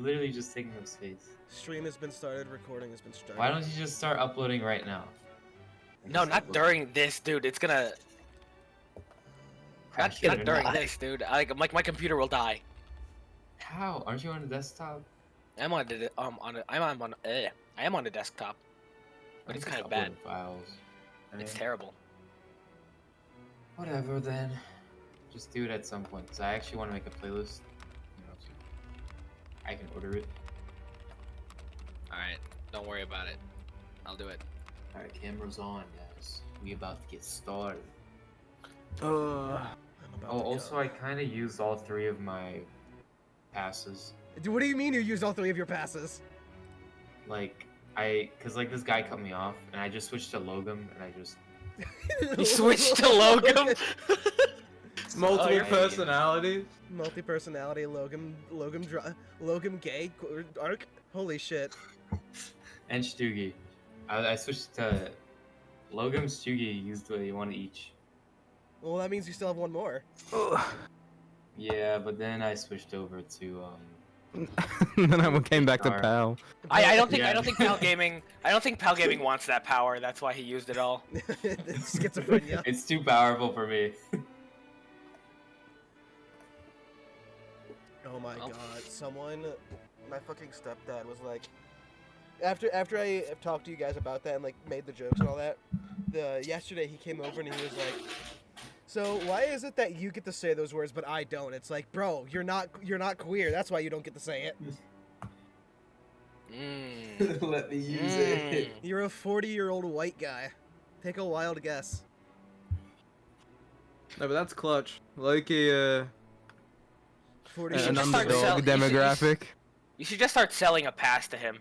literally just taking up space. Stream has been started. Recording has been started. Why don't you just start uploading right now? No, not during this, dude. It's gonna. Not during this, dude. Like my computer will die. How? Aren't you on a desktop? I'm on a desktop, but it's kind of bad. Files. It's terrible. Whatever then. Just do it at some point, because I actually want to make a playlist. I can order it. Alright, don't worry about it. I'll do it. Alright, camera's on, guys. We about to get started. Also, I kind of used all 3 of my passes. Dude, what do you mean you used all 3 of your passes? Like, cause like this guy cut me off, and I just switched to Logum, and I just... You switched to Logum? Multiple personalities. Multi-personality, Logum gay, arc. Holy shit. And Stugi. I switched to Logum, Stugi, used one each. Well, that means you still have one more. Yeah, but then I switched over to And then I came back to PAL. I don't think PAL Gaming wants that power. That's why he used it all. It's schizophrenia. It's too powerful for me. Oh my god, my fucking stepdad was like, after I talked to you guys about that and like made the jokes and all that, yesterday he came over and he was like, so why is it that you get to say those words but I don't? It's like, bro, you're not queer, that's why you don't get to say it. Let me use it. You're a 40-year-old white guy. Take a wild guess. No, but that's clutch. Like an underdog demographic. You should just start selling a pass to him.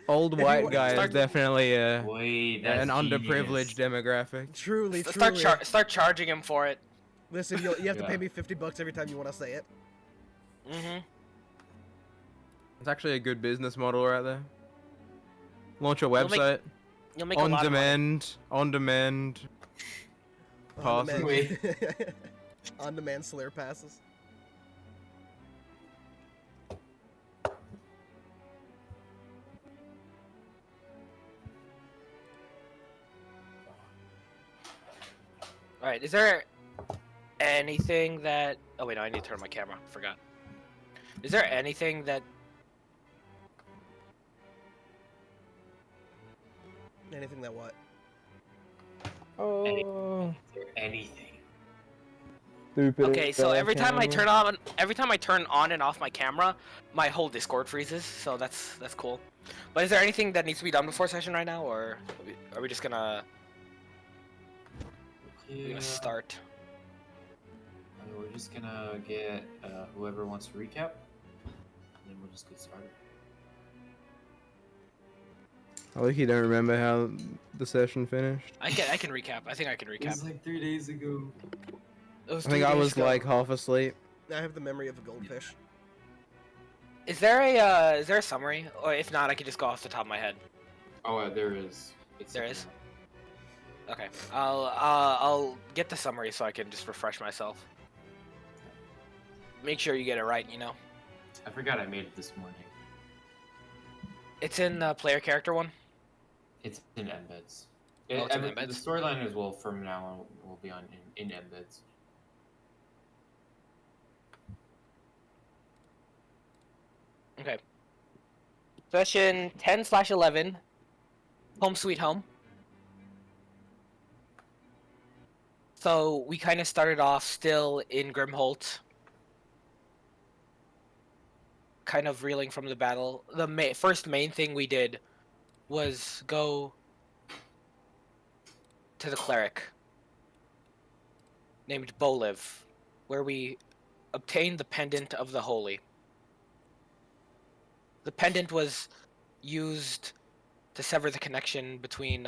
Old white guy is definitely an genius. underprivileged demographic. Truly. Start charging him for it. Listen, you have to pay me $50 every time you want to say it. It's actually a good business model right there. Launch a website. You'll make a lot of money. On demand. Passes. On demand Slayer passes. Alright, is there anything that... Oh wait, no, I need to turn my camera. Forgot. Is there anything that... Anything that what? Oh. Anything. Stupid. Okay, so every time I turn on and off my camera, my whole Discord freezes, so that's cool. But is there anything that needs to be done before session right now, or are we just gonna... We're gonna start. We're just gonna get whoever wants to recap, and then we'll just get started. I like you don't remember how the session finished. I can recap. I think I can recap. It was like 3 days ago. I think I was like half asleep. I have the memory of a goldfish. Is there a summary, or if not, I could just go off the top of my head. Oh, there is. There is. Okay, I'll get the summary so I can just refresh myself. Make sure you get it right, you know. I forgot I made it this morning. It's in player character one. It's in embeds. It's in embeds? The storyline as well from now on will be on in embeds. Okay. Session 10/11. Home Sweet Home. So we kind of started off still in Grimholt, kind of reeling from the battle. The first main thing we did was go to the cleric named Boliv, where we obtained the Pendant of the Holy. The pendant was used to sever the connection between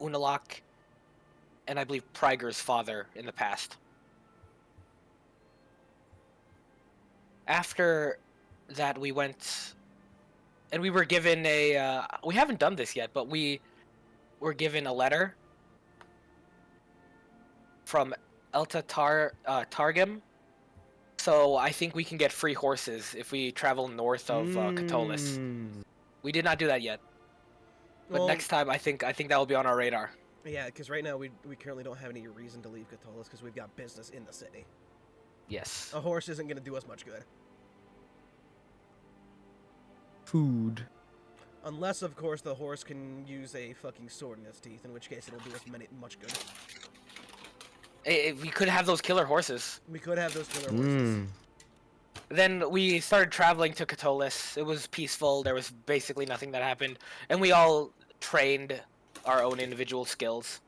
Unalak and I believe Priger's father in the past. After that, we went, and we were given a, we haven't done this yet, but we were given a letter from Elta Targum So I think we can get free horses if we travel north of Katolis. Mm. We did not do that yet, but Well, next time I think that will be on our radar. Yeah, because right now we currently don't have any reason to leave Katolis because we've got business in the city. Yes. A horse isn't going to do us much good. Food. Unless, of course, the horse can use a fucking sword in its teeth, in which case it'll do us much good. We could have those killer horses. We could have those killer horses. Mm. Then we started traveling to Katolis. It was peaceful. There was basically nothing that happened, and we all trained our own individual skills.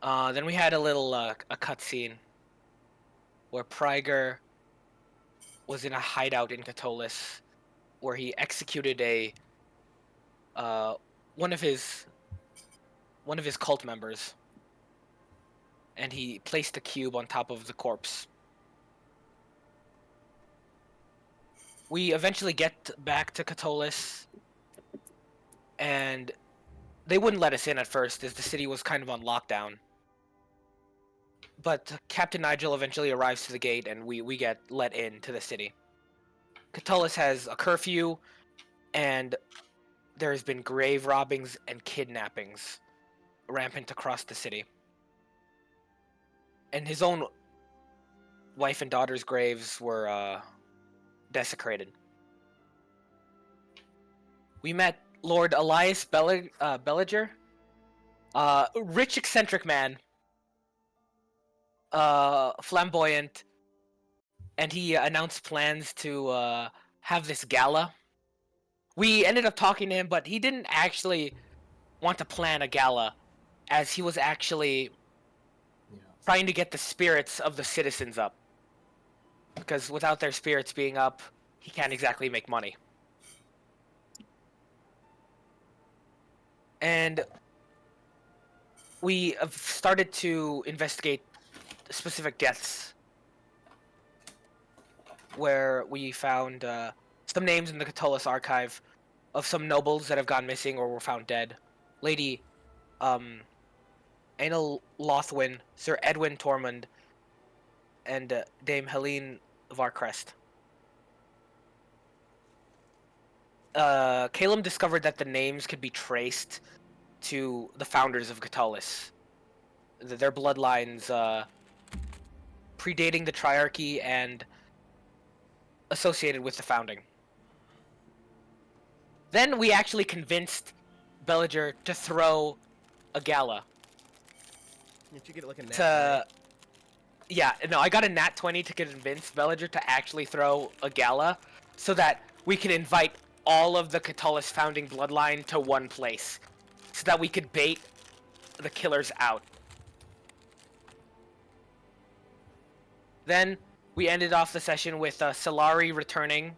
Then we had a little a cutscene where Priger was in a hideout in Katolis, where he executed a one of his cult members, and he placed a cube on top of the corpse. We eventually get back to Katolis, and they wouldn't let us in at first, as the city was kind of on lockdown. But Captain Nigel eventually arrives to the gate, and we get let in to the city. Katolis has a curfew, and there's been grave robbings and kidnappings rampant across the city. And his own wife and daughter's graves were desecrated. We met Lord Elias Belliger, rich eccentric man, flamboyant, and he announced plans to have this gala. We ended up talking to him, but he didn't actually want to plan a gala, as he was actually trying to get the spirits of the citizens up. Because without their spirits being up, he can't exactly make money. And we have started to investigate specific deaths, where we found some names in the Katolis archive of some nobles that have gone missing or were found dead. Lady Anil Lothwin, Sir Edwin Tormund, and Dame Helene Varcrest. Caleb discovered that the names could be traced to the founders of Katolis. Their bloodlines predating the Triarchy and associated with the founding. Then we actually convinced Belliger to throw a gala. Did you get like a nat 20? Yeah, no, I got a nat 20 to convince Belliger to actually throw a gala so that we could invite all of the Katolis founding bloodline to one place, so that we could bait the killers out. Then we ended off the session with Solari returning,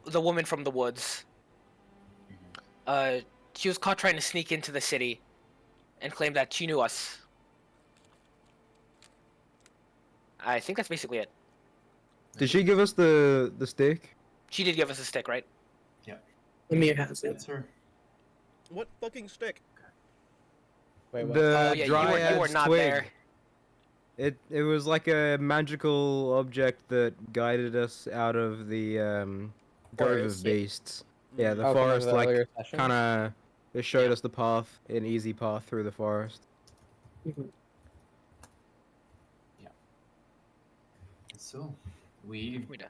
the woman from the woods. She was caught trying to sneak into the city and claimed that she knew us. I think that's basically it. Did she give us the stick? She did give us a stick, right? Emir has it. That's her. What fucking stick? Wait, what? The Oh yeah, you were dryad's not twig. there. It was like a magical object that guided us out of the grove Forest. of beasts. Yeah, the Oh, from forest the like earlier session? kind of it showed us the path, an easy path through the forest. So, we We did.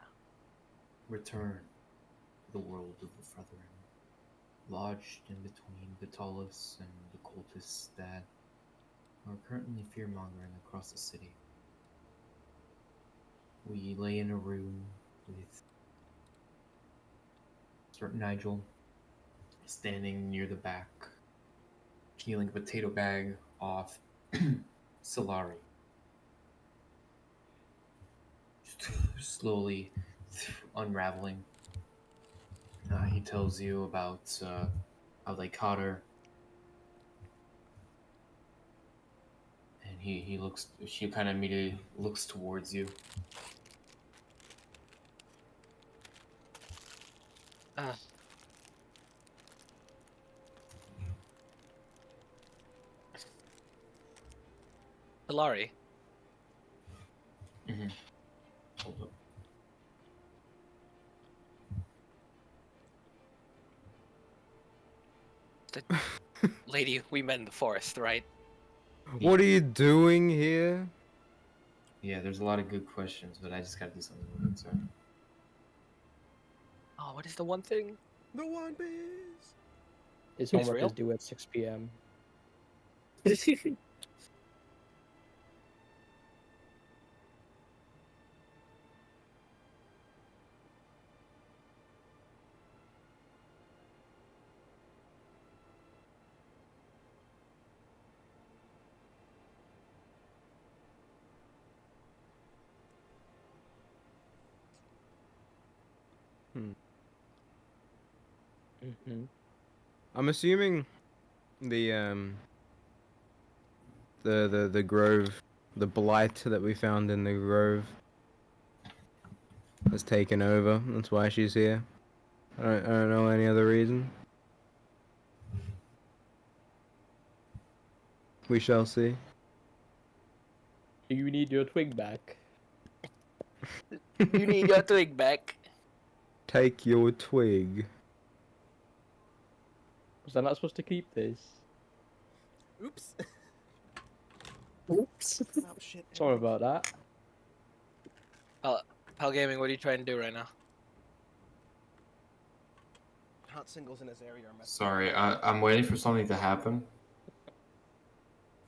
return to the world of the Freatheren, lodged in between Katolis and the cultists that are currently fear-mongering across the city. We lay in a room with Sir Nigel standing near the back, peeling a potato bag off Solari. Slowly unraveling. He tells you about how they caught her. And she kind of immediately looks towards you. Solari. the lady we met in the forest, right? What are you doing here? Yeah, there's a lot of good questions, but I just gotta do something real quick, sorry. Oh, what is the one thing? The One Piece. His It's homework real? is due at 6 p.m. Mm-hmm. I'm assuming the the grove, the blight that we found in the grove has taken over. That's why she's here. I don't know any other reason. We shall see. Do you need your twig back? You need your twig back. Take your twig. Was I not supposed to keep this? Oops. Oops. Oh shit. Sorry about that. Pal Gaming, what are you trying to do right now? Hot singles in this area are messed Sorry, I'm waiting for something to happen.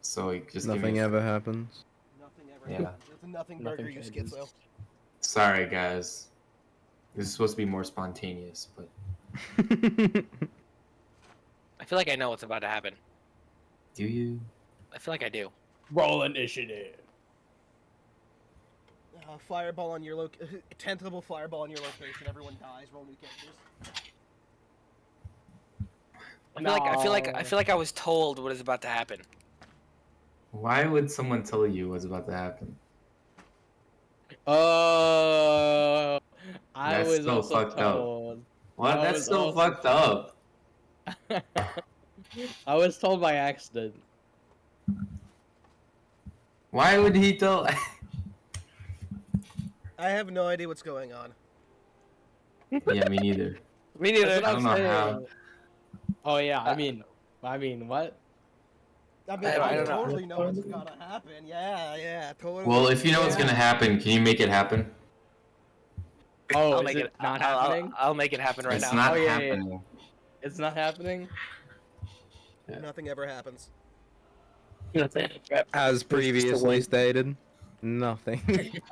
So like, just give me Nothing a ever happens. Nothing ever Yeah. happens. It's a nothing Nothing burger, you changes. schizo. Sorry, guys. This is supposed to be more spontaneous, but I feel like I know what's about to happen. do you? I feel like I do. Roll initiative. Fireball on your tentable fireball on your location. Everyone dies. Roll new characters. I feel like I was told what is about to happen. Why would someone tell you what's about to happen? Oh, I That's was so also fucked up. told. What? I That's was so also fucked up. I was told by accident. Why would he tell? I have no idea what's going on. Yeah, me neither. Me That's neither. what I I'm don't know saying. how. Oh yeah, I mean, what? I mean, I I don't know. totally know what's gonna happen. Yeah, totally. Well, if you know what's Yeah. gonna happen, can you make it happen? Oh, I'll is make it it. not I'll- happening? I'll make it happen right It's now. not Oh, yeah, yeah. happening. It's not happening. Nothing ever happens. Nothing. As previously stated, nothing.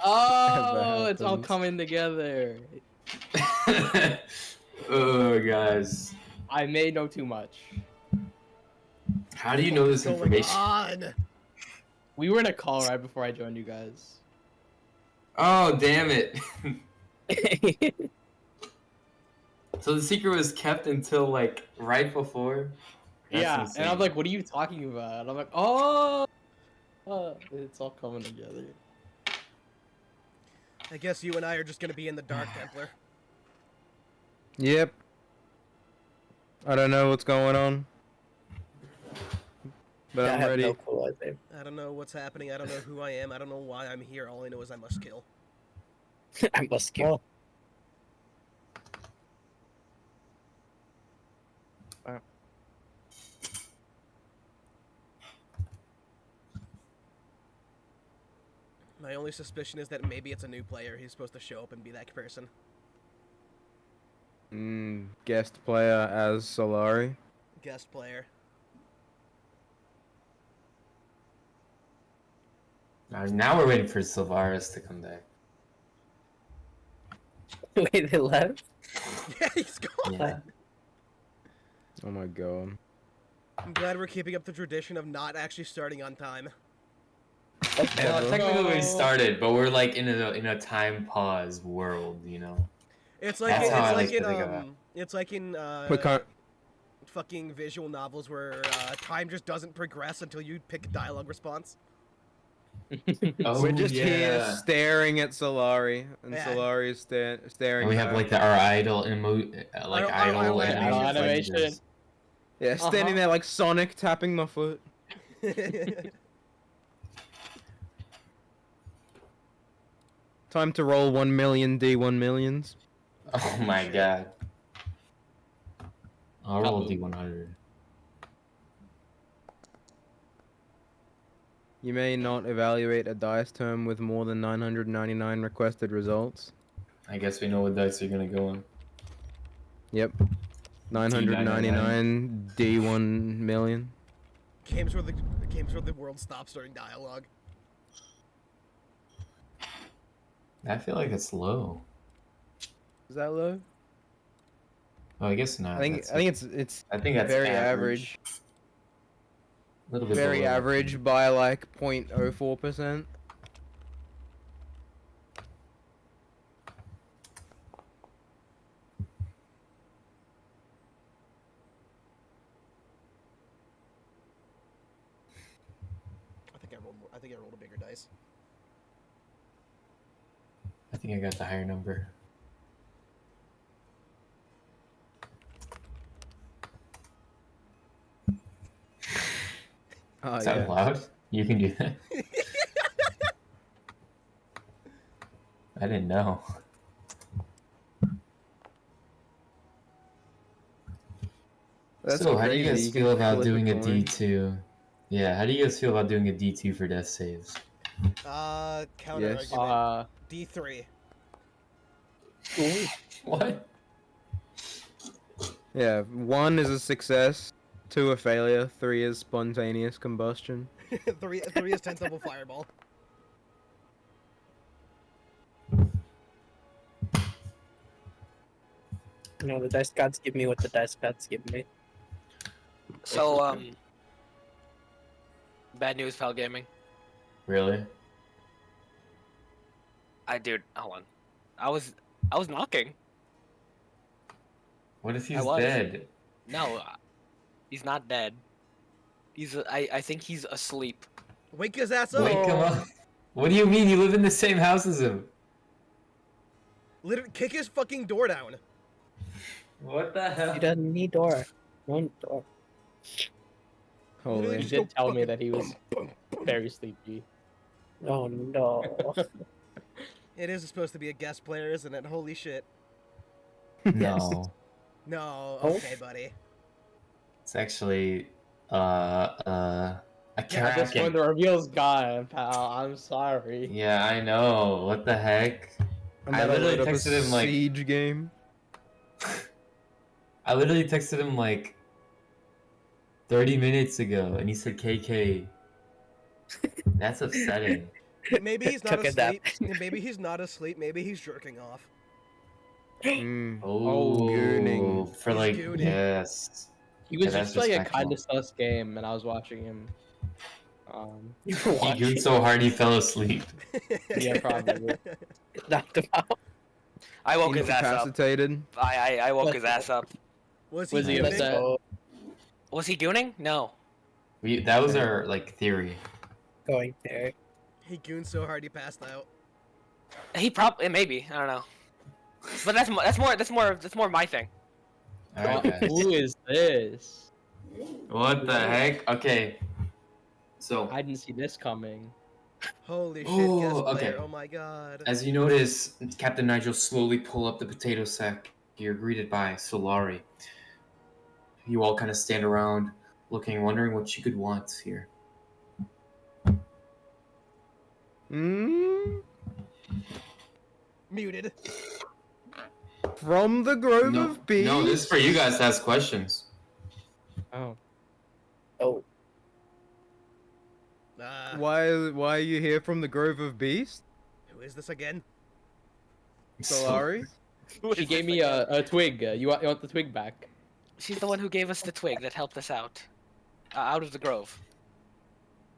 Oh, it's all happens. coming together. Oh, guys. I may know too much. How do you know this Going information? on. We were in a call right before I joined you guys. Oh, damn it. So the secret was kept until, like, right before? That's Yeah, insane. and I'm like, what are you talking about? And I'm like, oh, it's all coming together. I guess you and I are just gonna be in the Dark Templar. Yep. I don't know what's going on. But I'm ready. clue, I think. I don't know what's happening. I don't know who I am. I don't know why I'm here. All I know is I must kill. I must kill. My only suspicion is that maybe it's a new player. He's supposed to show up and be that person. Guest player as Solari. Guest player. Now we're waiting for Sylvaris to come back. Wait, they left? Yeah, he's gone. Yeah. Oh my god. I'm glad we're keeping up the tradition of not actually starting on time. Well, technically we started, but we're like in a time pause world, you know. It's like That's it's how I like like to in think of it. it's like in We can't. fucking visual novels where time just doesn't progress until you pick a dialogue response. Oh, We're just here yeah. staring at Solari, and Yeah. Solari is staring. And we have back. like our idol Our idol animation. animation. Animation. Yeah, standing there like Sonic tapping my foot. Time to roll 1 million D1 millions. Oh my god. I'll roll D100. You may not evaluate a dice term with more than 999 requested results. I guess we know what dice you're gonna go on. Yep. 999 D1 million. Games where the world stops during dialogue. I feel like it's low. Is that low? Oh, I guess not. I think it's I think that's very average. average. A little bit Very below, I average think. by like 0.04%. I think I rolled a bigger dice. I think I got the higher number. Oh, Is that yeah. loud? You can do that? I didn't know. That's So, how do crazy. you guys You can feel about flip doing a coin. D2? Yeah, how do you guys feel about doing a D2 for death saves? Counter Yes. argument. D3. Ooh. What? Yeah, 1 is a success, 2 a failure, 3 is spontaneous combustion. 3 is 10 double fireball. No, the dice gods give me what the dice gods give me. So, bad news, Pal Gaming. Really? Dude, hold on. I was knocking. What if I he's was. dead? No, he's not dead. I think he's asleep. Wake his ass up. Wake him up. What do you mean? You live in the same house as him. Literally, kick his fucking door down. What the hell? He doesn't need door. No door. Literally Holy. He just did go tell me fucking that he was boom, boom. very sleepy. Oh no. It is supposed to be a guest player, isn't it? Holy shit. No. No, Oh. okay, buddy. It's actually, a I just kraken. when the reveal's gone, pal. I'm sorry. Yeah, I know. What the heck? I'm I about to literally load up a texted him like siege game. I literally texted him like 30 minutes ago, and he said KK. That's upsetting. Maybe he's not Took a nap. asleep. Maybe he's not asleep. Maybe he's jerking off. Mm. Oh, gooning. for He's like gooning. yes. He was Yeah, that's just like a respectful. kind of sus game, and I was watching him. You were were He watching. gooned so hard he fell asleep. Yeah, probably. Knocked him out. I woke his ass up. Incapacitated. I woke his ass up. Was he Was he Nice. gooning? upset? Was he gooning? No. That was our like theory. Going there. He gooned so hard he passed out. He probably maybe I don't know. But that's more my thing. Alright, guys. Who is this? What the heck? Okay. So, I didn't see this coming. Holy shit, Oh, guest player. okay. Oh my god. as you notice, Captain Nigel slowly pull up the potato sack. You're greeted by Solari. You all kind of stand around, looking, wondering what you could want here. Mm? Muted. From the Grove No, of Bees? no, this is for you guys to ask questions. Oh. Oh. Why are you here from the Grove of Beasts? Who is this again? Solari? She gave me a twig. You want the twig back? She's the one who gave us the twig that helped us out of the grove.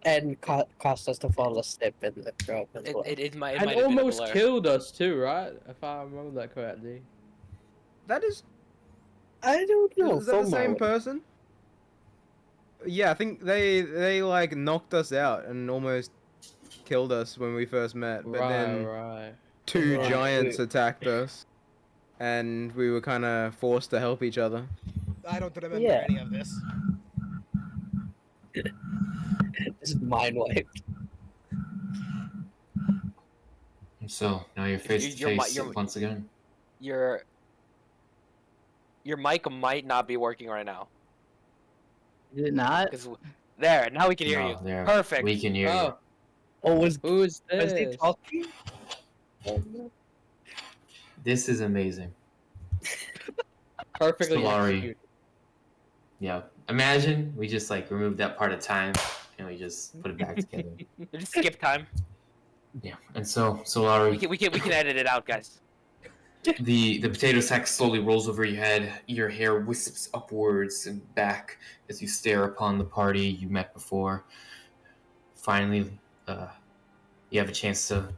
And cost us to fall asleep in the grove as well. It might And have been a almost blur. killed us too, right? If I remember that correctly. That is... I don't know. Is that the same person? Yeah, I think they like knocked us out and almost killed us when we first met. But then Right. two Right. giants attacked us, and we were kind of forced to help each other. I don't remember Yeah. any of this. This is mind wiped. So, now you're face to face you're- once again. Your mic might not be working right now. Is it not? There, now we can hear No, you. there. Perfect. We can hear you. Oh, Oh, was Who's he this? talking? This is amazing. Perfectly Solari. executed. Yeah. Imagine we just like remove that part of time and we just put it back together. Just skip time. Yeah. And so We Solari, can edit it out, guys. the potato sack slowly rolls over your head. Your hair wisps upwards and back as you stare upon the party you met before. Finally, you have a chance to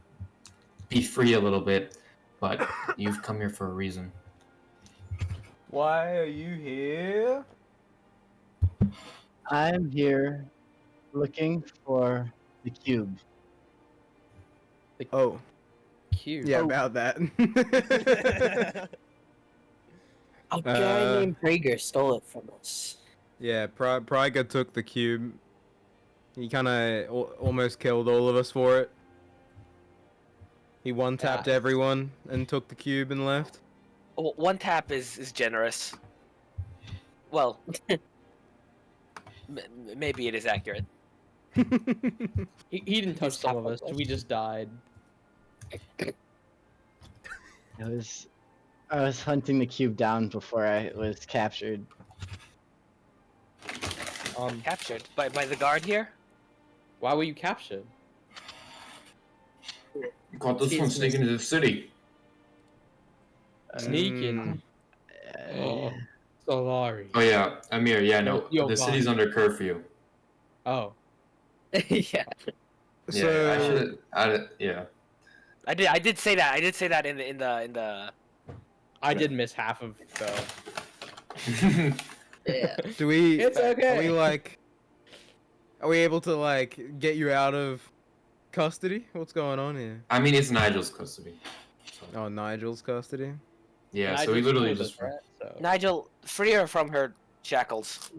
be free a little bit, but you've come here for a reason. Why are you here? I'm here looking for the cube. Oh, Cute. yeah, Oh. about that. A guy Uh, named Prager stole it from us. Yeah, Priga took the cube. He kind of almost killed all of us for it. He one-tapped Yeah. everyone and took the cube and left. One tap is generous. Well, maybe it is accurate. He didn't touch some of us. We just died. I was hunting the cube down before I was captured. Captured by the guard here. Why were you captured? You caught this one sneaking into the city. Sneaking. Oh, Solari. Oh yeah, Amir. Yeah, no, Yo, the city's under curfew. Oh. Yeah. So, Yeah. I did say that. I did say that in the. I did miss half of the. Yeah. do we? It's okay. Are we able to like get you out of custody? What's going on here? I mean, it's Nigel's custody. So, Oh, Nigel's custody. yeah, And I so we just literally told us, just. right? So. Nigel, free her from her shackles.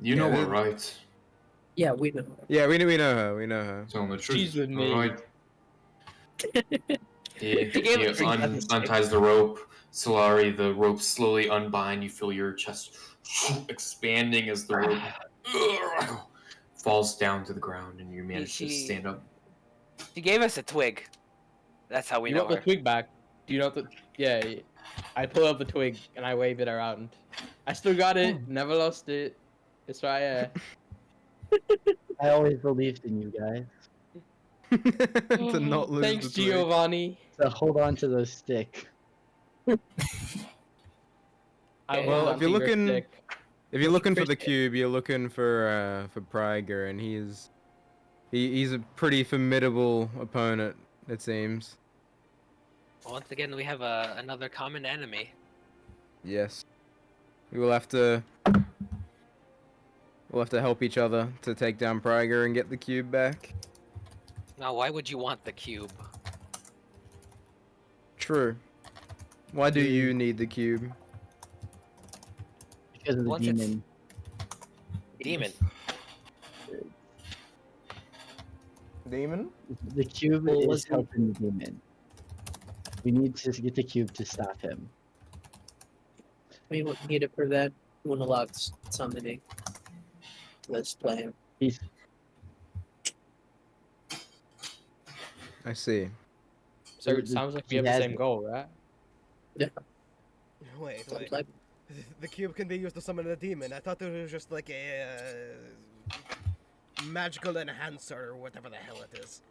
You know Yeah, we're right. Yeah, we know. Yeah, we know her. We know her. Telling the truth. She's with we're me. Right. He gave us a- unties the rope. Solari, the rope slowly unbind. You feel your chest expanding as the rope falls down to the ground, and you manage to She- stand up. She gave us a twig. That's how we You know want the her. twig back? Do you know the? Yeah. I pull up the twig and I wave it around. I still got it. Never lost it. It's right here. I always believed in you guys. To not lose Thanks, the twig. Giovanni. So hold on to those stick. I Well, will if you're not be your looking- stick. If you're looking for the Christian. cube, you're looking for Priger, and he's a pretty formidable opponent, it seems. Once again, we have another common enemy. Yes. We will have to help each other to take down Priger and get the cube back. Now, why would you want the cube? True. Why do you need the cube? Because of the Once it's- demon. Demon. Demon? The cube Well, is wasn't- helping the demon. We need to get the cube to stop him. We need to prevent Unalog's summoning. Let's play him. He's I see. So it sounds like we have the same goal, right? Wait, Sounds wait. like The cube can be used to summon a demon. I thought it was just like a magical enhancer or whatever the hell it is.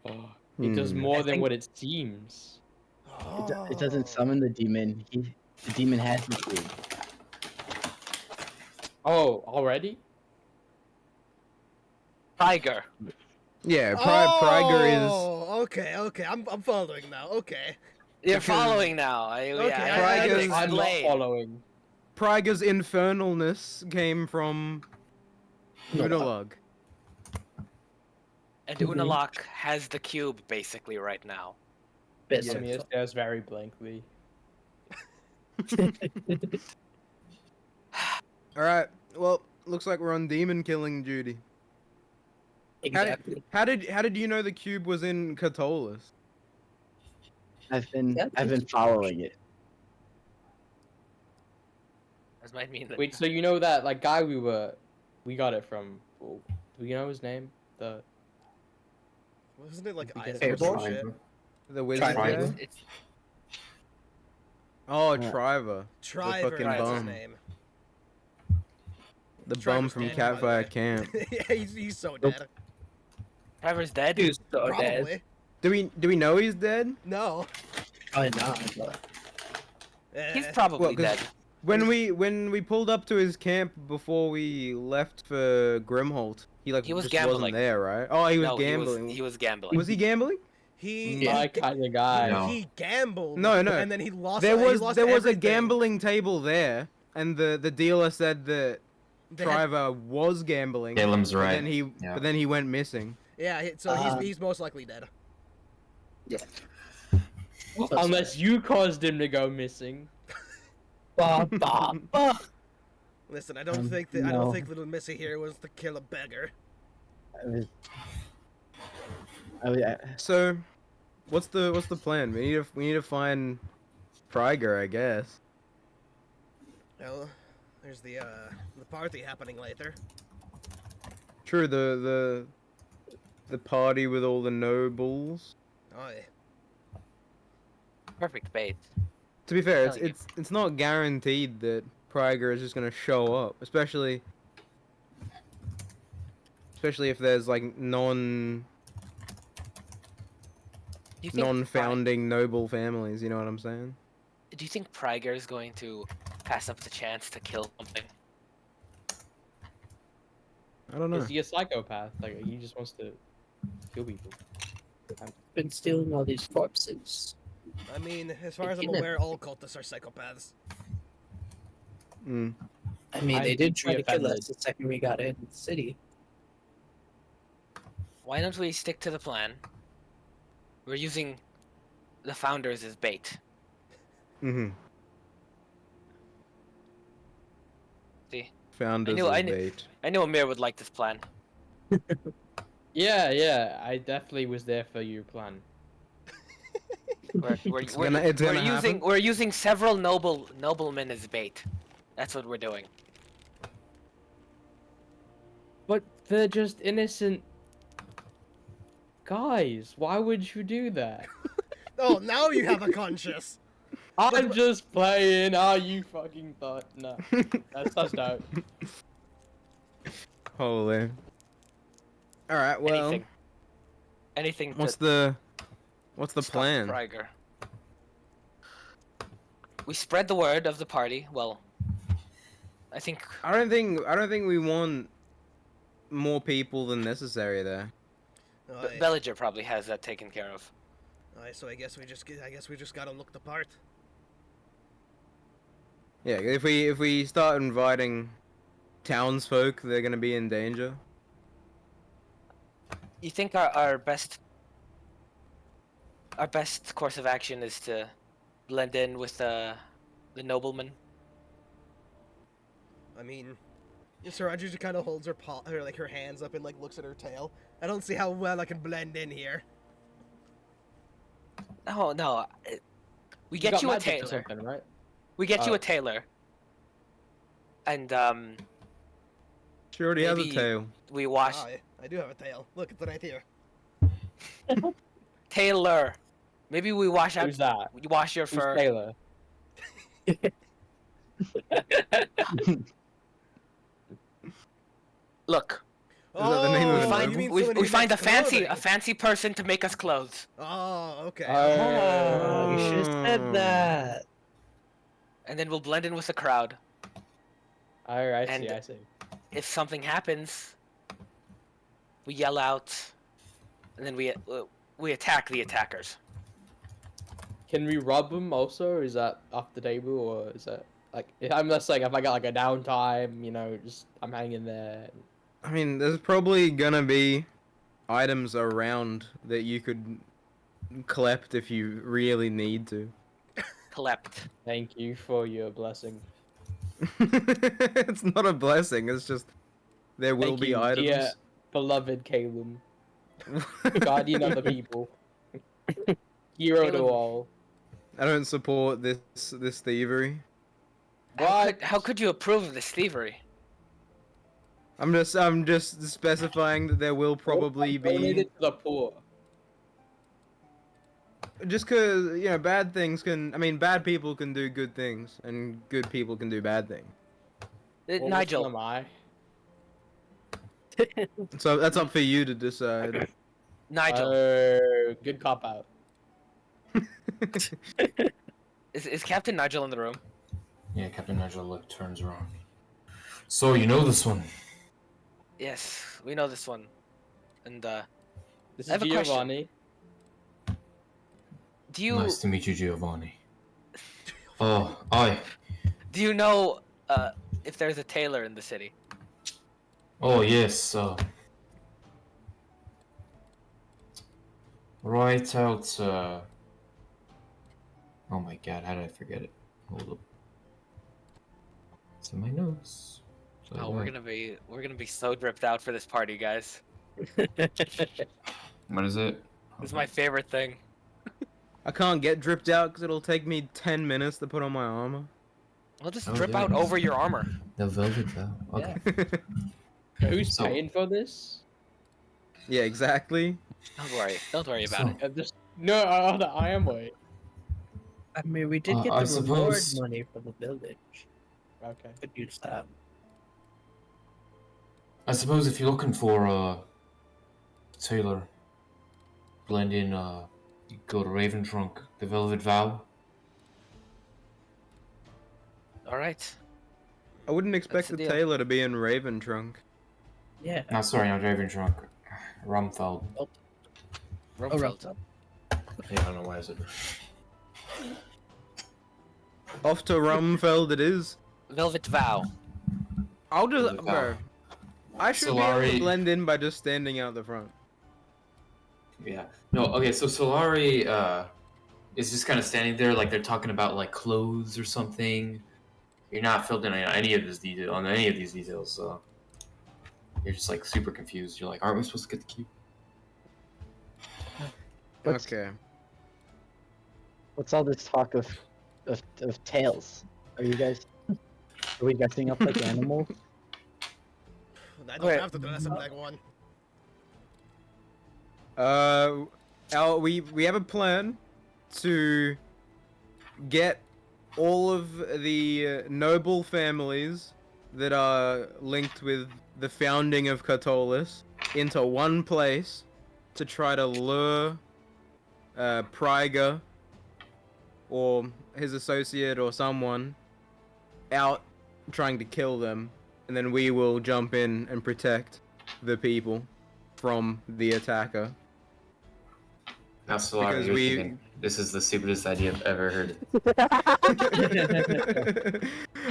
Oh, it does more I than think- what it seems. it doesn't summon the demon. The demon has the cube. Oh, already? Tiger. Yeah, Priger is. Oh, okay. I'm following now. Okay. You're Because- following now. Okay, I Tiger's- I'm not explain. following. Priger's infernalness came from Unalog. And Unalak has the cube basically right now. best. I mean, it stares very blankly. Alright, well, looks like we're on demon killing duty. Exactly. How did you know the cube was in Katolis? I've Yeah, been following it. That might mean that. Wait, so you know that like guy we got it from? Well, Do you know his name? The Wasn't it like We get Isaac or some Fable? shit? The wizard Triangle. guy? It's Oh, Yeah. Triver. Triver, fucking that's his bum. name. The Triver's bum from dead, by the Catfire way. Camp. Yeah, he's so dead. Trevor's dead. Dude's so dead. Probably. Do we know he's dead? No. Probably not, but He's Eh, probably Well, 'cause dead. When we pulled up to his camp before we left for Grimholt, he He was just gambling. wasn't there, right? Oh, he was No, gambling. He was gambling. Was he gambling? he Yeah. my kind of guy. No. he gambled. No, no. And then he lost. There he was lost a everything. gambling table there, and the dealer said that They had- Triver was gambling. Galem's But right. then he Yeah. but then he went missing. Yeah, so Um, he's most likely dead. Unless you caused him to go missing. ba ba ba. Listen, I don't think that I don't no. think little Missy here was to kill a beggar. So, what's the plan? We need to find Frigger, I guess. Well, there's the party happening later. True, the party with all the nobles. Oh, yeah. Perfect bait. To be fair, Telling you. it's not guaranteed that Frigger is just gonna show up, especially if there's like Do you think non-founding noble families. You know what I'm saying? Do you think Prager is going to pass up the chance to kill something? I don't know. Is he a psychopath? Like he just wants to kill people. Been stealing all these corpses. I mean, as far as I'm Taking it. aware, all cultists are psychopaths. Mm. I mean, I they did try think to we kill offended. us the second we got in the city. Why don't we stick to the plan? We're using the founders as bait. Mm-hmm. See, Founders knew- of I knew- bait. I know Amir would like this plan. Yeah, I definitely was there for your plan. It's gonna happen. We're using several noblemen as bait. That's what we're doing. But they're just innocent guys. Why would you do that? Oh, now you have a conscience. I'm just playing. Oh, you fucking thought. No. That's dope. Holy. All right. Well, Anything what's to the stop plan? Prager. We spread the word of the party. Well, I think I don't think we want more people than necessary there. Aye. Belliger probably has that taken care of. Aye, so I guess we just gotta look the part. Yeah, if we start inviting townsfolk, they're gonna be in danger. You think our best course of action is to blend in with the nobleman? I mean, Siraj just kind of holds her her hands up and like looks at her tail. I don't see how well I can blend in here. No. We You get got you a magic or tailor. something, right? We get you Oh. a tailor. And She already has a Maybe- tail. we wash Aye, I do have a tail. Look, it's right here. tailor. Maybe we wash out. Who's that? We wash your Who's fur. Taylor? Look, Is that the name of we the Oh, find you mean we, someone we who find a makes fancy clothing. person to make us clothes, Oh, okay. Oh, you should have said that. and then we'll blend in with the crowd. I see, And- I see. If something happens, we yell out, and then we attack the attackers. Can we rob them also, or is that off the table, or is that like I'm just like if I got like a downtime, you know, just I'm hanging there. I mean, there's probably gonna be items around that you could collect if you really need to. Collect. Thank you for your blessing. It's not a blessing. It's just there will Thank be you, items. dear beloved Calum, guardian of the people, hero to Calum. all. I don't support this thievery. What? How could you approve of this thievery? I'm just specifying that there will probably Donate be. it to the poor. Just because, you know, bad things can. I mean, bad people can do good things, and good people can do bad things. Well, which Nigel, one am I? So that's up for you to decide. Nigel, Good cop out. is Captain Nigel in the room? Yeah, Captain Nigel turns around. So you know this one? Yes, we know this one. And This I is have a question. Giovanni. do you Nice to meet you, Giovanni. Oh, aye. do you know if there's a tailor in the city? Oh, yes. Right out. Oh my God, how did I forget it? Hold up. It's in my notes. So Oh, we're gonna be so dripped out for this party, guys. What is it? This is my favorite thing. I can't get dripped out because it'll take me 10 minutes to put on my armor. We'll just Oh, drip yeah. out over your armor. The velvet vow. Okay. Who's So- paying for this? Yeah, exactly. Don't worry about So- it. I'm just I am way. I mean, we did get I the reward suppose- money from the village. Okay. Could use that. I suppose if you're looking for a tailor, blend in, go to Raven Trunk, the Velvet Vow. All right. I wouldn't expect the the deal. tailor to be in Raven Trunk. Yeah. No, sorry, not Raven Trunk. Rumfeld. Oh, Rumfeld. right. Yeah, I don't know why is it. Off to Rumfeld it is. Velvet Vow. I'll just, Velvet bro. Vow. I should be able Solari- to blend in by just standing out the front. Yeah. No, okay, so Solari, is just kind of standing there like they're talking about, like, clothes or something. You're not filled in on any of these details, so... You're just, like, super confused. You're like, aren't we supposed to get the key? What's, Okay. what's all this talk of tails? Are you guys? Are we dressing up like animals? I don't Okay. have to dress up like one. We have a plan to get all of the noble families that are linked with the founding of Katolis into one place to try to lure Priger or his associate or someone out trying to kill them, and then we will jump in and protect the people from the attacker. Now, Solari, Because you're we- thinking, this is the stupidest idea I've ever heard.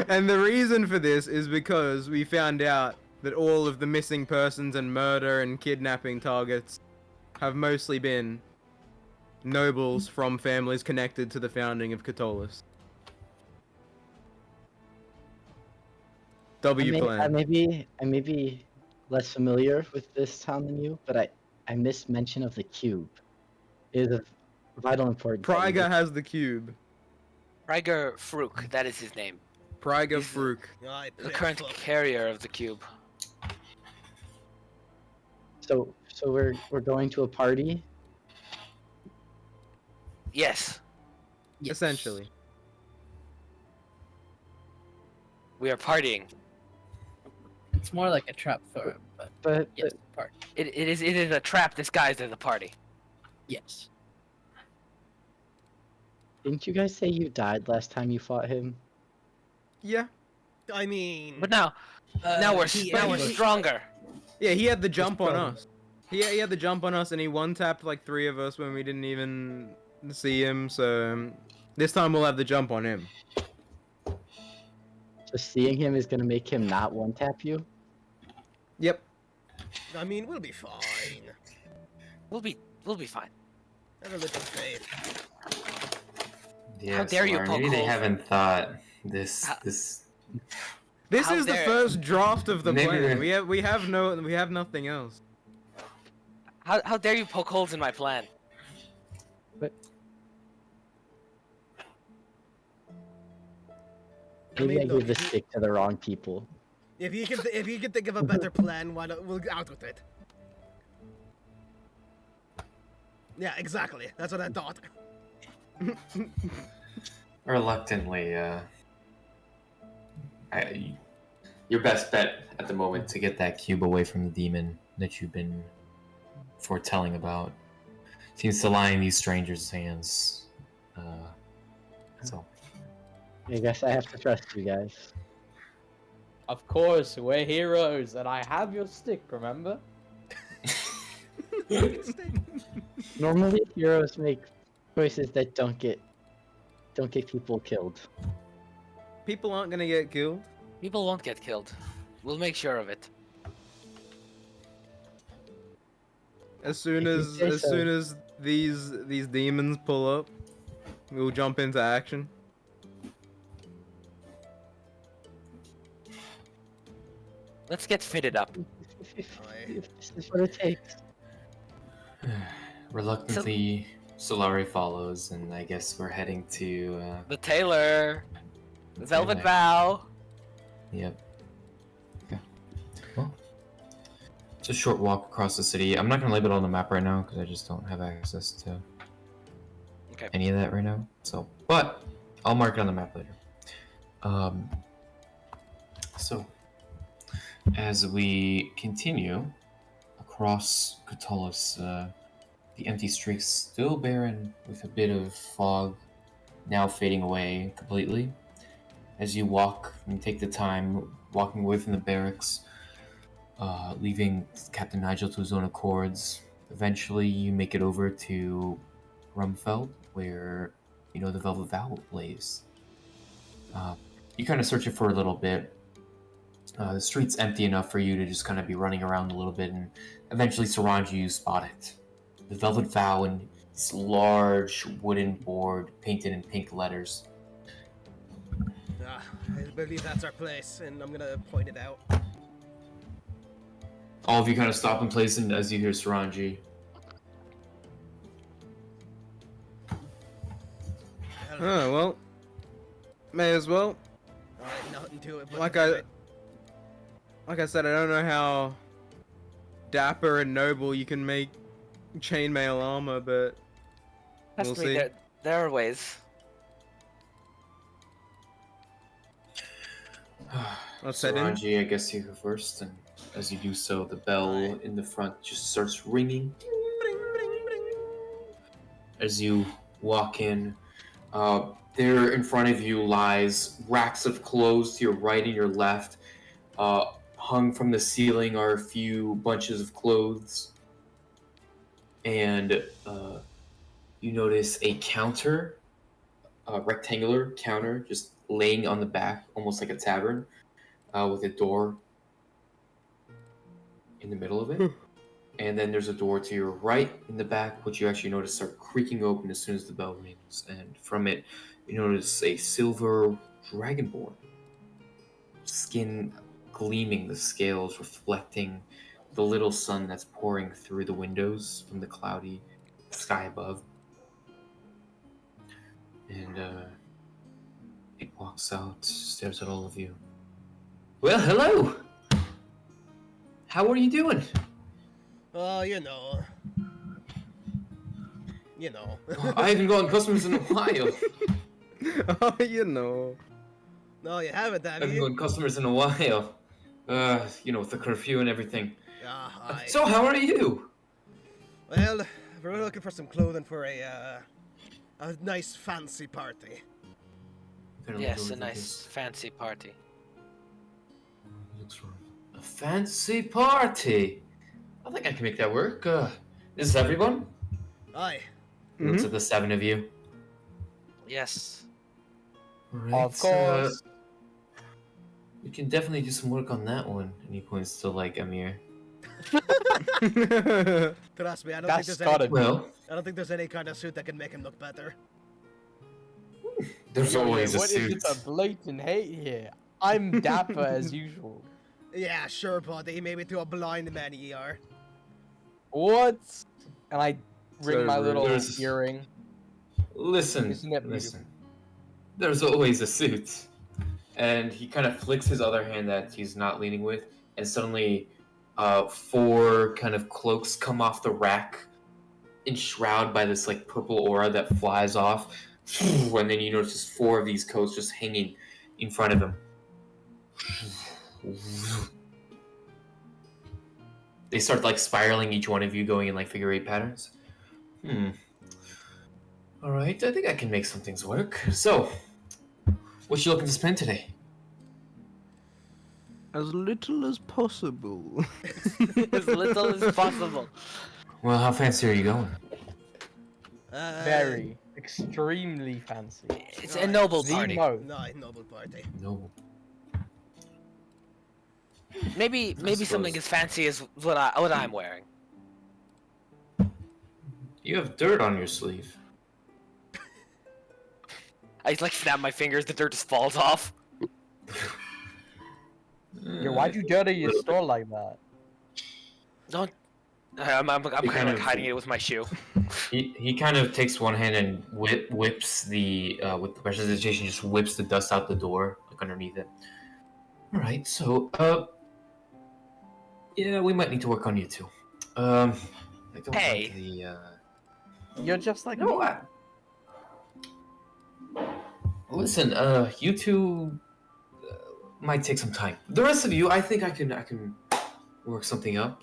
And the reason for this is because we found out that all of the missing persons and murder and kidnapping targets have mostly been nobles from families connected to the founding of Katolis. W I plan. may be less familiar with this town than you, but I missed mention of the cube. It is of vital importance. that we Priger has the cube. Ryger Fruk, that is his name. Priger He's- Fruk. The current carrier of the cube. So we're going to a party. Yes, Yes. Essentially. we are partying. It's more like a trap for him, but But yes, part. It is a trap disguised as a party. Yes. didn't you guys say you died last time you fought him? Yeah. I mean, But now we're he stronger. Yeah, he had the jump on strong. us. He had the jump on us, and he one-tapped like 3 of us when we didn't even see him, so this time we'll have the jump on him. So seeing him is gonna make him not one tap you. Yep. I mean, we'll be fine. We'll be fine. Have a little faith. Yeah, How dare you Solari, poke maybe they holes? haven't thought this. How- This How is the dare- first draft of the Maybe plan. they- We have nothing else. How dare you poke holes in my plan? Maybe mean, I look, gave the stick to the wrong people. If you can think of a better plan, why don't we'll get out with it? Yeah, exactly. That's what I thought. Reluctantly, your best bet at the moment to get that cube away from the demon that you've been foretelling about seems to lie in these strangers' hands. So, I guess I have to trust you guys. Of course, we're heroes, and I have your stick. Remember? Normally, heroes make choices that don't get people killed. People aren't gonna get killed. People won't get killed. We'll make sure of it. As soon If you as say as so. soon as these demons pull up, we'll jump into action. Let's get fitted up. If this is what it takes. reluctantly, Solari follows, and I guess we're heading to. The tailor. the Velvet tailor. Vow. Yep. Okay. Well, it's a short walk across the city. I'm not gonna label it on the map right now because I just don't have access to Okay. any of that right now. So, but I'll mark it on the map later. So as we continue across Katolis, the empty streets still barren with a bit of fog now fading away completely. As you walk and take the time walking away from the barracks, leaving Captain Nigel to his own accords, eventually you make it over to Rumfeld, where the Velvet Vow lays. You kind of search it for a little bit. The street's empty enough for you to just kind of be running around a little bit, and eventually, Saranji, you spot it. The Velvet Vow in this large wooden board painted in pink letters. I believe that's our place, and I'm gonna point it out. All of you kind of stop in place, and as you hear Saranji, Oh well, may as well. Alright, nothing to it, but Like I said, I don't know how dapper and noble you can make chainmail armor, but Trust we'll me, see. there are ways. Let's head in. Saranji, I guess you go first, and as you do so, the bell in the front just starts ringing. As you walk in, there in front of you lies racks of clothes to your right and your left. Hung from the ceiling are a few bunches of clothes. And you notice a counter, a rectangular counter, just laying on the back, almost like a tavern, with a door in the middle of it. And then there's a door to your right in the back, which you actually notice start creaking open as soon as the bell rings. And from it, you notice a silver dragonborn. Skin gleaming, the scales reflecting the little sun that's pouring through the windows from the cloudy sky above. And it walks out, stares at all of you. Well, hello! How are you doing? Oh, you know. I haven't gotten customers in a while. Oh, you know. No, you haven't, I have haven't you? gotten customers in a while. With the curfew and everything. Aye. So, how are you? Well, we're looking for some clothing for a nice fancy party. Yes, a nice fancy party. A fancy party. I think I can make that work. Is this everyone? Aye. Looks at the seven of you. Yes. Of course. We can definitely do some work on that one. And he points to Amir. Trust me, I don't That's think there's gotta any. be. Well, I don't think there's any kind of suit that can make him look better. there's Yeah, always a what suit. is it, a blatant hate here? I'm dapper as usual. Yeah, sure, buddy. Maybe to a blind man ye are. What? And I ring So my rude. little There's- earring. Listen, Isn't that listen. There's always a suit. and he kind of flicks his other hand that he's not leaning with, and suddenly 4 kind of cloaks come off the rack, enshrouded by this like purple aura that flies off, and then you notice just 4 of these coats just hanging in front of him. They start like spiraling, each one of you going in like figure 8 patterns. All right, I think I can make some things work. So, what you looking to spend today? As little as possible. As little as possible. Well, how fancy are you going? Very, extremely fancy. It's a noble The party. most. No, noble party. No. Maybe suppose. something as fancy as what I'm wearing. You have dirt on your sleeve. I like snap my fingers, the dirt just falls off. Yeah, why'd you dirty your store like that? Don't. I'm kind of kind like of- hiding it with my shoe. He kind of takes one hand and whips the with the prestidigitation, just whips the dust out the door, like underneath it. All right, so yeah, we might need to work on you too. I don't Hey. like the You're just like no. me. Listen, you two might take some time. The rest of you, I think I can work something up.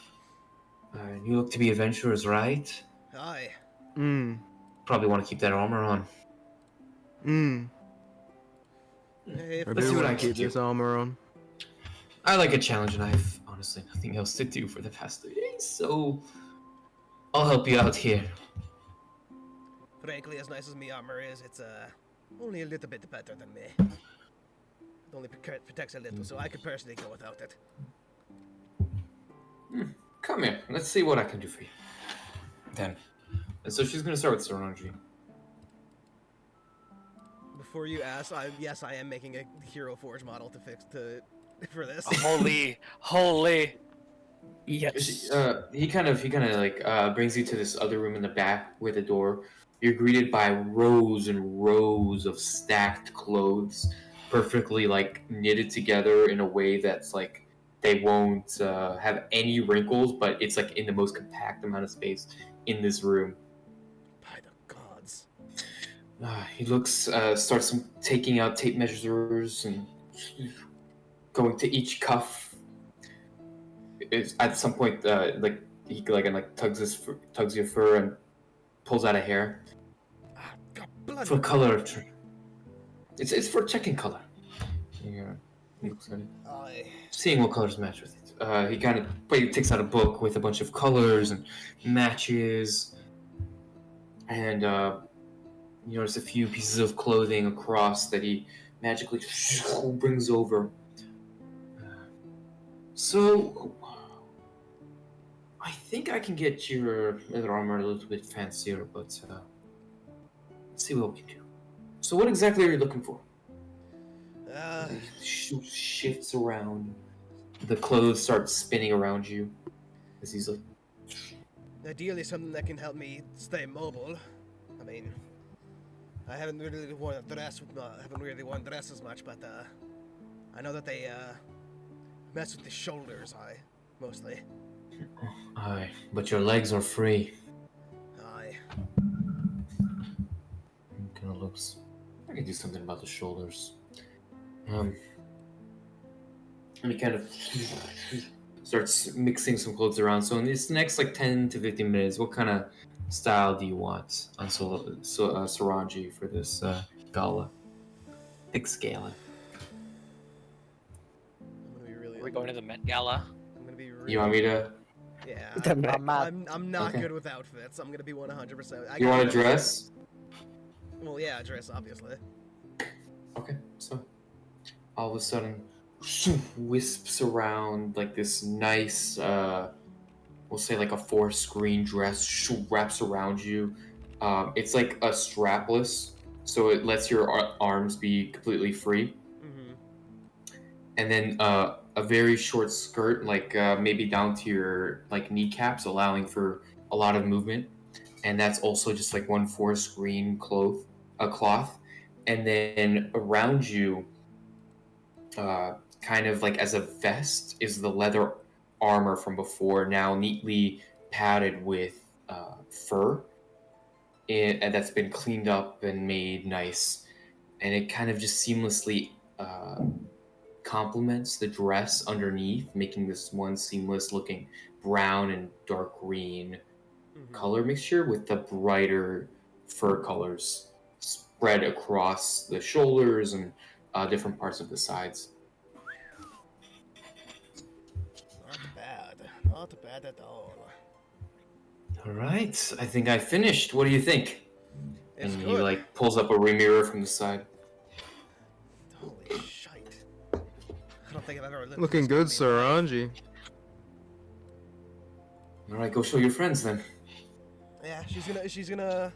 You look to be adventurers, right? Aye. Probably want to keep that armor on. If I Let's do see what want I to can keep do. this armor on. I like a challenge, and I have honestly nothing else to do for the past 3 days, so I'll help you out here. frankly, as nice as me armor is, it's only a little bit better than me. It only protects a little, so I could personally go without it. Come here. Let's see what I can do for you. Then. And so she's gonna start with Saranji. Before you ask, yes, I am making a Hero Forge model for this. Holy. Yes. He kind of like brings you to this other room in the back with a door. You're greeted by rows and rows of stacked clothes, perfectly like knitted together in a way that's like they won't have any wrinkles, but it's like in the most compact amount of space in this room. By the gods. He looks, starts taking out tape measures and going to each cuff. At some point, like he tugs your fur and pulls out a hair God, blood. for color. It's for checking color. Yeah, he looks at it, Aye. seeing what colors match with it. He kind of takes out a book with a bunch of colors and matches, and you notice a few pieces of clothing across that he magically brings over. So, I think I can get your leather armor a little bit fancier, but let's see what we can do. So, what exactly are you looking for? He shifts around. The clothes start spinning around you as he's like, Ideally, something that can help me stay mobile. I mean, I haven't really worn a dress as much, but I know that they mess with the shoulders, mostly. aye, but your legs are free. Aye. Kind of looks. I can do something about the shoulders. And he kind of starts mixing some clothes around. So in this next like 10 to 15 minutes, what kind of style do you want on Saranji for this gala? Big gala. I'm gonna be really. We're going to the Met Gala. I'm gonna be really. You want me to? Yeah. The Met. I'm not Okay. good with outfits. I'm gonna be 100%. You want to dress? Well, yeah, dress obviously. Okay, so all of a sudden, wisps around like this nice, we'll say like a 4-screen dress, wraps around you. It's like a strapless, so it lets your arms be completely free. Mm-hmm. And then a very short skirt, like maybe down to your like kneecaps, allowing for a lot of movement. And that's also just like one 4-screen cloth. And then around you, kind of like as a vest is the leather armor from before, now neatly padded with fur, and that's been cleaned up and made nice, and it kind of just seamlessly complements the dress underneath, making this one seamless looking brown and dark green color mixture with the brighter fur colors spread across the shoulders and different parts of the sides. Not bad. Not bad at all. All right, I think I finished. What do you think? It's And he good. like pulls up a mirror from the side. Holy shite. I don't think I've ever lived Looking this good, game in sir, my life. aren't you? All right, go show your friends then. Yeah, she's gonna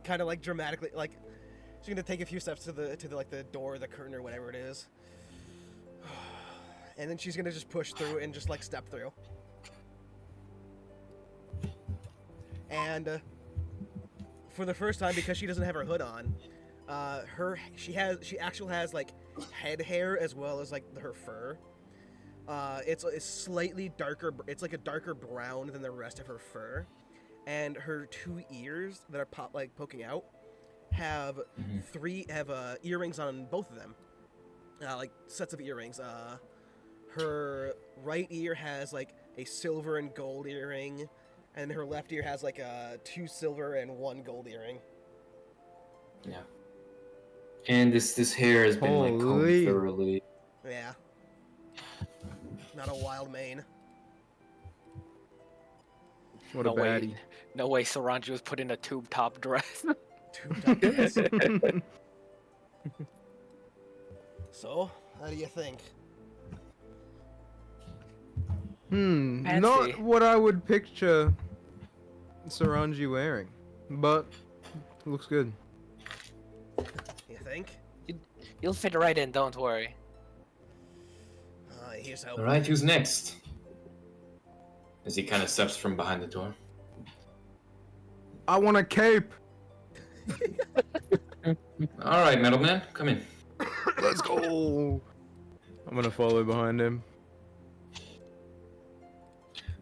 kind of like dramatically like she's gonna take a few steps to the like the door, the curtain or whatever it is, and then she's gonna just push through and just like step through. And for the first time, because she doesn't have her hood on, she actually has like head hair as well as like her fur. It's slightly darker. It's like a darker brown than the rest of her fur, and her two ears that are poking out have earrings on both of them, like sets of earrings. Her right ear has like a silver and gold earring, and her left ear has like two silver and one gold earring. Yeah. And this hair has been like combed Holy. thoroughly. Yeah. Not a wild mane. What No a way. baddie. No way Saranji was put in a tube top dress. Two top dress. So, how do you think? Fancy. Not what I would picture Saranji wearing, but looks good. You think? You'll fit right in, don't worry. Here's how. All right, who's next? As he kind of steps from behind the door. I want a cape. All right, metal man, come in. Let's go. I'm gonna follow behind him.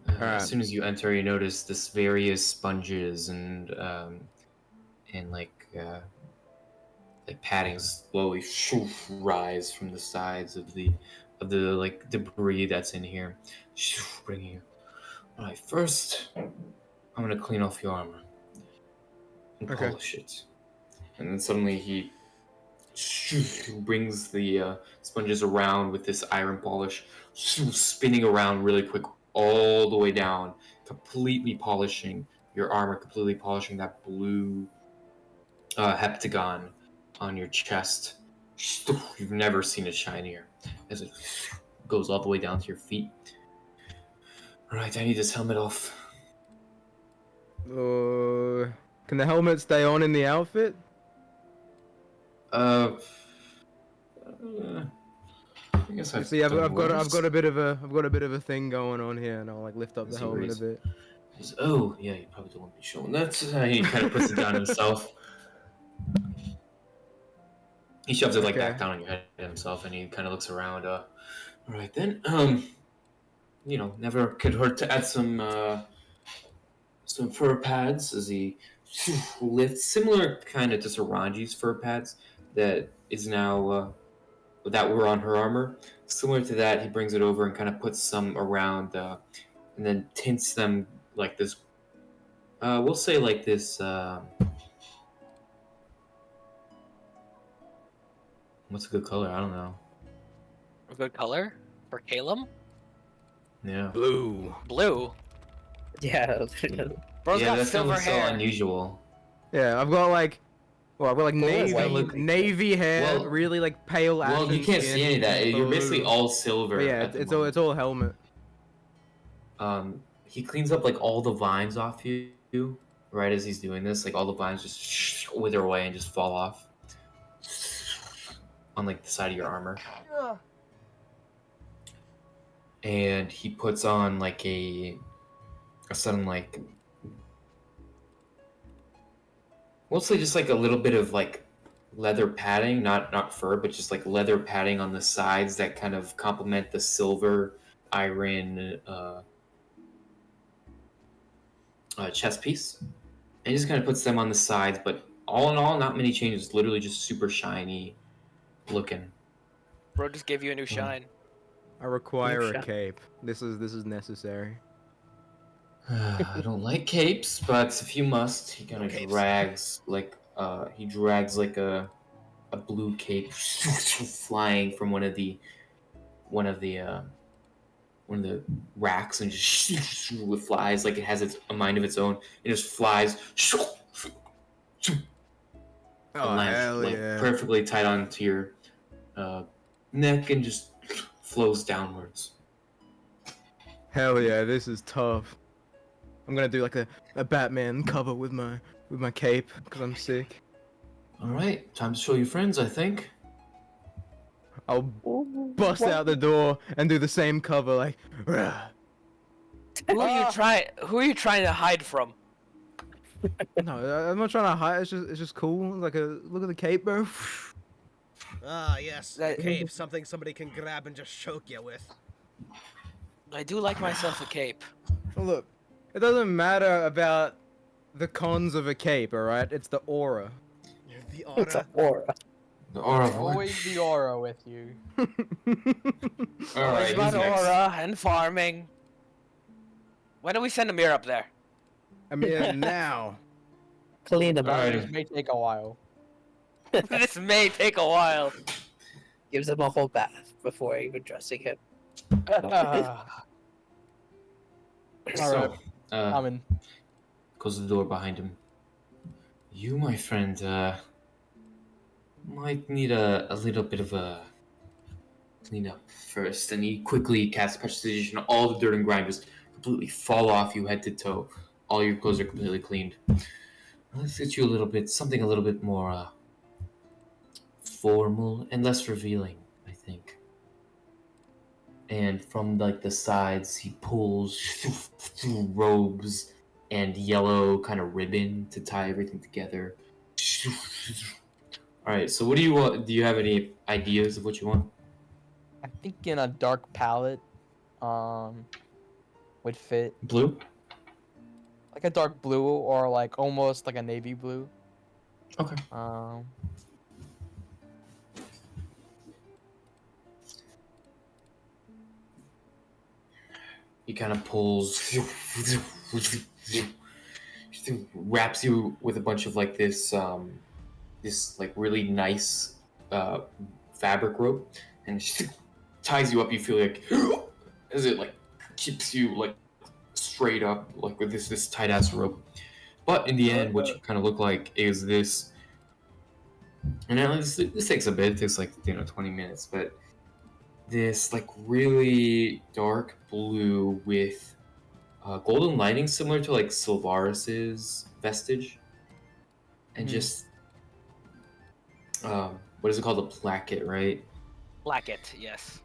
Alright. As soon as you enter, you notice this various sponges and like paddings slowly rise from the sides of the like debris that's in here, bringing you. All right, first I'm gonna clean off your armor and Okay. polish it, and then suddenly he brings the sponges around with this iron polish, spinning around really quick all the way down, completely polishing your armor, completely polishing that blue heptagon on your chest. You've never seen it shinier as it goes all the way down to your feet. All right, I need this helmet off. Can the helmet stay on in the outfit? I guess I've See, I've done got worse. a bit of a thing going on here, and I'll like lift up the As he helmet a raise- bit. He's, oh, yeah, you probably don't want to be showing that. He kind of puts it down himself. He shoves it like Okay. back down on your head himself, and he kind of looks around. All right then. Never could hurt to add some fur pads as he lifts, similar kind of to Saranji's fur pads that is now that were on her armor. Similar to that, he brings it over and kind of puts some around, and then tints them like this. We'll say like this. What's a good color? I don't know. A good color for Calum? Yeah. Blue. Blue. Yeah. Bro's got that silver sounds so hair. unusual. Yeah, I've got like Well, navy hair, well- really like pale. Well, you ashen can't skin. see any of that. You're basically Blue. all silver. But yeah, at the it's moment. all helmet. He cleans up like all the vines off you right as he's doing this. Like all the vines just wither away and just fall off on like the side of your armor. And he puts on like a sudden like, we'll say just like a little bit of like leather padding, not fur, but just like leather padding on the sides that kind of complement the silver iron chest piece. And he just kind of puts them on the sides, but all in all, not many changes. Literally just super shiny looking. Bro just gave you a new shine. I require a shot. cape. This is necessary. I don't like capes, but if you must, he kind No of capes. drags like a blue cape flying from one of the racks and just it flies like it has a mind of its own. It just flies and Oh lands hell like yeah! perfectly tight onto your neck and just flows downwards. Hell yeah! This is tough. I'm gonna do like a Batman cover with my cape because I'm sick. All right, time to show your friends, I think. I'll bust out the door and do the same cover like. "Rah." Who are you trying to hide from? No, I'm not trying to hide. It's just cool. Like a look at the cape, bro. Ah, yes, a That- cape, something somebody can grab and just choke you with. I do like myself a cape. Look, it doesn't matter about the cons of a cape, all right? It's the aura. The It's aura. a aura. The aura of Always the aura with you. All right, It's about who's next? aura and farming. Why don't we send Amir up there? I mean, now. Clean them Alright. up. This may take a while. This may take a while. Gives him a whole bath before even dressing him. So, I'm in. close the door behind him. You, my friend, might need a little bit of a cleanup first. And he quickly casts prestidigitation. All the dirt and grime just completely fall off you head to toe. All your clothes are completely cleaned. Let's get you a little bit, something a little bit more formal and less revealing, I think. And from like the sides, he pulls robes and yellow kind of ribbon to tie everything together. All right. So, what do you want? Do you have any ideas of what you want? I'm thinking a dark palette, would fit. Blue. Like a dark blue or like almost like a navy blue. Okay. He kind of pulls, wraps you with a bunch of like this like really nice fabric rope, and ties you up. You feel like as it like keeps you like straight up like with this tight ass rope. But in the end, what you kind of look like is this. And this takes a bit. It takes like 20 minutes, but this like really dark blue with golden lining, similar to like Sylvaris's vestige, and just what is it called? A placket, right? Blacket, yes.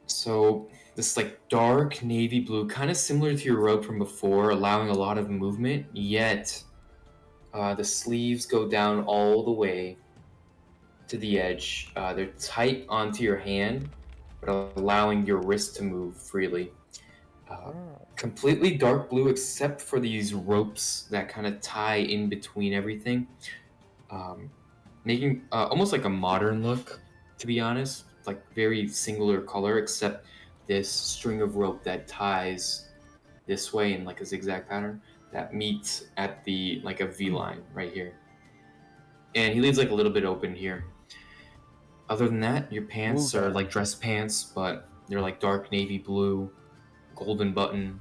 So this like dark navy blue, kind of similar to your robe from before, allowing a lot of movement. Yet the sleeves go down all the way to the edge. They're tight onto your hand, but allowing your wrist to move freely. Completely dark blue except for these ropes that kind of tie in between everything, making almost like a modern look, to be honest. Like very singular color, except this string of rope that ties this way in like a zigzag pattern that meets at the like a V line right here. And he leaves like a little bit open here. Other than that, your pants are like dress pants, but they're like dark navy blue, golden button,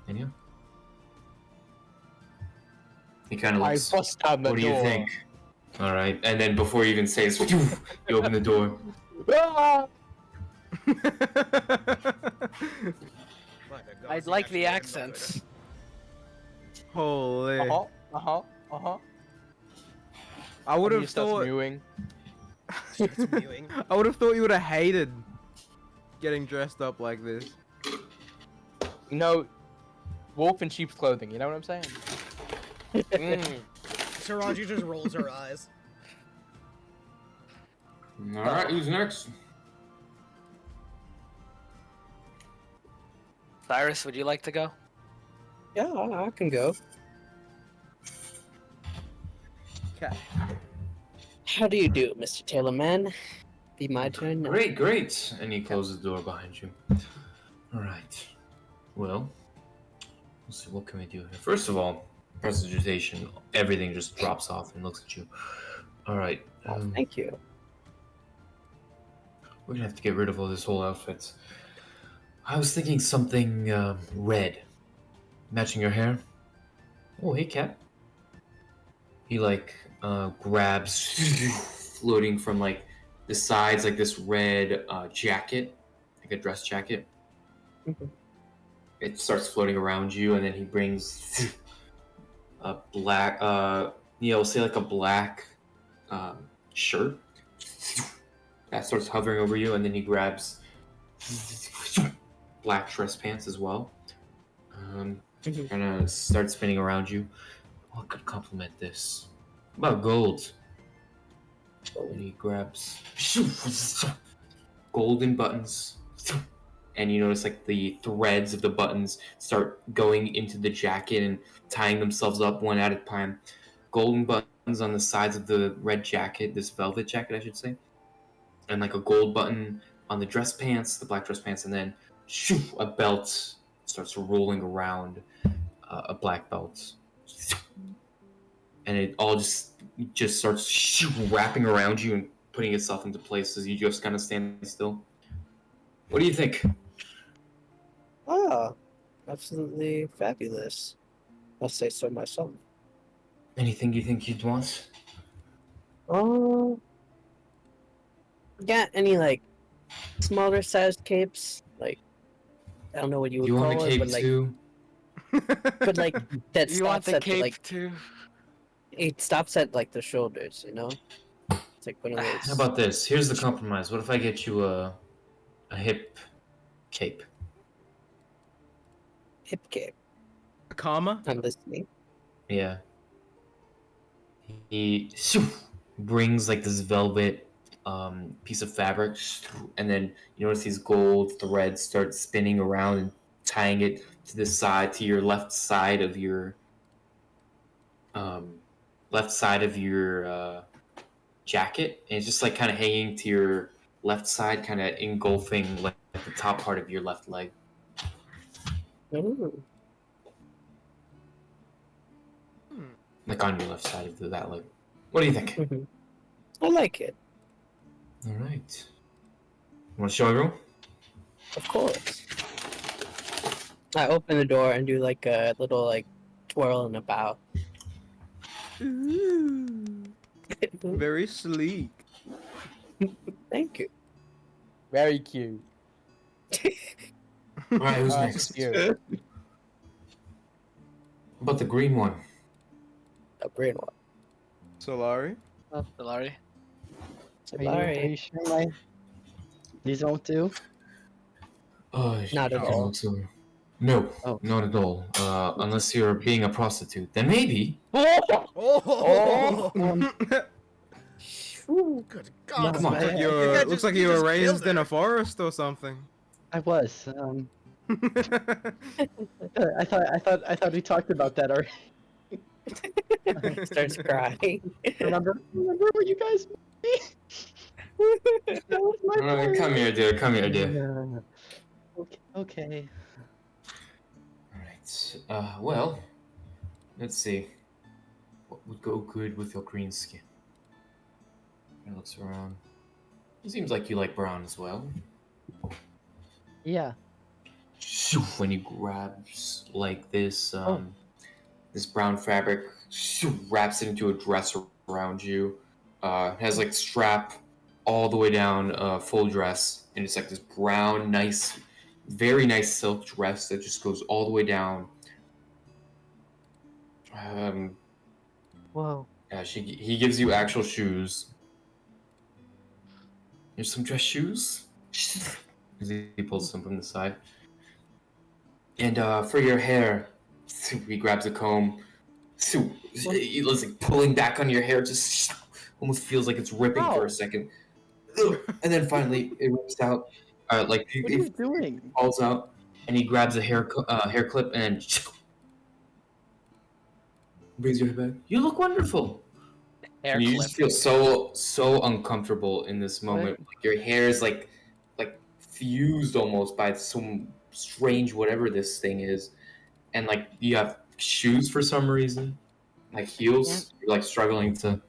and yeah. He kind of I looks. bust down the What do door. you think? All right, and then before you even say this, you open the door. Ah! I like the accents. Holy! Uh-huh. I would And he have starts thought. mewing. Mewing. I would have thought you would have hated getting dressed up like this. You know, wolf in sheep's clothing. You know what I'm saying? Mm. Taraji just rolls her eyes. All right, who's next? Cyrus, would you like to go? Yeah, I can go. Okay. How do you do, Mr. Taylor Man? Be my turn now. Great, great. And he closes the door behind you. All right. Well, let's see. What can we do here? First of all, prestidigitation. Everything just drops off and looks at you. All right. Oh, thank you. We're gonna have to get rid of all this whole outfit. I was thinking something red, matching your hair. Oh, hey, cat. He grabs, floating from like the sides, like this red jacket, like a dress jacket. Mhm. It starts floating around you, and then he brings a black, we'll say like a black shirt that starts hovering over you, and then he grabs black dress pants as well. Mhm. Kind of start spinning around you. What could complement this? What about gold? And he grabs golden buttons, and you notice like the threads of the buttons start going into the jacket and tying themselves up one at a time. Golden buttons on the sides of the red jacket, this velvet jacket, I should say, and like a gold button on the dress pants, the black dress pants, and then a belt starts rolling around, a black belt, and it all just starts wrapping around you and putting itself into place as you just kind of stand still. What do you think? Ah, absolutely fabulous. I'll say so myself. Anything you think you'd want? Oh, got any like smaller sized capes? Like I don't know what you would You want call a it, cape but like, too? but like that You want stops the at cape like too? it stops at like the shoulders. You know, it's like one of How those about this? Here's the compromise. What if I get you a hip cape? hip cape. Karma? I'm listening. Yeah. He brings like this velvet piece of fabric, and then you notice these gold threads start spinning around and tying it to the side, to your um, left side of your jacket, and it's just like kind of hanging to your left side, kind of engulfing like the top part of your left leg. Ooh. Like on your left side of that leg. What do you think? Mhm. I like it, All right. Want to show everyone? of course. I open the door and do like a little like twirl and a bow. Ooh, very sleek. Thank you. Very cute. All right, who's Oh, next? so cute. How about the green one? A green one. Solari? Solari? Are Sorry. you sure these won't do? Oh, Not you at can all. look so. No, Oh. not at all. Unless you're being a prostitute, then maybe. Oh, good God! Come on. man. Looks like You guys Looks like you you were just raised killed in a her. forest or something. I was. I thought we talked about that already. Starts crying. Remember what you guys made me? That was my part. Come here, dear. Come here, dear. Yeah. Okay. All right. Well, let's see. What would go good with your green skin? He looks around. It seems like you like brown as well. Yeah. When he grabs like this, this brown fabric, wraps it into a dress around you. Has like strap all the way down, full dress, and it's like this brown, nice, very nice silk dress that just goes all the way down. Whoa. He gives you actual shoes. Here's some dress shoes. He pulls some from the side. And for your hair, he grabs a comb. He was like pulling back on your hair, just almost feels like it's ripping for Ow. a second. and then finally it rips out. Like What are you doing? falls out, and he grabs a hair clip and brings your head back. You look wonderful. Hair And you clip. just feel so uncomfortable in this moment. What? Like your hair is like fused almost by some strange whatever this thing is, and like you have shoes for some reason, like heels. You're like struggling to.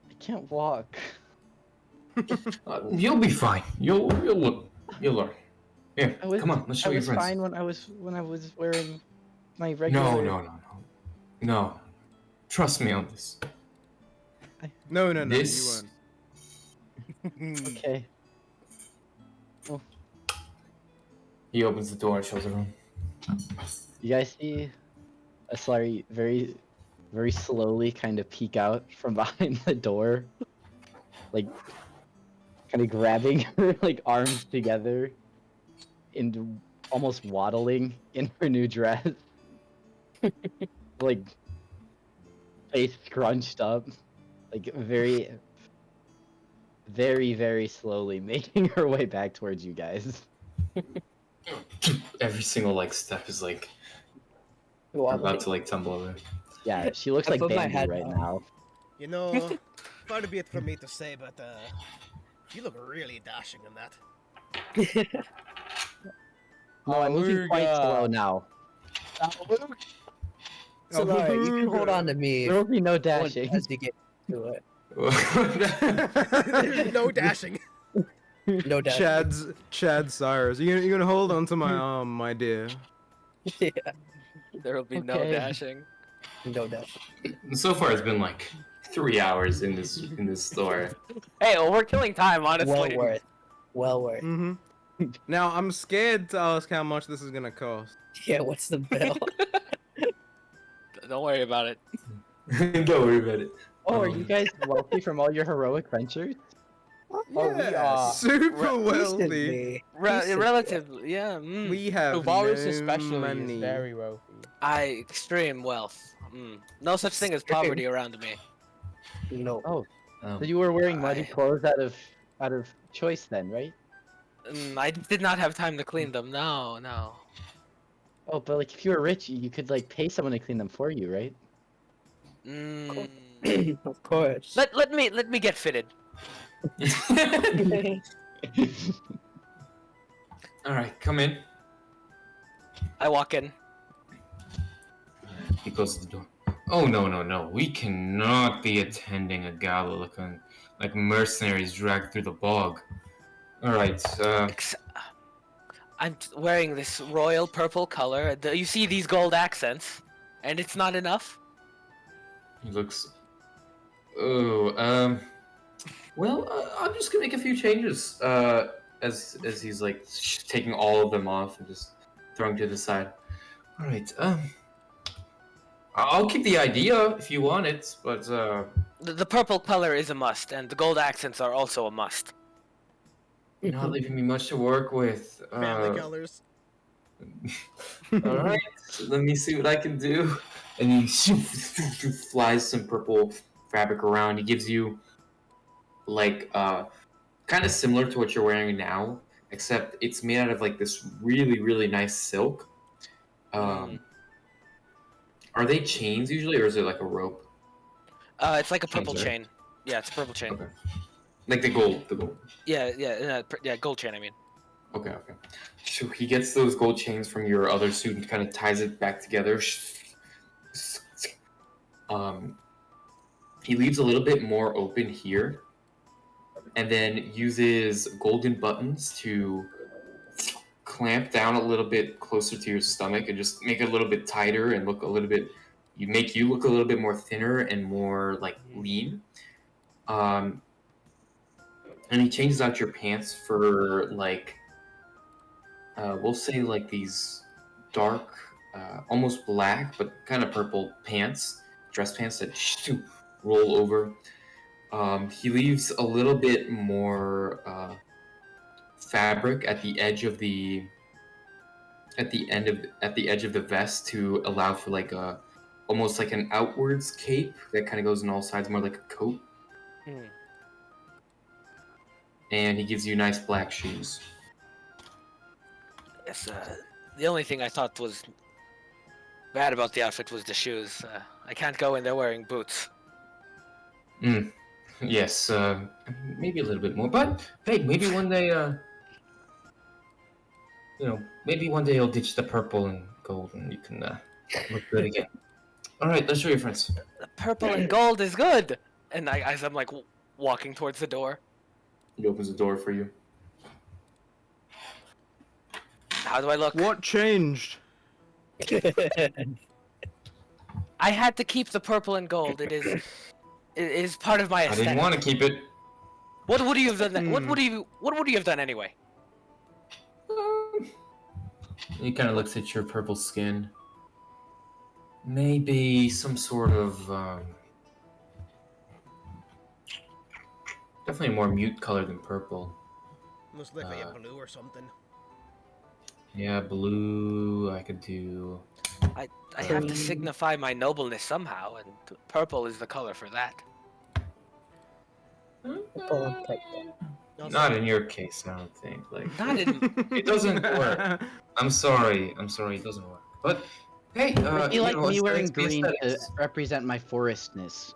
I can't walk. You'll be fine. You'll learn. Here, I was come on. Let's show I your was friends. fine when I was wearing my No, regular. no. Trust me on this. No, This- you weren't. Okay. He opens the door and shows everyone. You guys see a Slurry very, very slowly kind of peek out from behind the door, like kind of grabbing her like arms together and almost waddling in her new dress, like face scrunched up, like very, very, very slowly making her way back towards you guys. Every single like step is like Well, about to like tumble over. Yeah, she looks I like put my Bambi head right down. now. You know, far be it from me to say, but you look really dashing in that. No, I'm moving quite slow now. So, Laura, you can hold on to me There will be no once- dashing. as you get to it. There's no dashing. No doubt. Chad Cyrus. You gonna hold on to my arm, my dear? Yeah, There will be no Okay. dashing. no doubt. So far, it's been like 3 hours in this store. Hey, well, we're killing time, honestly. Well worth. Well worth. Mm-hmm. Now I'm scared to ask how much this is gonna cost. Yeah, what's the bill? Don't worry about it. Don't worry about it. Oh, are you guys wealthy from all your heroic ventures? Oh, we are super wealthy. Recently. Relatively, yeah. Mm. We have Uvaris no especially money. is very wealthy. Extreme wealth. No such thing as poverty around me. No. Oh, so you were wearing muddy clothes out of choice then, right? I did not have time to clean them. No. Oh, but like if you were rich, you could like pay someone to clean them for you, right? Of course. Let me get fitted. All right, come in. I walk in. He closes the door. Oh no! We cannot be attending a gala looking like mercenaries dragged through the bog. All right. I'm wearing this royal purple color. You see these gold accents, and it's not enough. He looks. Oh. Well, I'm just gonna make a few changes. As he's like taking all of them off and just throwing to the side. All right. I'll keep the idea if you want it, but The purple color is a must, and the gold accents are also a must. you're not leaving me much to work with. Family colors. All right. Let me see what I can do. And he flies some purple fabric around. He gives you like kind of similar to what you're wearing now, except it's made out of like this really nice silk. Are they chains usually, or is it like a rope? It's like a Chains, purple right? chain. Yeah, it's a purple chain. Okay. Like the gold. Yeah, gold chain. I mean. Okay. So he gets those gold chains from your other suit and kind of ties it back together. He leaves a little bit more open here, and then uses golden buttons to clamp down a little bit closer to your stomach and just make it a little bit tighter and look a little bit. You look a little bit more thinner and more like lean. And he changes out your pants for like. We'll say like these dark, almost black, but kind of purple pants, dress pants that roll over. He leaves a little bit more fabric at the edge of the edge of the vest to allow for like a almost like an outwards cape that kind of goes on all sides, more like a coat. and he gives you nice black shoes. Yes, the only thing I thought was bad about the outfit was the shoes. I can't go in there wearing boots. Yes, maybe a little bit more, but hey, maybe one day, maybe one day you'll ditch the purple and gold, and you can look good again. All right, let's show your friends. The purple and gold is good. And as I'm like walking towards the door, He opens the door for you. how do I look? What changed? I had to keep the purple and gold. It is part of my I aesthetic. didn't want to keep it. What would you have done? What would you have done anyway? He kind of looks at your purple skin. Maybe some sort of definitely a more mute color than purple. Most likely a blue or something. Yeah, blue. I could do. I have to signify my nobleness somehow, and purple is the color for that. Not in your case, I don't think. Like, Not in. it doesn't work. I'm sorry, it doesn't work. But hey, I feel like me wearing aesthetics be green to aesthetics. represent my forestness.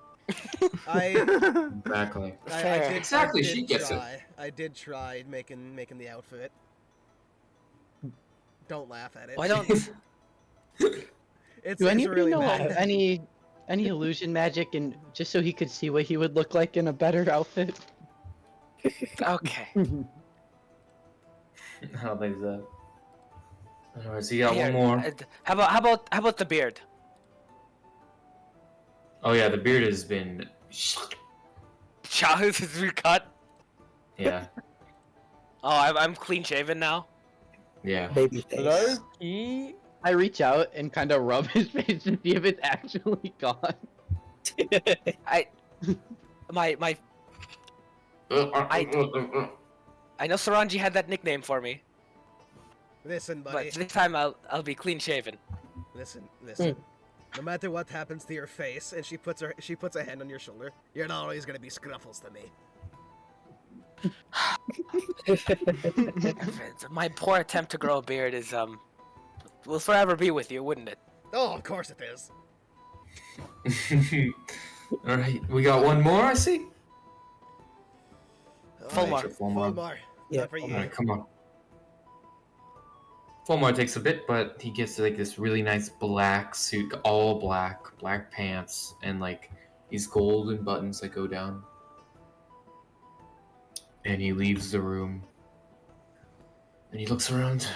Exactly. Fair. Exactly, she gets it. I did try making the outfit. Don't laugh at it. Why don't? It's Do any of really you know bad. any illusion magic, and just so he could see what he would look like in a better outfit? Okay. I don't think so. Alright, so you got Here, one more. How about the beard? Oh yeah, the beard has been. Charles is recut. Yeah, Oh, I'm clean shaven now. yeah. Baby face. I reach out and kind of rub his face to see if it's actually gone. My I know Saranji had that nickname for me, Listen, buddy. but this time I'll be clean shaven. Listen. No matter what happens to your face, and she puts a hand on your shoulder, you're not always gonna be Scruffles to me. My poor attempt to grow a beard is will forever be with you, wouldn't it? Oh, of course it is. Alright, we got one more, I see. Fulmar. Fulmar. Yeah, Not for you. Alright, come on. Fulmar takes a bit, but he gets like this really nice black suit, all black pants, and like these golden buttons that go down. And he leaves the room. And he looks around.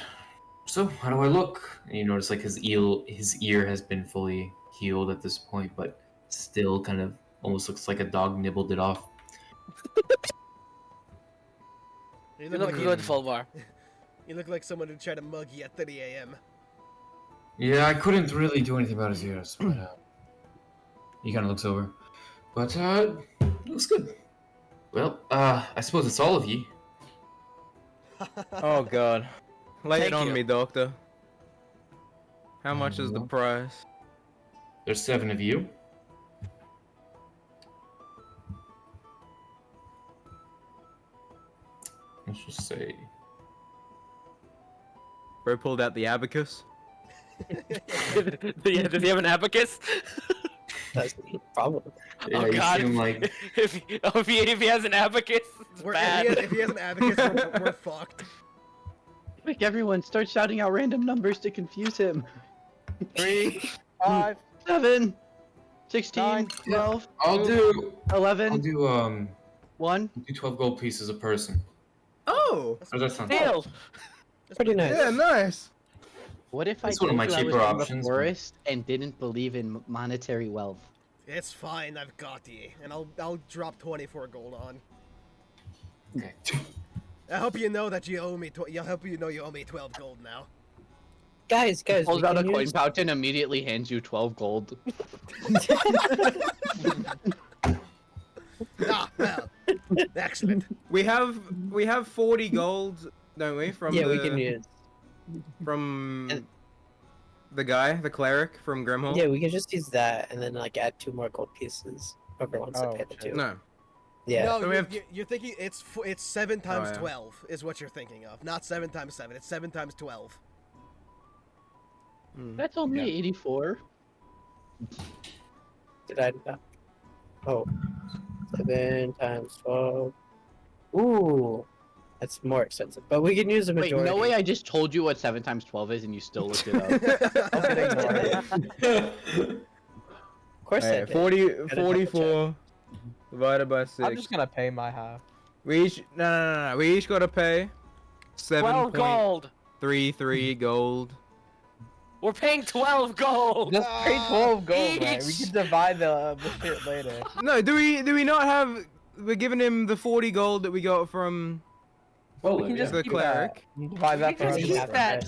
So, how do I look? And you notice like his ear has been fully healed at this point, but still kind of almost looks like a dog nibbled it off. You You look look like good, Fulmar. you look like someone who tried to mug you at 3 a.m. Yeah, I couldn't really do anything about his ears, but he kind of looks over. But looks good. Well, I suppose it's all of ye. Oh god. Lay Thank it on you. me, doctor. How much is the price? There's 7 of you. Let's just say. Bro pulled out the abacus. Yeah, does he have an abacus? That's the problem. Yeah, Oh you god. seem like if he has an abacus, it's bad. If he has an abacus, we're fucked. Quick, everyone, start shouting out random numbers to confuse him. 3, 5, 7, 16, 9, 12, I'll do 11, 1. 12 gold pieces a person. Oh! How does that sound? Deal. Pretty nice. Yeah, nice. What if That's I one of told my you I was cheaper from the options, but- forest and didn't believe in monetary wealth? It's fine, I've got ye, and I'll drop 24 gold on. Okay. I hope you know that you owe me. I hope you know you owe me 12 gold now. Guys, Pulls we out a can coin use... pouch and immediately hands you 12 gold. Ah, well, excellent. We have 40 gold, don't we? From Yeah, the we can use. from And- the guy, the cleric from Grimhall. Yeah, we can just use that and then like add 2 more gold pieces. Whoever wants to pay the 2. No. Yeah. No, So we have you're thinking it's 7 times yeah. 12 is what you're thinking of, not 7 times 7. It's 7 times 12. That's only Yeah. 84. Did I? Oh, 7 times 12. Ooh, that's more expensive. But we can use the Wait, majority. no way I just told you what 7 times 12 is and you still looked it up. Of course I Alright, did. 40, double check. 44 divided by 6. I'm just gonna pay my half. We each no. We each gotta pay 12 gold. 7.33 gold. We're paying 12 gold. Just pay 12 gold, man. We Each. can divide the shit later. No, do we not have? We're giving him the 40 gold that we got from Well, We can just the keep cleric. that. Divide that for Just us. keep Yeah. that.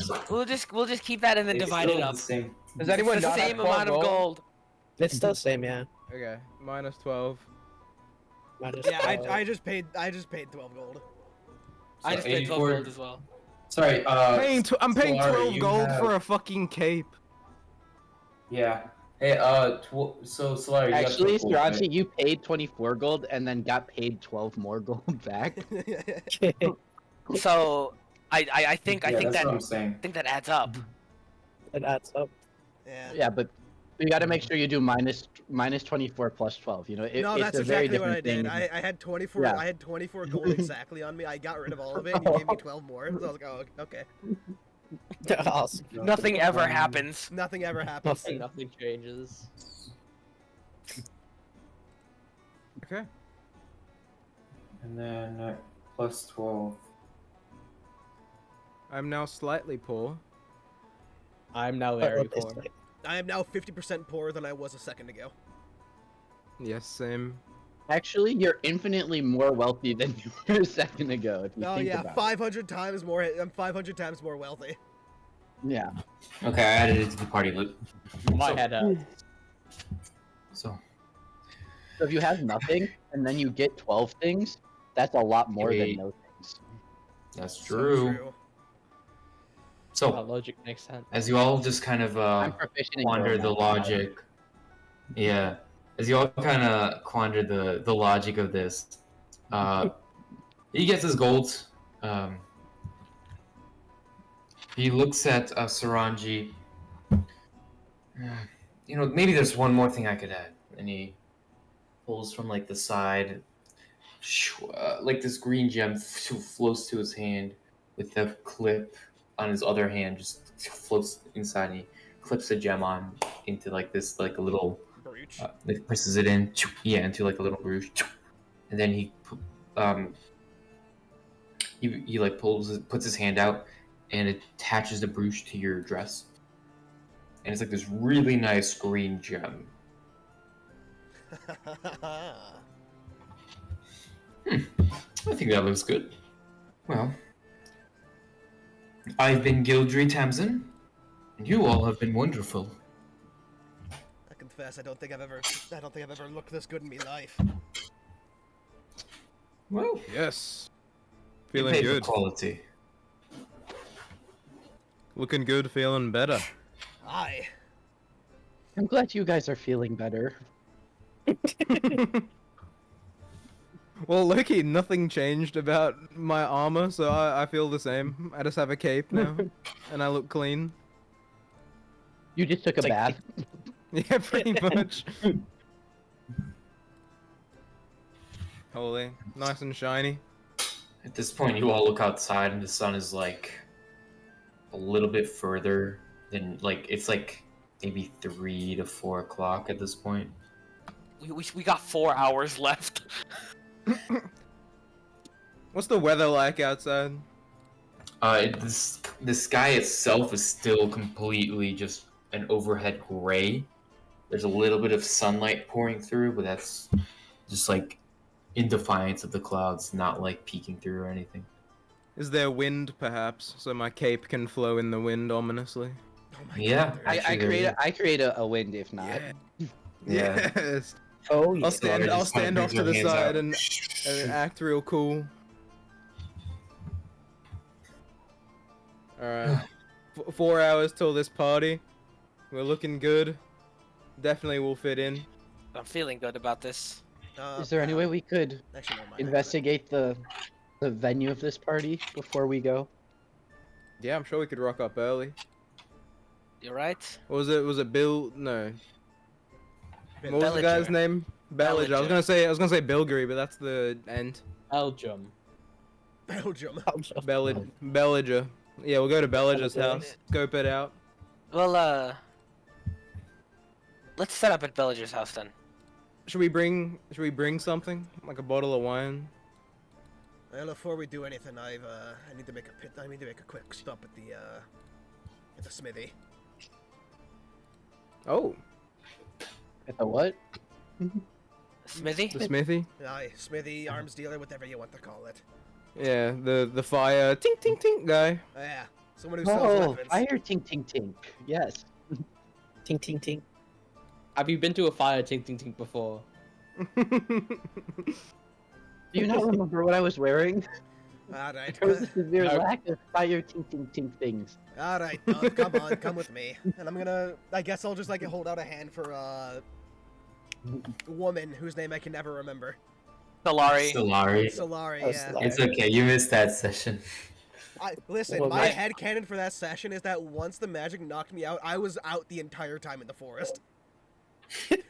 We'll just keep that and then it's divide still it up. the same. Does It's anyone the not have same 12 amount of gold. It's still the same, yeah. Okay, minus 12. Minus Yeah, 12. I just paid 12 gold. I just paid 12 84 gold as well. Sorry, I'm paying Solari, 12 you gold have- for a fucking cape. Yeah. Hey, so Solari, you got Actually, 12 gold, right? Sriracha, you paid 24 gold and then got paid 12 more gold back. So I think Yeah, that's that what I'm saying. adds up. It adds up. Yeah. Yeah, but you got to make sure you do minus 24 plus 12. You know, No, it's that's a very exactly what I different did. thing. I had 24. Yeah. I had 24 gold exactly on me. I got rid of all of it. And you gave me 12 more. So I was like, oh, okay. Awesome. Nothing ever happens. Nothing ever happens. Nothing changes. Okay. And then plus 12. I'm now slightly poor. I'm now But very what they poor. say. I am now 50% poorer than I was a second ago. Yes, same. Actually, you're infinitely more wealthy than you were a second ago. If you Oh think yeah, about 500 times more. I'm 500 times more wealthy. it. Yeah. Okay, I added it to the party list. My So- head hurts. So, So if you have nothing and then you get 12 things, that's a lot more than Wait. no things. that's So true. So, Logic makes sense. as you all just kind of I'm proficient in quander the Roman. logic. Yeah. As you all kind of quander the logic of this, he gets his gold. He looks at Saranji. You know, maybe there's one more thing I could add. And he pulls from like the side, like this green gem floats to his hand with the clip on his other hand, just floats inside. And he clips the gem on into like this, like a little. Brooch. Like presses it in, yeah, into like a little brooch, and then he like puts his hand out, and attaches the brooch to your dress, and it's like this really nice green gem. I think that looks good. Well, I've been Gildry Tamsin, and you all have been wonderful. I confess, I don't think I've ever looked this good in my life. Well, Yes. you Feeling paid for good. quality. Looking good, feeling better. Aye. I'm glad you guys are feeling better. Well, Loki, nothing changed about my armor, so I feel the same. I just have a cape now, and I look clean. You just took a It's like- bath. Yeah, pretty much. Holy, nice and shiny. At this point, you all look outside, and the sun is like a little bit further than like it's like maybe 3 to 4 o'clock at this point. We got 4 hours left. What's the weather like outside? The sky itself is still completely just an overhead gray. There's a little bit of sunlight pouring through, but that's just like in defiance of the clouds, not like peeking through or anything. Is there wind, perhaps, so my cape can flow in the wind ominously? Oh my Yeah. god. I Actually, there create a wind if not. Yeah. Yes. Oh, yeah. I'll stand off to the side and act real cool. Alright. 4 hours till this party. We're looking good. Definitely will fit in. I'm feeling good about this. Is there any way we could Actually, never mind. I got it. investigate the venue of this party before we go? Yeah, I'm sure we could rock up early. You're right. What was it? Was it Bill? No. What was the Belliger. guy's name? Belliger. I was Belliger. gonna say Bilgery, but that's the end. Belgium. Belgium. Belliger. Yeah, we'll go to Belliger's house. Scope it out. Well, let's set up at Belliger's house then. Should we bring something? Like a bottle of wine? Well, before we do anything, I need to make a quick stop at the smithy. Oh, At the what? Smithy? the smithy? Aye, smithy, arms dealer, whatever you want to call it. Yeah, the fire tink tink tink guy. Yeah, someone who sells Oh, weapons. fire tink tink tink. Yes. Ting ting ting. Have you been to a fire tink tink tink before? Do you not remember what I was wearing? Alright, There was a severe No. lack of fire tink tink tink things. alright, Doug, come on, come with me. And I guess I'll just like hold out a hand for a woman whose name I can never remember. Solari. Solari. Solari, Oh, yeah. Solari. It's okay. You missed that session. Listen, Well, my right. headcanon for that session is that once the magic knocked me out, I was out the entire time in the forest.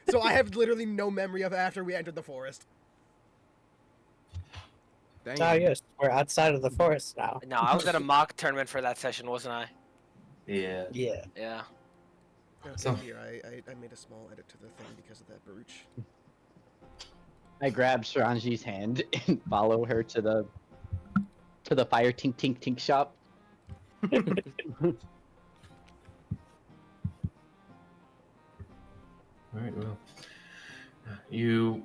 So I have literally no memory of after we entered the forest. Dang. Ah, yes, we're outside of the forest now. No, I was at a mock tournament for that session, wasn't I? Yeah. Yeah. Yeah. Okay, So- here, I made a small edit to the thing because of that brooch. I grab Saranji's hand and follow her to the fire tink tink tink shop. Alright, well. You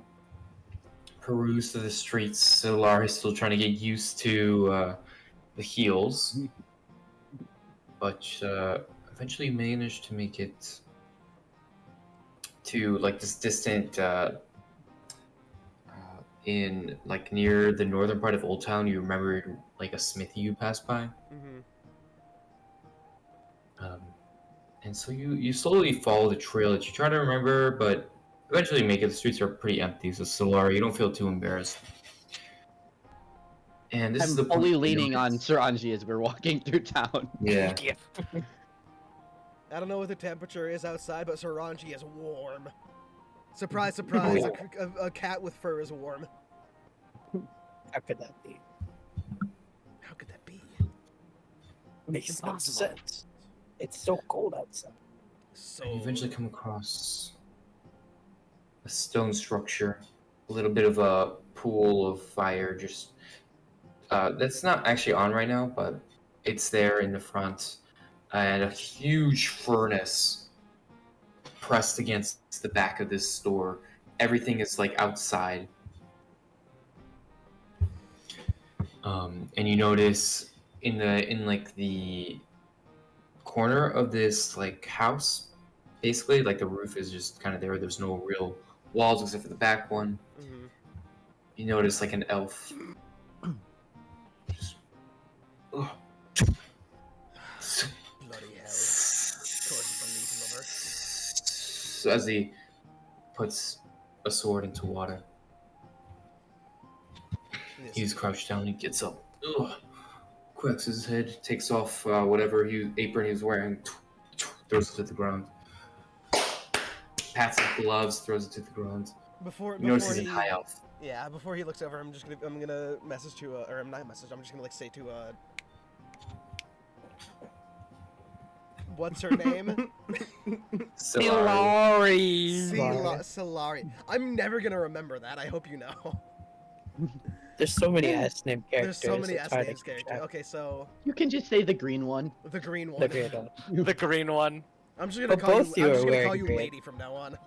peruse through the streets. Solari's still trying to get used to the heels. But eventually you manage to make it to like this distant in like near the northern part of Old Town. You remembered like a smithy you passed by. Mm-hmm. And so you slowly follow the trail that you try to remember, but eventually make it. The streets are pretty empty, so Solari, you don't feel too embarrassed. And this is the I'm point fully you leaning on notice- Saranji as we're walking through town. Yeah. Idiot. I don't know what the temperature is outside, but Saranji is warm. Surprise, surprise, a cat with fur is warm. How could that be? How could that be? Makes no Impossible. sense. It's so cold outside. So And you eventually come across a stone structure, a little bit of a pool of fire. Just that's not actually on right now, but it's there in the front, and a huge furnace pressed against the back of this store. Everything is like outside, and you notice in the corner of this like house, basically like the roof is just kind of there. There's no real walls except for the back one. Mhm. You notice like an elf. Just, ugh. bloody hell. Of course, it's a leaf lover. So as he puts a sword into water, Yes. he's crouched down. He gets up, cracks his head, takes off whatever apron he was wearing, throws it to the ground. Pats his gloves, throws it to the ground. Before You notice before he's he a high elf. yeah before he looks over, I'm gonna message to or I'm not message. I'm just gonna like say to what's her name? Solari. Solari. Solari. I'm never gonna remember that. I hope you know. There's so many S name characters. There's so many it's S hard to names keep characters. track. Okay, so You can just say the green one. the green one. The great one. The green one. I'm just gonna But call both you. you I'm are just gonna call wearing you green. lady from now on.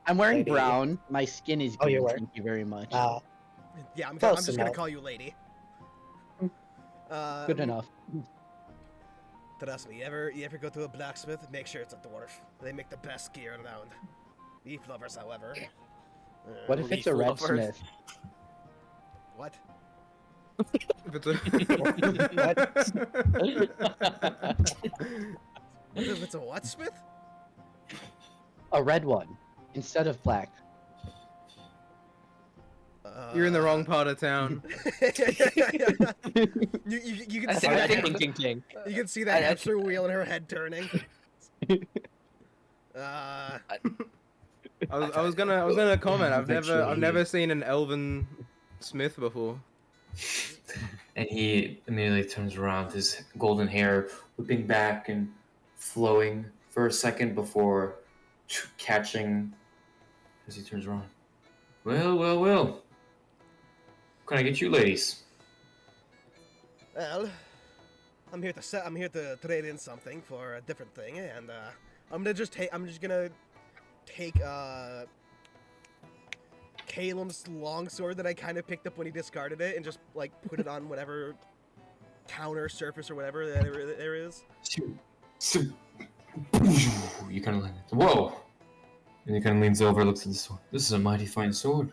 I'm wearing Lady. brown. My skin is Oh, green. you're wearing- Thank you very much. Yeah, I'm Close just gonna enough. call you lady. Good enough. Trust me, you ever go to a blacksmith, make sure it's a dwarf. They make the best gear around. Leaf lovers, however. What if it's a Leaf red lovers. smith? What? If it's a... What if it's a what smith? A red one instead of black. You're in the wrong part of town. You can I see think- I that. think- King King. You can see that I hamster wheel in her head turning. I was gonna comment. I've never seen an elven smith before. And he immediately turns around, his golden hair whipping back and flowing for a second before catching as he turns around. Well, well, well. What can I get you ladies? Well, I'm here to trade in something for a different thing, and I'm just gonna take Calum's longsword that I kind of picked up when he discarded it, and just like put it on whatever counter surface or whatever there is. You kind of whoa, and he kind of leans over, looks at the sword. This is a mighty fine sword,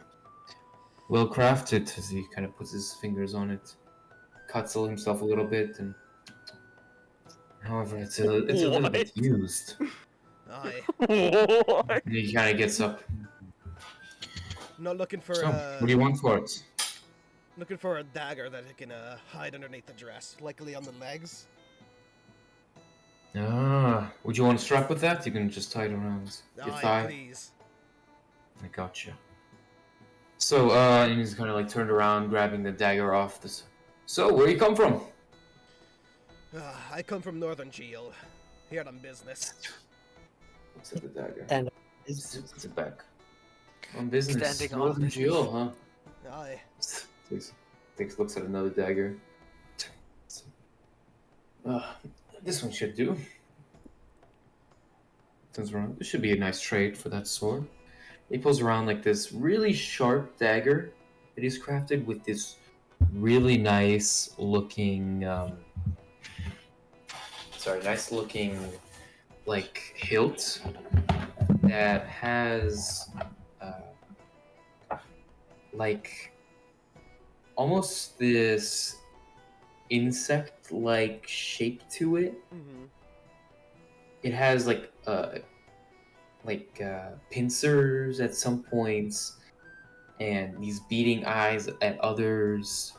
well crafted. As he kind of puts his fingers on it, cuts himself a little bit, and however, it's a little bit used. Aye. What? And he kind of gets up. Not looking for So, what do you want for it? looking for a dagger that I can hide underneath the dress, likely on the legs. Ah, would you want a strap with that? You can just tie it around your Aye, thigh. please. I gotcha. So, and he's kind of like turned around, grabbing the dagger off this. So, where you come from? I come from Northern Geel, here on business. Looks at the dagger. And It's it back. On business. Standing on Northern business. Geel, huh? Aye. Looks at another dagger. This one should do. Turns around. This should be a nice trade for that sword. He pulls around like this really sharp dagger that he's crafted with this really nice looking, nice looking like hilt that has like almost this insect-like shape to it. Mm-hmm. It has like pincers at some points and these beating eyes at others.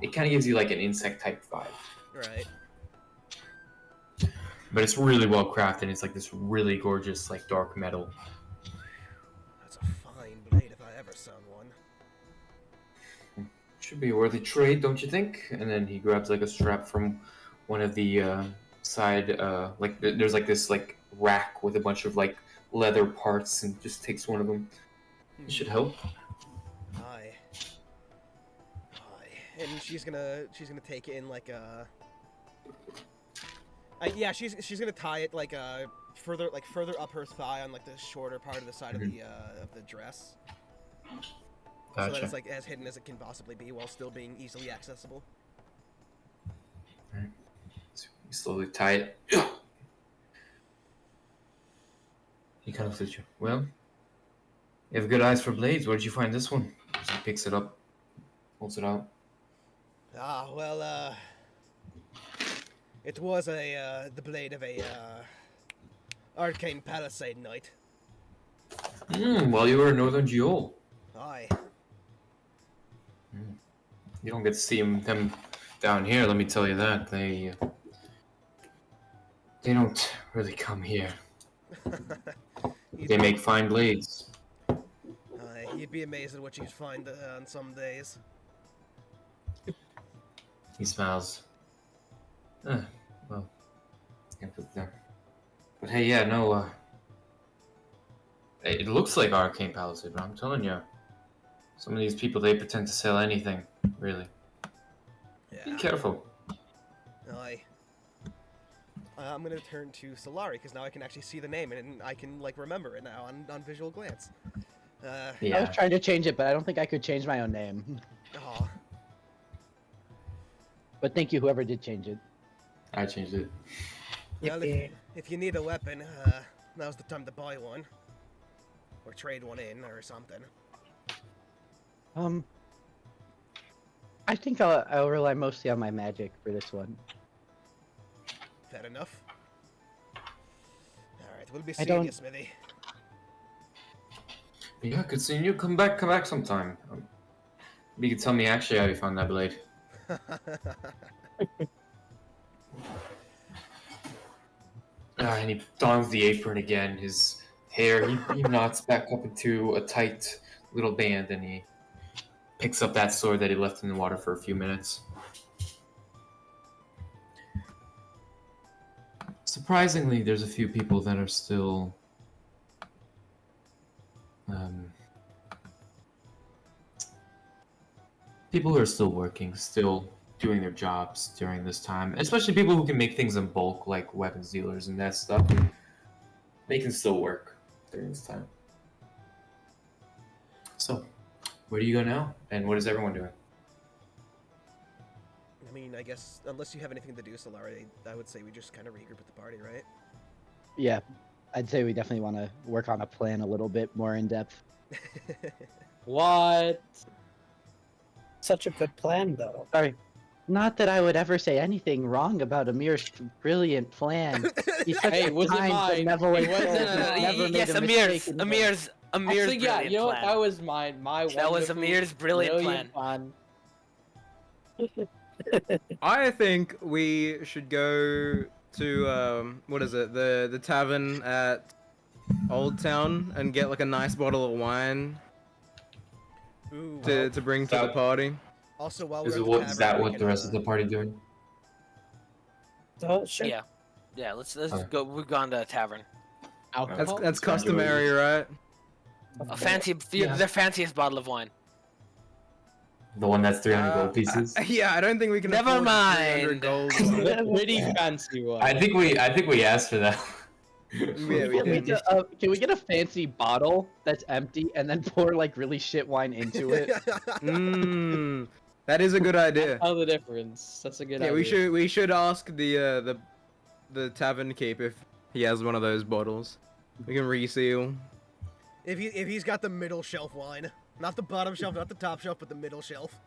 It kind of gives you like an insect type vibe, Right. but it's really well crafted. It's like this really gorgeous like dark metal. That's a fine blade if I ever saw one. Should be a worthy trade, don't you think? And then he grabs like a strap from one of the side there's like this like rack with a bunch of like leather parts and just takes one of them. It should help. Aye. Aye. And she's gonna take it in like a. Yeah, she's gonna tie it like further up her thigh on like the shorter part of the side of the dress. So that Gotcha. it's like as hidden as it can possibly be while still being easily accessible. Alright. So you slowly tie it. He kind of looks at you. Well, you have good eyes for blades. Where did you find this one? So he picks it up, holds it out. Ah, well, it was the blade of a arcane palisade knight. While you were in Northern Geol. Aye. You don't get to see them down here, let me tell you that. They don't really come here. They make fine blades. Aye, you'd be amazed at what you'd find on some days. He smiles. Well, can't put it there. But hey, yeah, no, it looks like Arcane Palisade, but I'm telling you, some of these people, they pretend to sell anything, really. Be Yeah. careful. Aye. I'm gonna turn to Solari because now I can actually see the name and I can like remember it now on visual glance. I Yeah. was trying to change it, but I don't think I could change my own name. Oh, But thank you, whoever did change it. I changed it. well, Yippee. if you need a weapon, now's the time to buy one. Or trade one in or something. I think I'll rely mostly on my magic for this one. Fair enough. Alright, we'll be I seeing don't- you, Smithy. Yeah, good seeing you. Come back sometime. You can tell me actually how you found that blade. And he dons the apron again. His hair, he knots back up into a tight little band, and he picks up that sword that he left in the water for a few minutes. Surprisingly, there's a few people that are still people who are still working, still doing their jobs during this time, especially people who can make things in bulk, like weapons dealers and that stuff. They can still work during this time. So, where do you go now? And what is everyone doing? I mean, I guess unless you have anything to do, Solari, I would say we just kind of regroup with the party, right? Yeah, I'd say we definitely want to work on a plan a little bit more in depth. What? Such a good plan, though. Sorry. Not that I would ever say anything wrong about Amir's brilliant plan. He's such Hey, a was it kind, mine? benevolent It wasn't soul. a- He's never made yes, a mistake Amir's Actually, yeah, brilliant you know what? plan. That was mine. My That was wonderful, Amir's brilliant plan. I think we should go to what is it? The tavern at Old Town and get like a nice bottle of wine Ooh. to bring to the party. Also, while Is we're at the is tavern, that we what can, the rest of the party doing? Oh, sure. Yeah. Yeah, let's Okay. go. We've gone to a tavern. Alcohol? That's customary, right? A fancy, the fanciest bottle of wine. The one that's 300 gold pieces. Yeah, I don't think we can. Never afford mind. 300 gold. The pretty fancy one. I think we asked for that. Yeah, we did. Can we get a fancy bottle that's empty and then pour like really shit wine into it? Mmm, that is a good idea. Tell the difference. That's a good Yeah, idea. we should ask the tavern keep if he has one of those bottles. We can reseal. if he's got the middle shelf wine, not the bottom shelf, not the top shelf, but the middle shelf.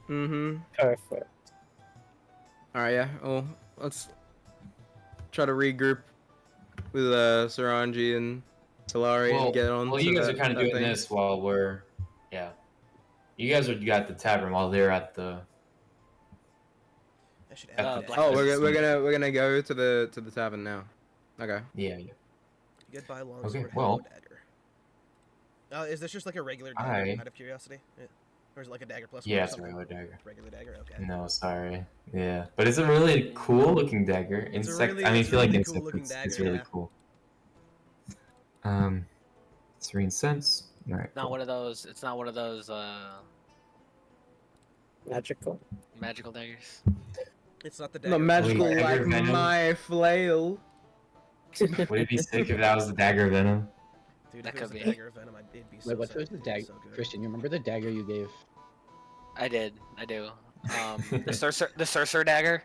Mm-hmm. Perfect. All right, yeah. Well, let's try to regroup with Saranji and Solari and get on. Well, to you guys that- are kind of that doing thing. this while we're, yeah. You guys are at the tavern while they're at the. I should Uh, add that. Black- Oh, we're gonna go to the tavern now. Okay. Yeah. Goodbye, long Okay, sword, well- hello, dagger. Is this just like a regular dagger? Out of curiosity, or is it like a dagger plus? one Yeah, or it's a something? regular dagger. Regular dagger. Okay. No, sorry. Yeah, but it's a really cool looking dagger. It's a Insect. really- I mean, I it's a feel like really insect. cool-looking It's dagger, really yeah. cool. 3 cents. All right. Not cool. one of those. It's not one of those Magical. magical daggers. It's not the dagger. Not magical Dagger like venom. my flail. Would it be sick if that was the dagger of venom? Dude, That if it was could the be. dagger of venom, it'd be so Wait, what sick. was the It'd be dagger? so good. Christian, you remember the dagger you gave? I do. The sorcerer dagger.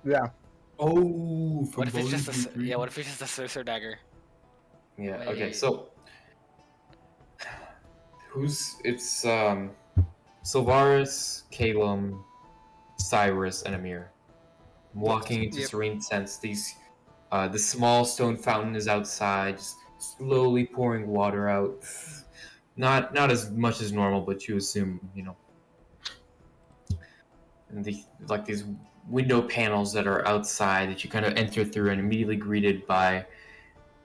Yeah. Oh, What if it's just a What if it's just a sorcerer dagger? Yeah. Okay. Wait. So, it's Sylvaris, Calum, Cyrus, and Amir. Walking into Yep. Serene Sense. The small stone fountain is outside, just slowly pouring water out. Not as much as normal, but you assume, And these window panels that are outside that you kind of enter through and immediately greeted by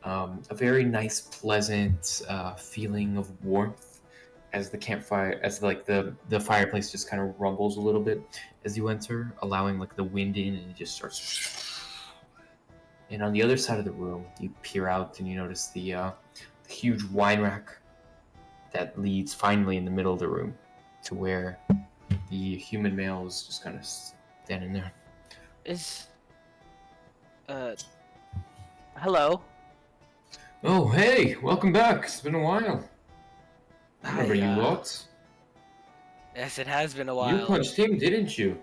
a very nice, pleasant feeling of warmth as the campfire, the fireplace just kind of rumbles a little bit as you enter, allowing like the wind in, and it just starts. And on the other side of the room, you peer out and you notice the huge wine rack that leads finally in the middle of the room to where the human male is just kind of standing there. Hello. Oh, hey, welcome back. It's been a while. I remember you Hi, lot. Yes, it has been a You while. punched him, didn't you?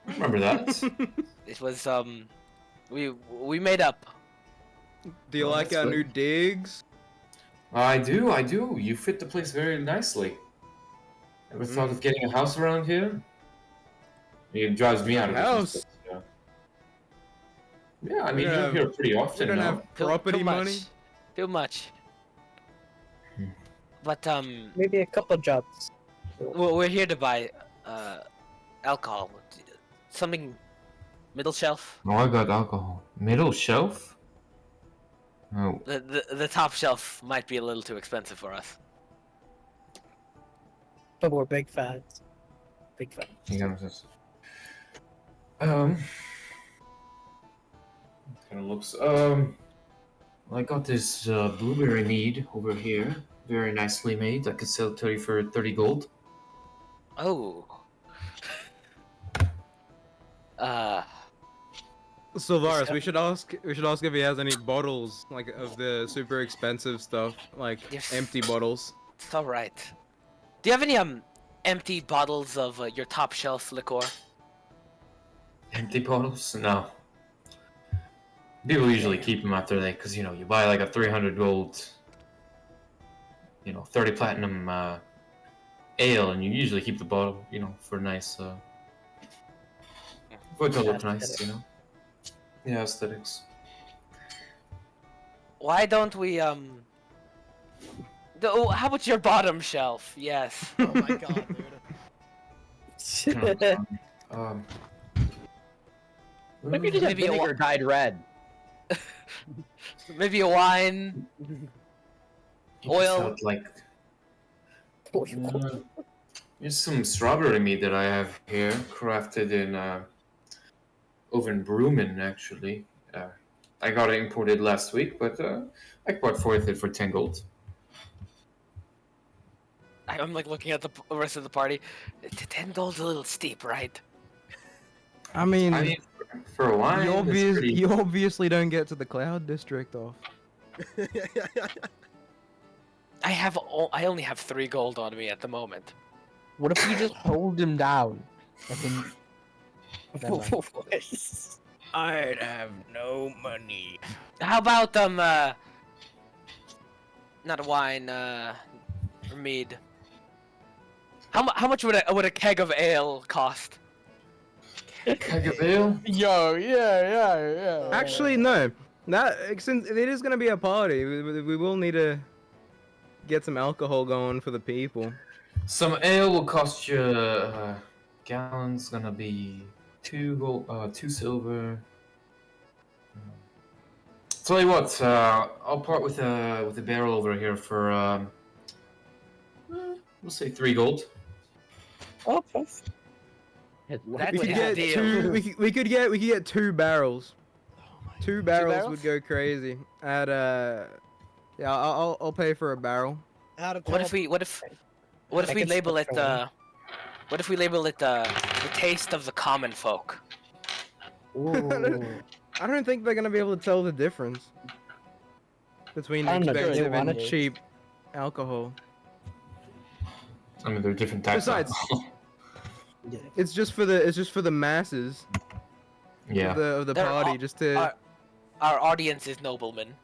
I remember that. It was we made up. Do you Oh, like that's our good. new digs? I do. You fit the place very nicely. Ever thought of getting a house around here? It drives me out of House? business, but, yeah, I We mean, don't you're have- here pretty We often don't now. have property too money. Much. Too much. Hmm. But Maybe a couple jobs. Well, we're here to buy alcohol. Something middle shelf. Oh, I got alcohol. Middle shelf? Oh, The top shelf might be a little too expensive for us. But we're big fans. Big fans. hang on. Kind of looks. I got this blueberry mead over here. Very nicely made. I could sell it to you for 30 gold. Oh. Sylvaris, we should ask if he has any bottles like of the super expensive stuff, like Yes. empty bottles. It's all right. Do you have any empty bottles of your top shelf liqueur? Empty bottles? No. People usually keep them after they, because you buy like a 300 gold, 30 platinum ale, and you usually keep the bottle, for nice, for it to look nice, Yeah, aesthetics. Why don't we how about your bottom shelf? Yes. Oh my god, dude. Um, Maybe just have Maybe a vinegar dyed red. Maybe a wine. Oil. Like, here's some strawberry mead that I have here, crafted in Oven Brewman, actually. I got it imported last week, but I bought forth it for 10 gold. I'm like looking at the rest of the party. 10 gold's a little steep, right? I mean, I mean, for a wine, it's pretty... you obviously don't get to the Cloud District off. I only have 3 gold on me at the moment. What if we just hold him down? Never mind. I'd have no money. How about not a wine, mead. How much would a keg of ale cost? Keg of ale? Yo, yeah. Actually, no. Since it is gonna be a party, we will need to get some alcohol going for the people. Some ale will cost you, gallons gonna be 2 gold, 2 silver. Tell you what, I'll part with a barrel over here for, we'll say 3 gold. Oh, plus. That We could is a get deal. two. We could get 2 barrels. Two barrels barrels? would go crazy. At yeah, I'll pay for a barrel. How to What if we can label switch it for the taste of the common folk? Ooh. I don't think they're gonna be able to tell the difference between I don't know, do they expensive and want it? cheap alcohol. I mean, there are different types Besides- of alcohol. It's just for the masses Yeah. of the They're party, all- just to. Our audience is noblemen.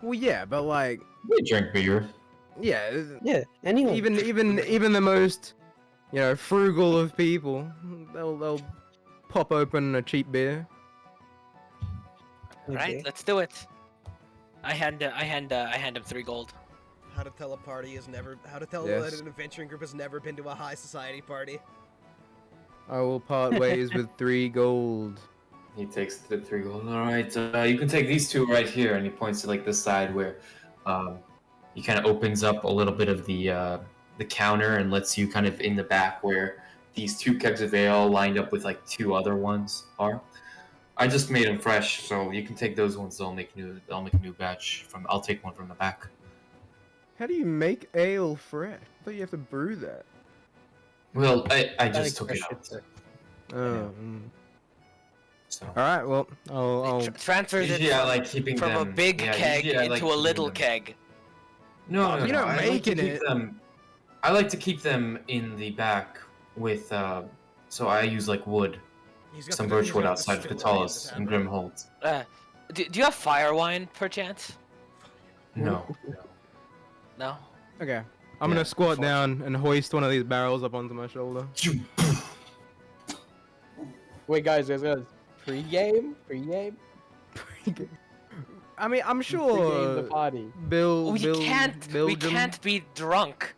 Well, yeah, but like, We drink beer. yeah, Yeah, anyone. even the most, frugal of people, they'll pop open a cheap beer. Right, let's do it. I hand him 3 gold. How to tell a party is never. How to tell Yes. that an adventuring group has never been to a high society party. I will part ways with 3 gold. He takes the 3 gold. All right, you can take these 2 right here, and he points to like this side where, he kind of opens up a little bit of the counter and lets you kind of in the back where these 2 kegs of ale lined up with like 2 other ones are. I just made them fresh, so you can take those ones. They'll make a new batch from. I'll take one from the back. How do you make ale fresh? I thought you have to brew that. Well, I just took it out. Oh. So. All right. Well, I'll Transfers it Usually I like keeping from a them, big yeah, keg usually I like into a keeping little them. keg. No, You're not I like to making keep it. them. I like to keep them in the back with. So I use like wood, He's got some the- he's birchwood got the outside of distillery in Katolis his and hand. Grimholt. Do you have fire wine, perchance? No. No? Okay. I'm Yeah, gonna squat down and hoist one of these barrels up onto my shoulder. Wait, guys. Pre-game? I mean, I'm Pre-game the sure party. We can't be drunk.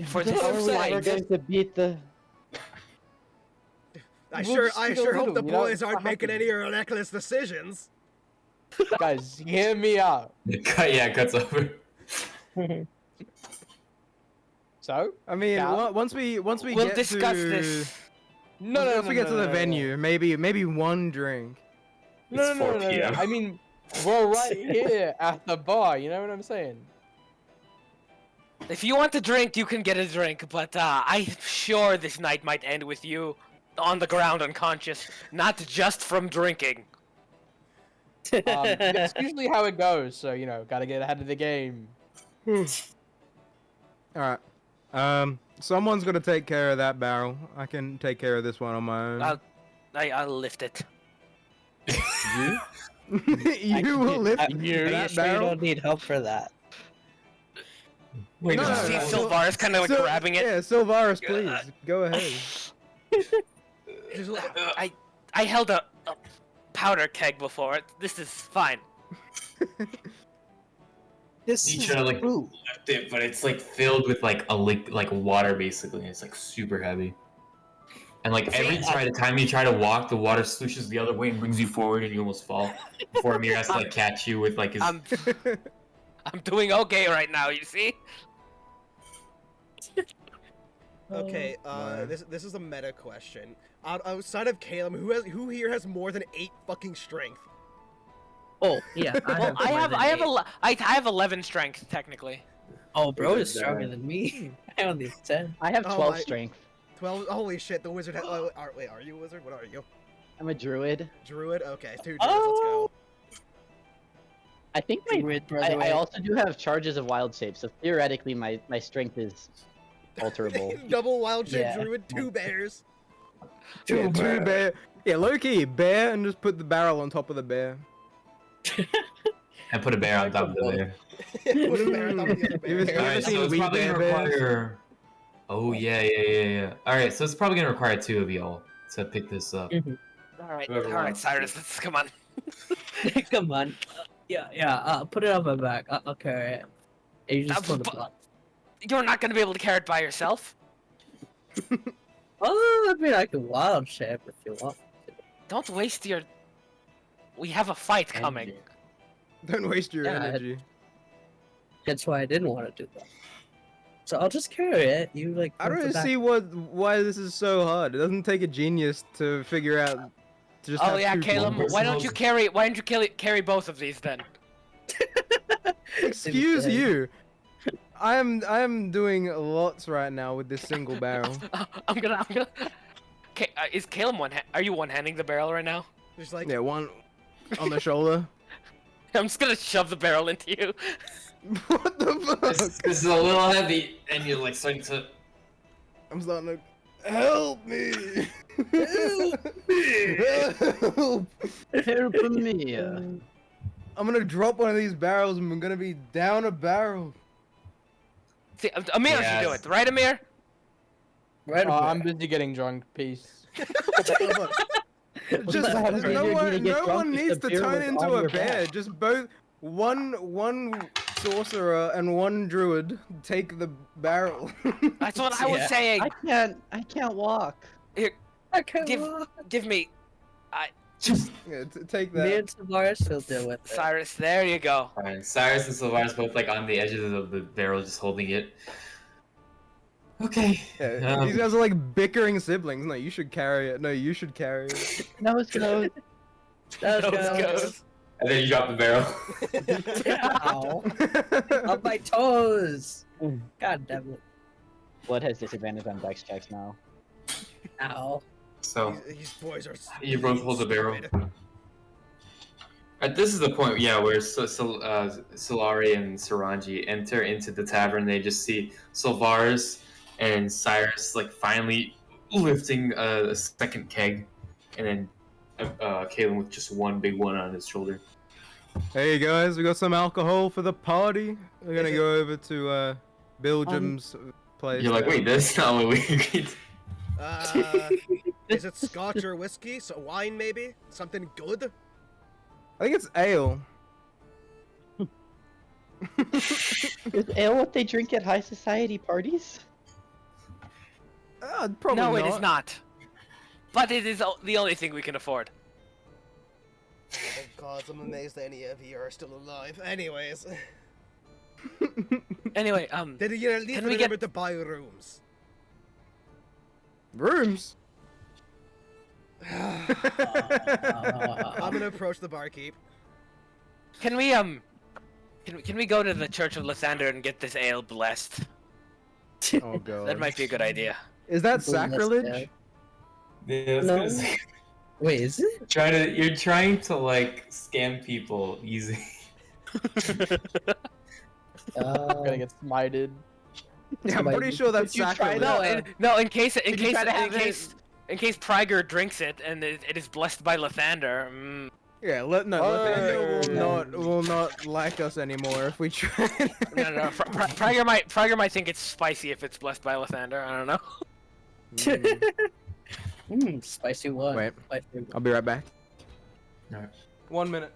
For How this are we ever side. going to beat the? I We'll sure, just I get a sure hope little, the you know, boys aren't what making happens? any reckless decisions. Guys, hear me out. Yeah, cuts over. So, I mean, Cal? once we We'll get discuss to this. once we get to the venue, maybe one drink. It's 4 p.m. I mean, we're right here at the bar. You know what I'm saying? If you want a drink, you can get a drink, but I'm sure this night might end with you on the ground unconscious, not just from drinking. That's usually how it goes. So gotta get ahead of the game. All right. Someone's gonna take care of that barrel. I can take care of this one on my own. I'll lift it. You? You will lift Are you that sure you barrel. don't need help for that? Wait, You No, see no, no. Sylvaris kind of like grabbing it. Yeah, Sylvaris, please go ahead. Just like, I held a powder keg before it. This is fine. This You is try to like true. lift it, but it's like filled with like like water basically. It's like super heavy. And like every time you try to walk, the water swooshes the other way and brings you forward, and you almost fall. Before Amir has to like catch you with like his. I'm doing okay right now. You see? okay, man. this is a meta question. Outside of Caleb, who here has more than 8 fucking strength? Oh yeah. Well, I have 11 strength technically. Oh, bro is stronger than me. I only have 10. I have Oh, 12 I- strength. 12. Holy shit, the wizard. Wait, are you a wizard? What are you? I'm a druid. Druid. Okay, 2 druids. Let's go. I think my Druid, I brother. also do have charges of wild shape, so theoretically my strength is alterable. Double wild shape Yeah. druid, 2 bears. Two bear. Yeah, low-key, bear, and just put the barrel on top of the bear. And put a bear on top of the bear. Put a bear on top of the other You bear. ever Alright, seen so it's Wee probably Bear gonna Bears? require. Oh yeah. Alright, so it's probably gonna require 2 of y'all to pick this up. All right, Whoever all right, wants. Cyrus, come on. Come on. Yeah. Put it on my back. I'll carry it. And you just put the block. You're not gonna be able to carry it by yourself. Oh, I mean, I can wild shape if you want. Don't waste your. We have a fight coming. Don't waste your Yeah, energy. That's why I didn't want to do that. So I'll just carry it. You like. I don't put the really back- see why this is so hard. It doesn't take a genius to figure out. To just Oh have yeah, two Caleb. people. Why don't you carry both of these then? Excuse you. I am doing lots right now with this single barrel. I'm gonna. Okay, is Caleb are you one-handing the barrel right now? Just like, Yeah, one on the shoulder. I'm just gonna shove the barrel into you. What the fuck? This is a little heavy, and you're like starting to. I'm starting to help me. Help! Help me! I'm gonna drop one of these barrels and I'm gonna be down a barrel. See, Amir should do Yes. it, right, Amir? Right Oh, away. I'm busy getting drunk. Peace. Just How does it no need one, to get no drunk one if needs the to beer turn was into on a your bear. back? Just both one sorcerer and one druid take the barrel. That's what I was Yeah. saying. I can't walk. I can't Give- walk. Give me, Yeah, take Me that. and Tavares will deal with it. Cyrus. There you go. Fine. Cyrus and Sylvaris both like on the edges of the barrel, just holding it. Okay. Yeah, these guys are like bickering siblings. No, you should carry it. No, you should carry it. Nose goes. Let's Nose go. goes. And then you drop the barrel. Ow. On my toes. God damn it. Blood has disadvantage on dex checks now. Ow. So these boys are. you both hold the barrel. stupid. This is the point, yeah, where Solari and Saranji enter into the tavern. They just see Sylvaris and Cyrus like finally lifting a second keg, and then Kalen with just one big one on his shoulder. Hey guys, we got some alcohol for the party. We're gonna Is it- go over to Belgium's place. You're like, there. wait, that's not what we agreed. Is it scotch or whiskey? So wine maybe? Something good? I think it's ale. Is ale what they drink at high society parties? Probably no, not. it is not. But it is the only thing we can afford. Oh my god, I'm amazed any of you are still alive. Anyways, Anyway, did you at least Can we remember get- to buy rooms? Rooms. I'm gonna approach the barkeep. can we can we go to the Church of Lysander and get this ale blessed? Oh god. That might be a good idea. Is that Bless sacrilege? God. Yeah, I was No. gonna say, Wait, is it? you're trying to like scam people using. I'm gonna get smited. Yeah, I'm Somebody- pretty sure that's Did you try sacrilege. No, in case Did you try to have in case Prager drinks it and it is blessed by Lysander. Yeah, Lysander will not like us anymore if we try. No. Prager might think it's spicy if it's blessed by Lysander. I don't know. Spicy one. Wait. Spicy I'll be right back. 1 minute.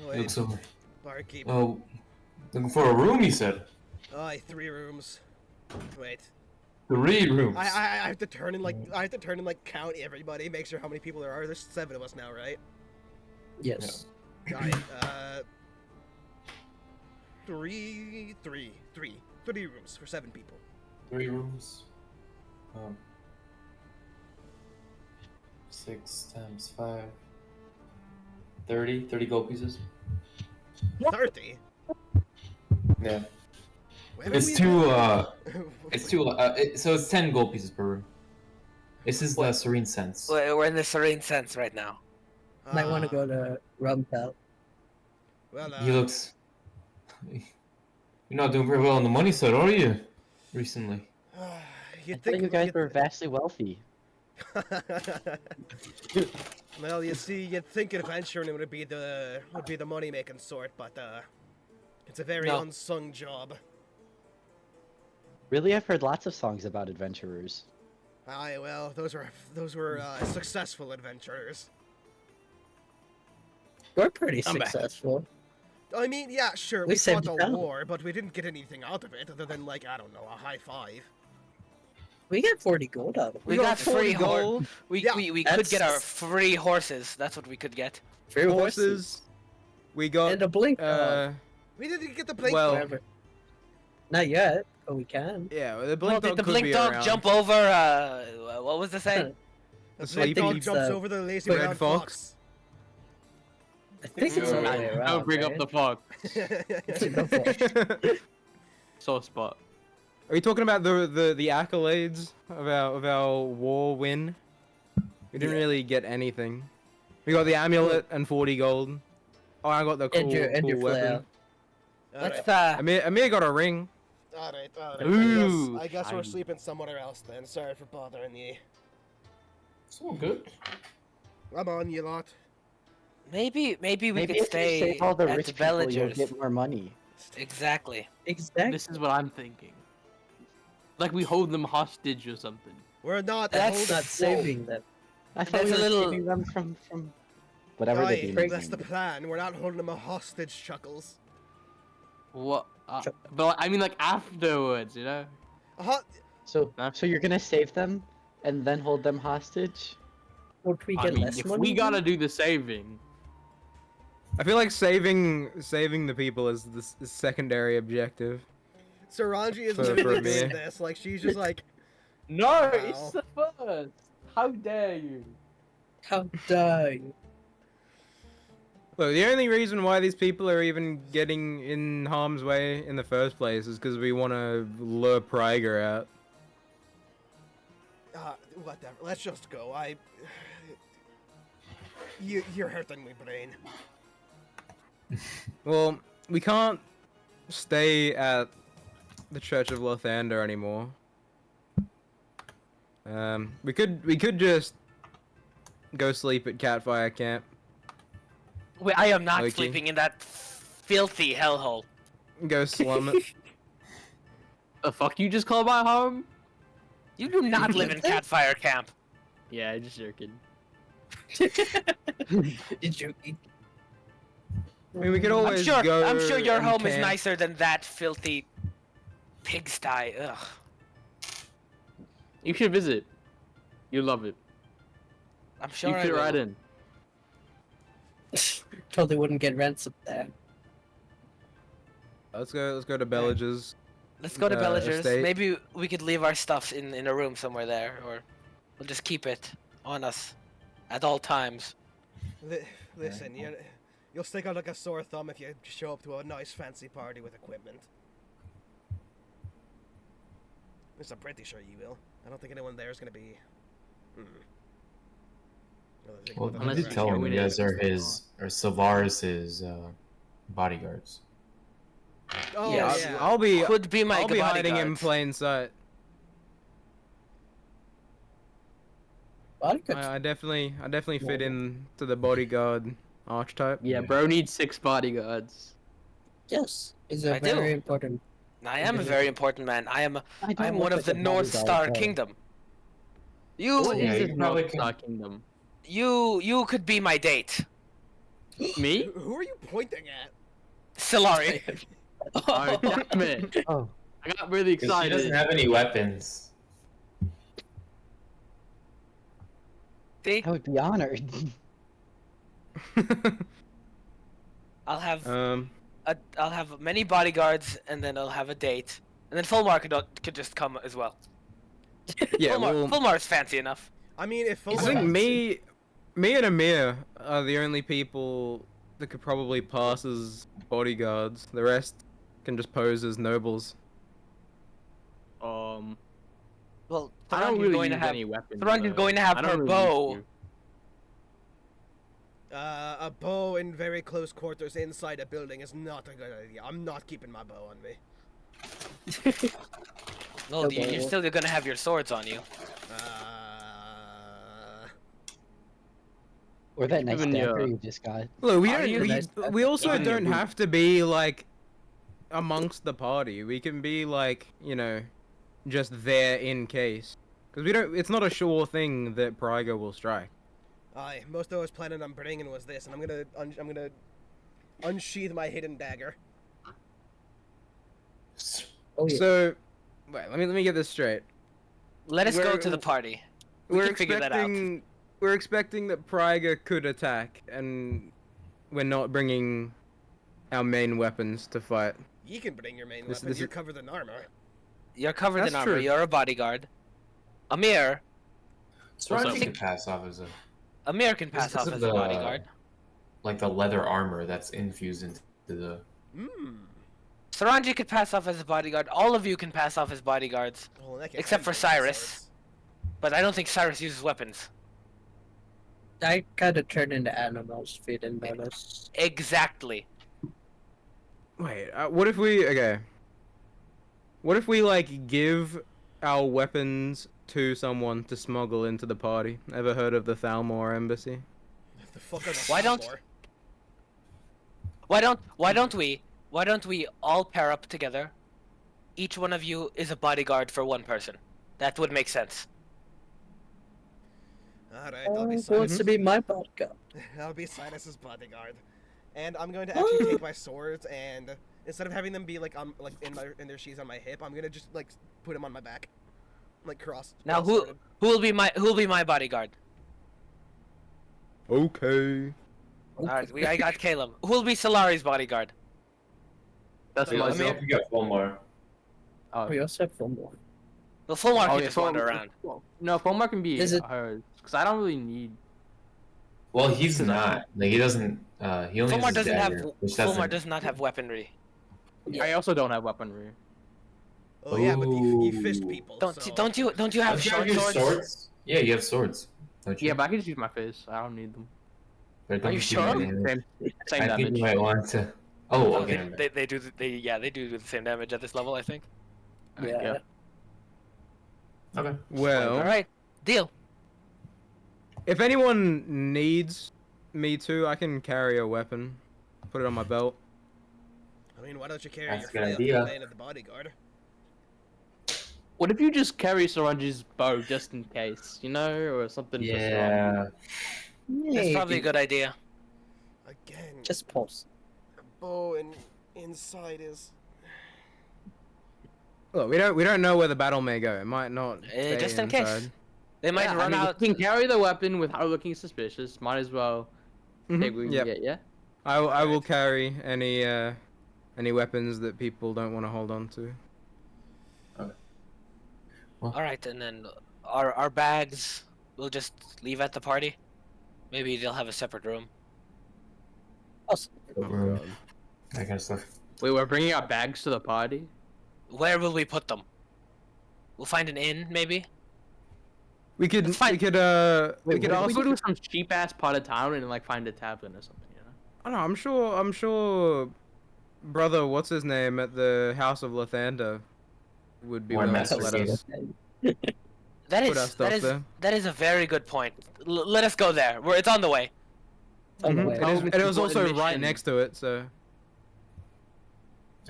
Wait, Looks over. barkeep. Oh, looking for a room, you said. Aye, 3 rooms. Wait. 3 rooms. I have to turn and like count everybody, make sure how many people there are. There's 7 of us now, right? Yes. Alright, 3 rooms for 7 people. 3 rooms. 6 times 5. 30 gold pieces. 30? Yeah. When It's we too, done- so it's 10 gold pieces per room. This is the Serene Sense. We're in the serene sense right now. Might want to Ah, go to Rumtel. Well, He looks... You're not doing very well on the money side, are you? Recently. I you'd thought think you guys you'd- were vastly wealthy. Well, you see, you'd think adventuring would be the money making sort, but it's a very No. unsung job. Really, I've heard lots of songs about adventurers. Aye, well, those were successful adventurers. We're pretty I'm back. successful. I mean, yeah, sure, We we fought saved a town. war, but we didn't get anything out of it other than, like, I don't know, a high five. We got 40 gold out of it. We got free gold. We Yeah, we could get our that's- free horses. That's what we could get. Free Horses. We got. And a blink. We didn't get the blink Well- dog. Whatever. Not yet, but we can. Yeah, the Well, blink did dog the could blink be dog around. jump over? What was the saying? The The blink dog sleepy jumps uh, over the lazy red brown fox. I think it's the other way around. Don't bring up right? the fox. Go for it. Sore spot. Are you talking about the accolades of our war win? We didn't Yeah. really get anything. We got the amulet and 40 gold. Oh, I got the cool, And your cool weapon. flail. Let's Amir got a ring. Alright. Ooh, I guess we're shiny. sleeping somewhere else then. Sorry for bothering you. It's all good. I'm on, you lot. maybe we Maybe could if you stay save all the at rich the people, you'll villagers. get more money. Exactly. Exactly. This is what I'm thinking. Like we hold them hostage or something. We're not. That's hold- Not saving them. I thought That's we a were little- saving them from whatever Aye, the demons that's the named. plan. We're not holding them a hostage, Chuckles. What? But I mean, like afterwards, you know. So, Huh? so you're gonna save them and then hold them hostage? Would we I get mean, less if money? we gotta do the saving, I feel like saving the people is the secondary objective. Saranji is For literally me. doing this. Like, she's just like, no, Wow. it's the first. How dare you? How dare you? Look, the only reason why these people are even getting in harm's way in the first place is because we want to lure Prager out. whatever. Let's just go. You're hurting my brain. Well, we can't stay at the Church of Lothander anymore. We could just go sleep at Catfire Camp. Wait, I am not Okay. sleeping in that filthy hellhole. Go slum it. The fuck you just call my home? You do not live in Catfire Camp. Yeah, just joking. You're joking. I mean, we could always go. I'm sure your and home is camp. nicer than that filthy pigsty. Ugh. You should visit. You love it. I'm sure You I fit will. right in. Totally wouldn't get ransomed there. Let's go to Belliger's. Let's go to Belliger's. estate. Maybe we could leave our stuff in a room somewhere there, or we'll just keep it on us at all times. Listen, you'll stick out like a sore thumb if you show up to a nice fancy party with equipment. At least I'm pretty sure you will. I don't think anyone there is gonna be. Well, Unless you you did tell him go you in guys and- are Savaris' bodyguards. Oh Yeah, yeah. I'll be Could be my I'll be hiding in bodyguards. plain sight. Bodyguards. I definitely fit in to the bodyguard archetype. Yeah, bro needs 6 bodyguards. Yes, is a I do. very important. I am a very important man. I am I don't I'm look one of like the a North bodyguard, Star though. Kingdom. You What Yeah, is you this probably North Star Kingdom? you could be my date. Me? Who are you pointing at? Solari. Oh, damn it. Oh, I got really 'Cause he doesn't excited. have any weapons. See? I would be honored. I'll have Um, many bodyguards, and then I'll have a date, and then Fulmar could just come as well. yeah, Fulmar's fancy enough. I mean, if I Fulmar think wants- me and Amir are the only people that could probably pass as bodyguards. The rest can just pose as nobles. Well, I don't Tharang is really going to use have any weapons. Tharang is though. going to have I don't her really bow. use a bow in very close quarters inside a building is not a good idea. I'm not keeping my bow on me. No, you're still gonna have your swords on you. Or that nice Even dagger your- you just got. Look, Are you- we also Even your don't boots. have to be like amongst the party. We can be like, just there in case. Because we don't. It's not a sure thing that Pryga will strike. Aye, most I was planning on bringing was this, and I'm gonna unsheath my hidden dagger. Oh yeah. So, wait, let me get this straight. Let us go We're- to the party. We can figure that out. We're expecting that Pryga could attack, and we're not bringing our main weapons to fight. You can bring your main This- weapon. this You're is- covered in armor. You're covered in That's armor. true. You're a bodyguard. Amir Strong up? can pass off as can pass off of as a the- bodyguard. like the leather armor that's infused into the. Saranji could pass off as a bodyguard. All of you can pass off as bodyguards, Well, in that case, Except I'm for taking Cyrus. swords. but I don't think Cyrus uses weapons. I kind of turn into animals, feed and bonus. Exactly. Wait, what if we What if we like give our weapons to someone to smuggle into the party? Ever heard of the Thalmor embassy? The fuck are the Why don't- Thalmor? Why don't we all pair up together? Each one of you is a bodyguard for one person. That would make sense. Alright, I'll be Who wants Cyrus. to be my bodyguard? I'll be Cyrus's bodyguard, and I'm going to actually take my swords and instead of having them be like in their sheaths on my hip, I'm gonna just like put them on my back, like cross. Now cross-sworded. who will be my bodyguard? Okay. Alright, I got Caleb. Who will be Solari's bodyguard? That's Wait, my let's see Amir- if we get Fulmar. We also have one more. Well, Fulmar can yeah, just wander around. No, Fulmar can be Is it- hers. Because I don't really need. Well, he's not. Like he doesn't. He only Fulmar has his doesn't have. dagger, which Fulmar doesn't. does not have weaponry. I also don't have weaponry. Oh yeah, but you fist Ooh. people. Don't so. don't you Don't have you short use swords? Yeah, you have swords. Don't you? Yeah, but I can just use my face. I don't need them. But Are you don't sure? do damage. Same I think damage. you might want to. Oh, Oh, okay. never mind. they do the same damage at this level, I think. Yeah. Okay. Well, All right, deal. if anyone needs me to, I can carry a weapon. Put it on my belt. I mean, why don't you carry That's your a good flail idea. playing at the bodyguard? What if you just carry Saranji's bow just in case, or something? for Saranji? Yeah. That's probably a good idea. Again, Just pause. bow and inside is. Look, we don't know where the battle may go. It might not. Stay Just in inside. case. They might Yeah, run out. If you can carry the weapon without looking suspicious, might as well take what you Yep. can get, yeah? I will Alright. carry any weapons that people don't want to hold on to. All right, and then our bags we'll just leave at the party. Maybe they'll have a separate room. Oh, Room, God. that kind of stuff. Wait, we're bringing our bags to the party? Where will we put them? We'll find an inn, maybe. We could It's fine. we could Wait, we could what if we also. go to some cheap ass part of town and like find a tavern or something, you know? I don't know. I'm sure. Brother, what's his name at the House of Lathander would be Or willing to Master let Gator. us That put our is stuff there. that is a very good point. Let us go there. It's on the way. On the Mhm. way. And it was also right Mission. next to it, so.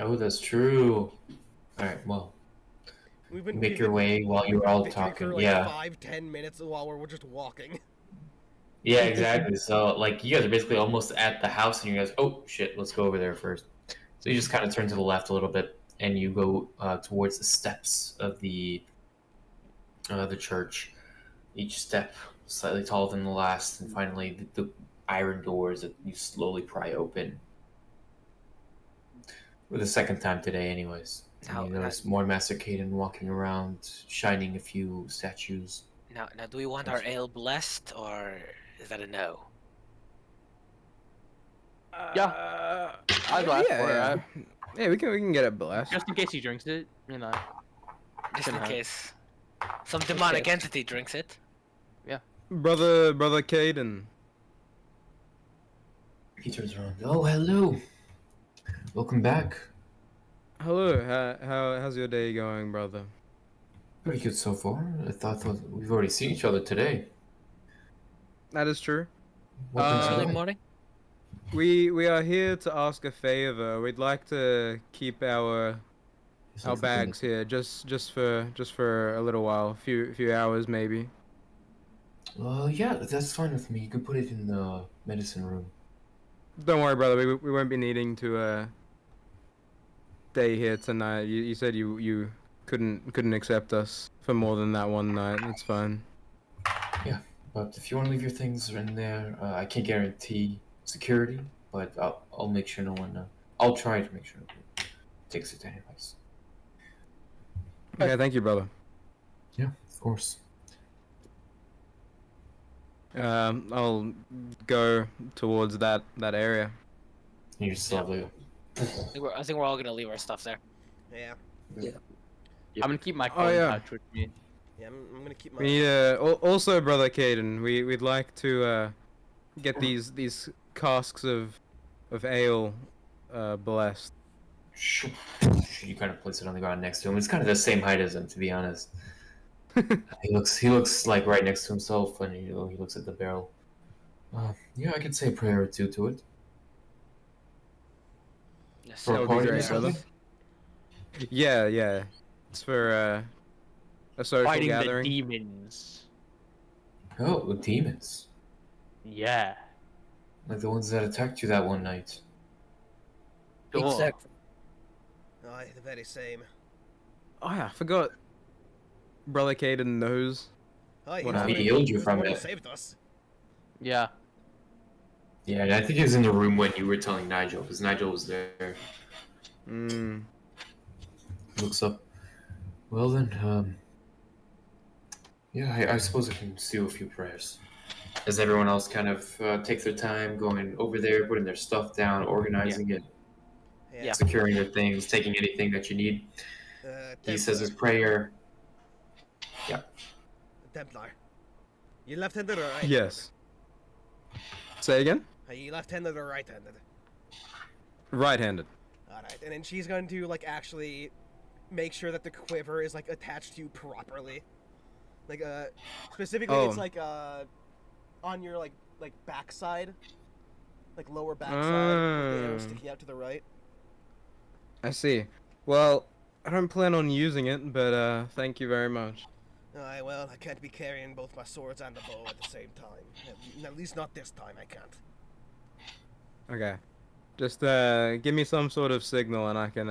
Oh, that's true. All right, well, We've you been make we've your been way while you're all victory talking. for like Yeah, 5-10 minutes while we're just walking. yeah, exactly. So, like, you guys are basically almost at the house, and you guys, oh shit, let's go over there first. So you just kind of turn to the left a little bit, and you go towards the steps of the church. Each step slightly taller than the last, and finally the iron doors that you slowly pry open. For the second time today, anyways. And Now- you notice more Master Caden walking around, shining a few statues. Now, do we want our ale blessed, or is that a no? I'd laugh for it, yeah. right? Yeah, we can get it blessed. Just in case he drinks it, you know. Just in Can have. case some demonic case. entity drinks it. Brother Caden. He turns around. Oh, hello. Welcome back. Hello. How's your day going, brother? Pretty good so far. I thought we've already seen each other today. That is true. Welcome to Early the- morning. We are here to ask a favor. We'd like to keep our bags here just for a little while, few hours maybe. Yeah, that's fine with me. You can put it in the medicine room. Don't worry, brother. We won't be needing to stay here tonight. You said you couldn't accept us for more than that one night. It's fine. But if you want to leave your things in there, I can't guarantee security, but I'll make sure no one. I'll try to make sure no one takes it anyways. Okay, thank you, brother. Yeah, of course. I'll go towards that area. You just lovely. I think we're all gonna leave our stuff there. Yeah, I'm gonna keep my phone yeah. touch with me. yeah. I'm gonna keep my. We also, brother Caden, we'd like to get these casks of ale blessed. You kind of place it on the ground next to him. It's kind of the same height as him, to be honest. He looks like right next to himself, and he looks at the barrel. Yeah, I could say a prayer or two to it. Yes, For That a would be party or great, brother. something? Yeah. It's for a social Fighting gathering. the demons. Oh, the demons. Yeah. Like the ones that attacked you that one night. Cool. Exactly. Aye, the very same. Oh yeah, I forgot. Brother Caden knows. Aye, What he's the happened? one He healed you who's the from one who it. saved us. Yeah. Yeah, and I think he was in the room when you were telling Nigel, because Nigel was there. Mm. Looks up. Well then, yeah, I suppose I can seal a few prayers. As everyone else kind of takes their time going over there, putting their stuff down, organizing it, Yeah. securing their things, taking anything that you need. He says his prayer. Templar. You left-handed or right? Yes. Say again. Are you left-handed or right-handed? Right-handed. Alright, and then she's going to, like, actually make sure that the quiver is, like, attached to you properly. Like, specifically, it's, Oh. like, on your, like backside. Like, lower backside, with the arrow Oh. sticking out to the right. I see. Well, I don't plan on using it, but thank you very much. Aye, well, I can't be carrying both my swords and the bow at the same time. At least not this time, I can't. Okay. Just give me some sort of signal and I can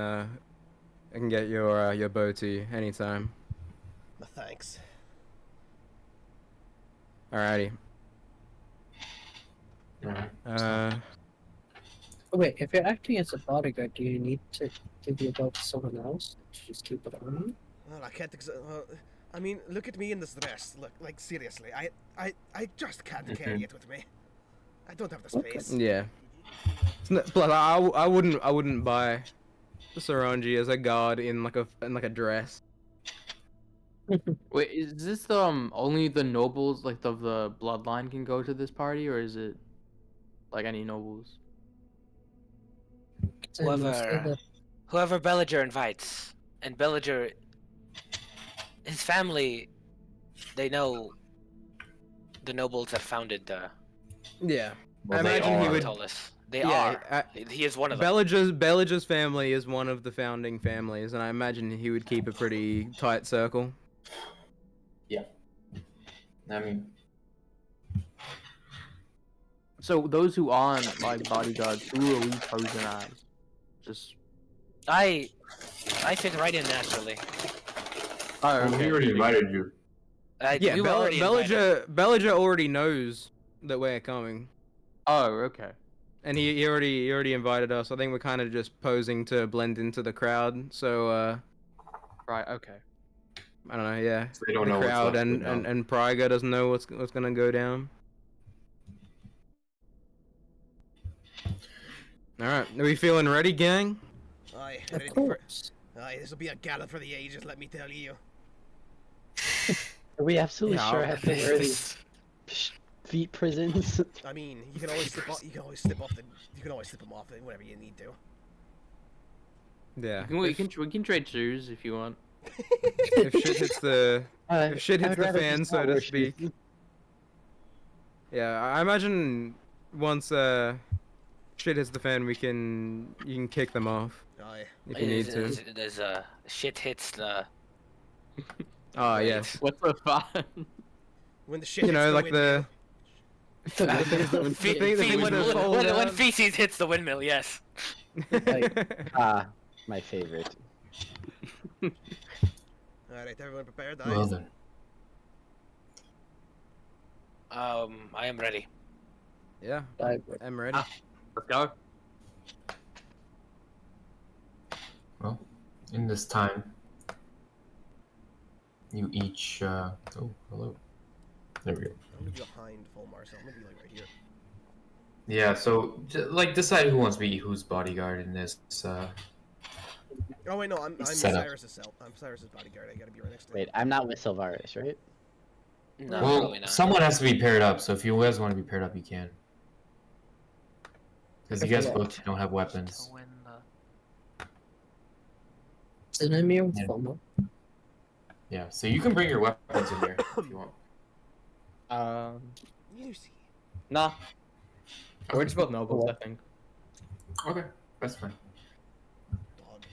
I can get your bow to you anytime. Thanks. Alrighty. Alright. Oh, wait, if you're acting as a bodyguard, do you need to give your bow to someone else? To just keep it on you? Well, I can't. I mean, look at me in this dress. Look, like seriously, I just can't carry it with me. I don't have the Okay. space. Yeah. Plus, I wouldn't buy Saranji as a guard in like a dress. Wait, is this only the nobles like of the bloodline can go to this party, or is it like any nobles? So mostly Whoever Belliger invites, and Belliger, his family, they know the nobles that founded the Yeah. Well, I they imagine he are. would. Katolis. They Yeah, are. He is one of them. Belliger's family is one of the founding families, and I imagine he would keep a pretty tight circle. I mean, So those who aren't like bodyguards, who are we posing as? Just I fit right in naturally. oh, well, okay. we already invited you. Yeah, we were already invited. Belliger already knows that we're coming, Oh, okay. and he already invited us. I think we're kind of just posing to blend into the crowd. So Right, okay. I don't know. Yeah, So they don't the know what's crowd up, and but no. and Pryga doesn't know what's gonna go down. All right, are we feeling ready, gang? Aye, Of ready for. course. Aye, this will be a gala for the ages. Let me tell you. Are we absolutely Yeah, sure I I'll- have to wear these feet prisons? I mean, you can always slip off. You can always slip off the. You can always slip them off whenever you need to. Yeah. We can trade shoes if you want. If shit hits the if shit I hits would the rather fan, just so not to wear speak. shoes. Yeah, I imagine once shit hits the fan, you can kick them off Aye. if you need to. There's shit hits the. Ah, Wait. yes. What's the fun? When the shit You hits know, the like windmill. the things that would fall when down. feces hits the windmill, yes. My favorite. Alright, everyone prepared? Aye. Well then. I am ready. Yeah, I'm ready. Let's go. Well, in this time, you each. Oh, hello. There we go. I'm gonna be behind Fulmar, so I'm gonna be like right here. Yeah. So, like, decide who wants to be whose bodyguard in this. Oh wait, no, I'm Set up. Cyrus's self. I'm Cyrus's bodyguard. I gotta be right next to him. Wait, I'm not with Sylvaris, right? No, Well, probably not. someone has to be paired up. So if you guys want to be paired up, you can. Because you guys both don't have weapons. Isn't it me with Yeah. FOMO? Yeah. So you can bring your weapons in here if you want. Lucy. Nah. We're just both nobles, I think. Okay, that's fine. Dog.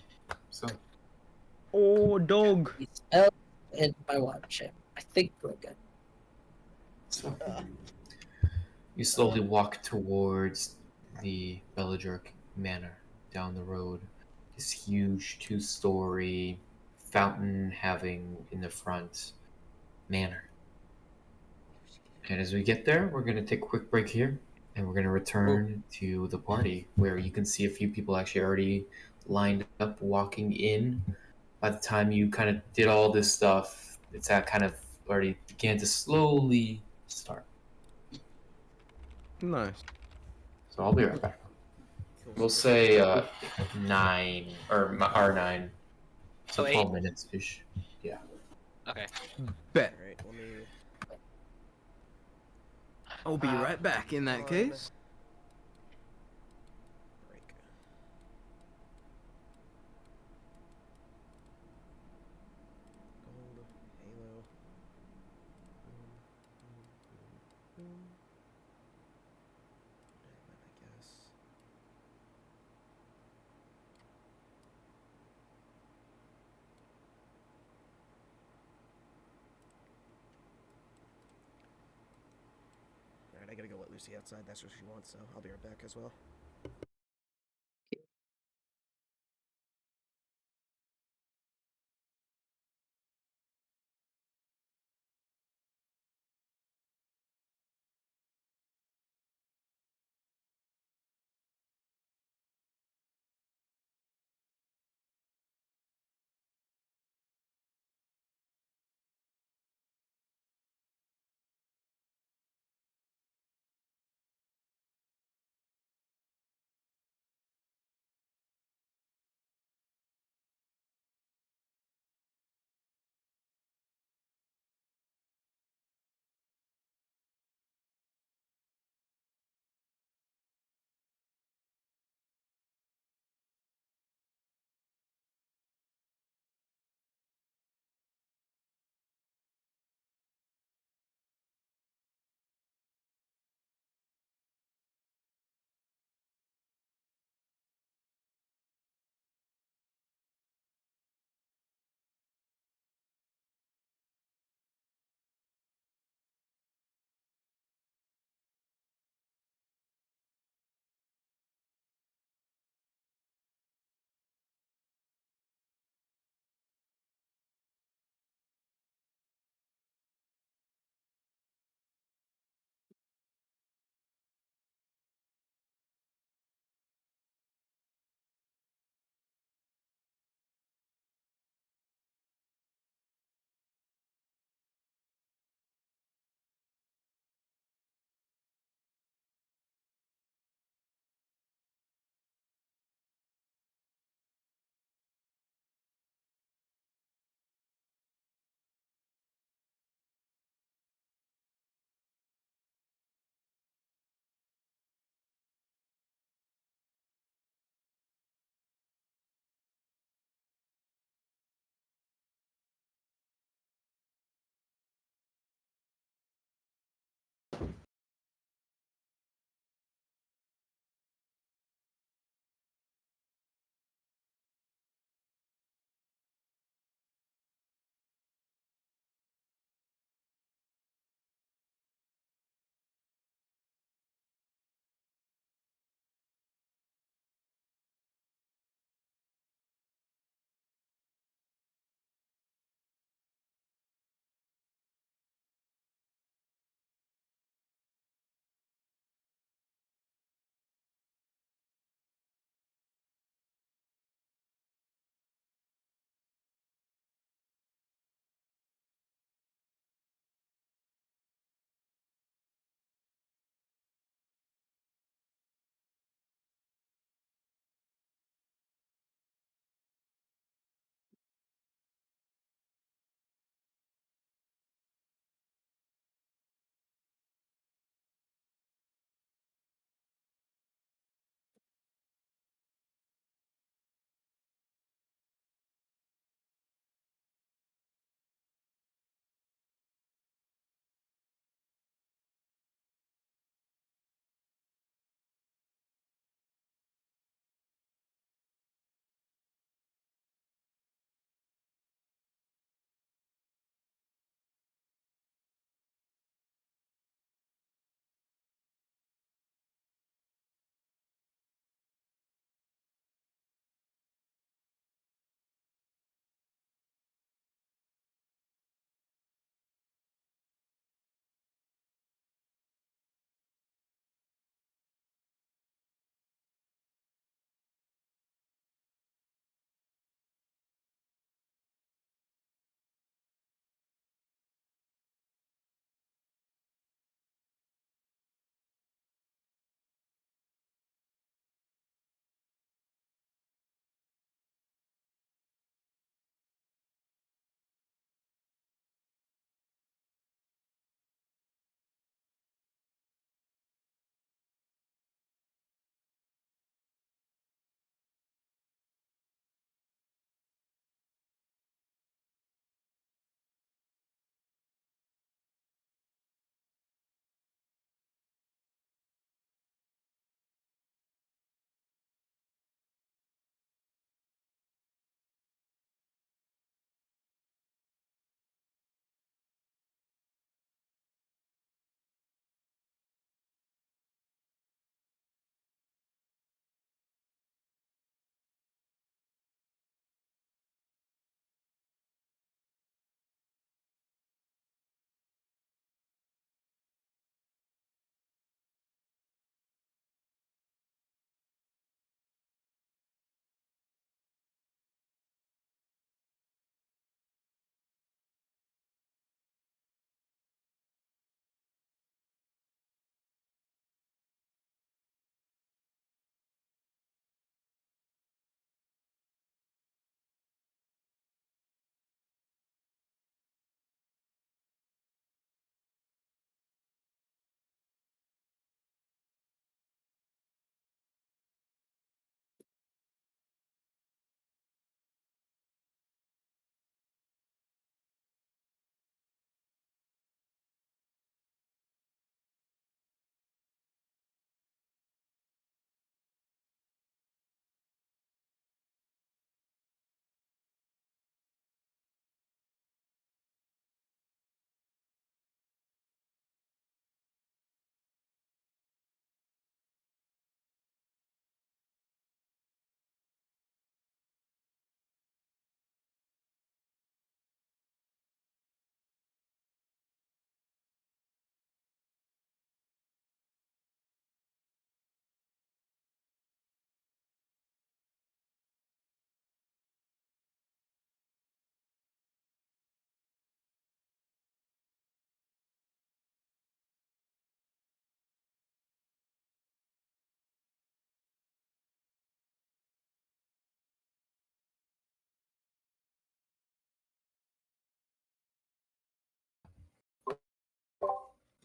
So. Oh, dog. It's L and my watch. I think we're good. So, you slowly walk towards the Belliger Manor down the road. This huge 2-story fountain having in the front manor. And as we get there, we're going to take a quick break here and we're going to return to the party where you can see a few people actually already lined up walking in. By the time you kind of did all this stuff, it's that kind of already began to slowly start. Nice. So I'll be right back. Cool. We'll say 9 or R9. So Oh, 12 minutes ish. Okay. Bet. Alright, let me. I'll be right back in that case. Break. Gold, Halo. I guess. Alright, I gotta go let Lucy outside. That's what she wants, so I'll be right back as well.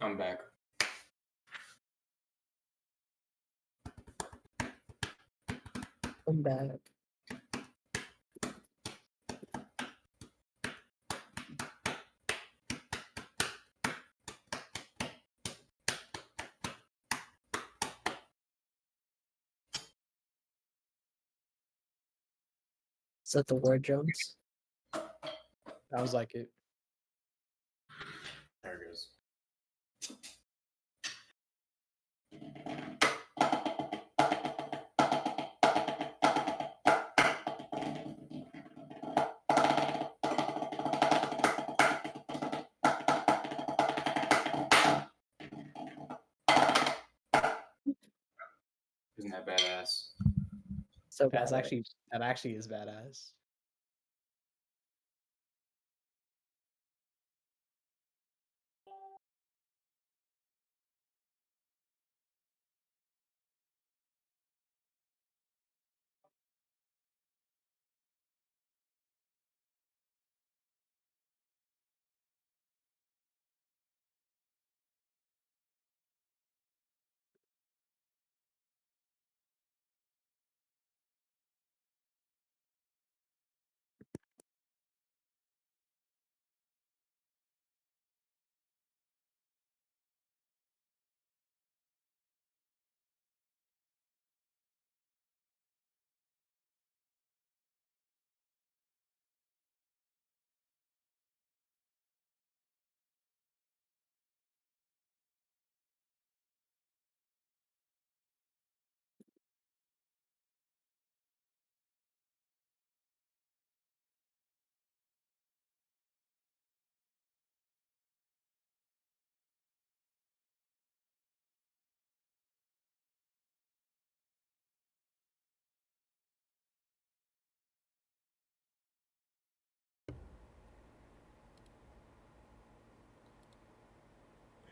I'm back. I'm back. Is that the word, Jones? Sounds like it. There it goes. Isn't that badass? So That's bad. actually that actually is badass.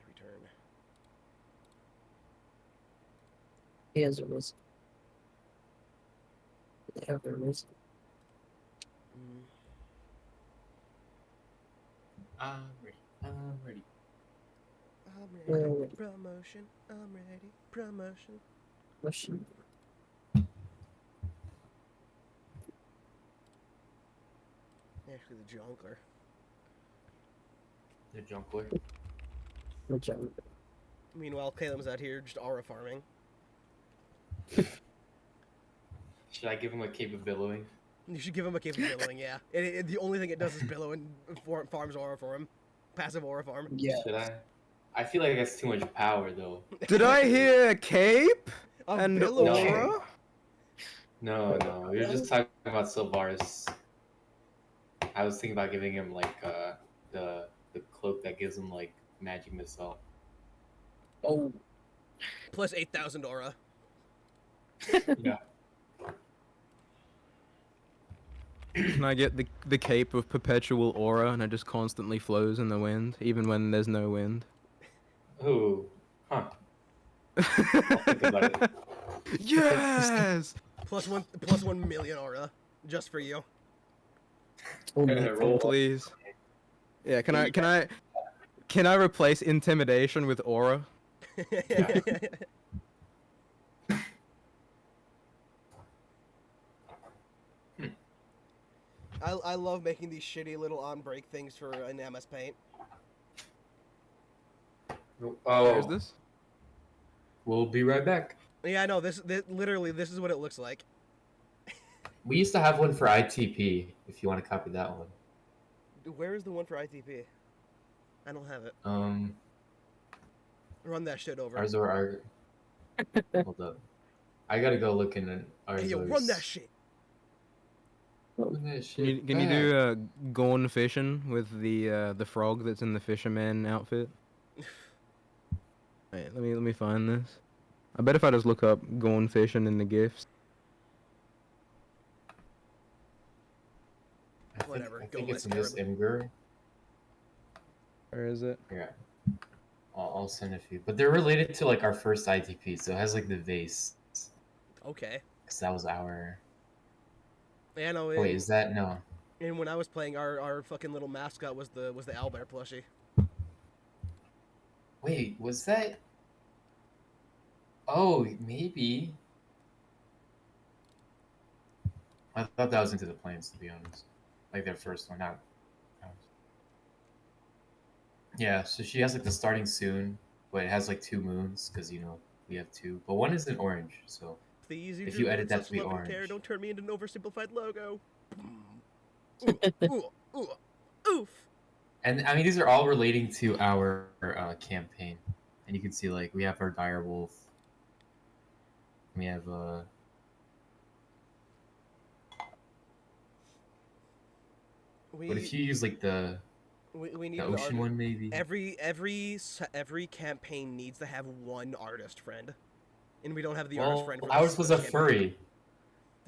Return. He has a reason. They have a reason. Mm. I'm ready. I'm ready. I'm ready. Well, Promotion. I'm ready. Promotion. Russian. Actually, the junkler. The junkler. Good job. Meanwhile, Caleb's out here just aura farming. Should I give him a cape of billowing? You should give him a cape of billowing, yeah. The only thing it does is billow and farms aura for him. Passive aura farm. Yeah. Should I? I feel like that's too much power, though. Did I hear cape A and billow No. chain. aura? No, we were just talking about Sylvaris. I was thinking about giving him like the cloak that gives him like magic missile. Oh, Plus 8,000 aura. Yeah. Can I get the cape of perpetual aura and it just constantly flows in the wind, even when there's no wind? Ooh. Huh. I'll think about it. Yes! Plus 1 million aura. Just for you. oh my Roll. Please. Yeah, can I replace intimidation with aura? Yeah. I love making these shitty little on-break things for an MS Paint. Where's Oh, this? we'll be right back. Yeah, I know. This literally, this is what it looks like. We used to have one for ITP. If you want to copy that one. Where is the one for ITP? I don't have it. Run that shit over. Ours or our. Hold up. I gotta go look in ours. Hey, yo, run that shit. Run that Can you shit can you back. do gone fishing with the frog that's in the fisherman outfit? Wait, let me find this. I bet if I just look up gone fishing in the gifts. Whatever, I go think let it's in this Arab. Imgur. Where is it? Yeah. I'll send a few. But they're related to like our first ITP, so it has like the vase. Okay. Because that was our. Yeah, no. Wait, is that no? And when I was playing, our fucking little mascot was the owlbear plushie. Wait, was that? Oh, maybe. I thought that was Into the Plains, to be honest. Like their first one, not. Yeah, so she has like the starting soon, but it has like two moons because we have two, but one isn't orange. So Please use if your you edit words that such to be love and care. orange, Don't turn me into an oversimplified logo. Ooh, ooh, ooh, oof. and I mean these are all relating to our campaign, and you can see like we have our dire wolf, we have But if We you use like the need an ocean artist. one, maybe. Every campaign needs to have one artist friend, and we don't have the artist Well, friend for ours this was a campaign. furry.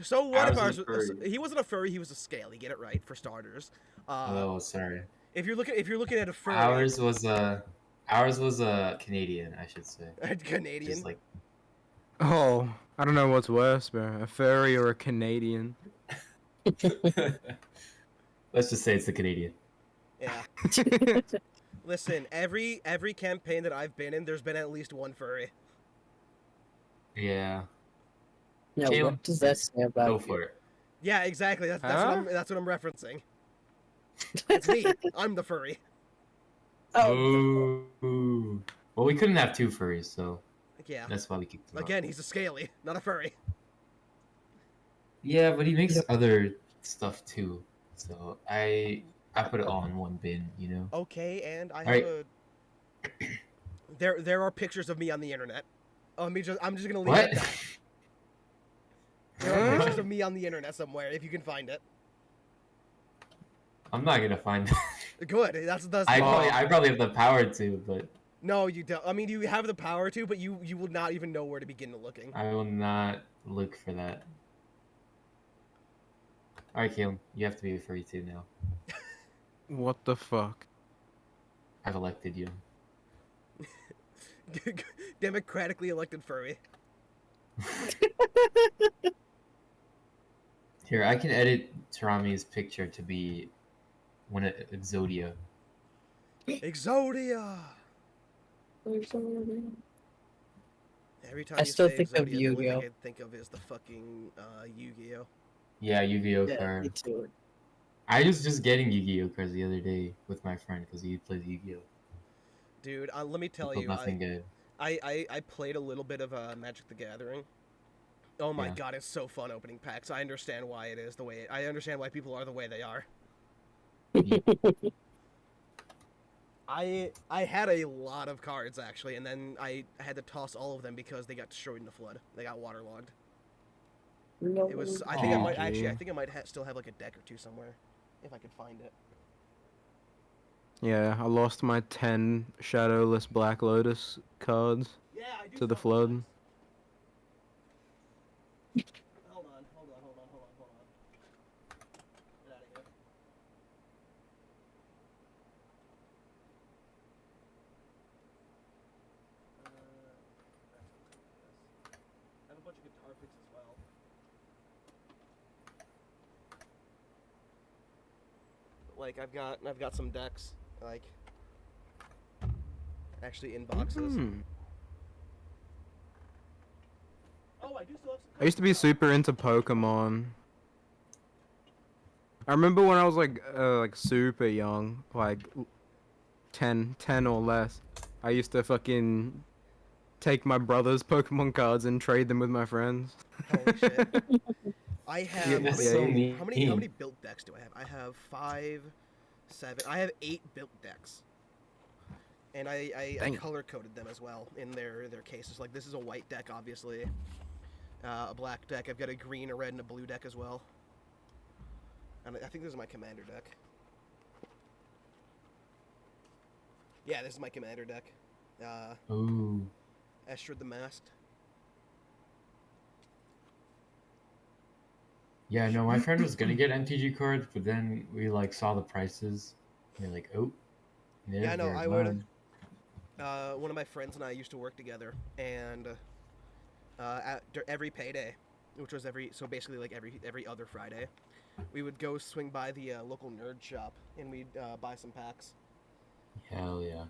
So what if Ours ours? was a furry. He wasn't a furry. He was a scaly. Get it right for starters. Oh, sorry. If you're looking at a furry, Ours was a Canadian, I should say. Canadian. Just like Oh, I don't know what's worse, bro. A furry or a Canadian? let's just say it's the Canadian. Yeah. Listen, every campaign that I've been in, there's been at least one furry. Yeah. Yeah, Caleb, what does that say about go you? for it. Yeah, exactly. That's Huh? that's what I'm referencing. It's me. I'm the furry. Oh, Ooh. Well, we couldn't have two furries, so Yeah. that's why we kicked him out. Again, he's a scaly, not a furry. Yeah, but he makes Yep. other stuff too. So I put it all in one bin, you know. Okay, and I have Alright. a. There are pictures of me on the internet. I'm just gonna leave What? it at that. There are pictures of me on the internet somewhere if you can find it. I'm not gonna find it. Good. That's I fine. probably have the power to, but No, you don't. I mean, you have the power to, but you will not even know where to begin looking. I will not look for that. Alright, Caleb, you have to be a furry too now. What the fuck? I've elected you. Democratically elected furry. Here, I can edit Tarami's picture to be one of Exodia. Exodia. Every time I you still say think of Exodia, the only Yu-Gi-Oh. thing I think of is the fucking Yu-Gi-Oh. Yeah, Yu-Gi-Oh Yeah, me card. too. I was just getting Yu-Gi-Oh cards the other day with my friend because he plays Yu-Gi-Oh. Dude, let me tell But you, nothing good. I played a little bit of Magic the Gathering. Oh my Yeah. god, it's so fun opening packs. I understand why it is the way. I understand why people are the way they are. I had a lot of cards actually, and then I had to toss all of them because they got destroyed in the flood. They got waterlogged. No. It was. I think I might Aw. actually. I think I might still have like a deck or two somewhere, if I could find it. Yeah, I lost my 10 Shadowless Black Lotus cards Yeah, I do. to the flood. Hold on. Get out of here. I have a bunch of guitar picks as well. Like I've got some decks like actually in boxes. Hmm. Oh, I do still have some. I used to be super into Pokemon. I remember when I was like super young, like 10 or less. I used to fucking take my brother's Pokemon cards and trade them with my friends. Holy shit. I have Yeah, how that's many, so how many mean. built decks do I have? I have 5, 7. I have 8 built decks. And I Dang. color coded them as well in their cases. Like this is a white deck, obviously. A black deck. I've got a green, a red, and a blue deck as well. And I think this is my commander deck. Yeah, this is my commander deck. Ooh. Estrad the Masked. Yeah, no, my friend was gonna get MTG cards, but then we like saw the prices. And we're like, oh. Yeah, no, never I would. mind. One of my friends and I used to work together, and every payday, which was basically like every other Friday, we would go swing by the local nerd shop and we'd buy some packs. Hell yeah.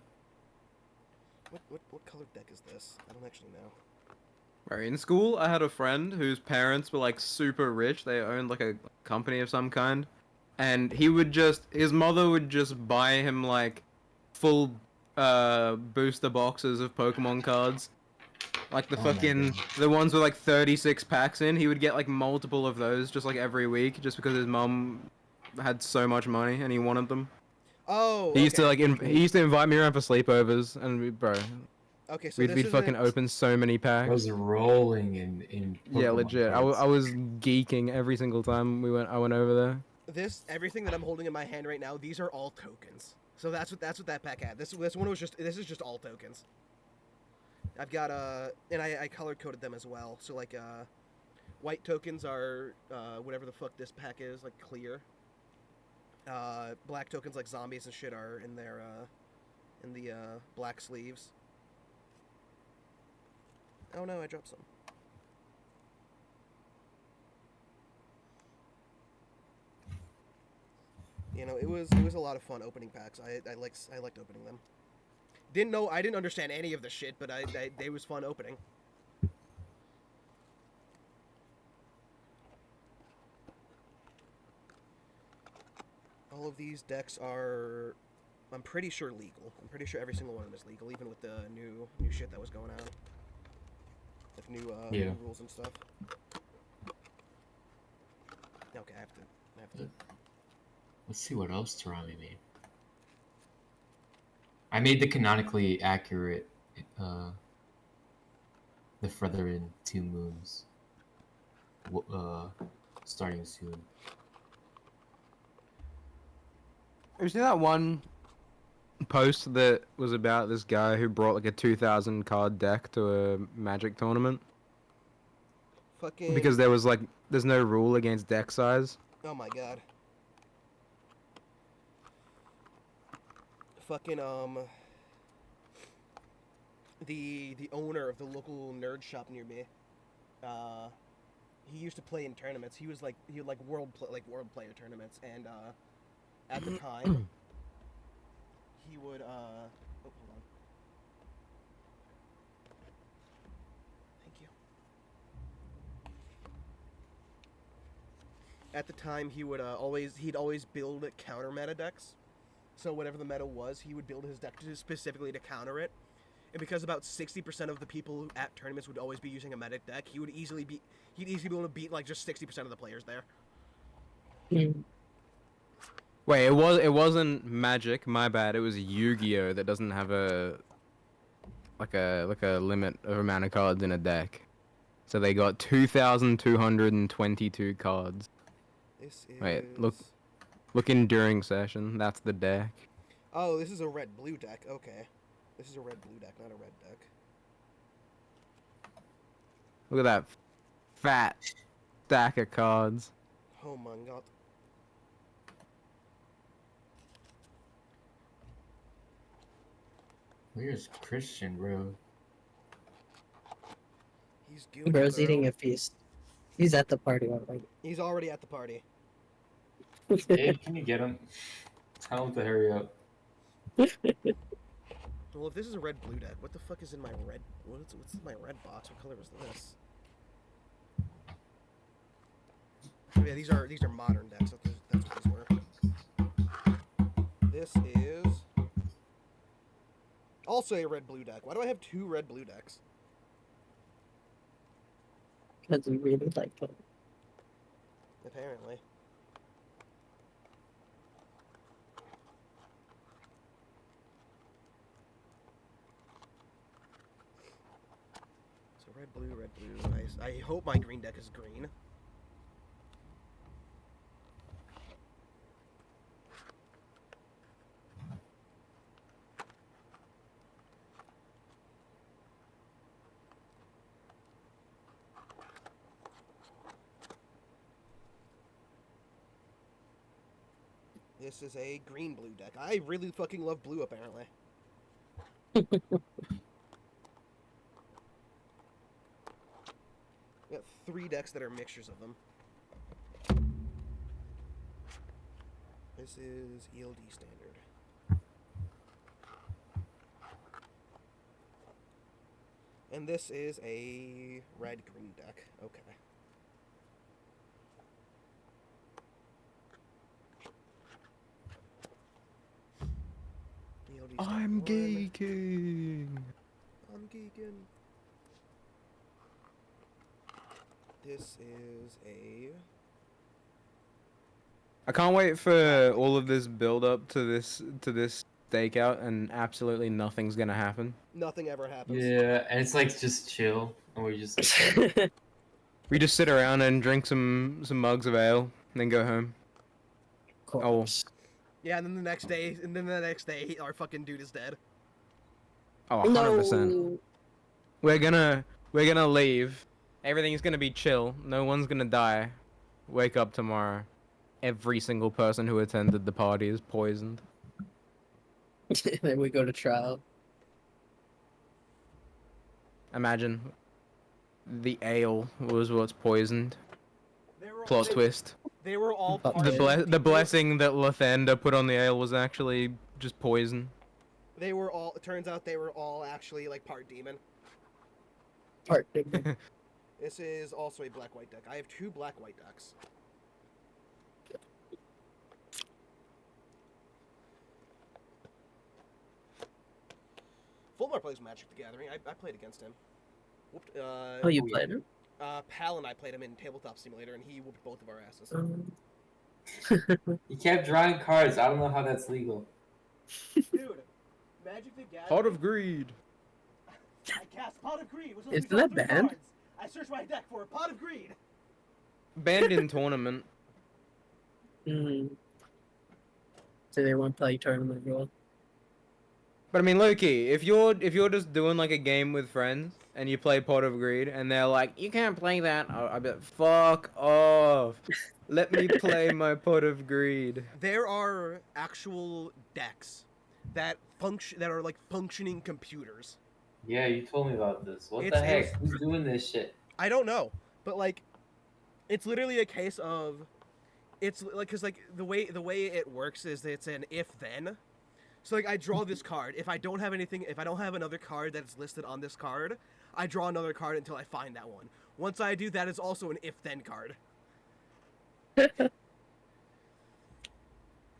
What colored deck is this? I don't actually know. Right, in school, I had a friend whose parents were like super rich. They owned like a company of some kind, and his mother would just buy him like full booster boxes of Pokemon cards, like Oh my God. the ones with like 36 packs in. He would get like multiple of those just like every week, just because his mom had so much money and he wanted them. Oh, He used to okay. he used to invite me around for sleepovers, and Okay, so we'd this fucking isn't. open so many I packs. was rolling in Yeah, Pokemon legit. cards. I was geeking every single time I went over there. Everything that I'm holding in my hand right now, these are all tokens. So that's what that pack had. This one was just this is just all tokens. I've got and I color coded them as well. So like white tokens are whatever the fuck this pack is, like clear. Black tokens like zombies and shit are in their in the black sleeves. Oh no, I dropped some. You know, it was a lot of fun opening packs. I liked opening them. I didn't understand any of the shit, but they was fun opening. All of these decks are, I'm pretty sure, legal. I'm pretty sure every single one of them is legal, even with the new shit that was going on, with new rules and stuff. Okay, I have to. Let's see what else Tarami made. I made the canonically accurate the Freatheren 2 moons starting soon. You see that one post that was about this guy who brought like a 2,000 card deck to a Magic tournament? Fucking. Because there's no rule against deck size. Oh my god. Fucking the owner of the local nerd shop near me, he used to play in tournaments. He would world player tournaments, and at the time he would oh, hold on. Thank you. At the time he'd always build counter meta decks. So whatever the meta was, he would build his deck specifically to counter it. And because about 60% of the people at tournaments would always be using a medic deck, he'd easily be able to beat like just 60% of the players there. Wait, it wasn't Magic, my bad. It was Yu-Gi-Oh that doesn't have a limit of amount of cards in a deck. So they got 2,222 cards. This is Wait, look in during session. That's the deck. Oh, this is a red-blue deck. Okay. This is a red-blue deck, not a red deck. Look at that fat stack of cards. Oh my god. Where's Christian, bro? He's good. Bro's eating a feast. He's at the party already. He's already at the party. Hey, can you get him? Tell him to hurry up. Well, if this is a red-blue deck, what the fuck is in my red? What's my red box? What color is this? Oh, yeah, these are modern decks. That's what these were. This is also a red-blue deck. Why do I have two red-blue decks? Because we really like them. Apparently. So red, blue, nice. I hope my green deck is green. This is a green-blue deck. I really fucking love blue, apparently. Got 3 decks that are mixtures of them. This is ELD standard. And this is a red-green deck. Okay. ELD step I'm 1. geeking. I'm geeking. This is a... I can't wait for all of this build up to this stakeout, and absolutely nothing's gonna happen. Nothing ever happens. Yeah, and it's like just chill, and we're just like, We just sit around and drink some mugs of ale, and then go home. Course. Yeah, and then the next day, our fucking dude is dead. Oh, 100%. No. We're gonna leave. Everything's gonna be chill. No one's gonna die. Wake up tomorrow. Every single person who attended the party is poisoned. Then we go to trial. Imagine the ale was what's poisoned. Plot twist. They were all The part The blessing that Lathander put on the ale was actually just poison. They were all. It turns out they were all actually like part demon. Part. This is also a black-white deck. I have 2 black-white decks. Fulmar plays Magic the Gathering. I played against him. Whooped, Oh, you played him? Pal and I played him in Tabletop Simulator, and he whooped both of our asses. he kept drawing cards. I don't know how that's legal. Dude, Magic the Gathering. Pot of Greed. I cast Pot of Greed. Was Isn't that banned? Cards. I searched my deck for a Pot of Greed. Banned in tournament. Mm. So they won't play tournament rule. But I mean, Loki, if you're just doing like a game with friends and you play Pot of Greed and they're like, you can't play that, I'll be like, fuck off. Let me play my Pot of Greed. There are actual decks that are like functioning computers. Yeah, you told me about this. What It's- the heck? Who's doing this shit? I don't know, but like, it's literally a case of, it's like, cause like the way it works is it's an if then. So like I draw this card. If I don't have another card that's listed on this card, I draw another card until I find that one. Once I do, that is also an if then card. God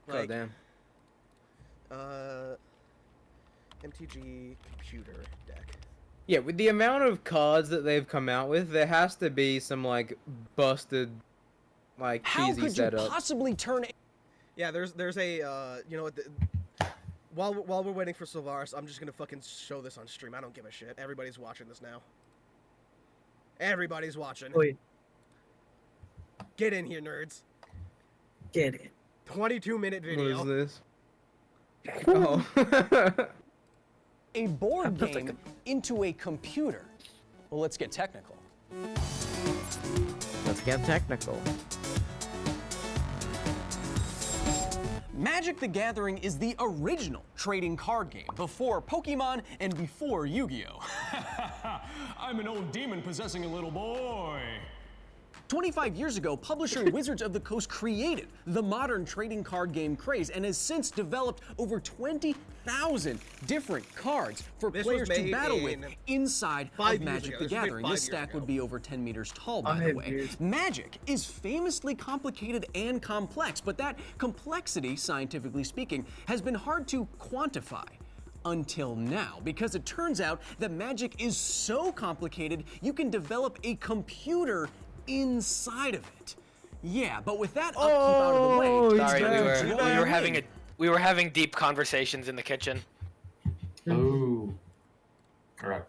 Like, damn. MTG computer deck. Yeah, with the amount of cards that they've come out with, there has to be some like busted, like cheesy setup. possibly turn? Yeah, there's a you know what? While we're waiting for Sylvaris, I'm just gonna fucking show this on stream. I don't give a shit. Everybody's watching this now. Everybody's watching. Wait, Get in here, nerds. get it. 22-minute What video. is this? Oh. A board That's like game into a computer. Well, let's get technical. Let's get technical. Magic the Gathering is the original trading card game before Pokemon and before Yu-Gi-Oh! I'm an old demon possessing a little boy. 25 years ago, publisher Wizards of the Coast created the modern trading card game craze and has since developed over 20,000 different cards for This was players to made battle with in inside 5 of years Magic ago. the This was made Gathering. 5 This years stack ago. would be over 10 meters tall, by the 5 way. years. Magic is famously complicated and complex, but that complexity, scientifically speaking, has been hard to quantify. Until now, because it turns out that magic is so complicated, you can develop a computer inside of it. Yeah, but with that upkeep out of the way, Sorry, back. we were having deep conversations in the kitchen. Oh. Alright.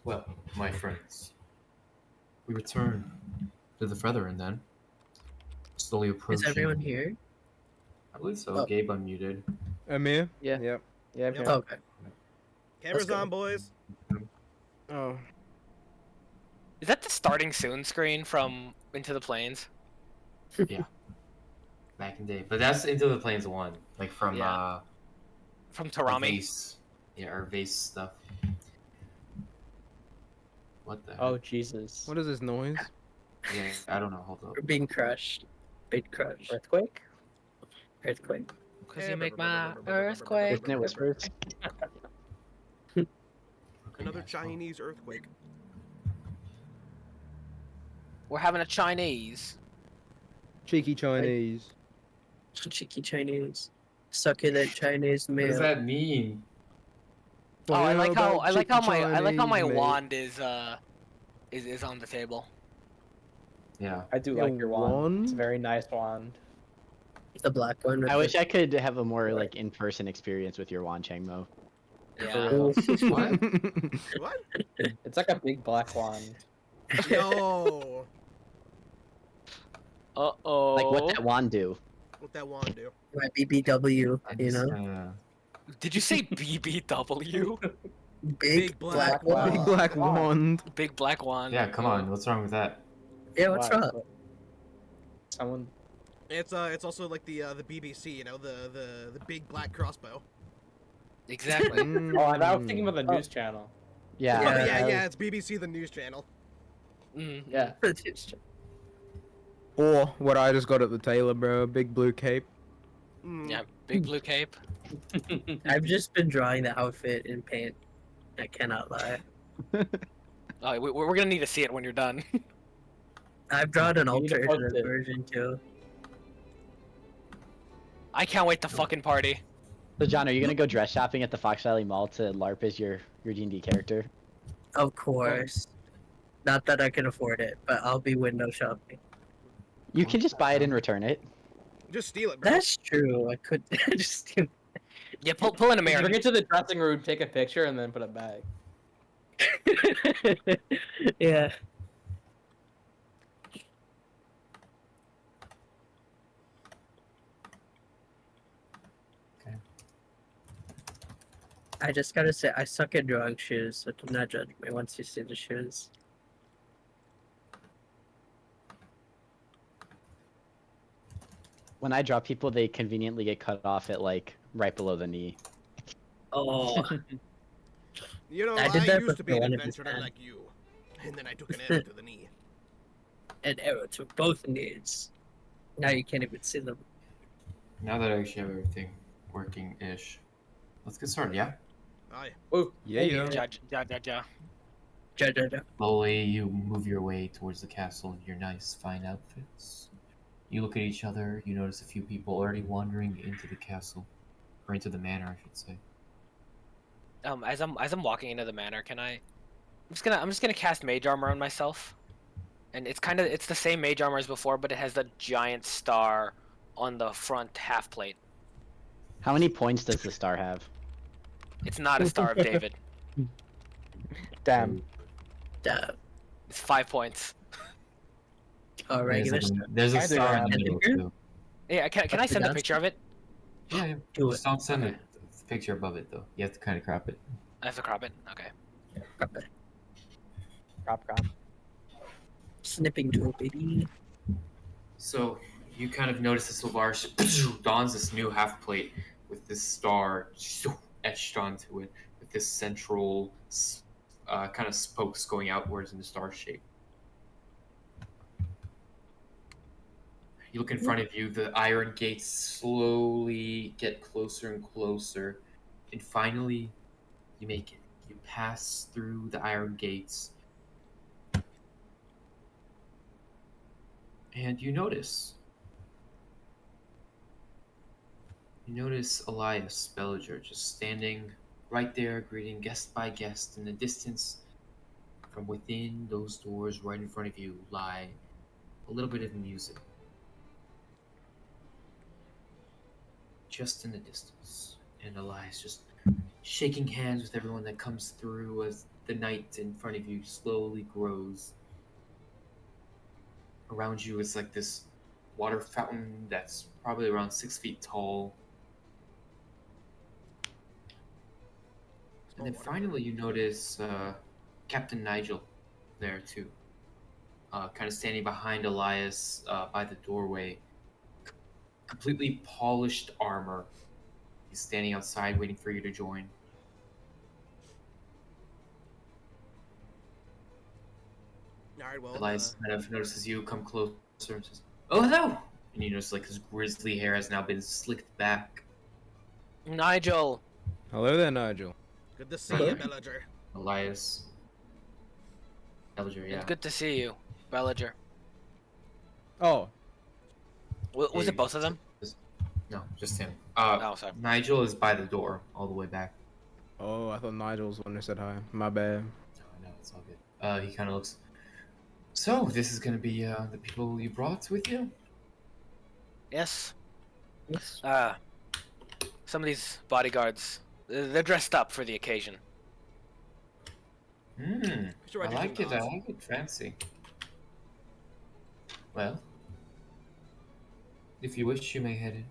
Well, my friends. We return to the Freatheren then. Slowly approaching. Is everyone here? I believe so. Oh. Gabe unmuted. Amir? Yeah. Yep. Yeah, I'm Yep. here. Okay. Cameras go. on, boys. Oh. Is that the starting soon screen from Into the Plains? Yeah. Back in the day. But that's Into the Plains 1. Like from Yeah. From our Tarami? vase. Yeah, our vase stuff. What the heck? Oh Jesus! What is this noise? Yeah, I don't know. Hold up. We're being crushed. Big crush. Earthquake? Earthquake. Because you make my earthquake. Isn't it whispers? Okay. Another Chinese earthquake. We're having a Chinese. Cheeky Chinese. Cheeky Chinese. Succulent Chinese What does meal. that mean? Oh, I like how About I like how cheeky my Chinese, mate. wand is on the table. Yeah. I do Your like your wand. It's a wand? very nice wand. The black one. I wish I could have a more like in-person experience with your wand, Changmo. Yeah. What? What? It's like a big black wand. Yo. Uh-oh. Like what that wand do? What that wand do? My BBW, I you just, know? Did you say BBW? Big black wand. Big black wand. Big black wand. yeah, come on. What's wrong with that? Yeah, what's Why? wrong? Someone. It's also like the BBC, you know, the big black crossbow. Exactly. Oh, and I was thinking about the news channel. Yeah. Oh, Yeah, yeah, it's BBC the news channel. Mm. Yeah. Or what I just got at the tailor, bro. A big blue cape. Mm. Yeah, big blue cape. I've just been drawing the outfit in paint. I cannot lie. Oh, we're gonna need to see it when you're done. I've drawn an You need to post alternative it. version too. I can't wait to fucking party. So John, are you gonna go dress shopping at the Fox Valley Mall to LARP as your D&D character? Of course. Not that I can afford it, but I'll be window shopping. You can just buy it and return it. Just steal it, bro. That's true. I could just. Yeah, pull in a mirror. Bring it to the dressing room, take a picture, and then put it back. Yeah. Okay. I just gotta say, I suck at drawing shoes, so do not judge me once you see the shoes. When I draw people, they conveniently get cut off at like right below the knee. Oh, You know, I I, did that used to be an before, adventurer 100%. like you. And then I took an arrow to the knee. an arrow to both knees. Now you can't even see them. Now that I actually have everything working-ish, let's get started, yeah? Aye. Oh, Yeah, yeah. Ja. Ja, ja, ja. Slowly, you move your way towards the castle in your nice, fine outfits. You look at each other, you notice a few people already wandering into the castle. Or into the manor, I should say. As I'm walking into the manor, I'm just gonna cast mage armor on myself, and it's the same mage armor as before, but it has the giant star on the front half plate. How many points does the star have? It's not a Star of David. damn. Ja. It's 5 points. Oh, regular There's, stuff. there's a I do star in have the it middle, here. too. Yeah, can I send a That's- picture of it? Yeah, yeah. Do Just it. don't send the picture above it, though. You have to kind of crop it. I have to crop it. Okay. Crop. Snipping tool, baby. So, you kind of notice this Lavarsh dons this new half plate with this star etched onto it, with this central kind of spokes going outwards in the star shape. You look in front of you, the iron gates slowly get closer and closer, and finally, you make it. You pass through the iron gates, and you notice Elias Belliger just standing right there, greeting guest by guest. In the distance, from within those doors right in front of you, lie a little bit of music. Just in the distance. And Elias just shaking hands with everyone that comes through as the night in front of you slowly grows. Around you is like this water fountain that's probably around 6 feet tall. And then finally you notice Captain Nigel there too. Kind of standing behind Elias by the doorway. Completely polished armor. He's standing outside waiting for you to join. Alright, well. Elias kind of notices you come closer and says, "Oh, hello!" And you notice like his grizzly hair has now been slicked back. Nigel. Hello there, Nigel. Good to see you, Belliger. Elias Belliger, yeah. It's good to see you, Belliger. Oh, Was it both of them? No, just him. Oh, sorry. Nigel is by the door, all the way back. oh, I thought Nigel was the one who said hi. My bad. No, it's all good. He kind of looks. So this is gonna be the people you brought with you. Yes. Yes. Some of these bodyguards, they're dressed up for the occasion. Sure, I do like think it. I not. like it. Fancy. Well, if you wish, you may head in.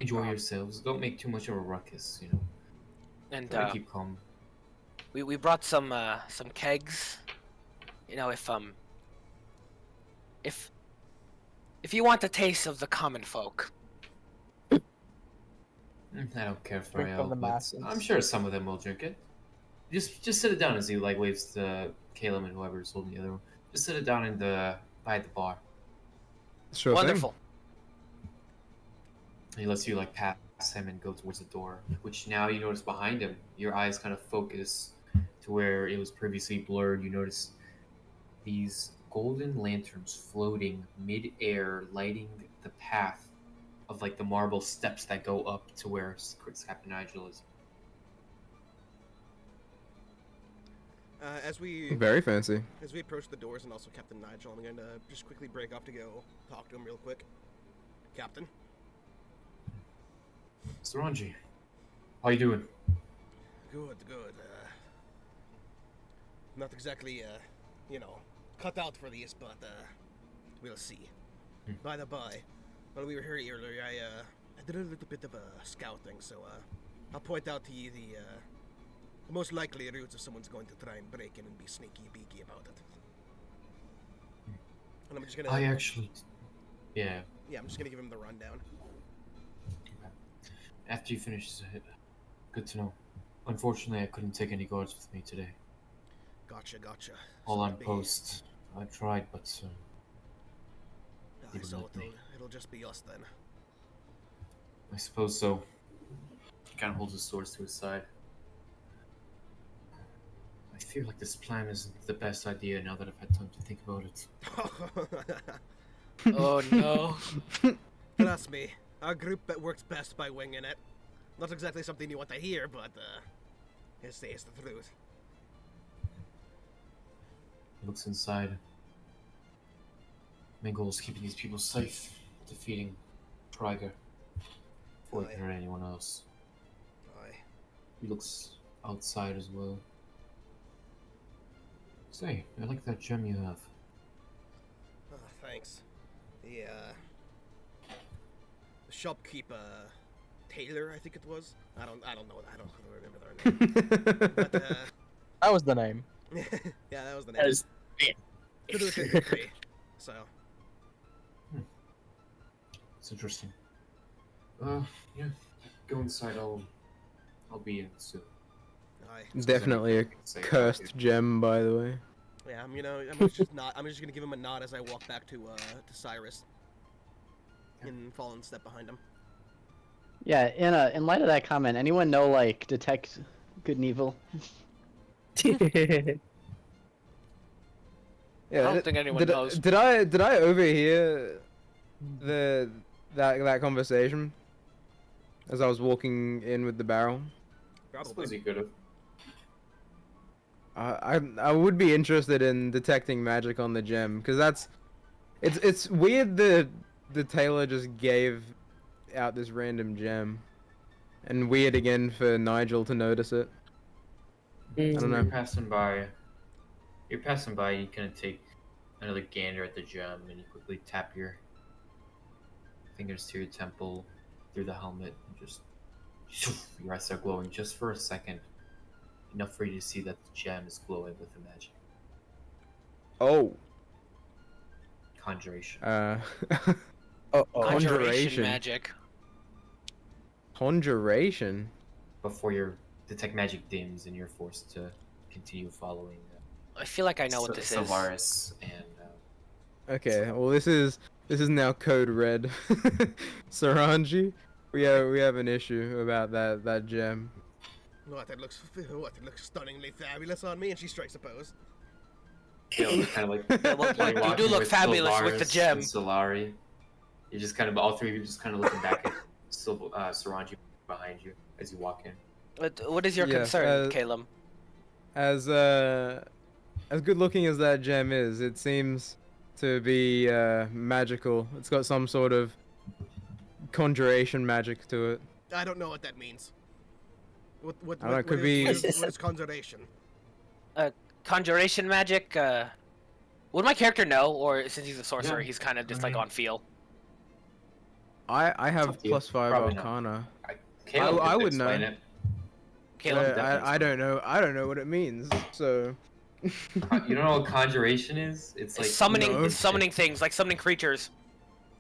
Enjoy yourselves. Don't make too much of a ruckus, you know. And Try to keep calm. we brought some kegs. You know, if you want a taste of the common folk. I don't care for Drink from ale, the but masses. I'm sure some of them will drink it. Just sit it down as he like waves to Caleb and whoever's holding the other one. Just sit it down in by the bar. Sure Wonderful. He lets you like pass him and go towards the door, which now you notice behind him. Your eyes kind of focus to where it was previously blurred. You notice these golden lanterns floating mid-air, lighting the path of like the marble steps that go up to where Captain Nigel is. As we Thing. Very fancy. approach the doors and also Captain Nigel, I'm going to just quickly break off to go talk to him real quick. Captain. Saranji, how you doing? Good. Not exactly, cut out for this, but we'll see. By the by, while we were here earlier, I did a little bit of scouting, so I'll point out to you the most likely routes if someone's going to try and break in and be sneaky beaky about it. And I'm just gonna. Yeah. Yeah, I'm just gonna give him the rundown. After you finish, good to know. Unfortunately, I couldn't take any guards with me today. Gotcha. All So on it'll be- post. I tried, but Aye, Even so with me. it'll just be us then. I suppose so. He kind of holds his swords to his side. I feel like this plan isn't the best idea now that I've had time to think about it. Oh no. Trust me, our group works best by winging it. Not exactly something you want to hear, but it's the truth. He looks inside. Main goal is keeping these people safe, defeating Triger before he can hurt anyone else. Aye. He looks outside as well. Say, I like that gem you have. Thanks. The shopkeep, Taylor, I think it was. I don't remember their name. But That was the name. yeah, that was the name. Could be. So. It's interesting. Yeah. Go inside. I'll be in soon. Aye. Definitely a cursed gem, by the way. Yeah, I'm just gonna give him a nod as I walk back to Cyrus. And fall in step behind him. Yeah, in light of that comment, anyone know like detect good and evil? I don't think anyone knows. Did I overhear that conversation as I was walking in with the barrel? I suppose Probably. you could have. I would be interested in detecting magic on the gem because it's weird that the tailor just gave out this random gem, and weird again for Nigel to notice it. I don't know. You're passing by. You kind of take another gander at the gem, and you quickly tap your fingers to your temple, through the helmet, and just your eyes start glowing just for a second, enough for you to see that the gem is glowing with the magic. Oh. Conjuration. Conjuration Conjuration. magic. Conjuration. Before your detect magic dims, and you're forced to continue following. I feel like I know what this is. Solaris and. Okay, well this is now code red. Saranji, we have an issue about that gem. What? It looks stunningly fabulous on me, and she strikes a pose. Caleb kind of like Yeah, well, while you you're do walking look with fabulous with the Sylvaris gem. and Solari. You're just kind of all three of you just kind of looking back at Saranji behind you as you walk in. What is your Yes, concern, Caleb? As good looking as that gem is, it seems to be magical. It's got some sort of conjuration magic to it. I don't know what that means. What I don't know, it could be- what is conjuration? Conjuration magic. Would my character know, or since he's a sorcerer, Yeah, he's kind of just I like mean- on feel? I have up to you. +5 Probably not. Arcana. Caleb I could would explain know. it. Caleb, definitely I don't know. I don't know what it means. So. You don't know what conjuration is? It's like summoning, no. summoning things, like summoning creatures,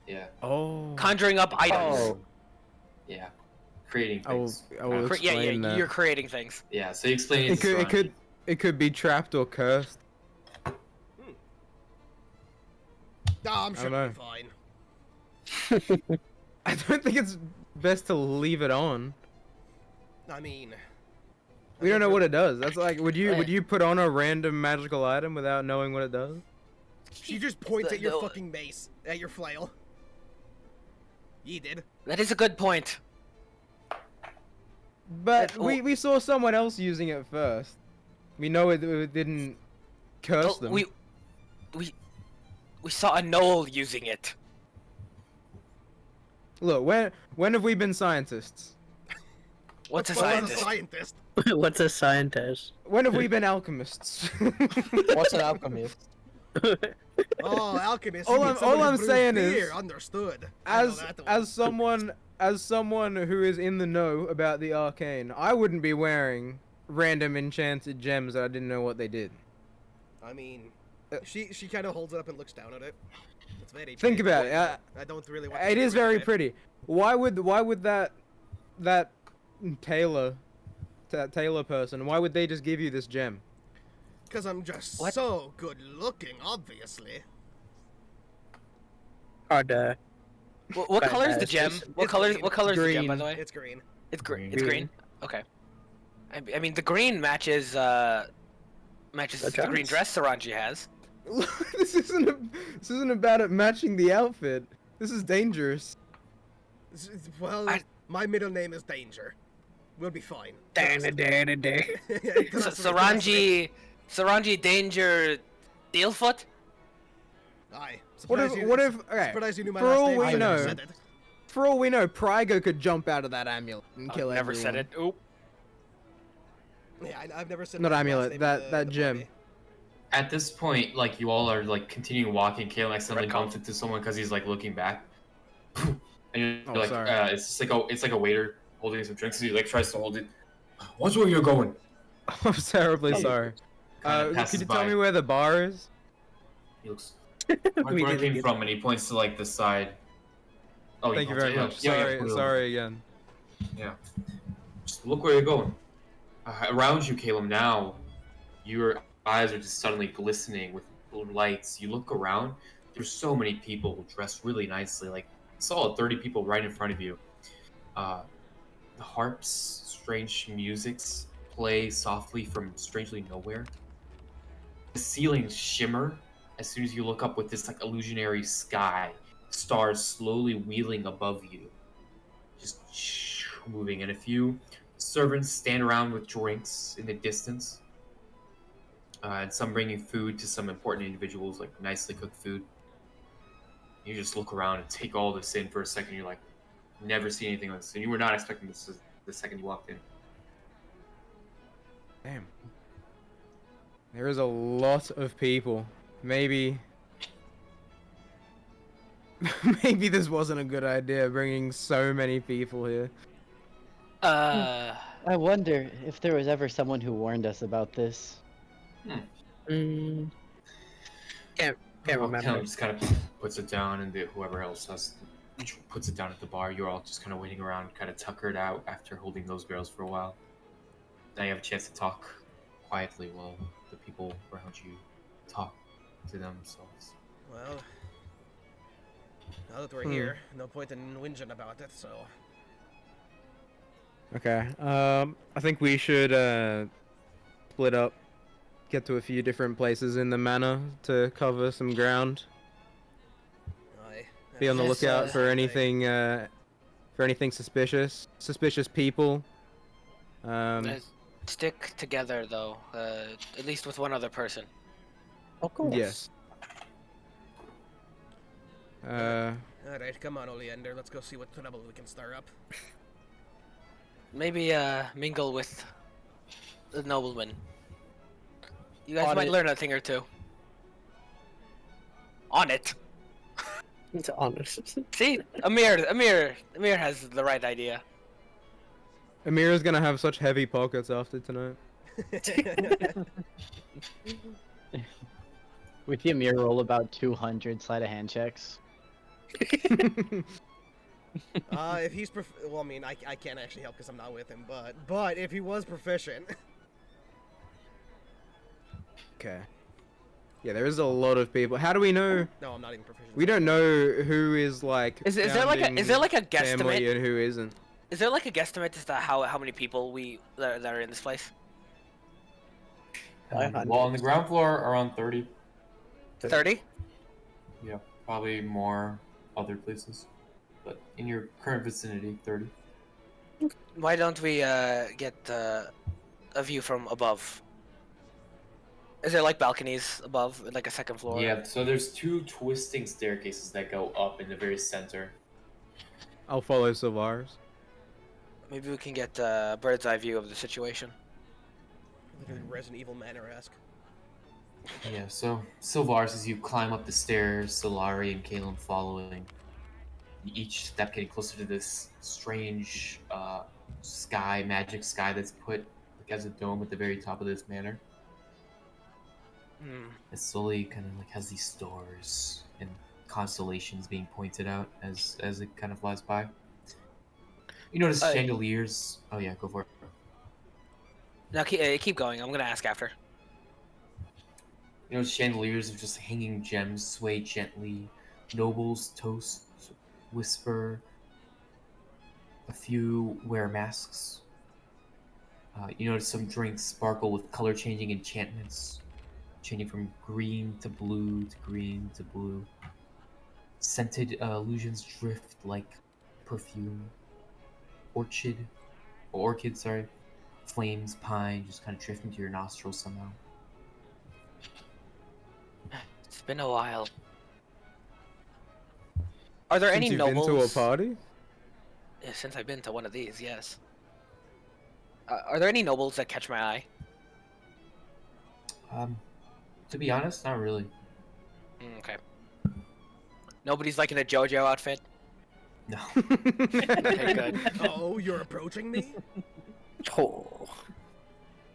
Yeah, Oh. conjuring up items. Oh, yeah. Creating I will. things. I will Yeah, explain that. you're creating things. Yeah, so you explain it. It could. It could. It could be trapped or cursed. I'm sure know. it'll be fine. I don't think it's best to leave it on. I mean, We don't know what it does. That's like, would Right. you put on a random magical item without knowing what it does? she just points at your No. fucking mace, at your flail. Ye did. That is a good point. But Oh. we saw someone else using it first. We know it didn't curse Oh, them. we saw a knoll using it. Look, when have we been scientists? What's a Well, as scientist? scientist. What's a scientist? When have we been alchemists? What's an alchemist? Oh, alchemist. All you mean I'm- someone all who I'm brews saying beer. is, Understood. I know that one. as someone who is in the know about the arcane, I wouldn't be wearing random enchanted gems that I didn't know what they did. I mean, she kind of holds it up and looks down at it. It's very. Think pretty. about it. I don't really want. to It get is rid of very it. pretty. Why would that tailor person? Why would they just give you this gem? Cause I'm just What? so good looking, obviously. Hard to. What color is the gem? Fantastic. What It's color? green. What color is the gem, by Green. the way? It's green. It's green. Green. It's green. Okay. I mean, the green matches matches The the green dress? dress Saranji has. this isn't about it matching the outfit. This is dangerous. Well, I- my middle name is Danger. We'll be fine. Saranji Danger Steelfoot? Aye. What if okay? Surprised you knew my For last all name. we I never know, said it. For all we know, Prygo could jump out of that amulet and kill Never everyone. said it. Oop. Yeah, I've never said Not my last amulet, name that- in that the gem. movie. At this point, like you all are like continuing walking. Caleb accidentally Red bumps into someone because he's like looking back, and you're Oh, like, sorry. it's just like it's like a waiter holding some drinks. And he like tries to hold it. Watch where you're going. I'm terribly sorry. Kinda passes Could you tell by. me where the bar is? He looks like We where I didn't came get- from, and he points to like the side. Oh, Thank you points- very yeah, much. yeah, yeah, Sorry, yeah. sorry again. Yeah. Just look where you're going. Around you, Caleb, now, your eyes are just suddenly glistening with blue lights. You look around, there's so many people dressed really nicely. Like, solid 30 people right in front of you. The harps, strange musics play softly from strangely nowhere. The ceilings shimmer as soon as you look up with this like illusionary sky. Stars slowly wheeling above you. Just moving, and a few servants stand around with drinks in the distance, and some bringing food to some important individuals, like nicely cooked food. You just look around and take all this in for a second. You're like, never seen anything like this, and you were not expecting this the second you walked in. Damn. There is a lot of people. Maybe. Maybe this wasn't a good idea, bringing so many people here. I wonder if there was ever someone who warned us about this. Mm, can't remember. Caleb just kind of puts it down, and whoever else puts it down at the bar. You're all just kind of waiting around, kind of tuckered out after holding those barrels for a while. Now you have a chance to talk quietly while the people around you talk to themselves. Well, now that we're here, no point in whinging about it, so. Okay. I think we should split up, get to a few different places in the manor to cover some ground. Aye. Be on the Yes, lookout for Same thing. anything suspicious people. Stick together though, at least with one other person. Of course. Yes. Alright, come on, Oleander. Let's go see what trouble we can stir up. Maybe mingle with the nobleman. You guys On might it. learn a thing or two. On it. It's honest. See, Amir has the right idea. Amira's gonna have such heavy pockets after tonight. With the Amir roll about 200 sleight of hand checks. If he's well, I mean, I can't actually help because I'm not with him, but if he was proficient, Okay. Yeah, there is a lot of people. How do we know? no, I'm not even proficient. We don't know who is like. Is there like a founding family guesstimate? and who isn't? Is there like a guesstimate as to how many people that are in this place? Well, on the ground floor, around 30. 30? Yeah, probably more other places. But in your current vicinity, 30. Why don't we get a view from above? Is there like balconies above, like a second floor? Yeah, so there's two twisting staircases that go up in the very center. I'll follow Sylvaris. Maybe we can get a bird's eye view of the situation. Literally Resident Evil Manor-esque. Yeah, so Sylvaris, as you climb up the stairs, Solari and Caleb following, each step getting closer to this strange sky, magic sky that's put like, as a dome at the very top of this manor. It slowly kind of like has these stars and constellations being pointed out as it kind of flies by. You notice chandeliers. Oh yeah, go for it. Now keep going. I'm gonna ask after. You know, chandeliers of just hanging gems sway gently. Nobles toast, whisper. A few wear masks. You notice some drinks sparkle with color-changing enchantments, changing from green to blue to green to blue. Scented illusions drift like perfume. Orchid, sorry. Flames, pine, just kind of drift into your nostrils somehow. It's been a while. Are there Since any you've nobles? been to a party? Yeah, since I've been to one of these, yes. Are there any nobles that catch my eye? To be honest, not really. Okay. Nobody's like in a JoJo outfit. No. Okay, good. Oh, you're approaching me? Oh.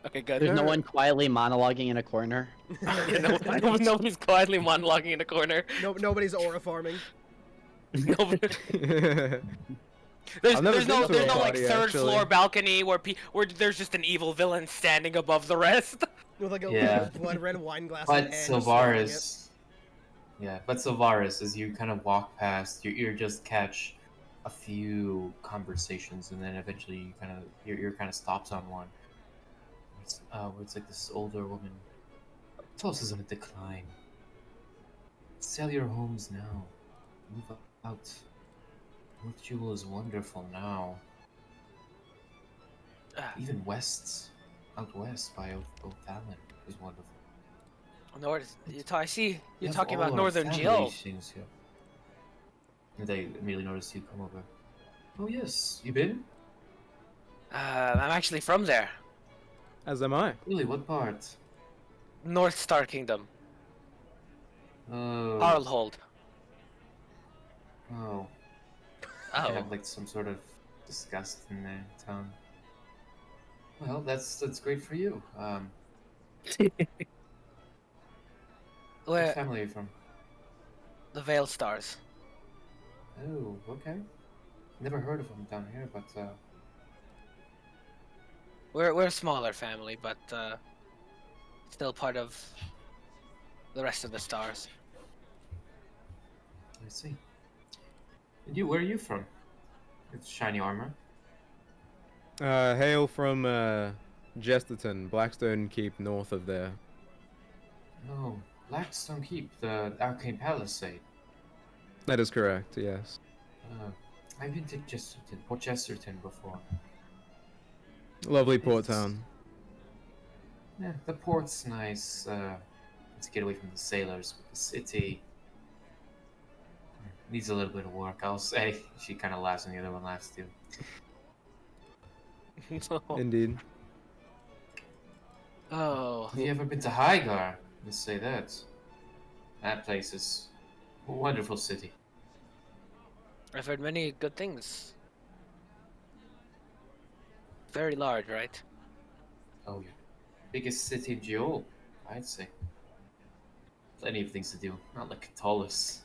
Okay, good. There's no one quietly monologuing in a corner. Yeah, nobody's quietly monologuing in a corner. Nobody's aura farming. Nobody. I've never There's no been to a like party, third actually. floor balcony where there's just an evil villain standing above the rest. With like a Yeah. blood red wine glass in But hand, just swirling it. Sylvaris, as you kind of walk past, your ear just catch a few conversations, and then eventually your ear kind of stops on one. Where it's like this older woman. Tos is on a decline. Sell your homes now. Move out. North Jewel is wonderful now. Even out west by Othalon is wonderful. I see you're Have talking all about our Northern family Jill. things here. And they immediately notice you come over. Oh yes, you been? I'm actually from there. As am I. Really? What part? North Star Kingdom. Oh. Harlhold. Oh. Oh. I have like some sort of disgust in their tone. Well, that's great for you. What Where family are you from? the Veil Stars. Oh, okay. Never heard of them down here, but We're a smaller family, but still part of the rest of the stars. I see. And where are you from? It's shiny armor. Hail from Jesterton, Blackstone Keep, north of there. Oh, Blackstone Keep, the Arcane Palisade. That is correct. Yes. I've been to Port Chesterton before. Lovely port It's- town. Yeah, the port's nice. Let's get away from the sailors, but the city needs a little bit of work, I'll say. She kind of laughs, and the other one laughs too. Indeed. Oh. Have you ever been to Highgar? Let's say that. That place is a wonderful city. I've heard many good things. Very large, right? Oh yeah, biggest city in Geol, I'd say. Plenty of things to do, not like Katolis.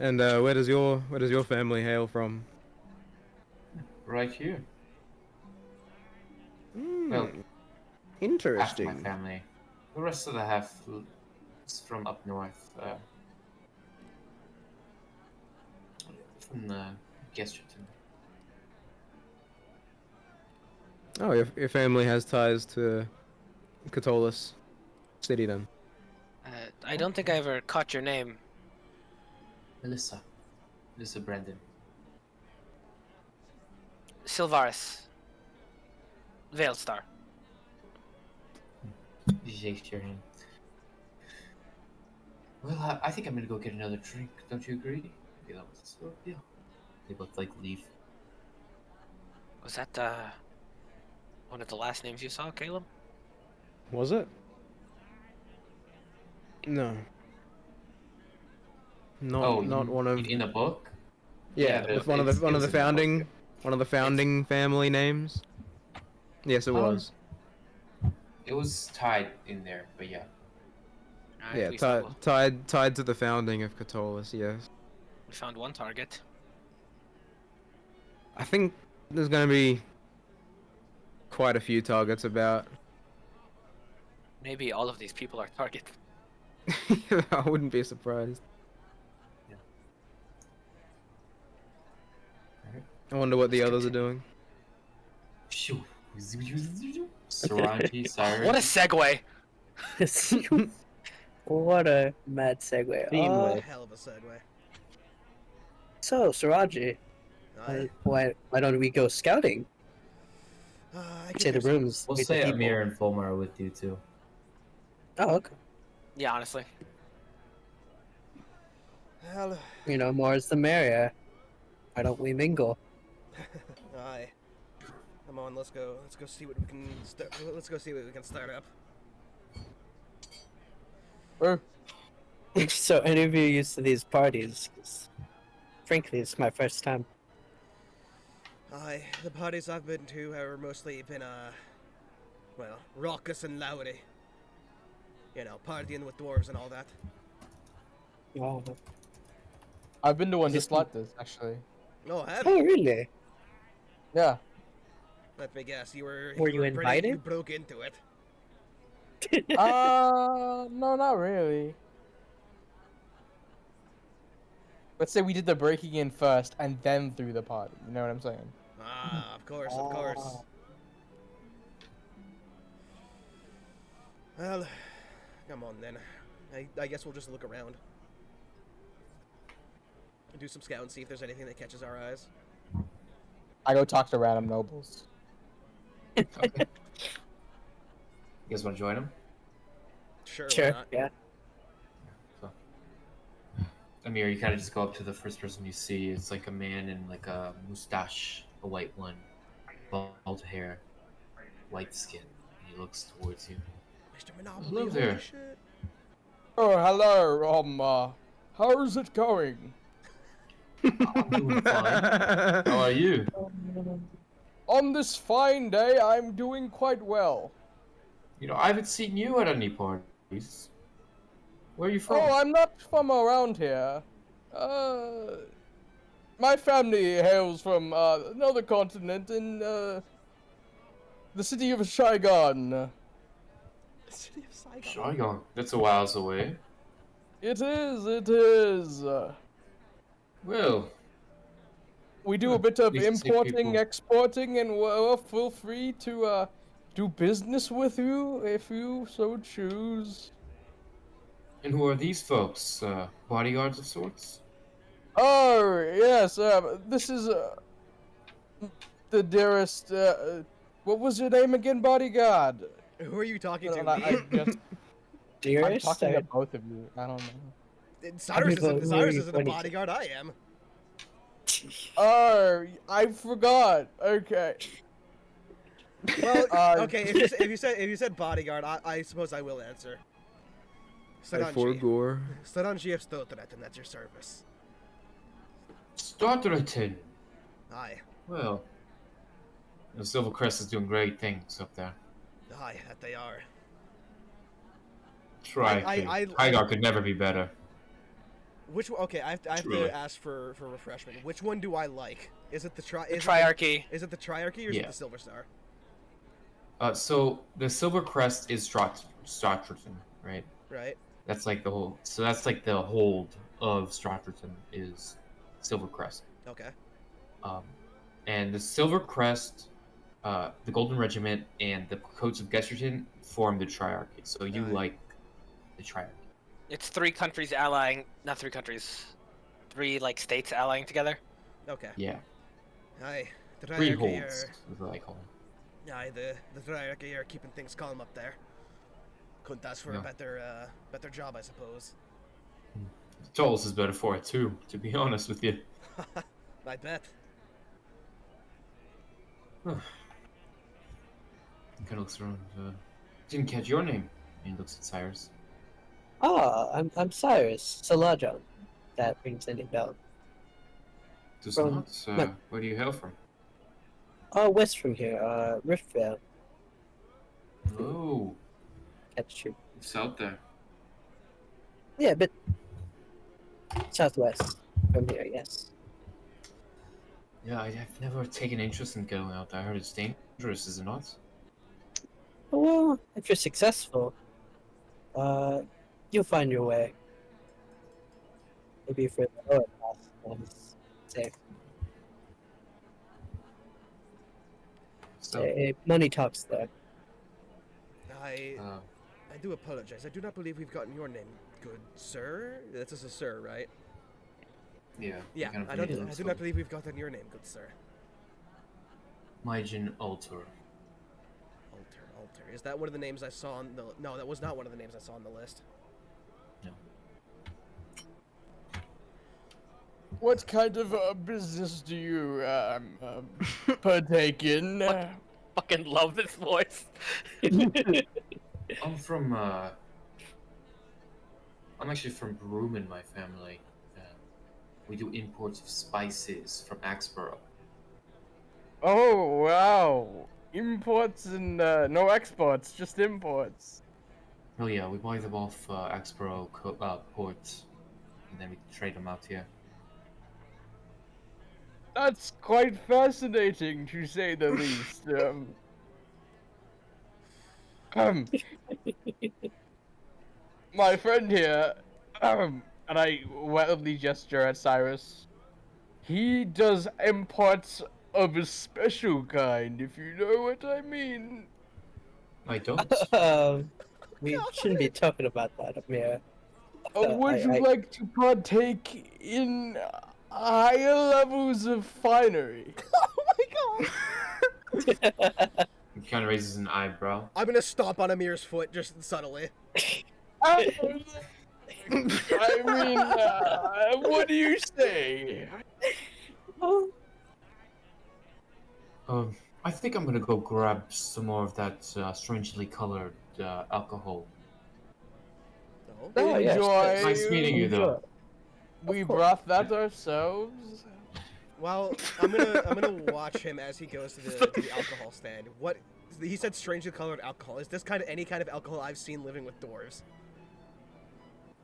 And where does your family hail from? Right here. Hmm, Well, half my interesting. family. The rest of the half is from up north. From the Gesterton. Oh, your family has ties to Katolis City then. I don't think I ever caught your name. Melissa Brandon. Sylvaris. Veilstar. Shakes your hand. Well, I think I'm gonna go get another drink. Don't you agree? Yeah, yeah. They both like leave. Was that one of the last names you saw, Caleb? Was it? No. Not one of. in a book. Yeah, Yeah, with one of the it was in the book. founding family names. Yes, it was. It was tied in there, but yeah. Alright, Yeah, we found, tied to the founding of Katolis. Yes. we found one target. I think there's gonna be quite a few targets about. Maybe all of these people are target. I wouldn't be surprised. I wonder what the others are doing. Shoo. Saranji, Cyrus. What a segue! What a mad segue. Seamless. Hell of a segue. So, Saraji, why don't we go scouting? I Say the rooms. We'll meet the say people. Amir and Fulmar are with you too. Oh, okay. Yeah, honestly. Hell, You know, more is the merrier. Why don't we mingle? aye. Come on, let's go. Let's go see what we can. Let's go see what we can start up. So, any of you used to these parties? 'Cause frankly, it's my first time. Aye, the parties I've been to have mostly been well, raucous and loudy. You know, partying with dwarves and all that. Oh, I've been to one Just- just like this, actually. Oh, have oh you? really? Yeah. Let me guess. You were. Were you pretty- invited? You broke into it. No, not really. Let's say we did the breaking in first and then threw the party. You know what I'm saying? Ah, of course, of course. Ah. Well, come on then. I guess we'll just look around. Do some scout and see if there's anything that catches our eyes. I go talk to random nobles. You guys want to join them? Sure, why Sure. not? Yeah. So, Amir, you kind of just go up to the first person you see. It's like a man in like a mustache, a white one, bald hair, white skin. He looks towards you. Mr. Monopoly, Hello holy there. shit. Oh, hello. How's it going? I'm doing fine. How are you? On this fine day, I'm doing quite well. You know, I haven't seen you at any parties. Where are you from? Oh, I'm not from around here. My family hails from another continent in the city of Saigon. City of Saigon. Saigon. That's a whiles away. It is. Well, We do a bit of we should take importing, people- exporting, and feel free to do business with you if you so choose. And who are these folks? Bodyguards of sorts? Oh yes, this is the dearest. What was your name again, bodyguard? Who are you talking to? And I just, I'm Dearest, talking to both of you. I don't know. Cyrus Who are Cyrus you isn't a pointing to? bodyguard. I am. Oh, I forgot. Okay. Well, Uh, okay. If you said bodyguard, I suppose I will answer. I forgore. Staranji of Stotreten at your service. Starterton! Aye, Well, the Silver Crest is doing great things up there. aye, that they are. Try. Hygar could never be better. Which one? Okay, I have Truly. to ask for refreshment. Which one do I like? Is it the Triarchy. Is it the Triarchy or is it Yeah. the Silver Star? So the Silver Crest is Starterton, right? Right. That's like the whole. So that's like the hold of Starterton is Silver Crest. Okay. And the Silver Crest, the Golden Regiment, and the Coats of Gesterton form the Triarchy. So you Aye. like the Triarchy. It's 3 countries allying, not 3 countries, 3 like states allying together. Okay. Yeah, Aye. The 3 Triarchy holds are. is what I call them. Aye, the Triarchy are keeping things calm up there. Couldn't ask for Yeah. a better job, I suppose. Katolis is better for it too, to be honest with you. I bet. He kind of looks around. Didn't catch your name. And he looks at Cyrus. Ah, I'm Cyrus Salajon. That rings any bell. Does From- not. no. Where do you hail from? Oh, west from here, Riftvale. Oh, Catch you. it's out there. Yeah, but southwest from here, yes. Yeah, I've never taken interest in going out there. I heard it's dangerous, is it not? Well, if you're successful, you'll find your way. Maybe for the lower class, it's safe. So, Money talks there. I do apologize. I do not believe we've gotten your name, good sir. This is a sir, right? yeah. Yeah. kind of I forget do not believe we've gotten your name, good sir. Myjin Alter. Alter. Is that one of the names I saw on the? No, that was not one of the names I saw on the list. No. What kind of business do you partake in? Fucking love this voice. I'm from, I'm actually from Broom in my family. We do imports of spices from Axborough. Oh wow! Imports and no exports, just imports. Oh yeah, we buy them off Axborough port, and then we trade them out here. That's quite fascinating, to say the least. My friend here, and I wildly gesture at Cyrus. He does imports of a special kind, if you know what I mean. I don't. We shouldn't be talking about that up here. Would you like to partake in higher levels of finery? He kind of raises an eyebrow. I'm gonna stomp on Amir's foot just subtly. I mean, what do you say? I think I'm gonna go grab some more of that strangely colored alcohol. No. Oh, yes, Enjoy. Nice meeting you, though. We Of course. brought that ourselves. Well, I'm gonna watch him as he goes to the alcohol stand. What he said, strangely colored alcohol. Is this kind of any kind of alcohol I've seen living with dwarves?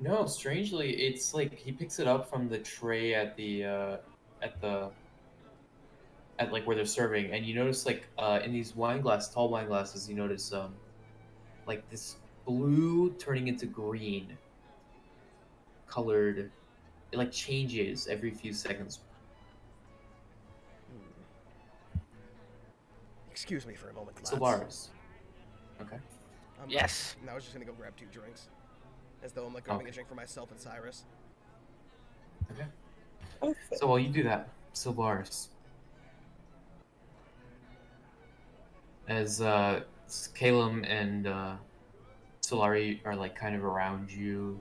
No, strangely, it's like he picks it up from the tray at like where they're serving, and you notice like in these tall wine glasses, you notice like this blue turning into green colored. It like changes every few seconds. Excuse me for a moment, lads. Solaris. Okay. Yes. I was just gonna go grab 2 drinks. As though I'm like grabbing a Okay. drink for myself and Cyrus. Okay. Perfect. So while you do that, Solaris, as Calum and Solari are like kind of around you,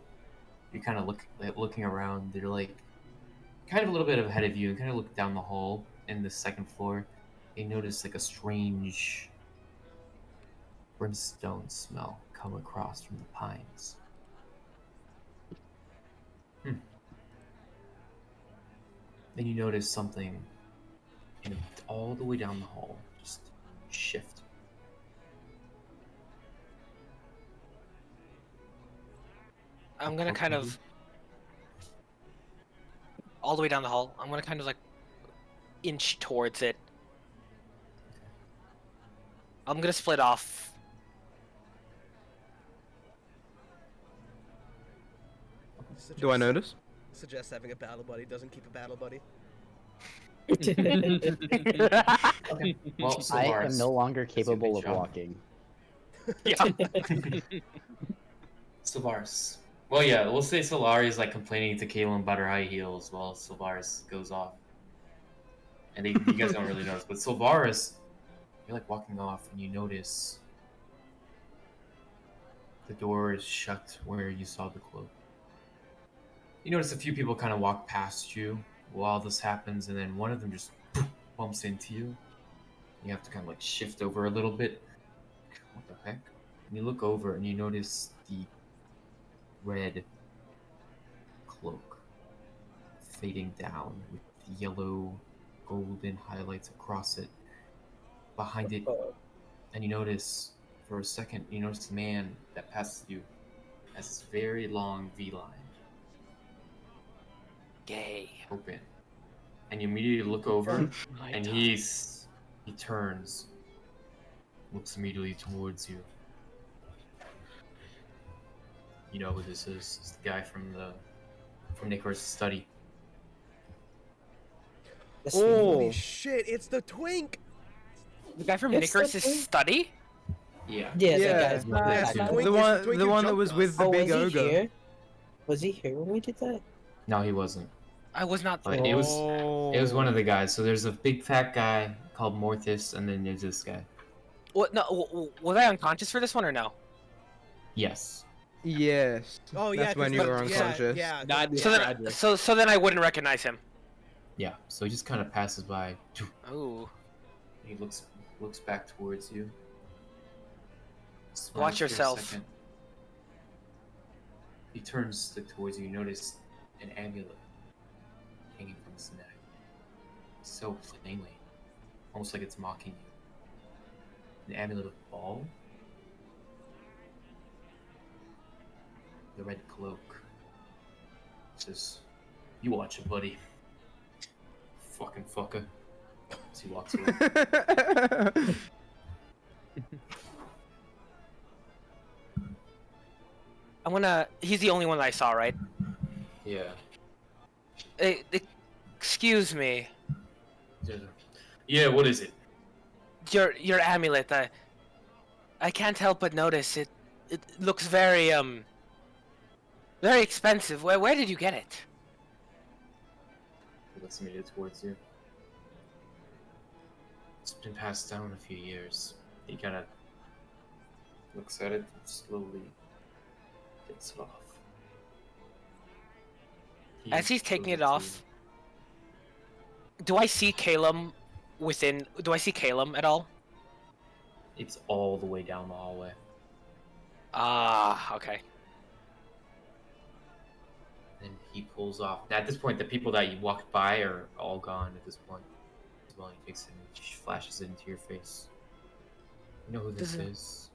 you're kind of looking around. They're like kind of a little bit ahead of you, and kind of look down the hall in the second floor. You notice like a strange brimstone smell come across from the pines. Then you notice something all the way down the hall just shift. I'm gonna kind of all the way down the hall. I'm gonna kind of like inch towards it. I'm gonna split off. Do I notice? Suggest having a battle buddy doesn't keep a battle buddy. Okay. Well, I am Solaris, no longer capable of job. walking. Yeah. Solaris. Well, yeah, we'll say Solari is like complaining to Kaylin about her high heels while Solaris goes off. And you guys don't really notice, but Solaris, you're like walking off and you notice the door is shut where you saw the cloak. You notice a few people kind of walk past you while this happens, and then one of them just bumps into you. You have to kind of like shift over a little bit. What the heck? And you look over and you notice the red cloak fading down with yellow golden highlights across it. Behind it, and you notice for a second, you notice the man that passes you has this very long V-line Gay. open. And you immediately look over, My and God. he turns, looks immediately towards you. You know who this is? It's the guy from Nicholas' study. Holy shit, it's the twink! The guy from It's Nicholas' the thing. study? Yeah. Yeah, Yeah. that guy's Yeah, it's the twink, The it's one, twink the who one that jumped was us. with the Oh, big was he ogre. here? Was he here when we did that? No, he wasn't. I was not. But it was one of the guys. So there's a big fat guy called Morthus, and then there's this guy. What? No. Was I unconscious for this one or no? Yes. Yes. Oh yeah, That's when 'cause you the- were unconscious. Yeah, Not So then, so then I wouldn't recognize him. Yeah. So he just kind of passes by. Ooh. He looks back towards you. Smiles Watch for a yourself. second. He turns towards you. You notice an amulet hanging from his neck, so plainly, almost like it's mocking you. An amulet of ball. The red cloak. Says, "You watch it, buddy." Fucking fucker. As he walks away. I'm gonna. He's the only one that I saw, right? Yeah. Excuse me. Yeah. What is it? Your amulet. I can't help but notice it. It looks very very expensive. Where did you get it? He looks immediately towards you. It's been passed down a few years. He kind of looks at it and slowly gets it off. As he's taking goes it off, do I see Calum within? Do I see Calum at all? It's all the way down the hallway. Ah, okay. And he pulls off. At this point, the people that you walked by are all gone at this point. Well, he takes it and flashes it into your face. You know who this Doesn't- is?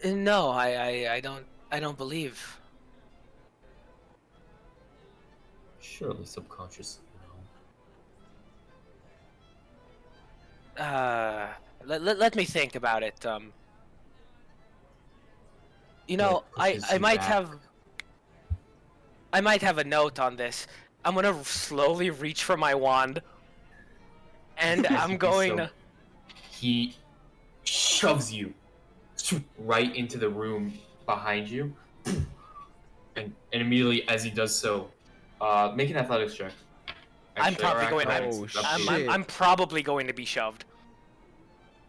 No, I don't believe. Surely subconsciously, you know. Let me think about it. You know, Like, pushes I you might back. have a note on this. I'm gonna slowly reach for my wand, and I'm He's going. so- he shoves you right into the room behind you, and immediately as he does so, make an athletics check. I'm Actually, or probably going to. acrobatics, Oh, it's up to I'm, you. I'm, shit. I'm probably going to be shoved.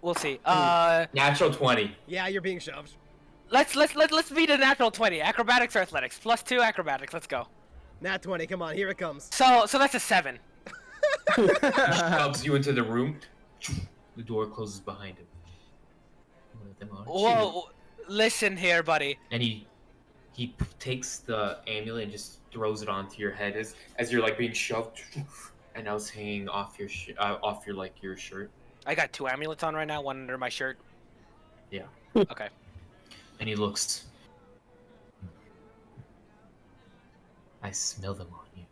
We'll see. Natural 20. Yeah, you're being shoved. Let's beat a natural 20. Acrobatics or athletics? +2 acrobatics. Let's go. Nat 20, come on, here it comes. So that's a 7. He shoves you into the room. The door closes behind him. One of them are you. Whoa, listen here, buddy. And he takes the amulet and just throws it onto your head as you're like being shoved, and now it's hanging off your off your like your shirt. I got 2 amulets on right now, one under my shirt. Yeah. Okay. And he looks. I smell them on you.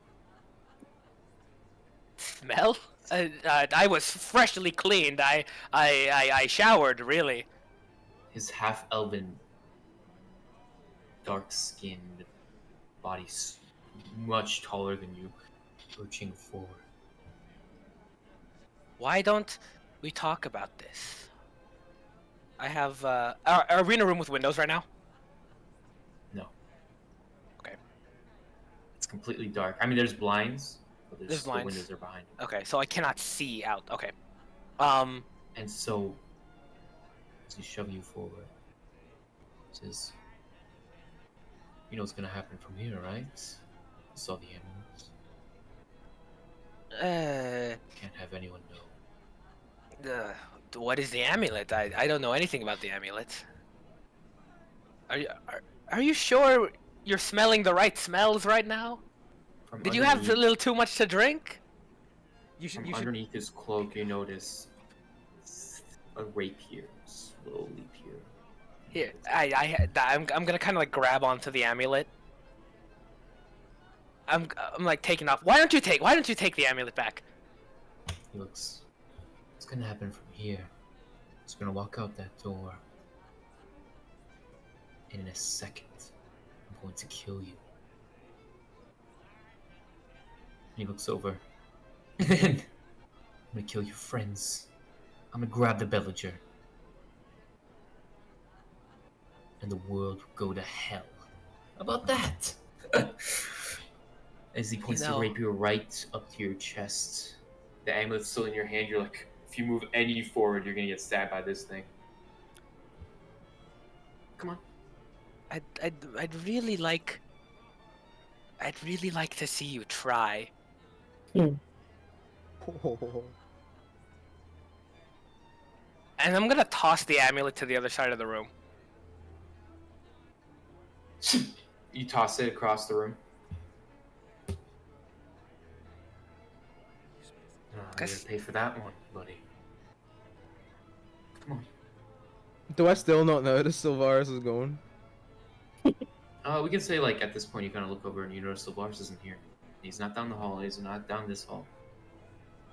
Smell? I was freshly cleaned. I showered, really. His half-elven, dark-skinned body's much taller than you, lurching forward. Why don't we talk about this? I have, are we in a room with windows right now? No. Okay. It's completely dark. I mean, there's blinds, but There's the blinds. windows are behind him. Okay, so I cannot see out. Okay. And so, as he's shoving you forward, he says, "You know what's gonna happen from here, right? You saw the amulet. Can't have anyone know." What is the amulet? I don't know anything about the amulet. Are you sure you're smelling the right smells right now? From Did you have a underneath- little too much to drink? You should, From underneath his cloak, you notice a rapier slowly peer. Here, I'm gonna kind of like grab onto the amulet. I'm like taking off. Why don't you take the amulet back? He looks. What's gonna happen from here? He's gonna walk out that door. And in a second, I'm going to kill you. And he looks over. And then I'm gonna kill your friends. I'm gonna grab the Belliger. And the world will go to hell. How about that? As he points the rapier right up to your chest. The amulet's still in your hand. You're like, if you move any forward, you're gonna get stabbed by this thing. Come on. I'd really like to see you try. And I'm gonna toss the amulet to the other side of the room. You toss it across the room. You gotta pay for that one, buddy. Come on. Do I still not notice Sylvaris is gone? We can say, like, at this point, you kind of look over and you notice Sylvaris isn't here. He's not down the hall. He's not down this hall.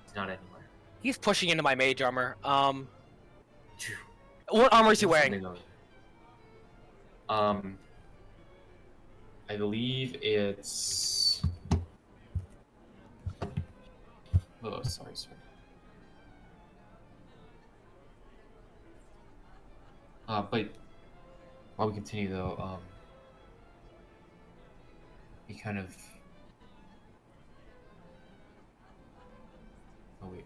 He's not anywhere. He's pushing into my mage armor. What armor is he wearing? I believe it's. Oh, sorry. But while we continue, though, he kind of. Oh wait.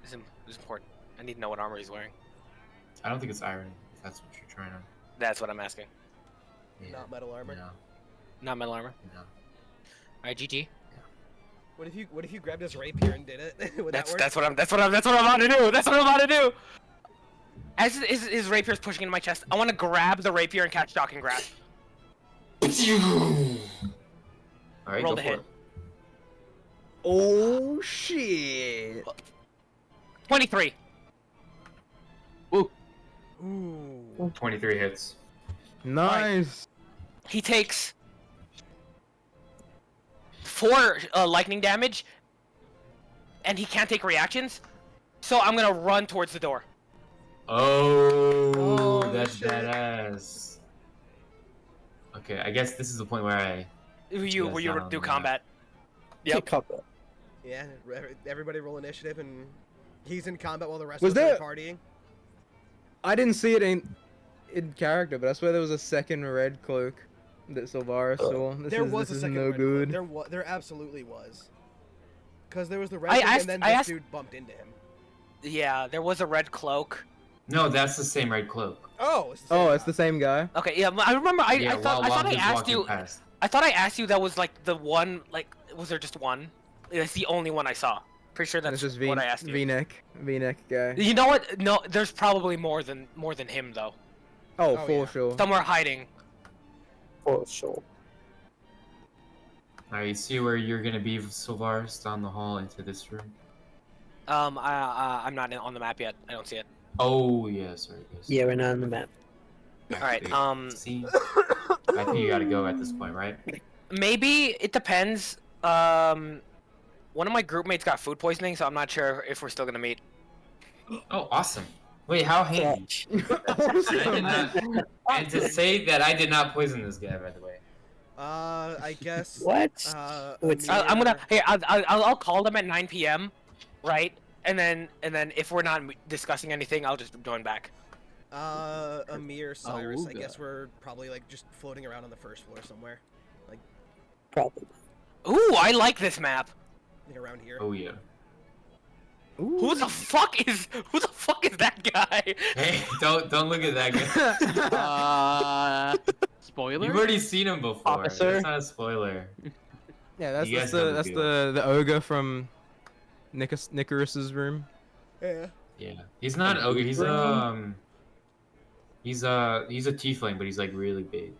This is important. I need to know what armor he's wearing. I don't think it's iron. If that's what you're trying to. That's what I'm asking. Yeah. Not metal armor. No. Not metal armor. No. Alright, GG. What if you grabbed his rapier and did it? Would that work? That's what I'm about to do. That's what I'm about to do. As his rapier's pushing into my chest, I want to grab the rapier and catch shocking grasp. All right, Roll go the for hit. it. Oh shit! 23. Ooh. 23 hits. Nice. He takes 4 lightning damage, and he can't take reactions. So I'm gonna run towards the door. Oh, that's shit. badass. Okay, I guess this is the point where Where Yes, you down do on the combat. Take Yep. combat. Yeah, everybody roll initiative and He's in combat while the rest Was of us are there- partying. I didn't see it in character, but I swear there was a second red cloak that Sylvaris saw. There was a this second is no red good. cloak. There absolutely was. Because there was the red I thing, asked- and then I this asked- dude bumped into him. Yeah, there was a red cloak. No, that's the same red cloak. Oh, it's the same Oh, guy. it's the same guy. Okay, yeah, I remember. I Yeah, thought while I he's asked walking you. past. I thought I asked you that was like the one. Like, was there just one? It's the only one I saw. Pretty sure that's This is what I asked you. V-neck guy. You know what? No, there's probably more than him though. Oh, Oh, for yeah. sure. Somewhere hiding. For sure. Alright, you see where you're gonna be, Sylvaris, down the hall into this room? I'm not on the map yet. I don't see it. Oh, yeah, sorry, guys. Yeah, we're not on the map. Alright, See? I think you gotta go at this point, right? maybe it depends. One of my group mates got food poisoning, so I'm not sure if we're still gonna meet. Oh, awesome. Wait, how handy. And to say that I did not poison this guy, by the way. I guess. What? Wait, I'm gonna. Amir- Hey, I'll call them at 9 p.m. Right, and then if we're not discussing anything, I'll just join back. Amir, Cyrus. I Auga. guess we're probably like just floating around on the first floor somewhere, Probably. Ooh, I like this map. like around here. Oh, yeah. Who the fuck is that guy? Hey, don't look at that guy. Spoiler? You've already seen him before. Officer? That's not a spoiler. Yeah, You that's guys know that's the the ogre from Nicarus's room. Yeah. Yeah, he's not an ogre. He's a tiefling, but he's like really big.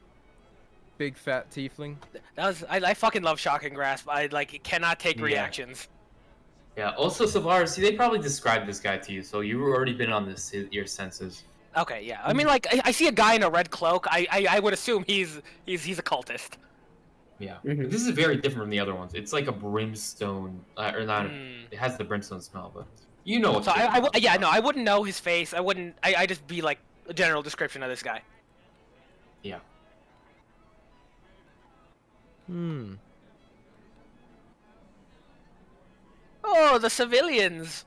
Big fat tiefling. I fucking love shock and grasp. I like cannot take Yeah. reactions. Yeah. Also, Sylvaris, see, they probably described this guy to you, so you've already been on your senses. Okay, yeah. I mean, like I see a guy in a red cloak. I would assume he's a cultist. Yeah. Mhm. This is very different from the other ones. It's like a brimstone, or not. Hmm. It has the brimstone smell, but you know what's So going on. yeah, no, I wouldn't know his face. I just be like a general description of this guy. Yeah. Hmm. Oh, the civilians.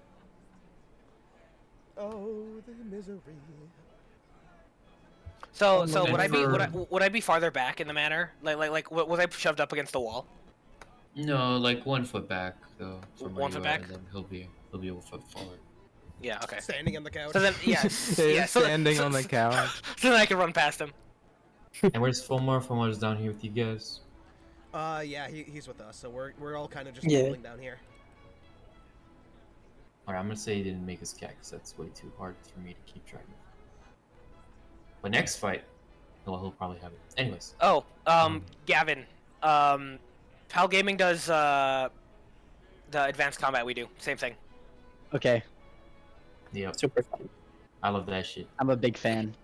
Oh, the misery. So Oh, so no, would I be for- would I be farther back in the manor? Was I shoved up against the wall? No, like 1 foot back though. From where 1 foot you are, back? and then he'll be a foot forward. Yeah. Okay. Standing on the couch. So then yeah yeah. So, standing on the couch. So then I can run past him. And where's Fulmar? Fulmar's down here with you guys. Yeah, he's with us, so we're all kind of just Yeah. rolling down here. Alright, I'm gonna say he didn't make his cat because that's way too hard for me to keep track of. But next fight, well, he'll probably have it. Anyways, Oh, Gavin, Pal Gaming does the advanced combat we do. Same thing. Okay, yeah, Super fun. I love that shit. I'm a big fan.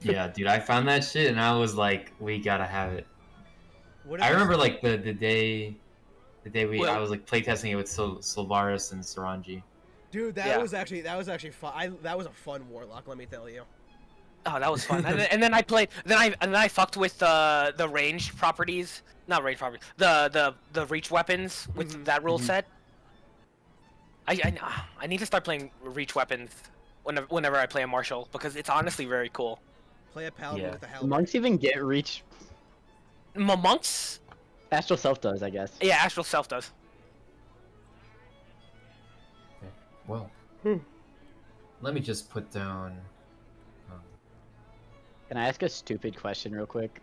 Yeah, dude, I found that shit and I was like, we gotta have it. What I is- remember like the day I Well- was like playtesting it with Sylvaris and Saranji. Dude, that Yeah. was actually fun. That was a fun warlock, let me tell you. Oh, that was fun. And then I played. Then I fucked with the ranged properties. Not ranged properties. The reach weapons with that rule set. I need to start playing reach weapons whenever I play a martial because it's honestly very cool. Play a paladin Yeah. with a Do helmet. monks even get reach? Monks. Astral Self does, I guess. Yeah, Astral Self does. Well, let me just put down. Can I ask a stupid question real quick?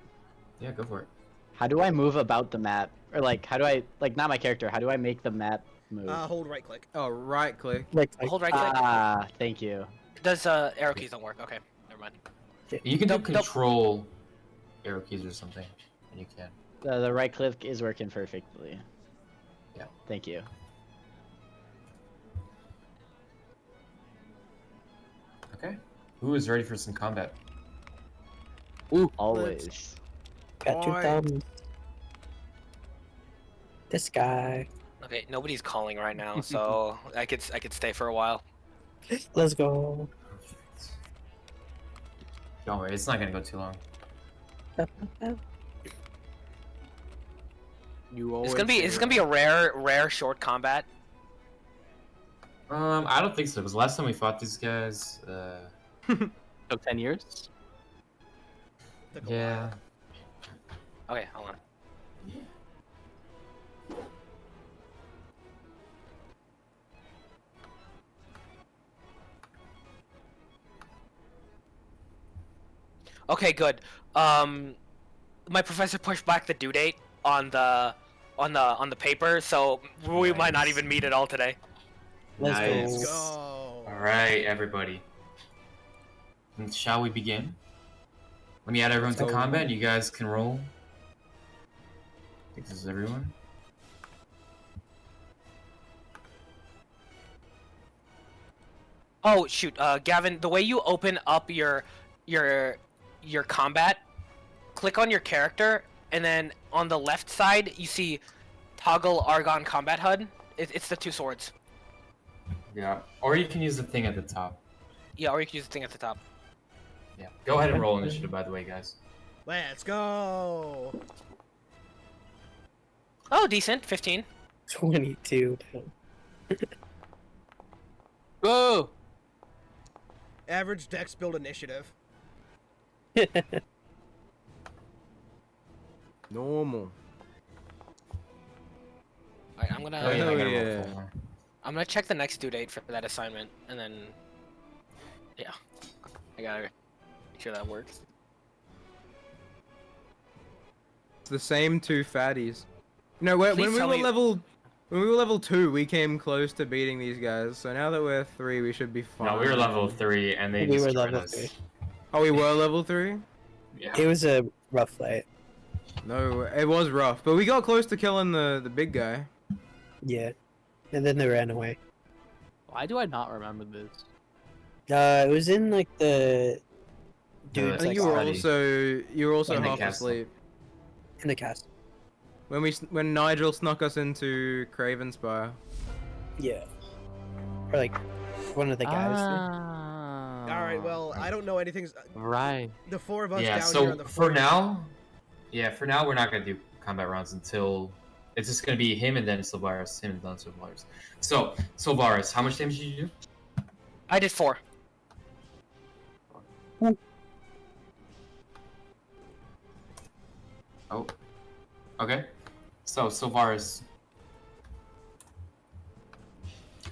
Yeah, go for it. How do I move about the map? Or like, how do I, like, not my character, how do I make the map move? Hold right click. Oh, right click. Like, Hold right click. Ah, thank you. Does arrow keys don't work? Okay, never mind. You can do Nope, nope. control arrow keys or something, and you can. The right click is working perfectly. Yeah. Thank you. Okay. Who is ready for some combat? Always. got two Oi. thumbs. This guy. Okay, nobody's calling right now, so I could stay for a while. Let's go. Perfect. Don't worry, it's not gonna go too long. You always. It's gonna be a rare short combat. I don't think so. Because last time we fought these guys, Took 10 years. Took a yeah. while. Okay, hold on. Okay, good. My professor pushed back the due date on the paper, so we might not Nice. even meet at all today. Let's Nice. Let's go. go. All right, everybody. And shall we begin? Let me add everyone to Let's go. combat. And you guys can roll. I think this is everyone. Oh shoot, Gavin, the way you open up your combat, click on your character, and then on the left side you see toggle Argon combat HUD. It's the two swords. Yeah. Or you can use the thing at the top. Yeah, or you can use the thing at the top. Yeah. Go ahead and roll initiative, by the way, guys. Let's go. Oh, decent, 15. 22. Whoa! Average dex build initiative. Normal. Alright, I'm gonna Oh, yeah, I gotta roll yeah. 4. I'm gonna check the next due date for that assignment, and then yeah, I gotta make sure that works. It's the same two fatties. You know, when Please we tell were me- level 2, we came close to beating these guys. So now that we're 3, we should be fine. No, we were level 3, and they We were destroyed level us. 3. Oh, we were level 3? Yeah. It was a rough fight. No, it was rough, but we got close to killing the big guy. Yeah. And then they ran away. Why do I not remember this? It was in like the I dude's I think like you were Study. also In the half castle. asleep in the cast. when Nigel snuck us into Craven Spire. Yeah. Or like one of the guys. Ah. All right. Well, I don't know anything. Right. The four of us Yeah, down here so on the for floor. now, we're not gonna do combat rounds until it's just gonna be him and then Sylvaris, him and then Sylvaris. So, Sylvaris, how much damage did you do? I did 4. Oh, okay. So, Sylvaris,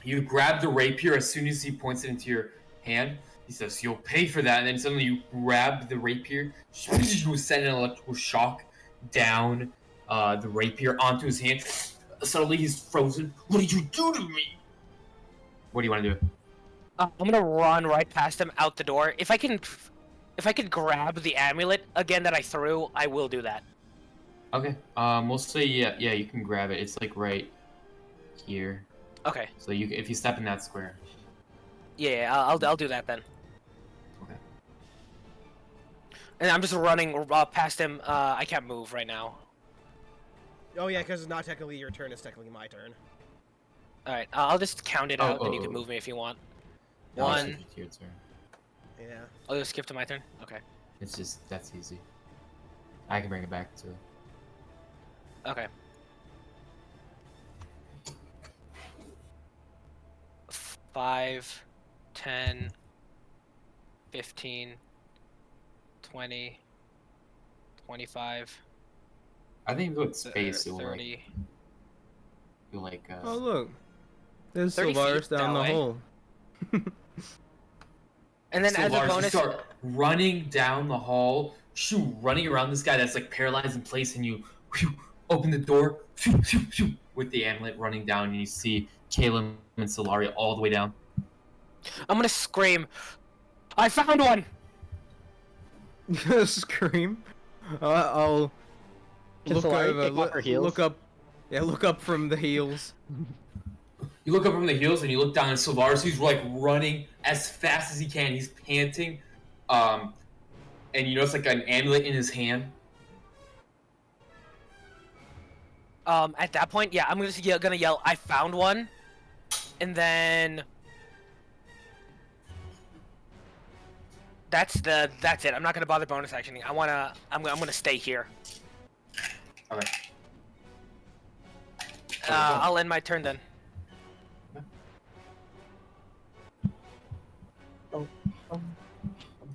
you grab the rapier as soon as he points it into your hand. He says, "You'll pay for that." And then suddenly you grab the rapier, you send an electrical shock down the rapier onto his hand. Suddenly he's frozen. What did you do to me? What do you want to do? I'm gonna run right past him out the door. If I can grab the amulet again that I threw, I will do that. Okay. We'll say yeah. You can grab it. It's like right here. Okay. So if you step in that square. Yeah, I'll do that then. Okay. And I'm just running past him. I can't move right now. Oh yeah, because it's not technically your turn. It's technically my turn. All right, I'll just count it out, then you oh. can move me if you want. No, it's 1. your turn. Yeah. I'll just skip to my turn. Okay. It's just that's easy. I can bring it back to. Okay. 5, 10, 15, 20, 25, I think with space you'll 30. like Oh look, there's 30 Sylvaris feet down that the way. hole. And then as a Sylvaris, you bonus, start running down the hall, running around this guy that's like paralyzed in place, and you open the door with the amulet running down, and you see Caleb and Solaria all the way down. I'm gonna scream, I found one! Scream. I'll Can look Solari over. kick off her heels? Look up. Yeah, look up from the heels. You look up from the heels and you look down at Sylvaris. He's like running as fast as he can. He's panting, and you notice like an amulet in his hand. At that point, yeah, I'm just gonna yell, I found one, and then that's it. I'm not gonna bother bonus actioning. I'm gonna stay here. Okay. I'll end my turn then.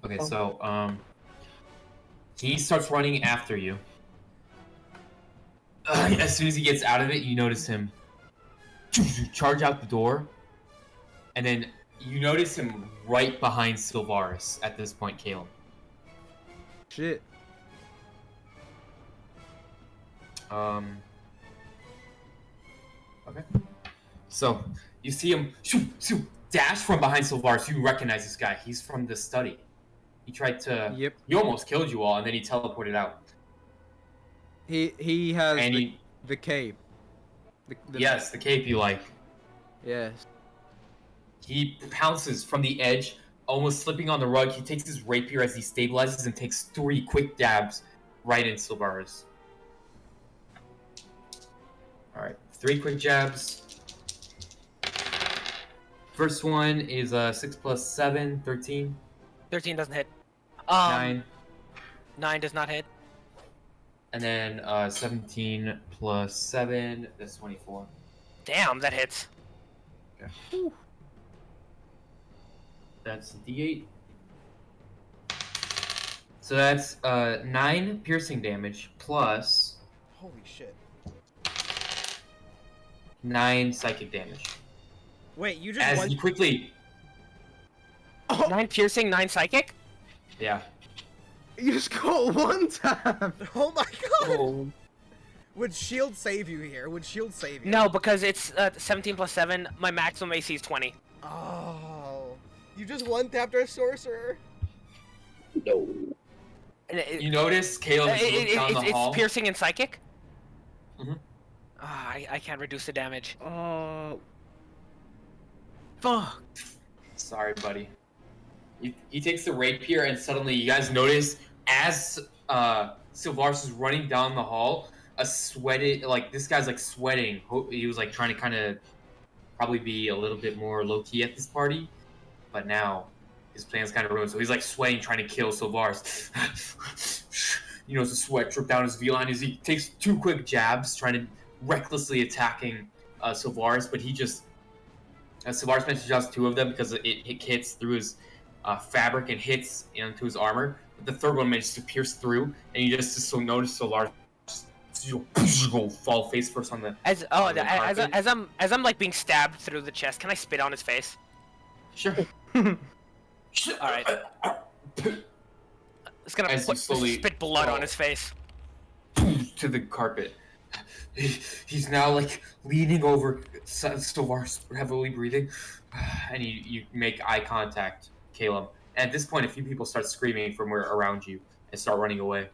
Okay, so he starts running after you. As soon as he gets out of it, you notice him charge out the door, and then you notice him right behind Sylvaris at this point, Caleb. Shit. Okay. So you see him dash from behind Sylvaris. You recognize this guy. He's from the study. He tried to. Yep. He almost killed you all, and then he teleported out. He has And the cape. Yes, the cape you like. Yes. He pounces from the edge, almost slipping on the rug. He takes his rapier as he stabilizes and takes 3 quick dabs right in Sylvaris. Alright, 3 quick jabs. First one is 6 plus 7, 13. 13 doesn't hit. 9. 9 does not hit. And then 17 plus 7, that's 24. Damn, that hits. Okay. That's a D8. So that's 9 piercing damage plus Holy shit. 9 psychic damage. Wait, you just As one... he quickly... 9 piercing, 9 psychic? Yeah. You just got 1 tap. Oh my god! Oh. Would shield save you here? Would shield save you? No, because it's 17 plus 7. My maximum AC is 20. Oh. You just one-tapped our sorcerer. No. You notice Caleb is looking down the hall. It's piercing and psychic? Mhm. I can't reduce the damage. Fuck. Sorry, buddy. He takes the rapier, and suddenly you guys notice as Sylvaris is running down the hall, this guy's like sweating. He was like trying to kind of probably be a little bit more low key at this party, but now his plan's kind of ruined. So he's like sweating, trying to kill Sylvaris. You know, the sweat drip down his V-line as he takes 2 quick jabs, trying to recklessly attacking Sylvaris, but he just Sylvaris manages just 2 of them because it hits through his fabric and hits into his armor. But the third one manages to pierce through, and you just notice Sylvaris go fall face first on the. As I'm like being stabbed through the chest, can I spit on his face? Sure. Alright. It's gonna spit blood on his face. To the carpet. He's now like leaning over Sylvaris, heavily breathing, and you make eye contact, Caleb. And at this point, a few people start screaming from around you and start running away.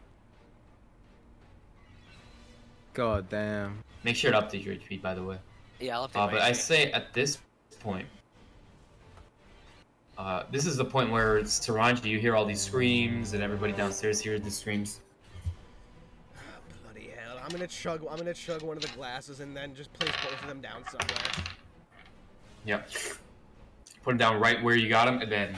God damn. Make sure to update your HP, by the way. Yeah, I'll update my But I HP. say at this point, this is the point where Saranji, you hear all these screams, and everybody downstairs hears the screams. Bloody hell! I'm gonna chug one of the glasses and then just place both of them down somewhere. Yep. Put them down right where you got them, and then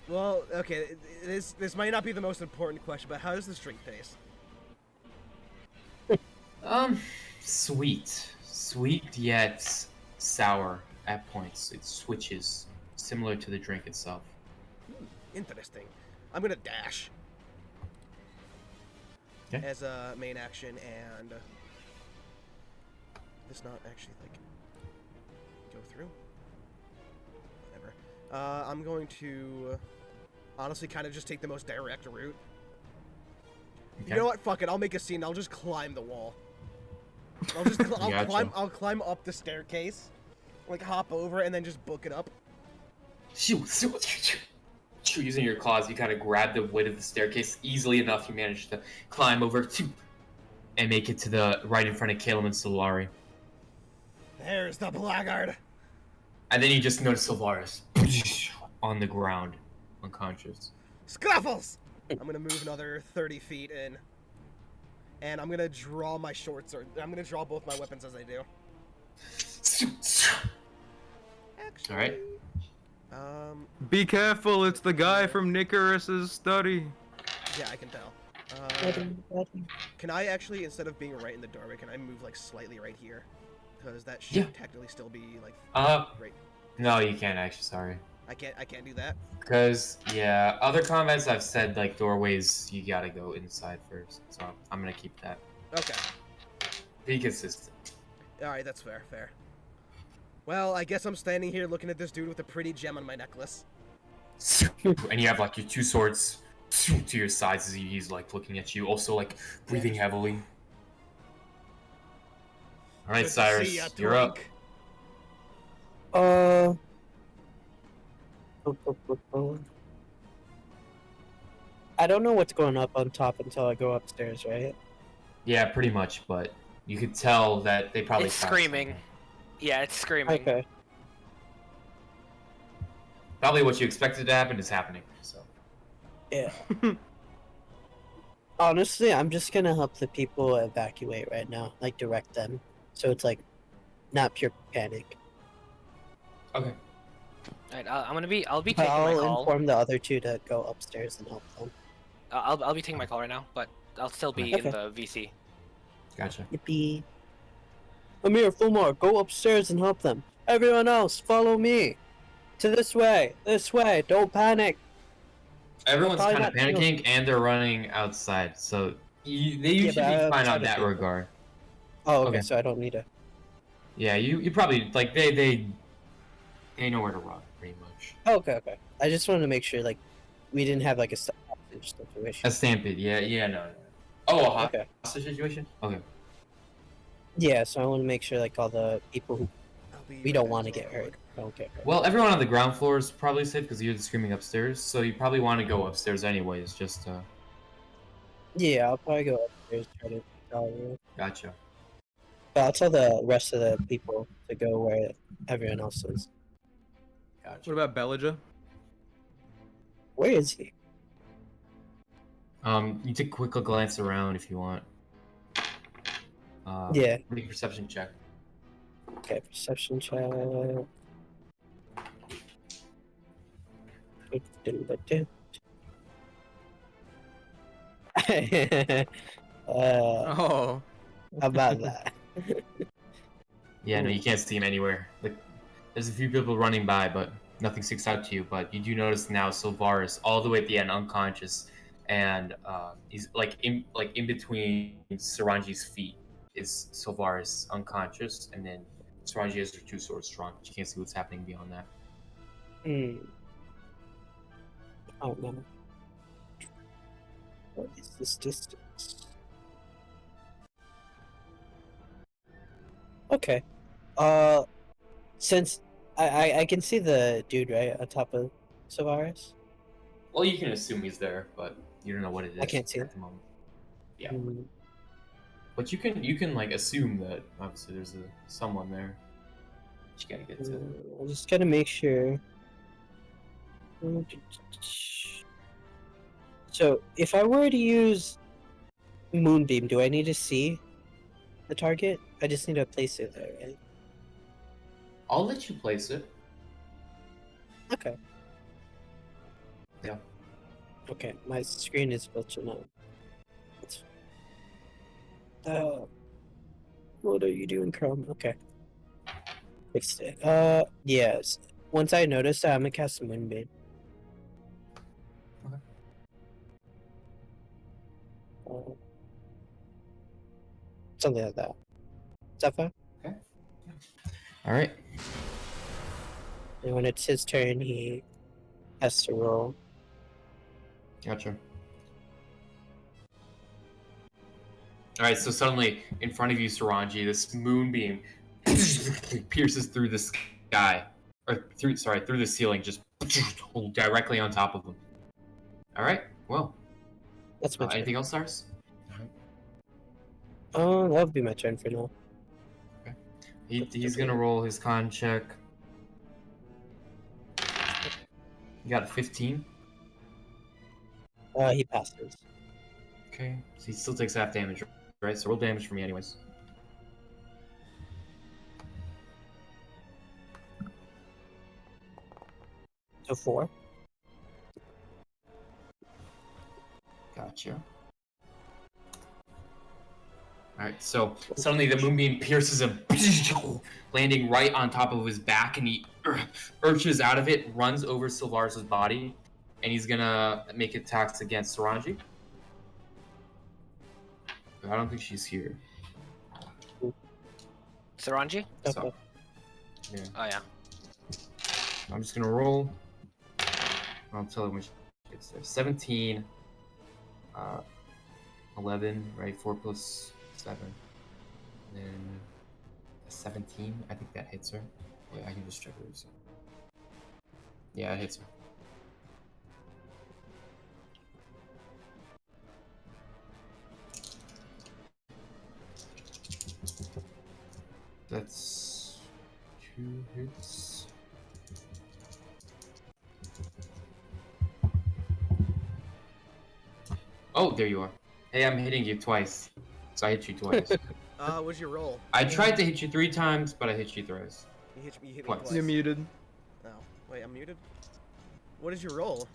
Well, okay, this might not be the most important question, but how does this drink taste? Sweet yet sour at points. It switches, similar to the drink itself. Interesting. I'm gonna dash. Okay. As a main action, and this not actually like go through. Whatever. I'm going to honestly kind of just take the most direct route. Okay. You know what? Fuck it. I'll make a scene. I'll just climb the wall. I'll climb up the staircase, like hop over and then just book it up. Using your claws, you kind of grab the weight of the staircase easily enough. You manage to climb over and make it to the right in front of Caleb and Solari. There's the blackguard. And then you just notice Sylvaris on the ground, unconscious. Scruffles! I'm gonna move another 30 feet in. And I'm gonna draw my short sword. I'm gonna draw both my weapons as I do. Actually, Alright. Be careful, it's the guy from Nicaris's study. Yeah, I can tell. Can I actually, instead of being right in the doorway, can I move like slightly right here? Because that should technically still be like right. No, you can't actually, sorry. I can't do that. Because, yeah, other combats I've said, like, doorways, you gotta go inside first. So I'm gonna keep that. Okay. Be consistent. Alright, that's fair, fair. Well, I guess I'm standing here looking at this dude with a pretty gem on my necklace. And you have, like, your two swords to your sides as he's, like, looking at you. Also, like, breathing heavily. Alright, Good to Cyrus, see ya, you're up. Twink. I don't know what's going up on top until I go upstairs, right? Yeah, pretty much, but you could tell that they probably It's found screaming. something. Yeah, it's screaming. Okay. Probably what you expected to happen is happening, so. Yeah. Honestly, I'm just gonna help the people evacuate right now, like direct them, so it's like not pure panic. Okay. Alright, I'll be But taking my I'll call. inform the other two to go upstairs and help them. I'll be taking my call right now, but I'll still be Okay. in the VC. Gotcha. Yippee! Amir, Fulmar, go upstairs and help them. Everyone else, follow me. To this way. Don't panic. Everyone's Probably kind of not- panicking, and they're running outside, so they Yeah, should but I be have fine on other that people. regard. Oh, okay, Okay. so I don't need to. Yeah, you probably, like, they know where to run, pretty much. Oh, okay. I just wanted to make sure, like, we didn't have, like, a hostage situation. A stampede, yeah, no. Oh, a Okay. hostage situation? Okay. Yeah, so I want to make sure, like, all the people who I'll be we right don't back want to as well, get real hurt quick. don't get hurt. Well, everyone on the ground floor is probably safe because you hear the screaming upstairs, so you probably want to go upstairs anyways, just Yeah, I'll probably go upstairs try to tell you. gotcha. But I'll tell the rest of the people to go where everyone else is. Gotcha. What about Belliger? Where is he? You take a quick glance around if you want. Yeah. Make a perception check. Okay, perception check. Oh. How about that? Yeah, no, you can't see him anywhere. Like, there's a few people running by, but nothing sticks out to you. But you do notice now Sylvaris all the way at the end, unconscious, and he's like in between Saranji's feet is Sylvaris unconscious, and then Saranji has her two swords drawn. But you can't see what's happening beyond that. Oh no. What is this distance? Okay. Since I can see the dude right on top of Sylvaris. Well, you can assume he's there, but you don't know what it is. I can't see at it. the moment. Yeah, Mm, but you can like assume that obviously there's someone there. But you gotta get to. I'm just gotta make sure. So, if I were to use Moonbeam, do I need to see the target? I just need to place it there, right? I'll let you place it. Okay. Yeah. Okay, my screen is glitching out. What are you doing, Chrome? Okay. Fixed it. Yes. Once I notice that, I'm gonna cast Moonbeam. Okay. Something like that. Is that fine? All right. And when it's his turn, he has to roll. Gotcha. All right, so suddenly in front of you, Saranji, this moonbeam pierces through the sky, or through the ceiling, just directly on top of him. All right. Well, That's my turn. anything else, Cyrus? Oh, that would be my turn for now. He's gonna roll his con check. You got a 15. He passes. Okay. So he still takes half damage, right? So roll damage for me, anyways. So 4. Gotcha. Alright, so suddenly the moonbeam pierces him, landing right on top of his back, and he urges out of it, runs over Sylvaris' body, and he's gonna make attacks against Saranji. I don't think she's here. Saranji? So, yeah. Oh yeah. I'm just gonna roll. I'll tell her when she gets there. 17, 11, right? 4 plus 7. And then 17. I think that hits her. Yeah, I can just check her. Yeah, it hits her. That's 2 hits. Oh, there you are. Hey, I'm hitting you twice. So I hit you twice. What's your roll? I tried to hit you 3 times, but I hit you thrice. You hit me Twice. twice. You're muted. Oh, wait, I'm muted? What is your roll?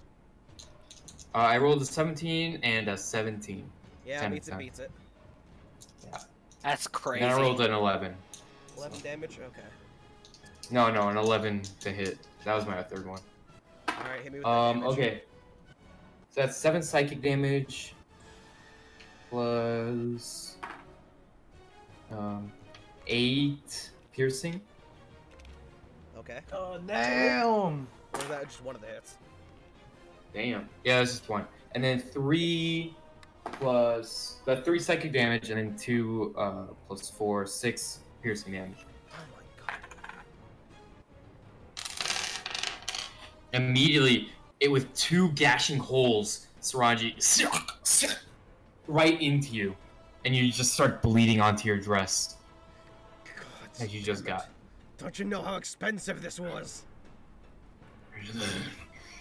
I rolled a 17 and a 17. Yeah, 10 beats it, and 10. beats it. Yeah. That's crazy. And I rolled an 11. 11 damage? Okay. No, an 11 to hit. That was my third one. Alright, hit me with that damage. Okay. So that's 7 psychic damage plus 8 piercing. Okay. Oh, damn! Or is that just one of the hits? Damn. Yeah, that's just one. And then 3 plus 3 psychic damage, and then 2 plus 4, 6 piercing damage. Oh my god. Immediately, it with 2 gashing holes, Saranji, right into you, and you just start bleeding onto your dress God, that you just got. Don't you know how expensive this was?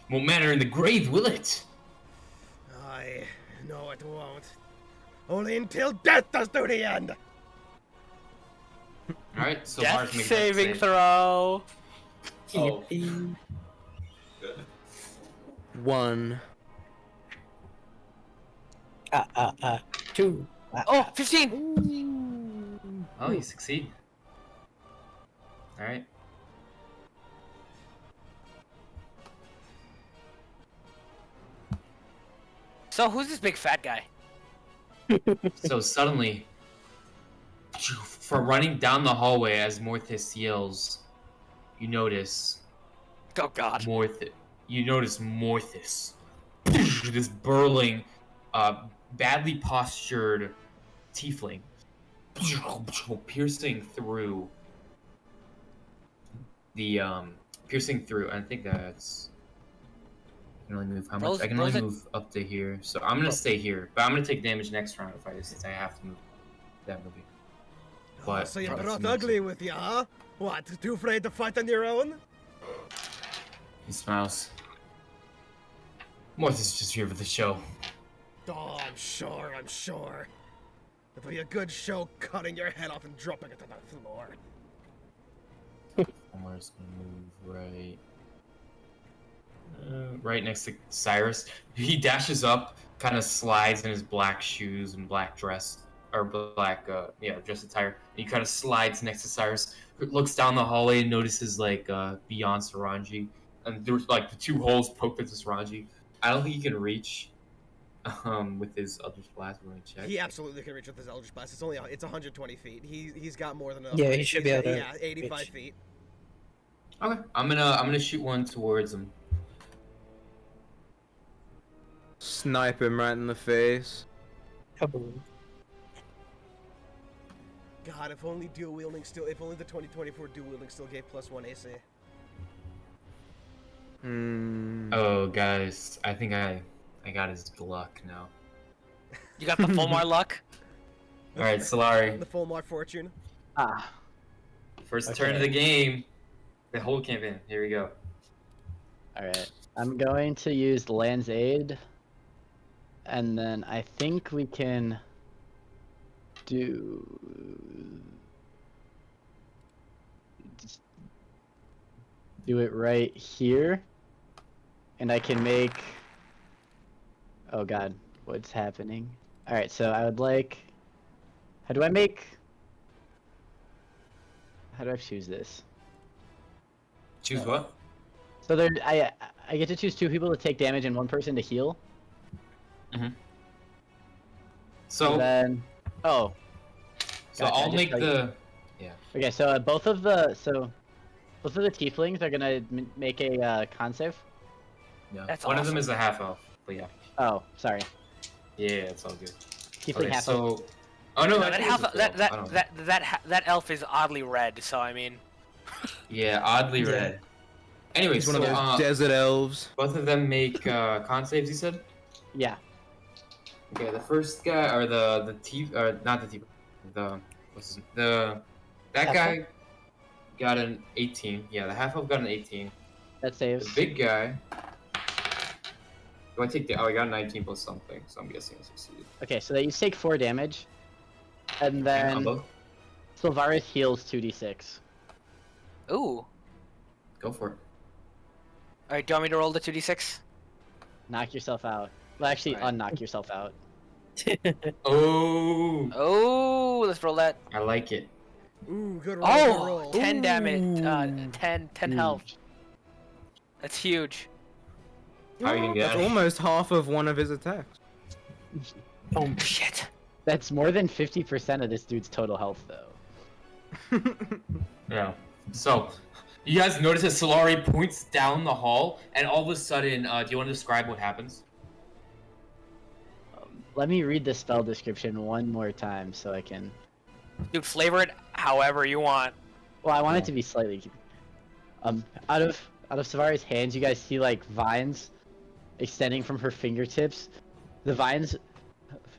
Won't matter in the grave, will it? I know it won't. Only until death does to the end! Alright, so Death Mars makes saving that save. throw. Oh. 1. 2. Oh, 15. Oh, you succeed. Alright. So who's this big fat guy? So suddenly, from running down the hallway as Morthis yells, you notice Oh god. Morthis. This burling, badly postured tiefling. Piercing through the, I think that's... I can only move how much? I can only move up to here. So I'm gonna stay here. But I'm gonna take damage next round if since I have to move that movie. But So you that's brought me, ugly too. with you, huh? What, too afraid to fight on your own? He smiles. Morthis is just here for the show. Oh, I'm sure. It'll be a good show cutting your head off and dropping it to the floor. Omar's gonna move right next to Cyrus. He dashes up, kind of slides in his black shoes and black dress, or black, dress attire. And he kind of slides next to Cyrus, looks down the hallway and notices, beyond Saranji. And there's, the 2 holes poked into Saranji. I don't think he can reach, with his Eldritch Blast. We're gonna check. He absolutely can reach with his Eldritch Blast. It's 120 feet. He's got more than enough. Yeah, he should be able to. Yeah, 85 reach. feet. Okay, I'm gonna shoot one towards him. Snipe him right in the face. Kaboom. God, if only the 2024 dual wielding still gave +1 AC. Oh, guys, I think I got his luck now. You got the Fulmar luck? Alright, Solari. The full mark fortune. First turn of the game. The whole campaign. Here we go. Alright. I'm going to use Land's Aid. And then I think we can do it right here. And I can make... Oh god, what's happening? Alright, so I would like... How do I choose this? Choose what? So I get to choose 2 people to take damage and 1 person to heal. So then, oh, so gotcha, I I'll just make tell you. the Okay, so both of the tieflings are gonna make a con save. yeah. That's One of them awesome. is a half elf, but yeah. Oh, sorry. Yeah, it's all good. Tiefling Okay, half elf. so oh no, No, that actually half it's a full elf. I don't know. that elf is oddly red. So I mean, Yeah, oddly Yeah. red. Anyway, He's so one of those desert elves. both of them make con saves. You said. Yeah. Okay, the first guy or the T or not the T, the what's his, the that Half guy got an 18. Yeah, the half elf got an 18. That The saves. big guy. Do I take the? Oh, I got a 19 plus something, so I'm guessing I succeeded. Okay, so they each take 4 damage, and Okay, then on both. Sylvaris heals 2d6. ooh. Go for it. All right, do you want me to roll the 2d6? Knock yourself out. Well, actually, Alright. unknock yourself out. Oh, Oh, let's roll that. I like it. Ooh, good roll. Good Oh, roll. 10 damage. Ooh. 10 health. That's huge. How are you gonna get That's out? almost half of one of his attacks. Shit. That's more than 50% of this dude's total health, though. Yeah. So, you guys notice that Solari points down the hall, and all of a sudden, do you want to describe what happens? Let me read the spell description one more time so I can. Dude, flavor it however you want. Well, I want it to be slightly. Out of Savari's hands, you guys see like vines extending from her fingertips. The vines,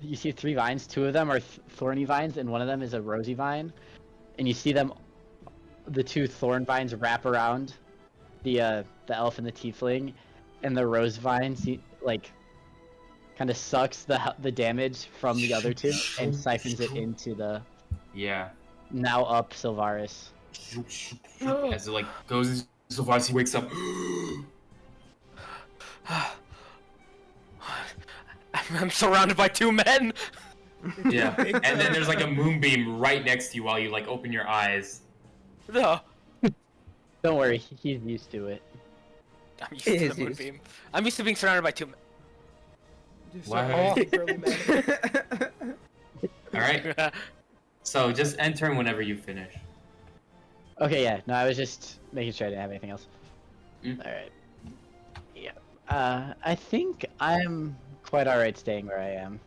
you see 3 vines. 2 of them are thorny vines, and one of them is a rosy vine. And you see them, the 2 thorn vines wrap around the elf and the tiefling, and the rose vines like kind of sucks the damage from the other 2 and siphons it into the Yeah. now up Sylvaris. As it like goes into so far as he wakes up. I'm surrounded by 2 men. Yeah. And then there's like a moonbeam right next to you while you like open your eyes. No. Don't worry, he's used to it. I'm used to the moonbeam. I'm used to being surrounded by 2 men. Why? Girly man. Alright. So just enter whenever you finish. Okay, yeah. No, I was just making sure I didn't have anything else. Mm. All right. Yeah. I think I'm quite alright staying where I am.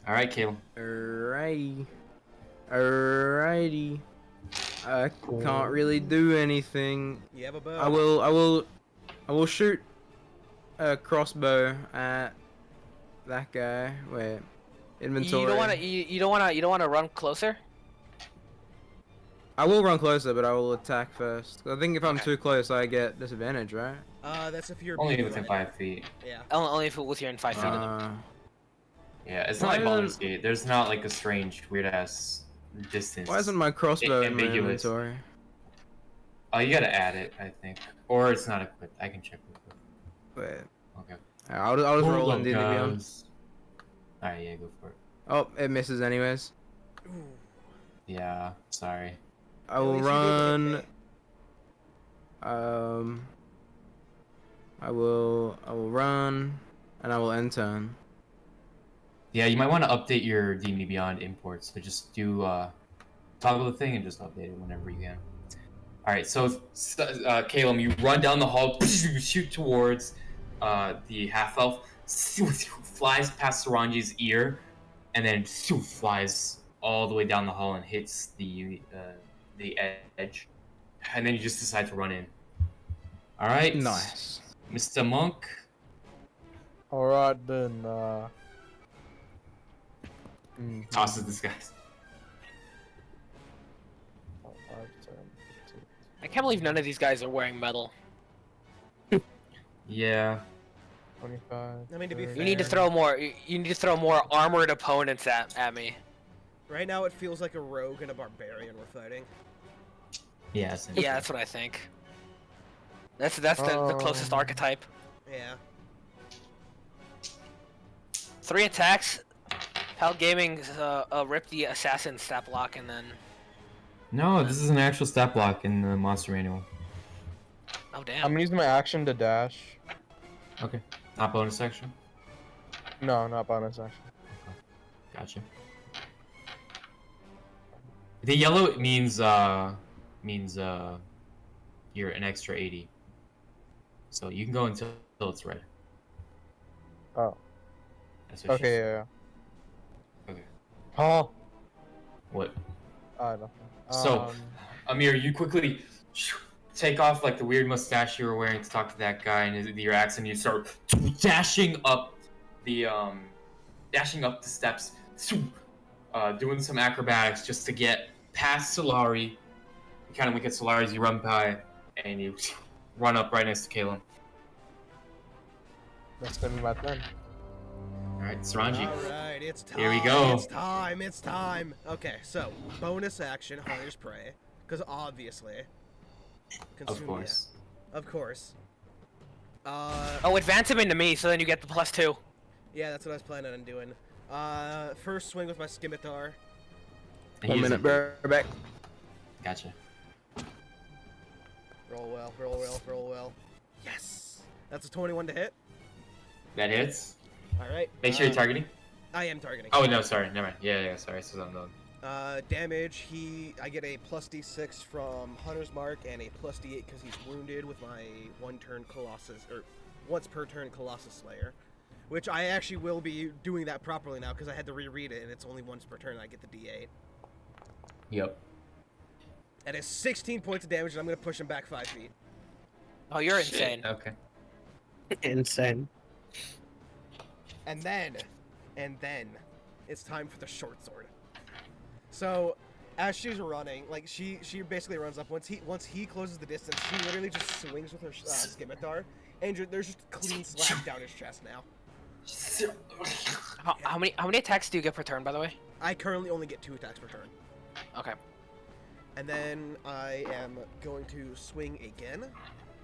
Alright, Caleb. Alrighty. Alrighty. I can't really do anything. You have a bow. I will shoot a crossbow at that guy. Wait. Inventory. You don't wanna run closer? I will run closer, but I will attack first. I think if I'm Okay. too close, I get disadvantage, right? That's if you're Only being within flank. 5 feet. Yeah. Only if it was within 5 feet of them. Yeah, it's not Why like Baldur's isn't- Gate. There's not like a strange, weird ass distance. Why isn't my crossbow in my ambiguous. inventory? Oh, you gotta add it, I think. Or it's not equipped. I can check real quick. Wait. Okay. I'll just roll in D&D Beyond. Alright, yeah, go for it. Oh, it misses anyways. Ooh. Yeah, sorry. I will least you didn't run. hit I will run, and I will end turn. Yeah, you might want to update your D&D Beyond imports. So just do toggle the thing and just update it whenever you can. All right, so Caleb, you run down the hall, shoot towards the half elf, flies past Saranji's ear, and then flies all the way down the hall and hits the edge, and then you just decide to run in. All right, Nice. Mr. Monk. Alright then, Tosses this guy. I can't believe none of these guys are wearing metal. Yeah. 25. I mean, to be fair, You need to throw more. You need to throw more armored opponents at me. right now it feels like a rogue and a barbarian we're fighting. Yeah. Yeah, that's what I think. That's the closest archetype. Yeah. 3 attacks. Pal Gaming ripped the assassin stat block and then No, this is an actual stat block in the monster manual. Oh I'm damn. gonna use my action to dash. Okay. Not bonus section. No, not bonus action. Gotcha. The yellow means you're an extra 80. So you can go until it's red. Oh. That's what she Okay, said. yeah. Okay. Oh. What? Nothing. So, Amir, you quickly take off like the weird mustache you were wearing to talk to that guy, and your accent. You start dashing up the steps, doing some acrobatics just to get past Solari. You kind of wink at Solari as you run by, and you run up right next to Kalen. That's gonna be my turn. All right, Saranji. Alright, it's time. Here we go. It's time. Okay, so, bonus action, Hunter's Prey. Because obviously. Of course. Of course. Oh, advance him into me, so then you get the +2. Yeah, that's what I was planning on doing. First swing with my scimitar. 1 minute, back. Gotcha. Roll well, roll well, roll well. Yes! That's a 21 to hit. That hits. Alright. Make sure you're targeting. I am targeting. Oh no, sorry, never mind. Yeah, sorry. So I'm done. Damage, I get a +D6 from Hunter's Mark and a +D8 because he's wounded with my once per turn Colossus Slayer. Which I actually will be doing that properly now because I had to reread it and it's only once per turn I get the D8. Yep. That is 16 points of damage and I'm going to push him back 5 feet. Oh, you're insane. Okay. Insane. And then, it's time for the short sword. So, as she's running, like she basically runs up. Once he closes the distance, she literally just swings with her scimitar, and there's just a clean slap down his chest now. How many attacks do you get per turn, by the way? I currently only get 2 attacks per turn. Okay. And then I am going to swing again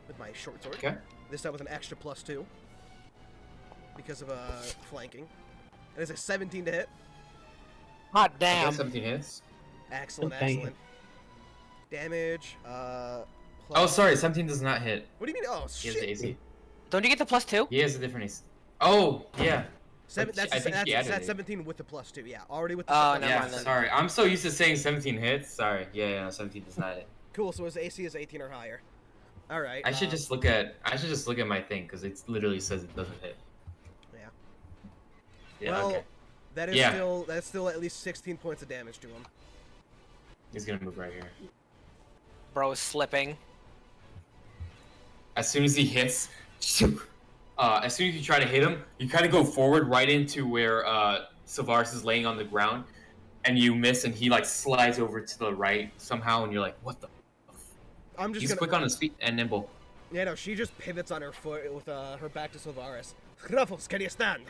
with my short sword. Okay. This time with an extra +2 because of flanking. And it's a 17 to hit. Hot I damn. guess 17 hits. Excellent, Okay. excellent. Damage. Oh, sorry, 17 does not hit. What do you mean? Oh He has the shit! AC. Don't you get the +2? He has a different AC. Oh, yeah. That's she added it. 17 with the +2. Yeah, already with the. Oh, plus never Yeah, mind then. sorry. I'm so used to saying 17 hits. Sorry. Yeah, 17 does not hit. Cool. So his AC is 18 or higher. All right. I should just look at my thing because it literally says it doesn't hit. Yeah. Yeah. Well, Okay. that's still at least 16 points of damage to him. He's gonna move right here. Bro is slipping. As soon as he hits, as soon as you try to hit him, you kind of go forward right into where Savaris is laying on the ground, and you miss, and he like slides over to the right somehow, and you're like, what the? I'm just He's gonna. quick on his feet and nimble. Yeah, no, she just pivots on her foot with her back to Sylvaris. Ruffles, can you stand?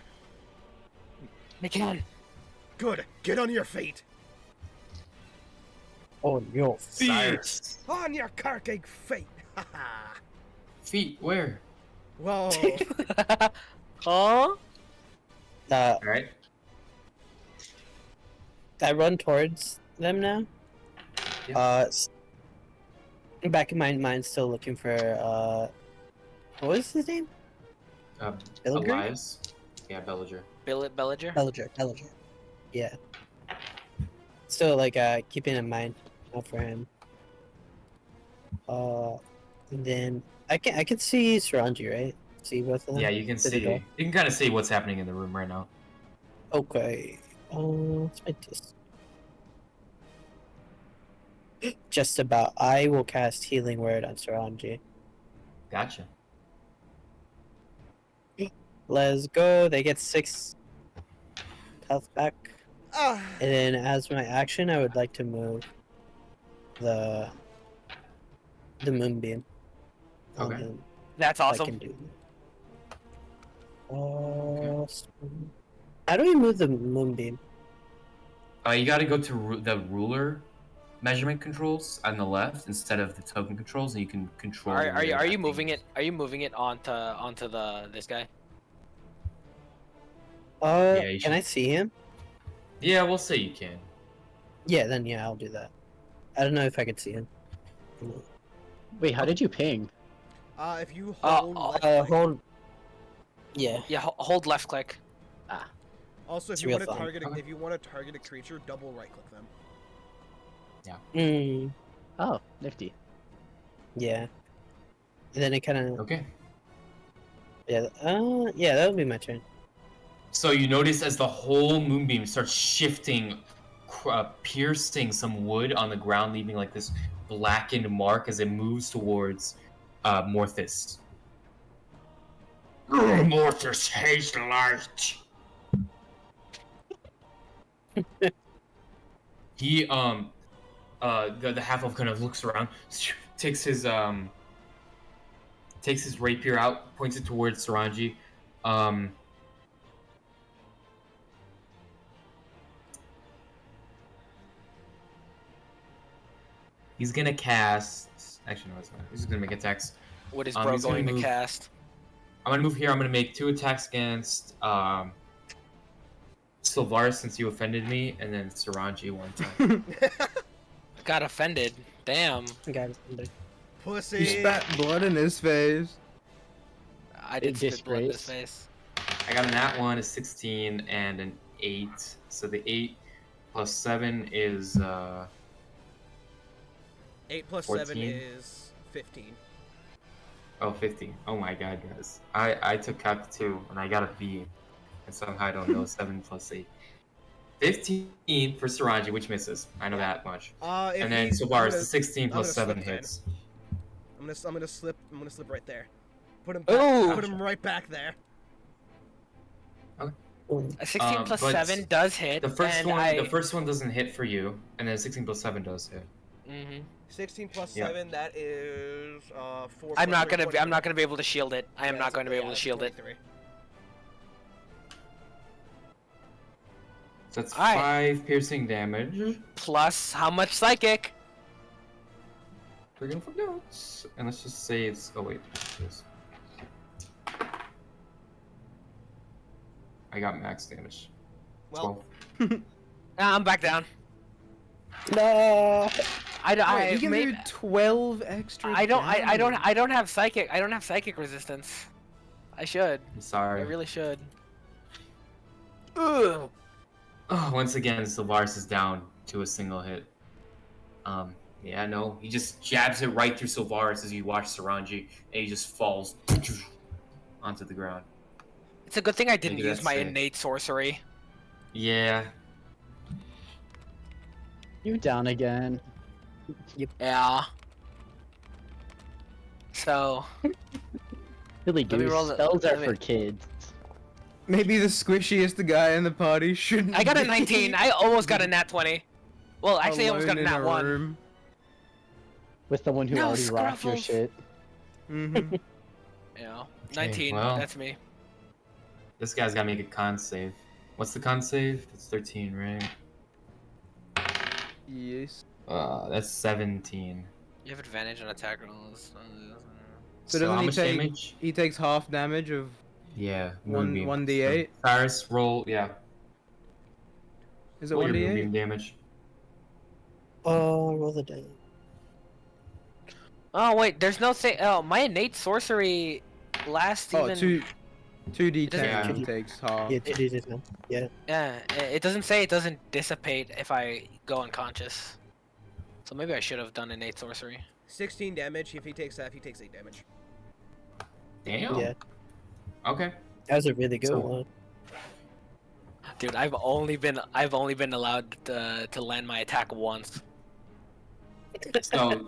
I can. Good. Get on your feet. On your feet. Cyrus. On your carcake feet. Haha. Feet where? Whoa. Huh? All right. I run towards them now. Back in my mind, still looking for what was his name? Belliger? Elias. Yeah, Belliger. Belliger? Belliger. Yeah. Still like keeping in mind out for him. And then I can see Saranji, right? See both of them. Yeah, you can Did they see. go? You can kind of see what's happening in the room right now. Okay. Let's make this. Just about. I will cast Healing Word on Saranji. Gotcha. Let's go. They get 6 health back. Ah. And then as my action, I would like to move the Moonbeam. Okay. And then That's I awesome. can do. How do we move the Moonbeam? You got to go to the ruler measurement controls on the left instead of the token controls, and you can control. Are where you that moving thing it? Are you moving it onto this guy? you Can I see him? Yeah, we'll say you can. Yeah, then yeah, I'll do that. I don't know if I could see him. Wait, how did you ping? If you hold left click. Hold. Yeah. Yeah, hold left click. Also, if It's you real want to fun. target, if you want to target a creature, double right click them. Mm, Oh, nifty. yeah. And then it kind of. Okay. Yeah. Yeah, that would be my turn. So you notice as the whole moonbeam starts shifting, piercing some wood on the ground, leaving like this blackened mark as it moves towards Morthus. Morthus hates light. He the half elf kind of looks around, takes his rapier out, points it towards Saranji. He's gonna cast. Actually, no, it's not. He's just gonna make attacks. What is bro he's gonna going to move- cast? I'm gonna move here. I'm gonna make 2 attacks against Sylvaris since you offended me, and then Saranji 1 time. Got offended. Damn. Got it. Pussy. You spat blood in his face. I did In spit blood in his disgrace. face. I got a nat 1, a 16, and an 8. So the 8 plus 7 is 8 plus 7 14. is 15. 15. Oh my god, guys. I took calc 2 and I got a B, and somehow I don't know 7 plus 8. 15 for Saranji, which misses. I know that much. And then Sylvaris, the 16 plus 7 slip then. hits. I'm gonna slip right there. Put him Ooh. back, put him right back there. A 16 plus but 7 does hit. The first and one, the first one doesn't hit for you, and then 16 plus 7 does hit. 16 plus Yeah. 7, that is 4. I'm not plus gonna. 3, I'm not gonna be able to shield it. I am Yeah, not it's- going to be able yeah, to it's shield it. 23. So that's Alright. 5 piercing damage. Plus, how much psychic? Looking for notes, and let's just say it's. Oh wait, this. I got max damage. Well, 12. I'm back down. No. Wait, you can do 12 extra. I don't damage. have psychic. I don't have psychic resistance. I should. I'm sorry. I really should. Ugh. Oh, once again, Sylvaris is down to a single hit. Yeah, no, he just jabs it right through Sylvaris as you watch Saranji, and he just falls onto the ground. It's a good thing I didn't Maybe use that's my it. innate sorcery. Yeah. You down again? Yeah. So. Billy Let me roll Goose, the- spells are let me- for kids. Maybe the squishiest guy in the party shouldn't. I got a be 19. I almost got a nat 20. Well, actually, I almost got a alone in nat 1. room. With someone who No, already rocked your Scruffles. shit. Mm-hmm. Yeah. 19. well. That's me. This guy's gotta make a con save. What's the con save? It's 13, right? Yes. That's 17. You have advantage on attack rolls. So doesn't how he much take? damage? He takes half damage of Yeah, one moonbeam. 1d8. Cyrus, roll, yeah. Is it Roll your 1d8? moonbeam damage. Oh, roll the dice. Oh wait, there's no say. Oh, my innate sorcery lasts Oh, even. 2d10 Yeah. takes half. Yeah, 2d10 now. Yeah. Yeah, it doesn't say it doesn't dissipate if I go unconscious. So maybe I should have done innate sorcery. 16 damage. If he takes that, he takes 8 damage. Damn. Yeah. Okay. That was a really good So- one. Dude, I've only been allowed to land my attack once. So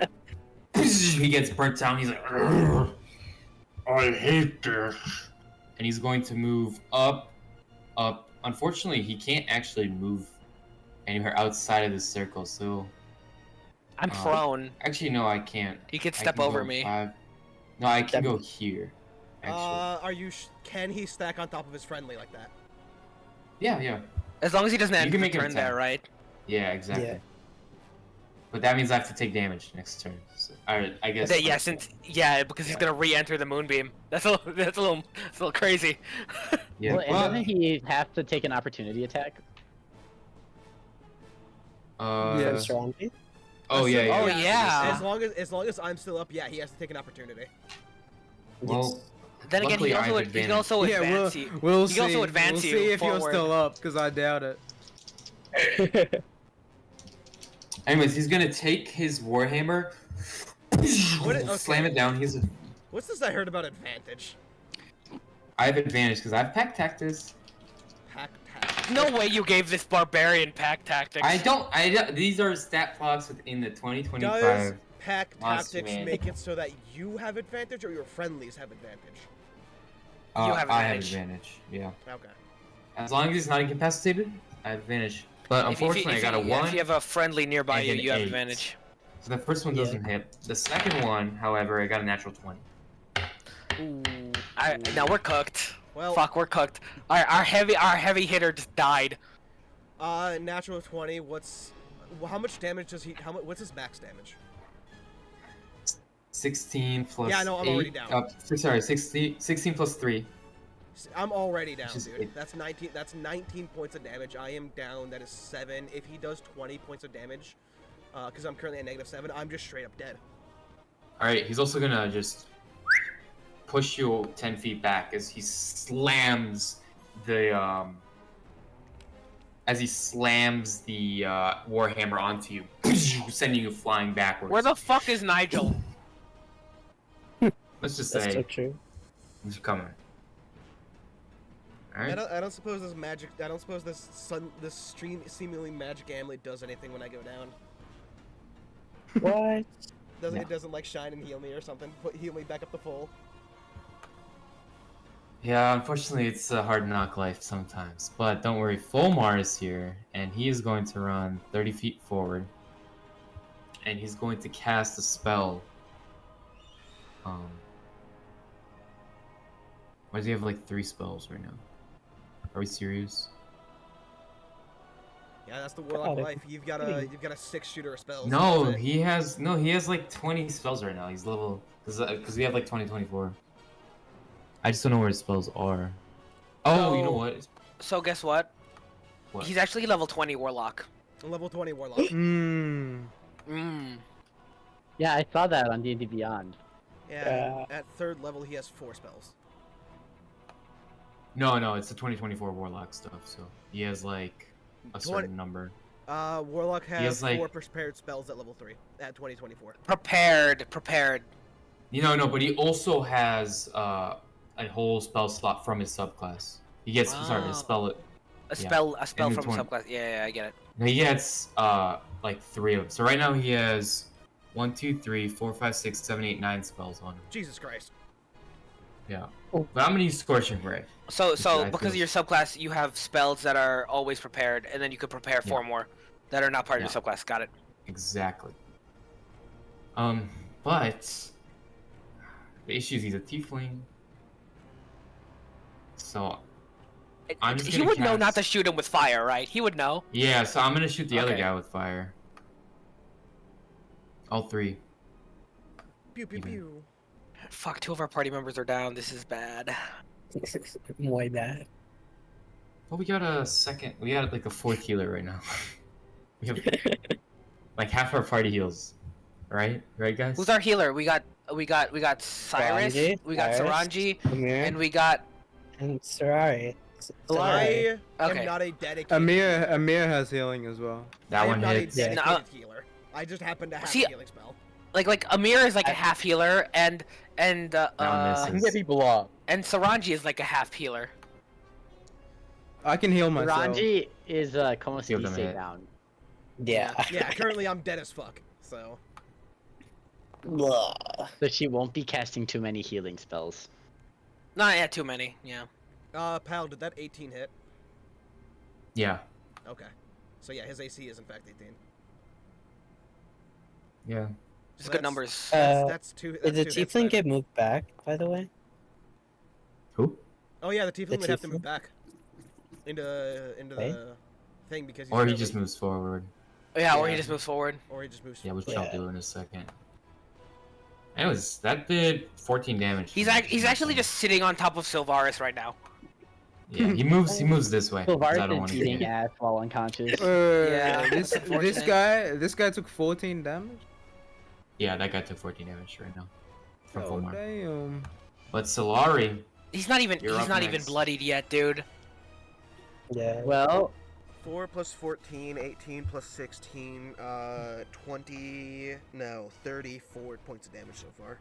he gets burnt down. He's like, "Ugh, I hate this, and he's going to move up. Unfortunately, he can't actually move anywhere outside of the circle. So I'm prone. actually, no, I can't. He could I step can over go me. 5. No, I can go here. Actually, Are you? Can he stack on top of his friendly like that? yeah. As long as he doesn't You end can the make an turn there, attack. right? Yeah, exactly. Yeah. But that means I have to take damage next turn. So, I guess. Because he's gonna re-enter the moonbeam. That's a little crazy. Yeah. Well, and doesn't he have to take an opportunity attack? Uh, Yeah. From Saranji? Oh yeah, yeah. Oh, yeah. As long as I'm still up, yeah, he has to take an opportunity. Well, Then again, luckily I have he can advantage. also Yeah, advance you. we'll He see. can also advance we'll you see if you're forward. still up, because I doubt it. Anyways, he's gonna take his warhammer, slam it down. What's this I heard about advantage? I have advantage because I have pack tactics. Pack tactics. No way you gave this barbarian pack tactics. I don't. These are stat blocks within the 2025. Does pack Monster tactics Man. make it so that you have advantage or your friendlies have advantage? You have I have advantage. advantage. Yeah. Okay. As long as he's not incapacitated, I have advantage. But unfortunately, I got a 1. If you have a friendly nearby and you, an you have 8. advantage. So the first one doesn't hit. The second one, however, I got a natural 20. Ooh. Now we're cooked. Well, Fuck, we're cooked. Our heavy hitter just died. natural 20. How much damage does he? What's his max damage? 16 plus. Yeah, no, I'm 8, already down. Sorry, 16 plus 3. I'm already down, Just dude. eight. That's 19. That's 19 points of damage. I am down. That is 7. If he does 20 points of damage, because I'm currently at -7, I'm just straight up dead. All right, he's also gonna just push you 10 feet back as he slams the warhammer onto you, sending you flying backwards. Where the fuck is Nigel? Let's just That's so say true. he's coming. All right. I don't suppose this magic. I don't suppose this seemingly magic amulet does anything when I go down. What? It doesn't like shine and heal me or something. Heal me back up to full. Yeah, unfortunately, it's a hard knock life sometimes. But don't worry, Fulmar is here, and he is going to run 30 feet forward, and he's going to cast a spell. Why does he have like 3 spells right now? Are we serious? Yeah, that's the warlock life. You've got a 6-shooter of spells. No, That's it. he has like 20 spells right now. He's level because we have like 2024. I just don't know where his spells are. Oh, you know what? So guess what? What? He's actually level 20 warlock. Level 20 warlock. Mm. Yeah, I saw that on D&D Beyond. Yeah. At 3rd level, he has 4 spells. No, it's the 2024 warlock stuff. So he has like a certain number. Warlock He has has, like- 4 prepared spells at level 3 at 2024. Prepared. You know, no, but he also has a whole spell slot from his subclass. He gets sorry, his spell. A spell In the from 20 subclass. Yeah, I get it. No, he gets like 3 of them. So right now he has 1, 2, 3, 4, 5, 6, 7, 8, 9 spells on him. Jesus Christ. Yeah. Oh. But I'm gonna use Scorching Ray. So I because feel- of your subclass, you have spells that are always prepared, and then you could prepare 4 more that are not part of your subclass. Got it. Exactly. But the issue is he's a tiefling. So I'm just He gonna would know not cast- to shoot him with fire, right? He would know. Yeah, so I'm gonna shoot the other Okay. guy with fire. All 3. Pew pew Even. pew. Fuck, 2 of our party members are down. This is bad. Way bad. Well, we got a second. We got like a 4th healer right now. We have like half our party heals, right? Right, guys? Who's our healer? We got Cyrus, Saranji, we got Cyrus, Saranji, Amir, and we got and Sorari. I Okay. am not a dedicated. Amir has healing as well. That I one am not hits. a dedicated No. healer. I just happen to have See, a healing spell. like Amir is like a half healer, and That one I can misses. get people off. and Saranji is like a half healer. I can heal myself. Ranji is como se Give them a dice hit. down. Yeah. Yeah, currently I'm dead as fuck. So Blah. So she won't be casting too many healing spells. Not yet too many. Yeah. Pal, did that 18 hit? Yeah. Okay. So yeah, his AC is in fact 18. Yeah. Just So good that's- numbers. That's two. Did That's the 2 hits tiefling then. get moved back, by the way? Who? Oh yeah, the tiefling would have to tiefling? move back into Okay. the thing because he's Or he currently- just moves forward. Yeah, or yeah. he just moves forward. or he just moves. Yeah, which Yeah. I'll do in a second. Anyways, that did 14 damage. He's actually just sitting on top of Sylvaris right now. Yeah, he moves this way. 'Cause I Sylvaris don't is want to beating get. ass while unconscious. Yeah, this that's unfortunate. this guy took 14 damage. Yeah, that guy took 14 damage right now from full Oh mark. damn. But Solari, He's not even You're up even next. bloodied yet, dude. Yeah. Well, 4 plus 14, 18 plus 16, 20, no, 34 points of damage so far.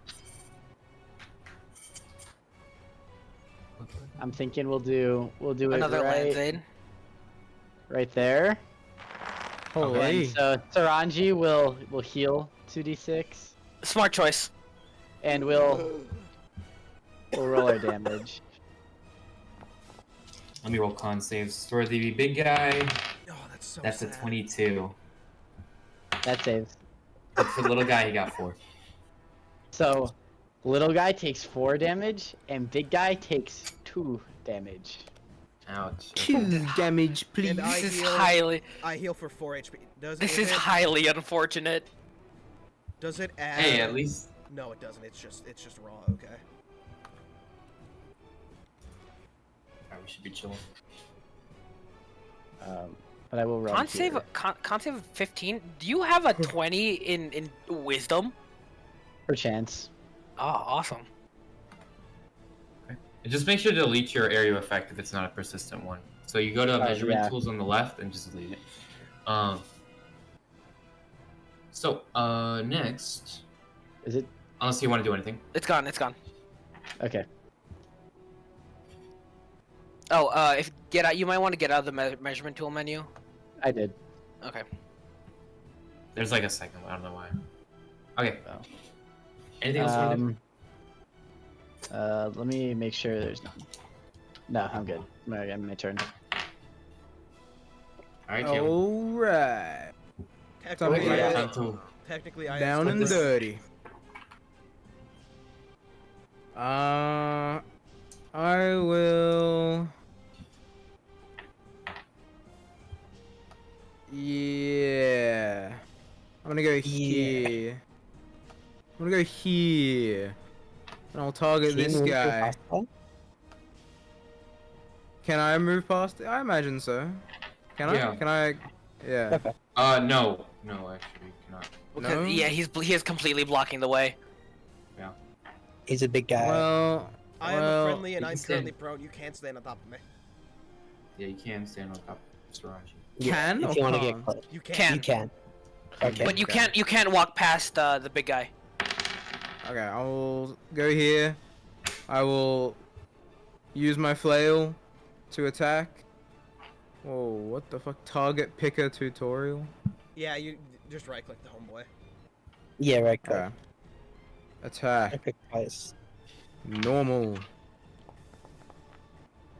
I'm thinking we'll do Another it Land's right, Aid. right there. Holy. And so Saranji will heal 2d6, Smart choice. and we'll roll our damage. let me roll con saves for the big guy. Oh, that's so That's sad. a 22. That saves. But for the little guy, he got 4. So, little guy takes 4 damage, and big guy takes 2 damage. Ouch. Kill damage, please. And I This is heal. highly I heal for 4 HP. this is highly unfortunate. Does it add? Hey, at least No, it doesn't. It's just raw. Okay. Alright, we should be chilling. But I will run Con save here. con save 15. Do you have a 20 in wisdom? Perchance. Oh, awesome. And just make sure to delete your area of effect if it's not a persistent one. So you go to measurement yeah. tools on the left and just delete it. Next, Is it? unless you want to do anything. It's gone. It's gone. Okay. Oh, if get out, you might want to get out of the measurement tool menu. I did. Okay. There's like a second one, I don't know why. Okay. Oh. Anything else you want to do? Let me make sure there's none. No, I'm good. My turn. Alright, Caleb. Alright. Technically, Alright, I, time to- technically, I Down have and this- dirty. I will. Yeah. I'm gonna go here. I'm gonna go here. And I'll target this Can you guy. pass that? Can I move past it? I imagine so. Can I? Yeah. Can I? Yeah. Okay. No. No, actually, you cannot. Because, No? yeah, he is completely blocking the way. He's a big guy. Well. I am well, a friendly and you I'm can currently stand- prone. You can't stand on top of me. Yeah, you can stand on top of Sriracha. Can if or you want to can't? get close. You can't. Can. You can. Okay. But you Okay. can't walk past the big guy. Okay, I will go here. I will use my flail to attack. Whoa, what the fuck? Target picker tutorial? Yeah, you just right click the homeboy. Yeah, right. Click. Okay. Attack. Right click twice. Normal.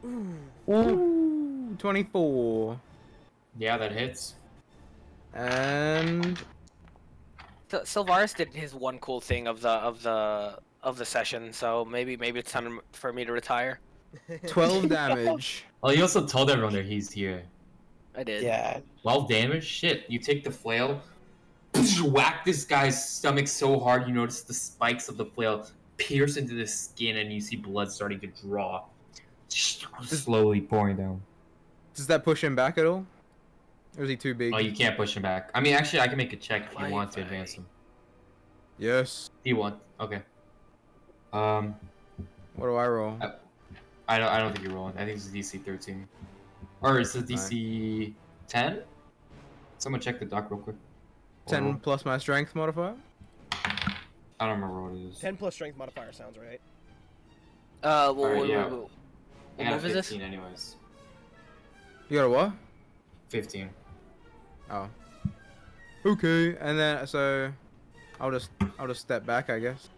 Ooh. Ooh, 24. Yeah, that hits. And Sylvaris did his one cool thing of the session, so maybe it's time for me to retire. 12 damage. Oh, you also told everyone that he's here. I did. Yeah. 12 damage? Shit. You take the flail, whack this guy's stomach so hard you notice the spikes of the flail pierce into the skin and you see blood starting to draw. Slowly pouring down. Does that push him back at all? Or is he too big? Oh, you can't push him back. I mean, actually, I can make a check if you Why- want to why? advance him. Yes. You want? Okay. What do I roll? I don't think you're rolling. I think it's DC 13. Or is it DC 10? Someone check the doc real quick. Or 10 plus my strength modifier? I don't remember what it is. 10 plus strength modifier sounds right. Alright, yeah. What I got a move is this? 15 anyways. You got a what? 15. Oh. Okay, and then so I'll just step back, I guess.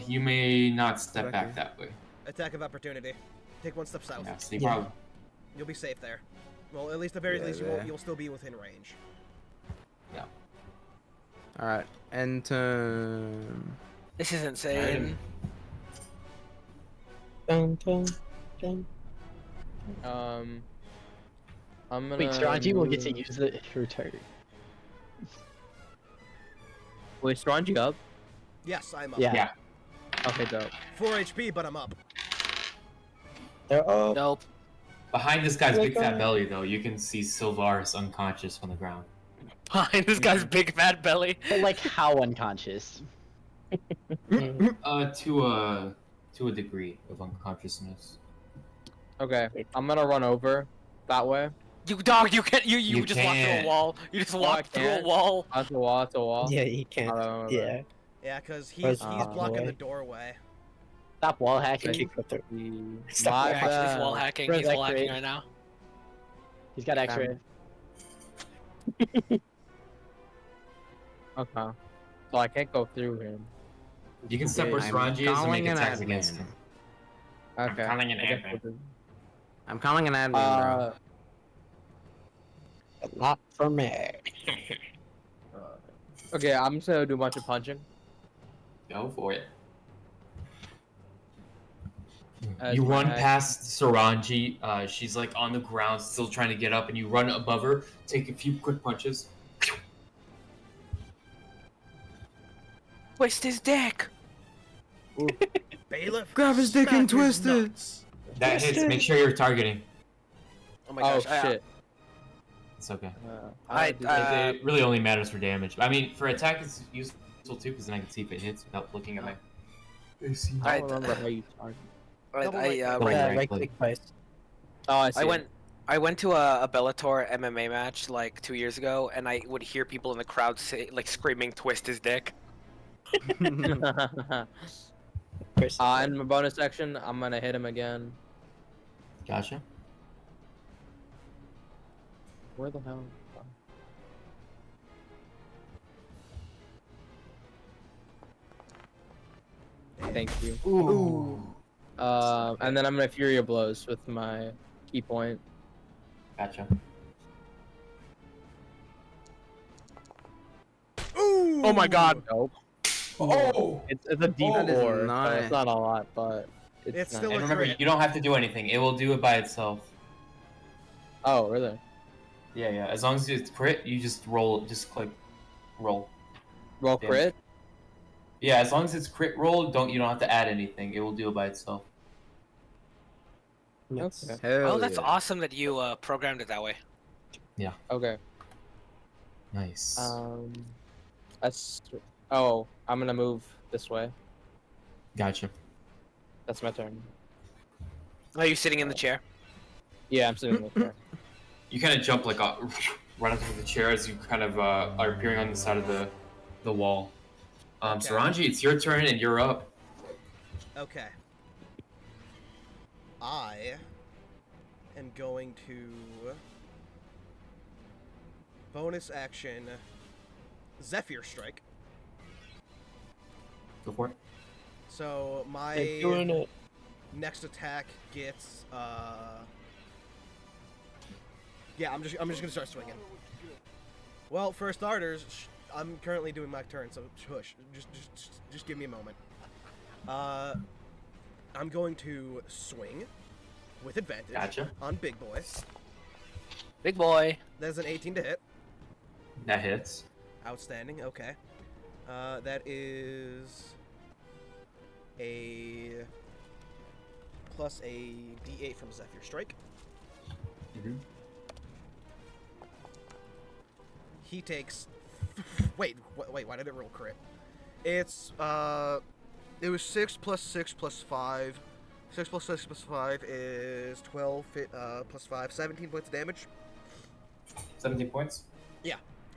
You may not step Okay. back that way. Attack of opportunity. Take one step south. Yeah, so you Yeah. probably. You'll be safe there. Well, at least the very Yeah, least there. you'll still be within range. All right, end turn. This is insane. Dun, dun, dun. I'm gonna. Wait, Saranji will get to use her turn. Wait, Stranger up? Yes, I'm up. Yeah. Yeah. Okay, dope. 4 HP, but I'm up. They're up. Nope. Behind this guy's Oh my big fat God. belly, though, you can see Sylvaris unconscious on the ground. Behind this guy's big fat belly. But like, how unconscious? To a degree of unconsciousness. Okay, I'm gonna run over that way. You dog, you can't. You You just walked through a can't. wall. You just I walked through a can't. wall. That's a wall. That's a wall. Yeah, you can't. Okay. Yeah. Yeah, because Where's he's blocking the Boy? doorway. Stop wall You hacking. can't go through. The- Stop My wall Actually, he's bad. wall hacking. Where's He's that wall hacking crate? right now. He's got X-ray. Okay. So I can't go through him. You can step where I'm Saranji is and calling make an attacks admin. against him. Okay. calling an I guess admin. we'll do- I'm calling an admin, bro. But not for me. Okay, I'm just gonna do a bunch of punching. Go for it. As You run my- past Saranji. She's like on the ground, still trying to get up, and you run above her. Take a few quick punches. Twist his dick. Bailiff. Grab his dick and smack his twist it. nuts. That hits. Make sure you're targeting. Oh my Oh gosh. shit. It's okay. I- do It really only matters for damage. I mean, for attack, it's useful too, because then I can see if it hits without looking at my. I don't remember how you target. Double right Oh, click. Yeah, right right click. click twice. Oh, I see. I went to a Bellator MMA match like 2 years ago, and I would hear people in the crowd say, like screaming, "Twist his dick." Person. In my bonus section, I'm gonna hit him again. Gotcha. Where the hell? Thank you. Ooh. And then I'm gonna Fury of Blows with my key point. Gotcha. Ooh. Oh my god. Nope. Oh! It's a deep That is four, so nice. it's not a lot, but it's It's nice. still And a remember, crit. you don't have to do anything. It will do it by itself. Oh, really? Yeah. As long as it's crit, you just roll. Just click roll. Roll Damn. crit? Yeah, as long as it's crit roll, you don't have to add anything. It will do it by itself. Yes. Okay. Hell Oh, that's yeah. awesome that you programmed it that way. Okay. Nice. That's. Oh, I'm gonna move this way. Gotcha. That's my turn. Are you sitting in the chair? Yeah, I'm sitting right there. You kind of jump like right onto the chair as you kind of are appearing on the side of the wall. Okay. Saranji, it's your turn and you're up. Okay. I am going to bonus action Zephyr Strike. Go for it. So my They're doing it. next attack gets yeah, I'm just gonna start swinging. Well, for starters, I'm currently doing my turn, so shush. Just give me a moment. I'm going to swing with advantage Gotcha. on Big Boy. Big boy. That's an 18 to hit. That hits. Outstanding. Okay. That is a plus a D8 from Zephyr Strike. Mm-hmm. He takes. Wait. Why did it roll crit? It's it was 6 plus 6 plus 5. 6 plus 6 plus 5 is 12. Plus 5, 17 points of damage. 17 points.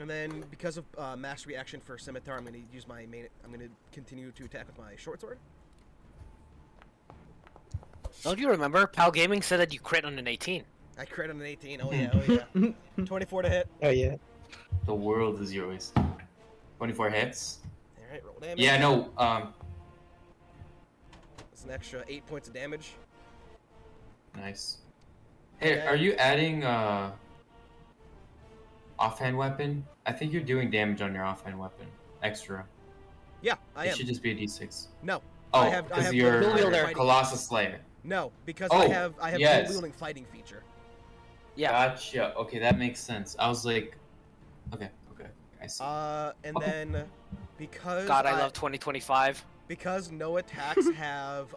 And then because of mastery action for scimitar, I'm going to use my main. I'm going to continue to attack with my short sword. Don't you remember? Pal Gaming said that you crit on an 18. I crit on an 18. Oh yeah. 24 to hit. Oh yeah. The world is yours. 24 hits. All right, roll damage. Yeah, no. It's an extra 8 points of damage. Nice. Hey, Okay. are you adding offhand weapon? I think you're doing damage on your offhand weapon. Extra. Yeah, I It am. should just be a d6. No. Oh, I have because dual you're wielding Colossus Slayer. No, because Oh, I have yes. dual wielding fighting feature. Yeah. Gotcha. Okay, that makes sense. I was like, okay. I see. And Okay. then because God, I love 2025. because no attacks have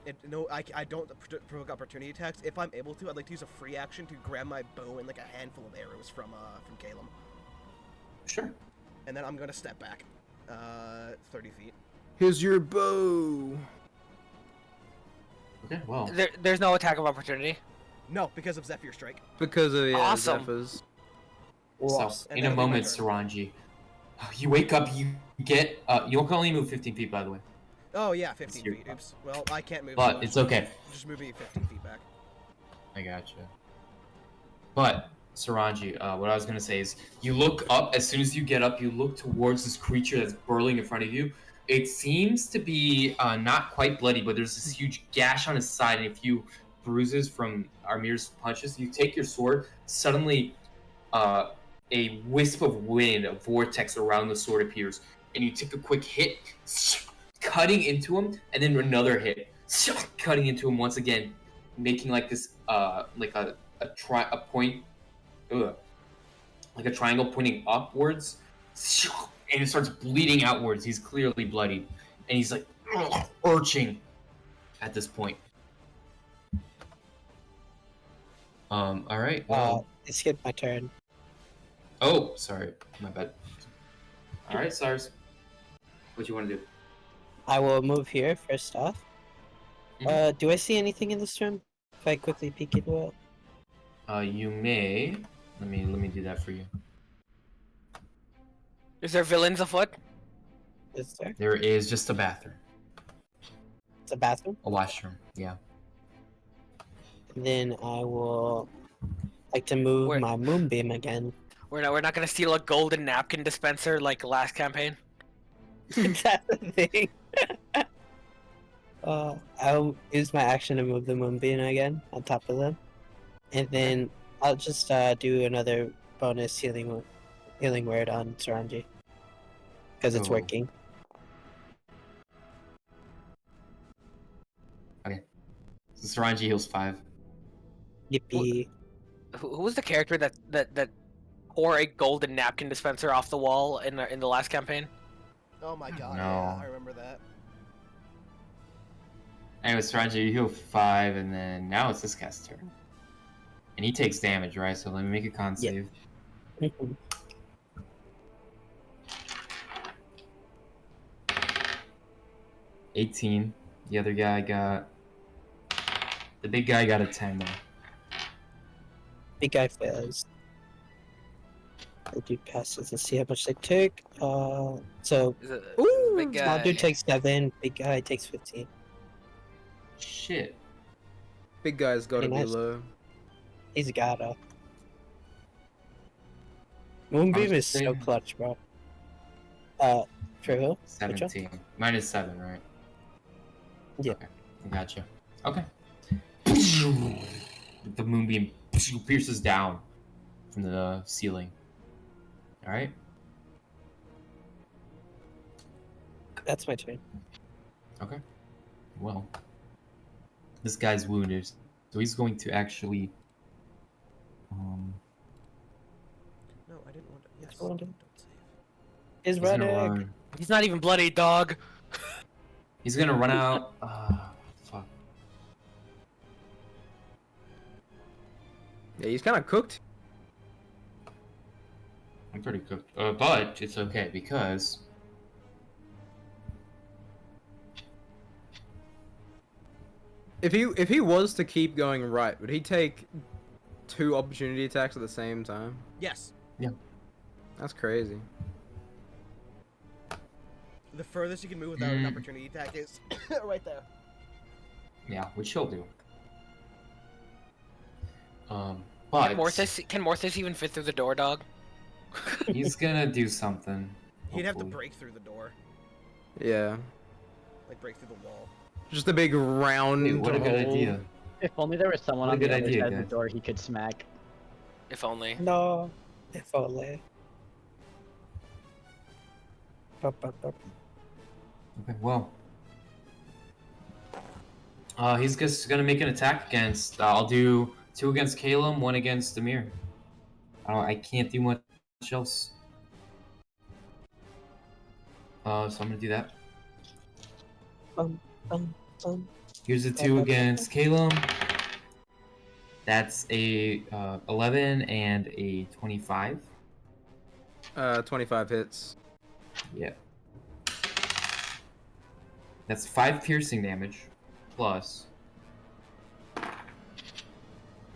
I don't provoke opportunity attacks. If I'm able to, I'd like to use a free action to grab my bow and like a handful of arrows from Calum. Sure. And then I'm gonna step back, 30 feet. Here's your bow. Okay, well. There's no attack of opportunity. No, because of Zephyr Strike. Because of Awesome. Zephyrs. So, And in a that'll be my moment, turn. Saranji, you wake up, you get, you can only move 15 feet, by the way. Oh yeah, 15 your- feet. Oops. Well, I can't move. But so it's just- okay. Just move me 15 feet back. I gotcha. But, Saranji, what I was gonna say is, you look up, as soon as you get up, you look towards this creature that's burrowing in front of you. It seems to be not quite bloody, but there's this huge gash on his side and a few bruises from Armir's punches. You take your sword, suddenly a wisp of wind, a vortex around the sword appears, and you take a quick hit, cutting into him, and then another hit, cutting into him once again, making like this, like a point, like a triangle pointing upwards, and it starts bleeding outwards. He's clearly bloodied, and he's like urching at this point. All right. Well. I skipped my turn. Oh, sorry, my bad. All right, Cyrus. What you want to do? I will move here first off. Mhm. Do I see anything in this room? If I quickly peek into it. You may. Let me do that for you. Is there villains afoot? Is there? There is just a bathroom, It's a bathroom. a washroom. Yeah. And then I will like to move Where- my moonbeam again. We're not gonna steal a golden napkin dispenser like last campaign. That's the thing. I'll use my action to move the moonbeam again on top of them, and then I'll just do another bonus healing word on Saranji because it's Oh. working. So Saranji heals 5. Yippee! Who was the character that tore a golden napkin dispenser off the wall in the last campaign? Oh my god, No. yeah, I remember that. Anyway, Saranji, you heal 5, and then now it's this guy's turn, and he takes damage, right? So let me make a con Yeah. save. Mhm. 18. The other guy got. The big guy got a 10 though. Big guy fails. I do passes and see how much they take. So Is it, ooh, big small guy. dude takes 7. Big guy takes 15. Shit. Big guy's gotta Pretty be nice. low. He's gotta. Moonbeam much is so damage? clutch, bro. For who? Which one? 17. Mine is 7, right? Yeah. Okay. I gotcha. Okay. The moonbeam pierces down from the ceiling. Alright? That's my turn. Okay. Well. This guy's wounded. So he's going to actually. No, I didn't want to. Yes. Hold on. Don't save. He's He's gonna running. run. He's not even bloody, dog. He's gonna run out. Fuck. Yeah, he's kind of cooked. I'm pretty cooked. But it's okay because. If he was to keep going right, would he take 2 opportunity attacks at the same time? Yes. That's crazy. The furthest you can move without an opportunity attack is right there. Yeah, which he'll do. But Can Morthus even fit through the door, dog? he's gonna do something. He'd have to hopefully. break through the door, Yeah. like break through the wall. Just a big round. Dude, what a good hole. idea. If only there was someone What a on the good other idea, side of guys. the door he could smack. If only. No. If only. Bup, bup, bup. Okay, well. He's just gonna make an attack against. I'll do 2 against Calum, 1 against Amir. I can't do much else. So I'm gonna do that. Bum, bum, bum. Here's a 2 against Calum. That's a 11 and a 25. 25 hits. Yeah. That's 5 piercing damage plus.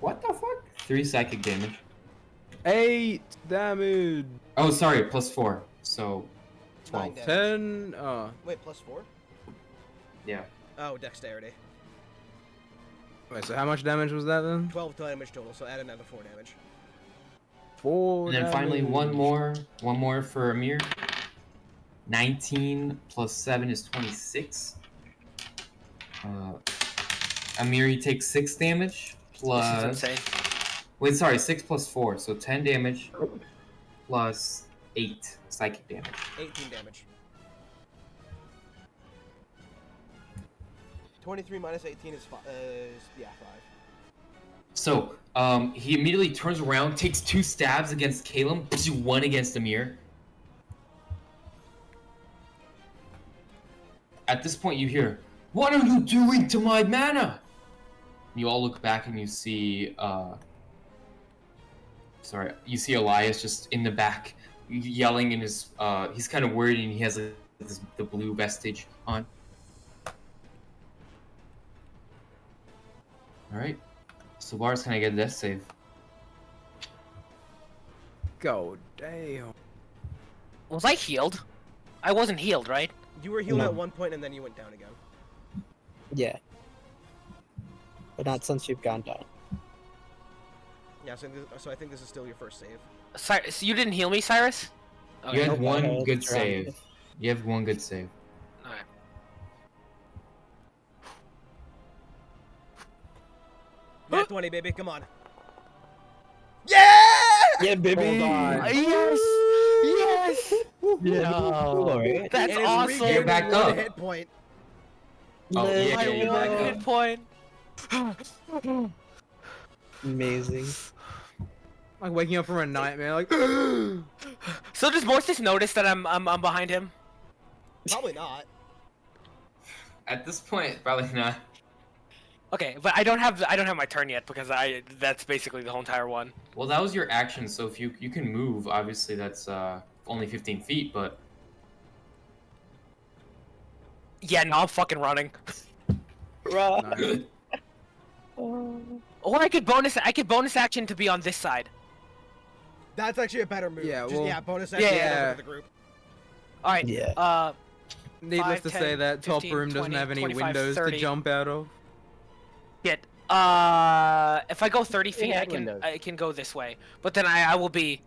What the fuck? 3 psychic damage. 8 damage. Oh, sorry, plus 4. So 9 12. damage. 10. Wait, plus 4? Yeah. Oh, dexterity. Wait, so how much damage was that then? 12 damage total, so add another 4 damage. 4. And then finally damage. one more for Amir. 19 plus 7 is 26. Amir, you take 6 damage plus. This is insane. Wait, sorry, 6 plus 4, so 10 damage plus 8 psychic damage. 18 damage. 23 minus 18 is 5. 5. So, he immediately turns around, takes 2 stabs against Calum, 1 against Amir. At this point, you hear, "What are you doing to my mana?" You all look back and you see, you see Elias just in the back, yelling in his, he's kind of worried and he has the blue vestige on. Alright. So Lars, can I get a death save? God damn. Was I healed? I wasn't healed, right? You were healed No. at one point and then you went down again. Yeah. But not since you've gone down. Yeah, so I think this is still your first save. Cyrus, you didn't heal me, Cyrus? You had Okay. one Okay, good that's right. save. You have one good save. Alright. Nat 20, baby, come on. Yeah! Yeah, baby. Hold on. Yes! Yes! No. That's And it's awesome! regaining You're back one up. hit point. Oh, yeah, My you're one back up. hit point. Amazing. Like waking up from a nightmare, like. So does Mortis notice that I'm behind him? Probably not. At this point, probably not. Okay, but I don't have my turn yet because that's basically the whole entire one. Well, that was your action, so if you can move, obviously that's only 15 feet, but Yeah, no, I'm fucking running. Nice. Or I could bonus action to be on this side. That's actually a better move. Yeah, Just, well- yeah, bonus action Yeah. to the group. All right. Yeah. Needless 5, to 10, say, that top 15, room doesn't 20, have any 25, windows 30. to jump out of. Shit. If I go 30 feet, had I windows. can go this way. But then I will be.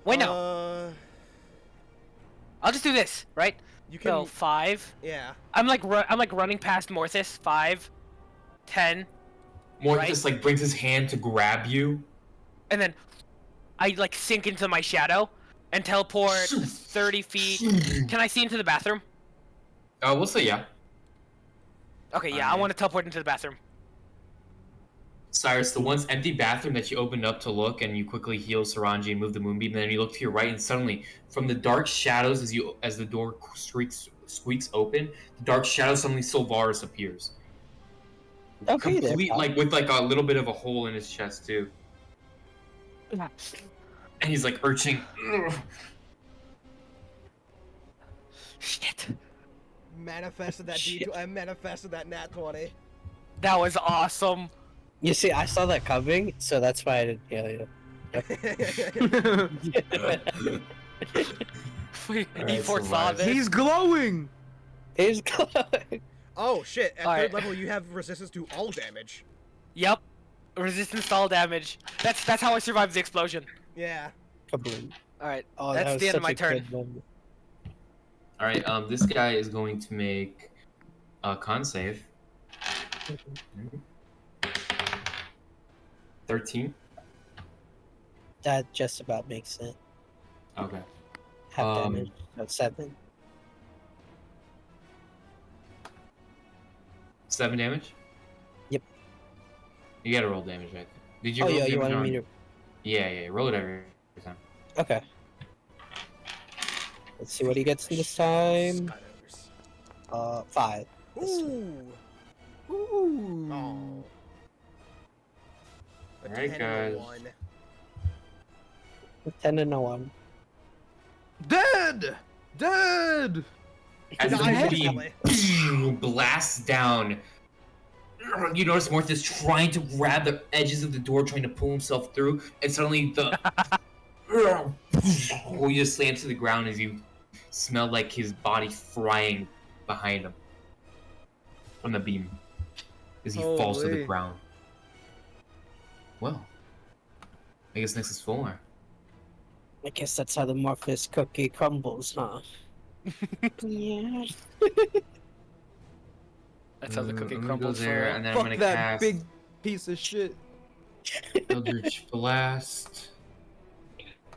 Wait, no. I'll just do this, right? You can. So 5. Yeah. I'm like running past Mortis. 5, 10, Mortis like brings his hand to grab you. and then I like sink into my shadow and teleport 30 feet. Can I see into the bathroom? We'll say yeah. Okay, yeah, I want to teleport into the bathroom. Cyrus, the once empty bathroom that you opened up to look, and you quickly heal Saranji and move the moonbeam, and then you look to your right, and suddenly, from the dark shadows as the door squeaks open, the dark shadows suddenly Sylvaris appears. Okay, there. Complete, pal. like with like a little bit of a hole in his chest too, and he's like urching. Shit. Manifested that Shit. I manifested that nat 20. That was awesome. You see, I saw that coming, so that's why I didn't heal you. He foresaw this. He's glowing! He's glowing. Oh shit! At Alright. third level, you have resistance to all damage. Yep. Resistance to all damage. That's how I survived the explosion. Yeah. Kaboom. All right. Oh, that That's was the end of such my a turn. good moment. All right, this guy is going to make a con save. 13. That just about makes it. Okay. Half damage. No, 7. 7 damage. Yep. You gotta roll damage, right? Did you Oh, roll yeah, you damage wanted on- me to. Yeah, roll it every time. Okay. Let's see what he gets this time. Spiders. 5. Ooh. Ooh. Oh. A Alright, 10 and a guys. 1. 10 and a 1. Dead! Dead! As the Nice, beam Kelly. blasts down, you notice Morthus trying to grab the edges of the door, trying to pull himself through, and suddenly the he just slams to the ground as you smell like his body frying behind him from the beam as he falls to the Holy. ground. Well, I guess next is Fulmar. I guess that's how the Morpheus cookie crumbles, huh? Yeah. That's how the cookie I'm gonna go crumbles there, for. and then I'm Fuck gonna that cast big piece of shit. Eldritch Blast.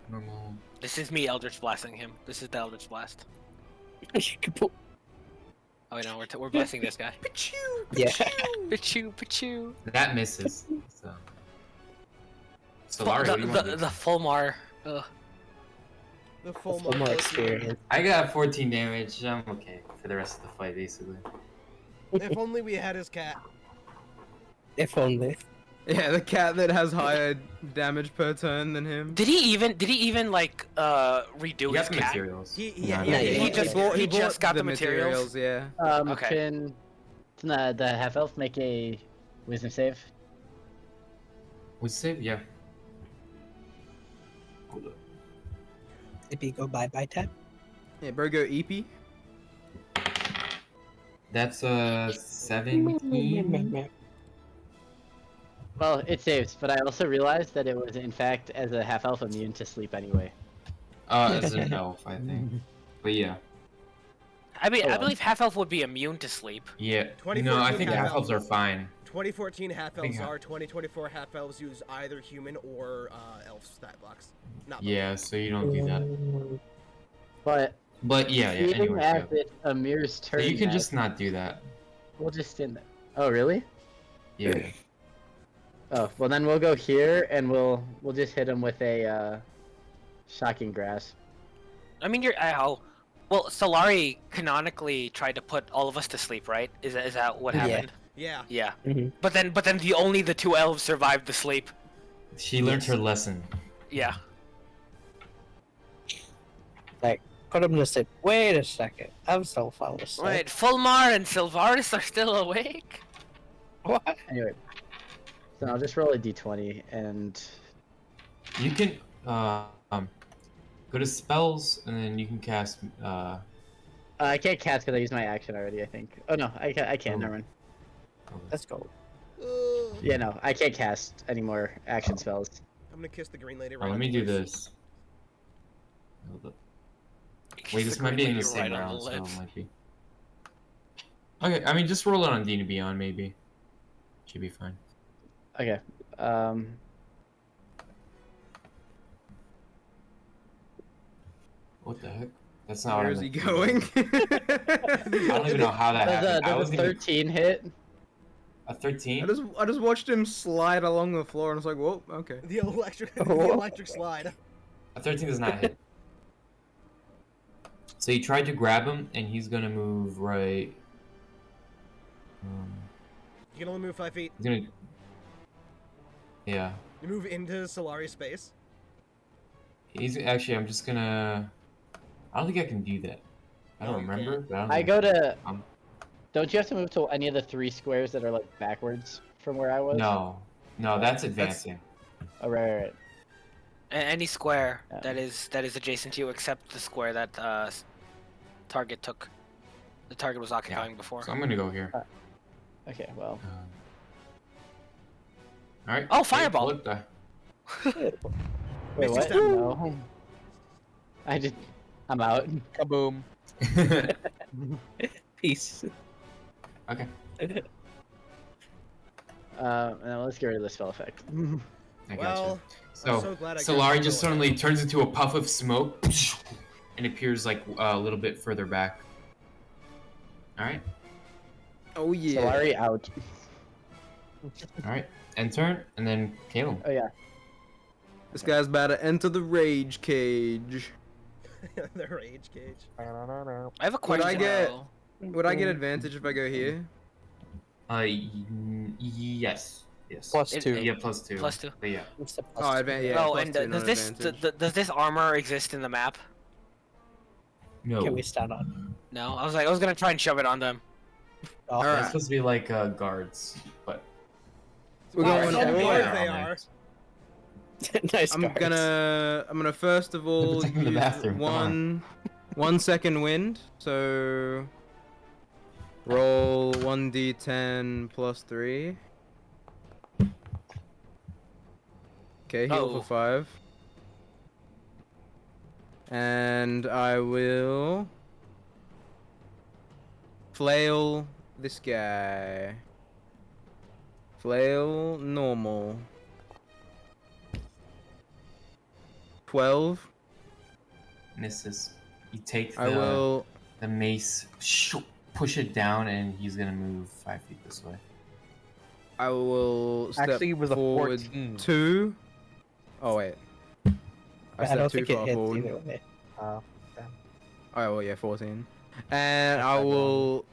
Normal. This is me Eldritch blasting him. This is the Eldritch blast. Kapoop. Oh wait, no, we're blasting this guy. Yeah. Pachoo, pachoo. That misses. So. The, Solari, what do you want to the, do? the Fulmar. Ugh. The full Full more experience. I got 14 damage. I'm okay for the rest of the fight, basically. If only we had his cat. If only. Yeah, the cat that has higher damage per turn than him. Did he even like redo You his got the cat? materials. He No, he, no, he, no. he just got the materials? Yeah. Okay. Can the half elf make a wisdom save? Was save? Yeah. Hold up. If you go bye-bye tab. Yeah, bro, go EP. That's 17. Well, it saves, but I also realized that it was in fact as a half elf immune to sleep anyway. As an elf, I think. But yeah. I mean, Oh, I believe half elf would be immune to sleep. Yeah. 2014 No, I think half half elves are fine. 2014 half think elves I- are. 2024 half elves use either human or elf stat blocks. Not both. Yeah, so you don't do that. But But yeah, yeah. seeing Anyway, as yeah. it's Amir's So turn, you can now, just not do that. we'll just stand there. Oh really? Yeah. Oh well, then we'll go here and we'll just hit him with a shocking grasp. I mean, well, Solari canonically tried to put all of us to sleep, right? Is that what Yeah. happened? Yeah. Yeah. Mhm. But then only the two elves survived the sleep. She learned her lesson. Yeah. Like, put him to sleep. Wait a second. I'm still falling asleep. Wait, Fulmar and Sylvaris are still awake? What? Anyway, so I'll just roll a d20 and You can go to spells and then you can cast I can't cast because I used my action already. I think. Oh no, I can. Oh. Never mind. Let's go. Yeah, no, I can't cast any more action spells. I'm gonna kiss the green lady right let on me the do lips. this. Hold up. Wait, this might be in the same round, so it might be. Okay, I mean, just roll it on D to Beyond, maybe. Should be fine. Okay. What the heck? That's not Where what is I he meant. going? I don't even know how that happened. I Does a wasn't even 13 hit? a 13. I just watched him slide along the floor and I was like, whoa, okay. The electric slide. A 13 does not hit. So you tried to grab him, and he's gonna move right. You can only move 5 feet. He's gonna. Yeah. You move into Solari's space. He's actually. I'm just gonna. I don't think I can do that. I don't No, you remember. But I, don't I think go to. Um, Don't you have to move to any of the 3 squares that are like backwards from where I was? No, that's advancing. Oh, right. Any square Yeah. that is adjacent to you, except the square that target took. The target was occupying before. So I'm gonna go here. Okay, well. All right. Oh, fireball! What the? Wait, Misty what? step. No. I'm out. Kaboom. Peace. Okay. Now let's get rid of the spell effect. I gotcha. Well, So, I'm so glad I Solari grabbed just the suddenly turns into a puff of smoke and appears like a little bit further back. All right. Oh yeah. Solari out. All right. End turn, and then Caleb. Oh yeah. This guy's about to enter the rage cage. the rage cage. I have a What'd question. I get? though. Would I get advantage if I go here? Yes. Yes. Plus It- 2. Yeah, plus 2. Plus 2. But yeah. What's the Oh, plus two? yeah. Oh, plus and 2, not advantage. does this armor exist in the map? No. Can we stand on? No, I was gonna try and shove it on them. Oh, Alright. That's supposed to be like guards, but We're Wow, going how all large out. they are. nice I'm guards. gonna first of all protecting the use bathroom, come 1 second wind. So roll 1d10 plus 3. Okay, heal Oh. for 5. And I will flail this guy. Flail normal. 12. misses. You take I will. the mace, push it down, and he's gonna move 5 feet this way. I will step Actually, it was a forward 14. 2. Oh wait. I I stepped don't too think it far hits forward. either way. Oh, Oh well, yeah, 14. And I That's will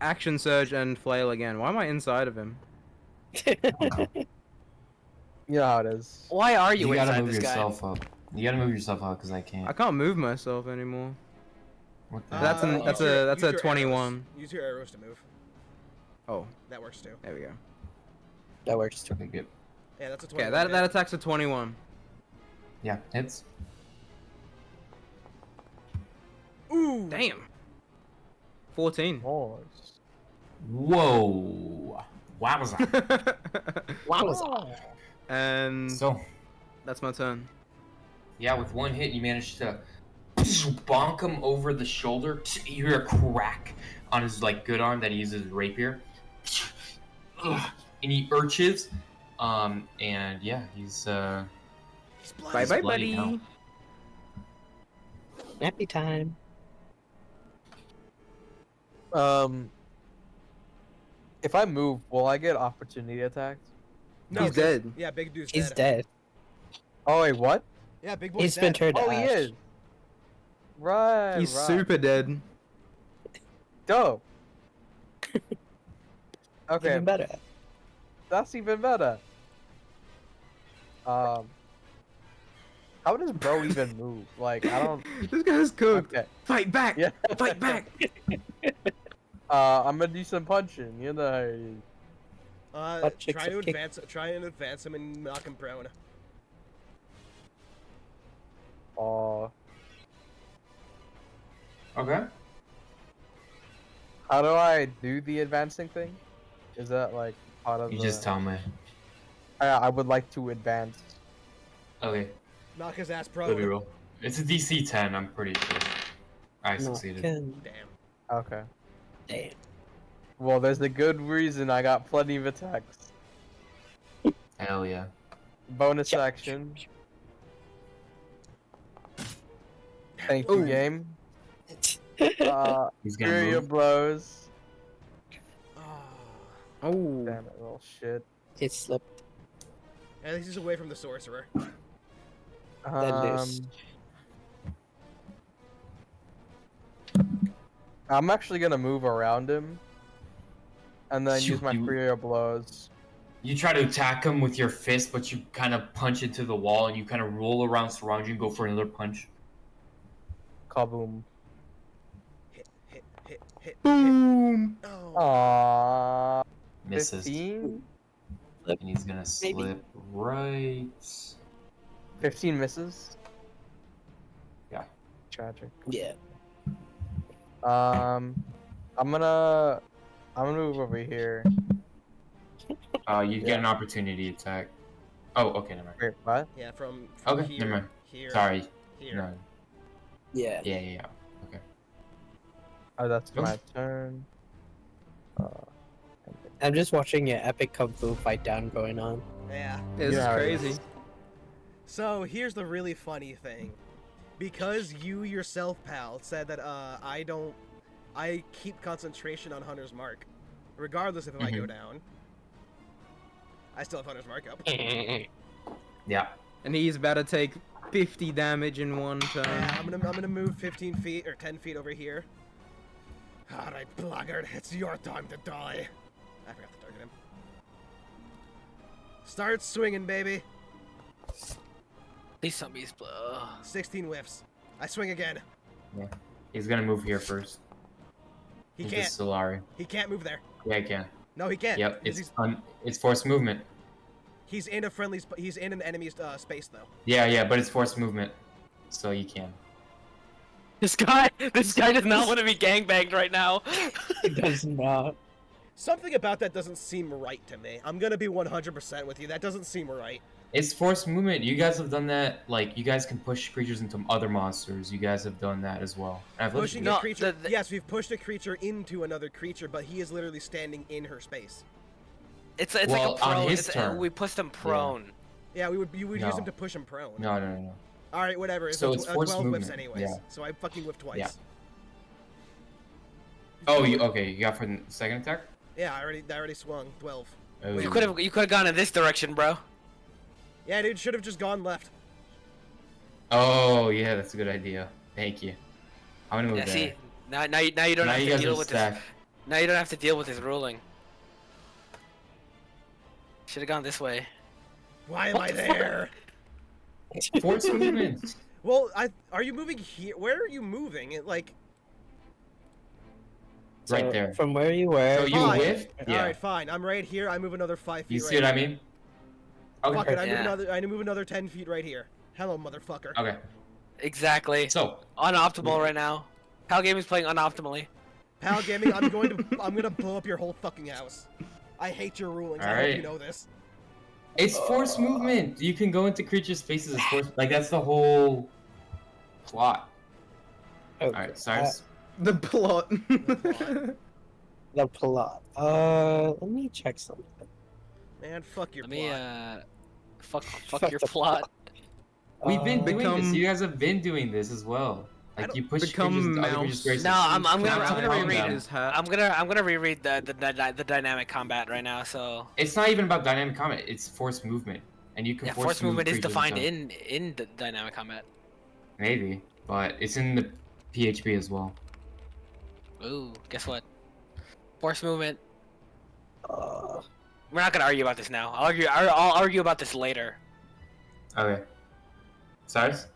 action surge and flail again. Why am I inside of him? you know how it is. Why are you, You gotta inside move this guy? yourself up. You gotta move yourself out because I can't. I can't move myself anymore. What the That's hell? an- that's use your- that's use a your 21. Arrows. Use your arrows to move. Oh, That works too. there we go. That works too. Okay, good. Yeah, that's a Okay, 21. that attacks a 21. Yeah, hits. Ooh. Damn. 14. Nice. Whoa! Wowza! And So, that's my turn. yeah, with one hit, you managed to bonk him over the shoulder. You hear a crack on his good arm that he uses rapier, and he urches. And yeah, he's Bye bye, bloody buddy. now. Happy time. If I move, will I get opportunity attacked? No, He's 'cause- dead. Yeah, big dude's He's dead. dead. Oh wait, what? Yeah, big boy's He's dead. been turned to Oh, he ash. is. Right. He's right. super dead. dope. Okay, Even better. that's even better. How does bro even move? Like, I don't. This guy's cooked. Okay. Fight back. Yeah. Fight back. I'm gonna do some punching. You know. Butt cheeks Try to are kick- advance him and knock him prone. Okay. How do I do the advancing thing? Is that like part of You the... just tell me. I would like to advance. Okay. Knock his ass Let me prone. roll. It's a DC 10. I'm pretty sure. I No, succeeded. can- Damn. Okay. Damn. Well, there's a good reason I got plenty of attacks. Hell yeah. Bonus Chop, action. chop, Thank you, Ooh. game. He's gonna Superior move. blows. Ah. Oh. Damn it, little shit. It slipped. At least he's away from the sorcerer. loose. I'm actually gonna move around him, and then use my You- superior blows. You try to attack him with your fist, but you kind of punch into the wall, and you kind of roll around, surround you, and go for another punch. Kaboom. Hit. Boom. Oh. Aww. Misses. 15? And he's gonna slip right. 15 misses? Yeah. Tragic. Yeah. I'm gonna move over here. You get an opportunity attack. Oh, okay, never mind. Wait, what? Yeah, from Okay, here, never mind. here, Sorry. here. No. Yeah. Yeah. Okay. Oh, that's Okay. my turn. I'm just watching an epic kung fu fight down going on. Yeah. This Yeah, is crazy. So here's the really funny thing. Because you yourself, pal, said that I keep concentration on Hunter's Mark. Regardless if I go down. I still have Hunter's Mark up. Yeah. And he's about to take 50 damage in one turn. Yeah, I'm gonna move 15 feet or 10 feet over here. Alright, blackguard, it's your time to die. I forgot to target him. Start swinging, baby. These zombies. 16 whiffs. I swing again. Yeah. He's gonna move here first. He Into can't. Solari. He can't move there. Yeah, he can. No, he can't. Yep, because it's forced movement. he's in a friendly. He's in an enemy's space though. Yeah, but it's forced movement, so you can. This guy does not want to be gangbanged right now. He does not. Something about that doesn't seem right to me. I'm gonna be 100% with you. That doesn't seem right. It's forced movement. You guys have done that. Like, you guys can push creatures into other monsters. You guys have done that as well. And I've Pushing listened a creature. Yes, we've pushed a creature into another creature, but he is literally standing in her space. It's Well, like a prone. on his turn. We pushed him prone. Yeah, you would No. use him to push him prone. No. All right, whatever. So it's forced 12 whiffs movement, anyways. yeah. So I fucking whiffed twice. Yeah. Oh, okay. You got for the second attack? Yeah, I already swung 12. Oh. You could have gone in this direction, bro. Yeah, dude, should have just gone left. Oh, yeah, that's a good idea. Thank you. I'm gonna move Yeah, there. see, now you don't Now have you to guys deal are with stacked. this. Now you don't have to deal with his ruling. Should have gone this way. Why am I there? Force movement. Well, are you moving here? Where are you moving? It like. Right So, there. From where you were. So you Fine. whiffed? Yeah. All right, fine. I'm right here. I move another 5 feet. You see right what I here. mean? Okay. Fuck it. Yeah. I move another 10 feet right here. Hello, motherfucker. Okay. Exactly. So, Unoptimal right now. Pal Game is playing unoptimally. Pal Gaming, I'm gonna blow up your whole fucking house. I hate your rulings. I hope Alright. you know this. it's force movement. You can go into creatures' faces as force. Like, that's the whole plot. Okay. Alright, Cyrus. The plot. The plot. Let me check something. Man, fuck your Let me plot. fuck your plot. We've been doing Become- this. You guys have been doing this as well. Like, you push Become creatures into other mouse. creatures' faces. No, I'm gonna Calm reread down. his hat. I'm gonna reread the dynamic combat right now. So It's not even about dynamic combat. It's force movement, and you can yeah, force force movement is creatures defined into- in the dynamic combat. Maybe, but it's in the PHP as well. Ooh, guess what? Force movement. Uh, We're not gonna argue about this now. I'll argue about this later. Okay. Cyrus?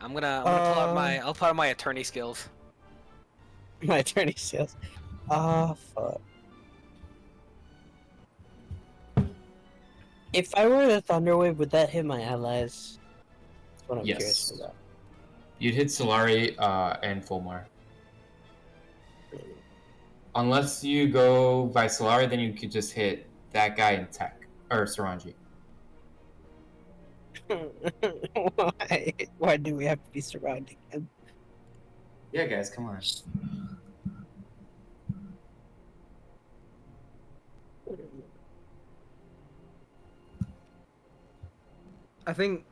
I'm gonna I'll pull out my attorney skills. my attorney skills. Fuck. If I were the Thunderwave, would that hit my allies? That's what I'm Yes. curious about. You'd hit Solari and Fulmar. Unless you go by Solari, then you could just hit that guy in Tech. Or Saranji. Why? Why do we have to be surrounding him? Yeah, guys, come on. I think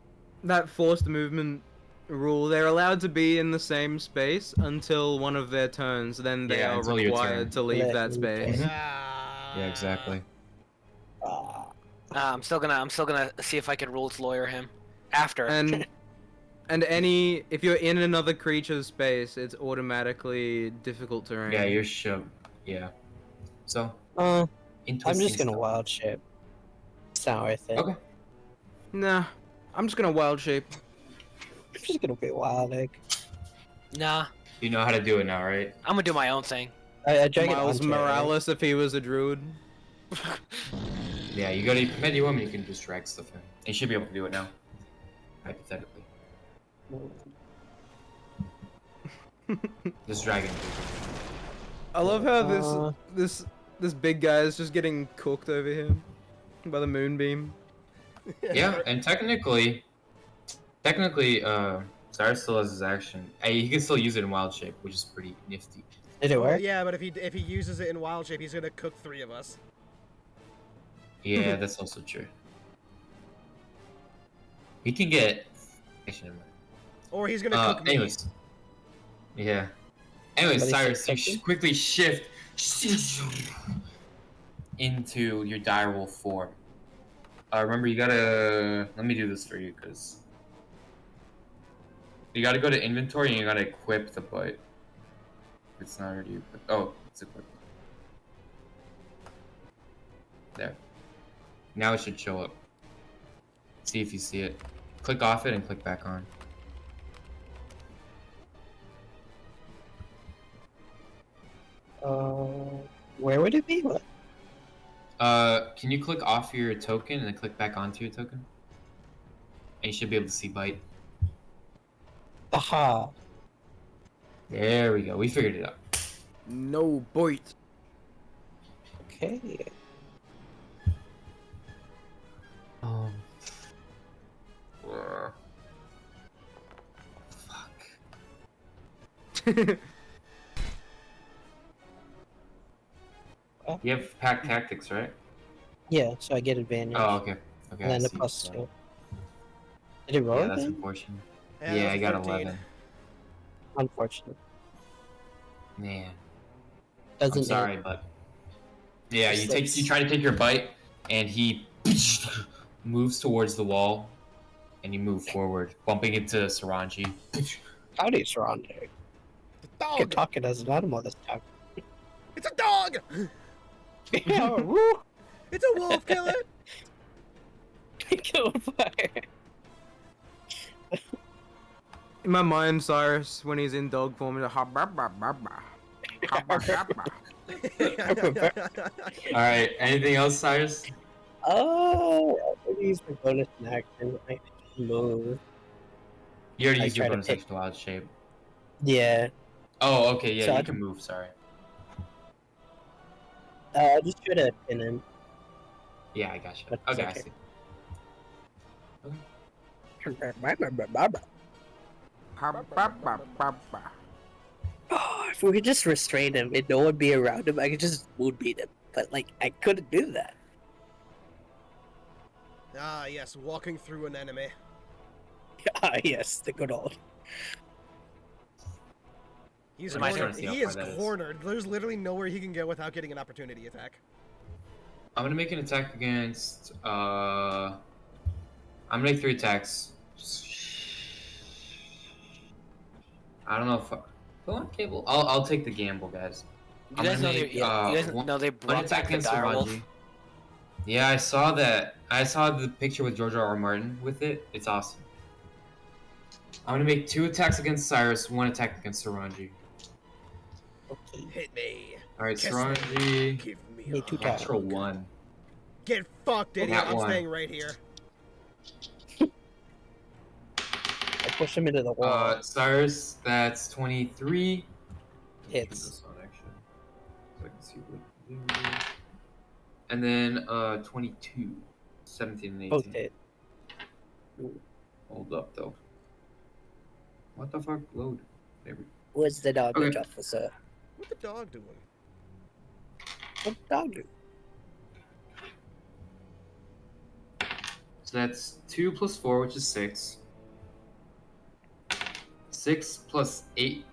that forced movement rule, they're allowed to be in the same space until one of their turns, then they Yeah, are until your required turn. to leave Let that me space. guess. Yeah, exactly. I'm still gonna see if I can rules lawyer him after. And if you're in another creature's space, it's automatically difficult terrain. Yeah, you're shoved. Yeah. So, I'm interesting just gonna stuff. wild shape. It's not worth it. Okay. Nah, I'm just gonna wild shape. I'm just gonna be wild egg. Nah, You know how to do it now, right? I'm gonna do my own thing. I drag it Miles onto it, right? Morales if he was a druid. Yeah, you go to command you you can just drag stuff in. You should be able to do it now. Hypothetically. Just drag it. I love how Uh. this big guy is just getting cooked over here by the moonbeam. Yeah, and technically, Cyrus still has his action. He can still use it in wild shape, which is pretty nifty. Did it Well, work? yeah, but if he uses it in wild shape, he's gonna cook 3 of us. Yeah, that's also true. He can get. Actually, never mind. Or he's gonna cook me. Anyways. Yeah. Anyways, Somebody Cyrus, say you something? quickly shift into your direwolf form. Remember, you gotta. Let me do this for you, because. You gotta go to inventory and you gotta equip the bite. If it's not already equipped. Oh, it's equipped. There. Now it should show up. See if you see it. Click off it and click back on. Where would it be? What? Can you click off your token and then click back onto your token? And you should be able to see bite. Aha. There we go. We figured it out. No bite. Okay. Fuck. You have pack tactics, right? Yeah, so I get advantage. Oh, okay. Okay. And I then the see. plus So- 2. Did it roll Yeah, that's again? unfortunate. Yeah, Yeah, that I was got 13. 11. Unfortunate. Man, Doesn't I'm sorry, hit. but yeah, you Six. try to take your bite, and he moves towards the wall, and you move forward, bumping into Saranji. Howdy, Surrounded. The You're dog! talking as an animal this time. It's a dog! Yeah, woo! It's a wolf, kill it! Kill fire. In my mind, Cyrus, when he's in dog form, is a ha ba ba ba ba. Ha ba ba ba. All right, anything else, Cyrus? Oh, I'm gonna use my bonus in action. I can move. You already I used your try to bonus pick- action to wild shape. Yeah. Oh, okay, yeah, So you I can can- move. Sorry. I'll just try to pin him. Yeah, I gotcha. That's Okay, I okay. see. Ha ba ba ba ba. Oh, if we could just restrain him and no one be around him, I could just mood beat him. But, like, I couldn't do that. Ah, yes, walking through an enemy. Ah, yes, the good old. He's Am I cornered. trying to see how He far is that is? cornered. There's literally nowhere he can go without getting an opportunity attack. I'm gonna make an attack against. I'm gonna make 3 attacks. I don't know if. Go on cable. I'll take the gamble, guys. You I'm guys know gonna they, make, you guys one- know they one brought attack back the against direwolf. Saranji. Yeah, I saw that. I saw the picture with George R.R. Martin with it. It's awesome. I'm gonna make 2 attacks against Cyrus, 1 attack against Saranji. Okay. Hit me. Alright, Kiss Saranji. Give me Need a two hug. attacks. Natural 1. Get fucked, idiot. That I'm one. staying right here. I push him into the wall. Cyrus, that's 23. Hits. This one, actually. So I can see what. And then 22. 17 and 18. Both hit. Hold up, though. What the fuck? Load. There we go. What's the dog Okay. officer? What the dog doing? What the dog do? So that's 2 plus 4, which is 6. 6 plus 8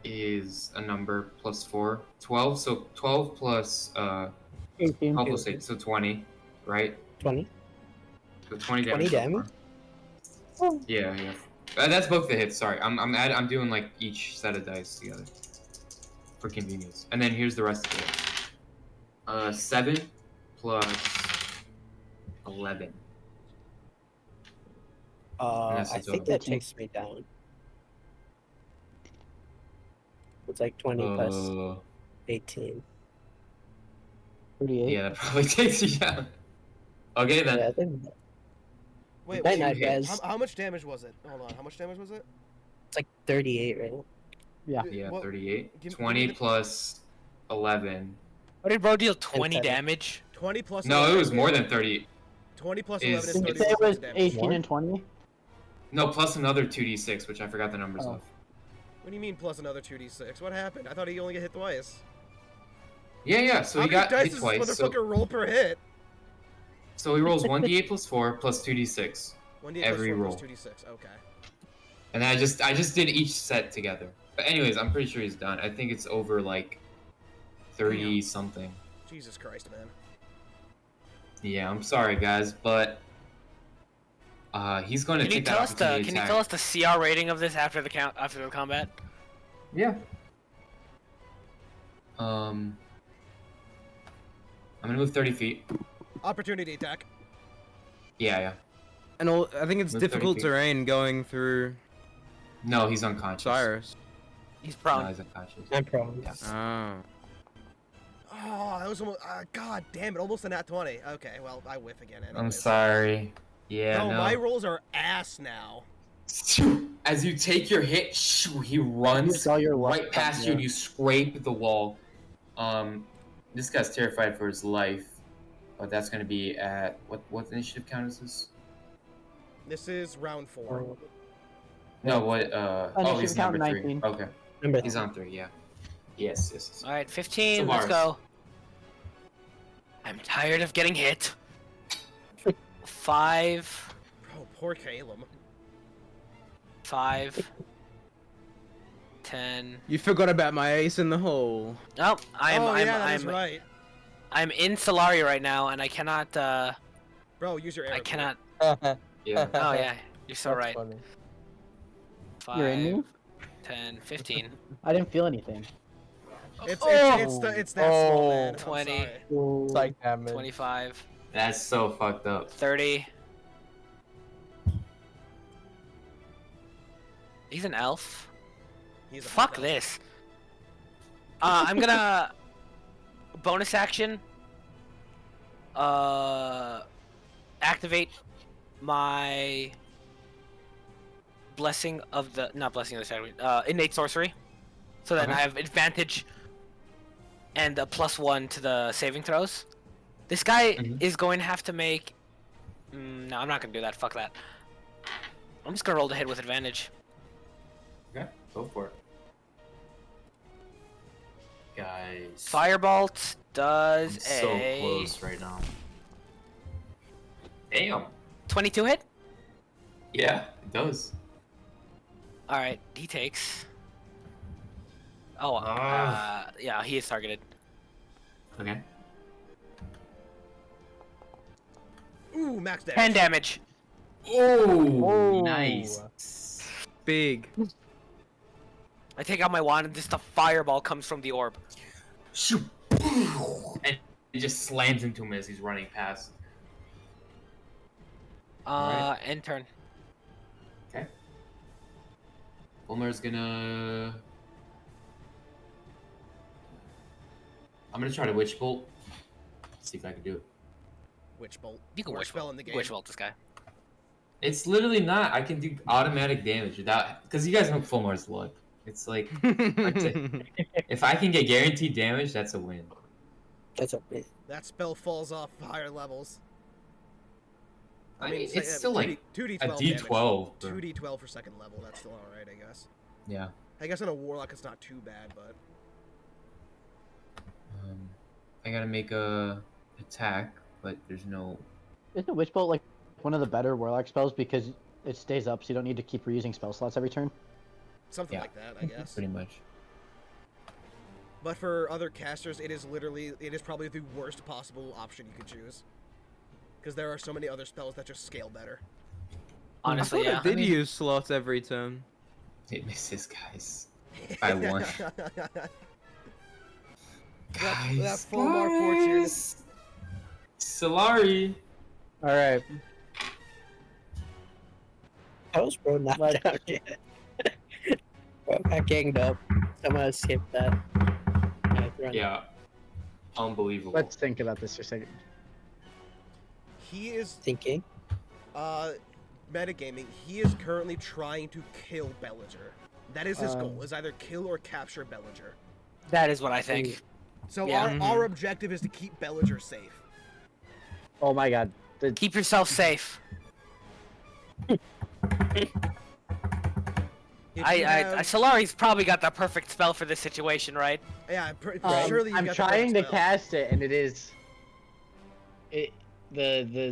is a number plus 4. 12, so 12 plus 18. 12 plus 8, so 20, right? 20. So 20 20 damage. so damage? far. Yeah, yeah. That's both the hits. Sorry, I'm doing like each set of dice together for convenience. And then here's the rest of it. 7 plus 11. that's the I think total. that takes me down. It's like 20 plus 18. 38. Yeah, that probably takes you down. Okay then. Yeah, I think Wait, Night wait, night, wait. guys. How much damage was it? Hold on. How much damage was it? it's like 38, right? Yeah. Yeah, What- 38. give me 20 the- plus 11. What did bro deal 20 seven. damage? 20 plus No, 11 it was is- more than 30. 20 plus is- 11 is Did you 30 say it was damage. 18 and 20? No, plus another 2d6, which I forgot the numbers Oh. of. What do you mean plus another 2d6? What happened? I thought he only get hit twice. Yeah, so How he many got dice hit does twice. this So, motherfucker roll per hit? so he rolls 1d8 plus 4 plus 2d6. 1d8 Every plus 4 roll. plus 2d6. Okay. And I just did each set together. But anyways, I'm pretty sure he's done. I think it's over like 30 something. Jesus Christ, man. Yeah, I'm sorry guys, but He's going to Can you take that tell us the opportunity Can you attack. tell us the CR rating of this after the combat? Yeah. I'm gonna move 30 feet. Opportunity attack. Yeah. And I think it's Move 30 difficult feet. terrain going through No, he's unconscious. Cyrus. He's No, prone. he's unconscious. I'm prone. Yeah. Oh. Oh, that was almost. God damn it! Almost a nat 20. Okay, well, I whiff again. Anyways. I'm sorry. Yeah, No, no. my rolls are ass now. As you take your hit, he runs saw your luck right past come you and there. you scrape the wall. This guy's terrified for his life. But that's gonna be at what initiative count is this? This is round 4. No, what oh he's Initiative count number 3. 19. Okay. Number He's on 3, yeah. Yes. All right, 15. Let's Solaris. go. I'm tired of getting hit. 5. Oh, poor Caleb. 5. 10. You forgot about my ace in the hole. Oh, that's right. I'm in Solari right now, and I cannot. Bro, use your arrow. I cannot. Yeah. Oh yeah, you're so That's right. funny. 5, You're in me? 10, 15. I didn't feel anything. It's that Oh. small, man. I'm 20. sorry. Psych damage. 25, That's so fucked up. 30. He's an elf. He's a Fuck elf. this. I'm gonna bonus action. Activate my not blessing of the shadow. Innate sorcery, so then Okay. I have advantage and a +1 to the saving throws. This guy Mhm. is going to have to make. No, I'm not gonna do that. Fuck that. I'm just gonna roll the hit with advantage. Okay, go for it. Guys. Firebolt I'm does so a close right now. Damn. 22 hit. Yeah, it does. All right, he takes. Oh, yeah, he is targeted. Okay. Ooh, max damage. 10 damage. Oh, nice. Big. I take out my wand and just a fireball comes from the orb. Shoot. And it just slams into him as he's running past. Alright. End turn. Okay. Ulmer's gonna. I'm gonna try to Witch Bolt. See if I can do it. Witch bolt. You can Worst witch spell bolt. in the game. Witch bolt this guy. It's literally not. I can do automatic damage without. Because you guys know Fulmar's luck. It's like. If I can get guaranteed damage, that's a win. That's a bit. That spell falls off higher levels. I mean, say, it's still like 2d12 a D12. damage. 2d12 for second level. That's still alright, I guess. Yeah. I guess on a warlock it's not too bad, but I gotta make a attack, but there's no. Isn't Witch Bolt like one of the better Warlock spells because it stays up, so you don't need to keep reusing spell slots every turn? something Yeah. like that, I guess. Pretty much. But for other casters, it is probably the worst possible option you could choose. Because there are so many other spells that just scale better. Honestly, I yeah. thought it did use slots every turn. It misses, guys. By one. Guys, that Fulmar fortune. Solari. Alright. How was bro not Like- down yet? Bro got ganged up. Someone escaped that. Yeah. Unbelievable. Let's think about this for a second. He is Thinking. metagaming. He is currently trying to kill Belliger. That is his goal, is either kill or capture Belliger. That is what I think. So Yeah. our objective is to keep Belliger safe. Oh my god. Keep yourself safe. If you have- Solari's probably got the perfect spell for this situation, right? Yeah, surely you I'm got trying the to perfect spell. cast it, and it is. The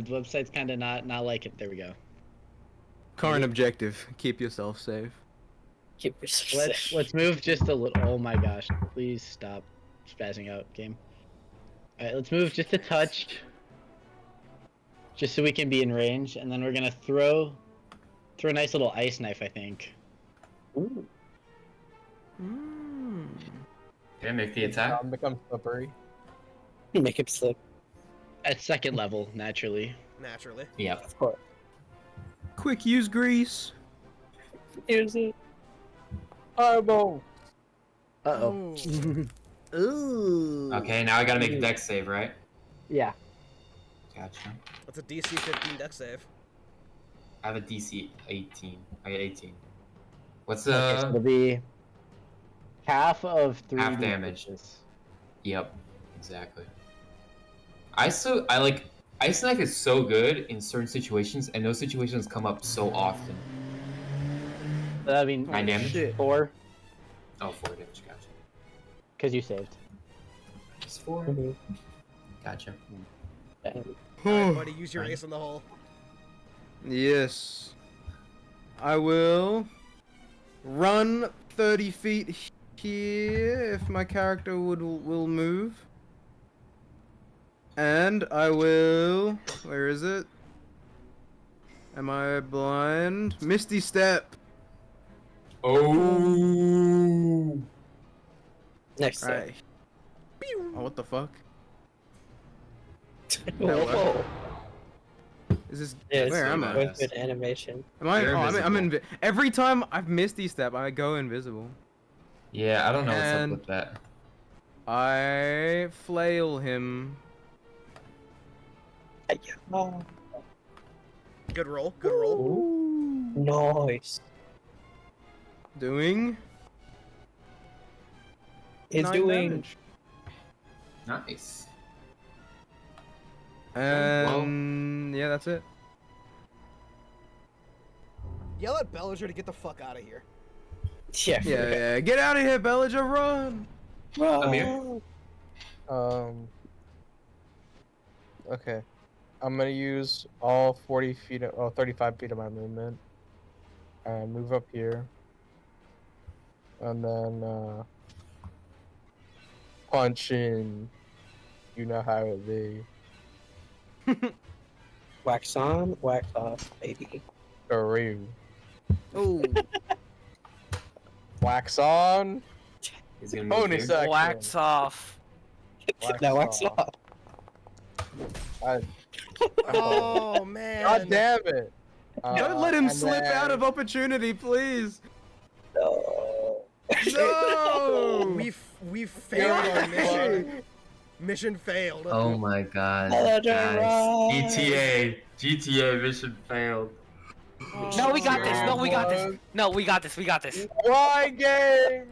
website's kind of not like it. There we go. Current objective: keep yourself safe. Keep yourself safe. Let's move just a little. Oh my gosh! Please stop spazzing out, game. All right, let's move just a touch, just so we can be in range, and then we're gonna throw Throw a nice little ice knife, I think. Ooh. Mm. Can I make the attack? Becomes slippery. You make it slip, At 2nd level, naturally. Naturally. Yep. of course. Quick, use grease. Here's it. Fireball. Uh-oh. Ooh. Okay, now I gotta make a dex save, right? Yeah. Gotcha. That's a DC 15 dex save. I have a DC 18. I got 18. What's Okay, so it'll be half of 3 half damage? Yep, exactly. Ice Knife is so good in certain situations, and those situations come up so often. I mean, 9 damage? 4, Oh, 4 damage, gotcha. because you saved. It's 4. Mhm. Gotcha. Alright, buddy, use your ace in the hole. Yes. I will run 30 feet here if my character will move. And I will... Where is it? Am I blind? Misty Step. Oh! Next time. Right. Oh, what the fuck? Whoa. Is this... Yeah, Where am I? Good animation. Am I? You're Oh, I'm invisible. every time I've Misty Step, I go invisible. Yeah, I don't know what's up And- with that. I flail him. Oh, Good roll, good roll. nice. Doing It's 9 doing. damage. Nice. And yeah, that's it. Yell at Belliger to get the fuck out of here. Yeah. Yeah. Get out of here, Belliger, run! I'm here. Okay. I'm gonna use all 40 feet, 35 feet of my movement. And move up here. And then, punch in. You know how it be. Wax on, wax off, baby. Karoo. Oh, Wax on. He's gonna move Bonus here. action. Wax off. Now wax off. Oh man. God damn it. don't let him and slip out then- of opportunity, please. No. No. We failed our mission. Mission failed. Oh my god. Belliger, Guys. run. GTA mission failed. No, we got this. No, we got this. No, we got this. We got this. Why game?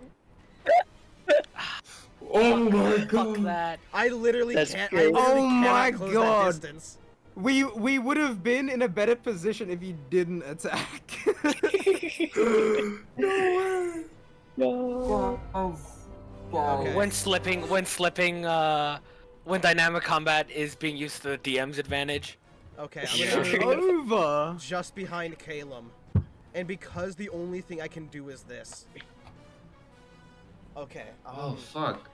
Oh my Fuck god. that. I literally That's can't. great. I literally Oh cannot my close God. That distance. We would have been in a better position if you didn't attack. No. Okay. When slipping, when dynamic combat is being used to the DM's advantage. Okay, I'm gonna move Over. just behind Calum, and because the only thing I can do is this. Okay. Oh fuck.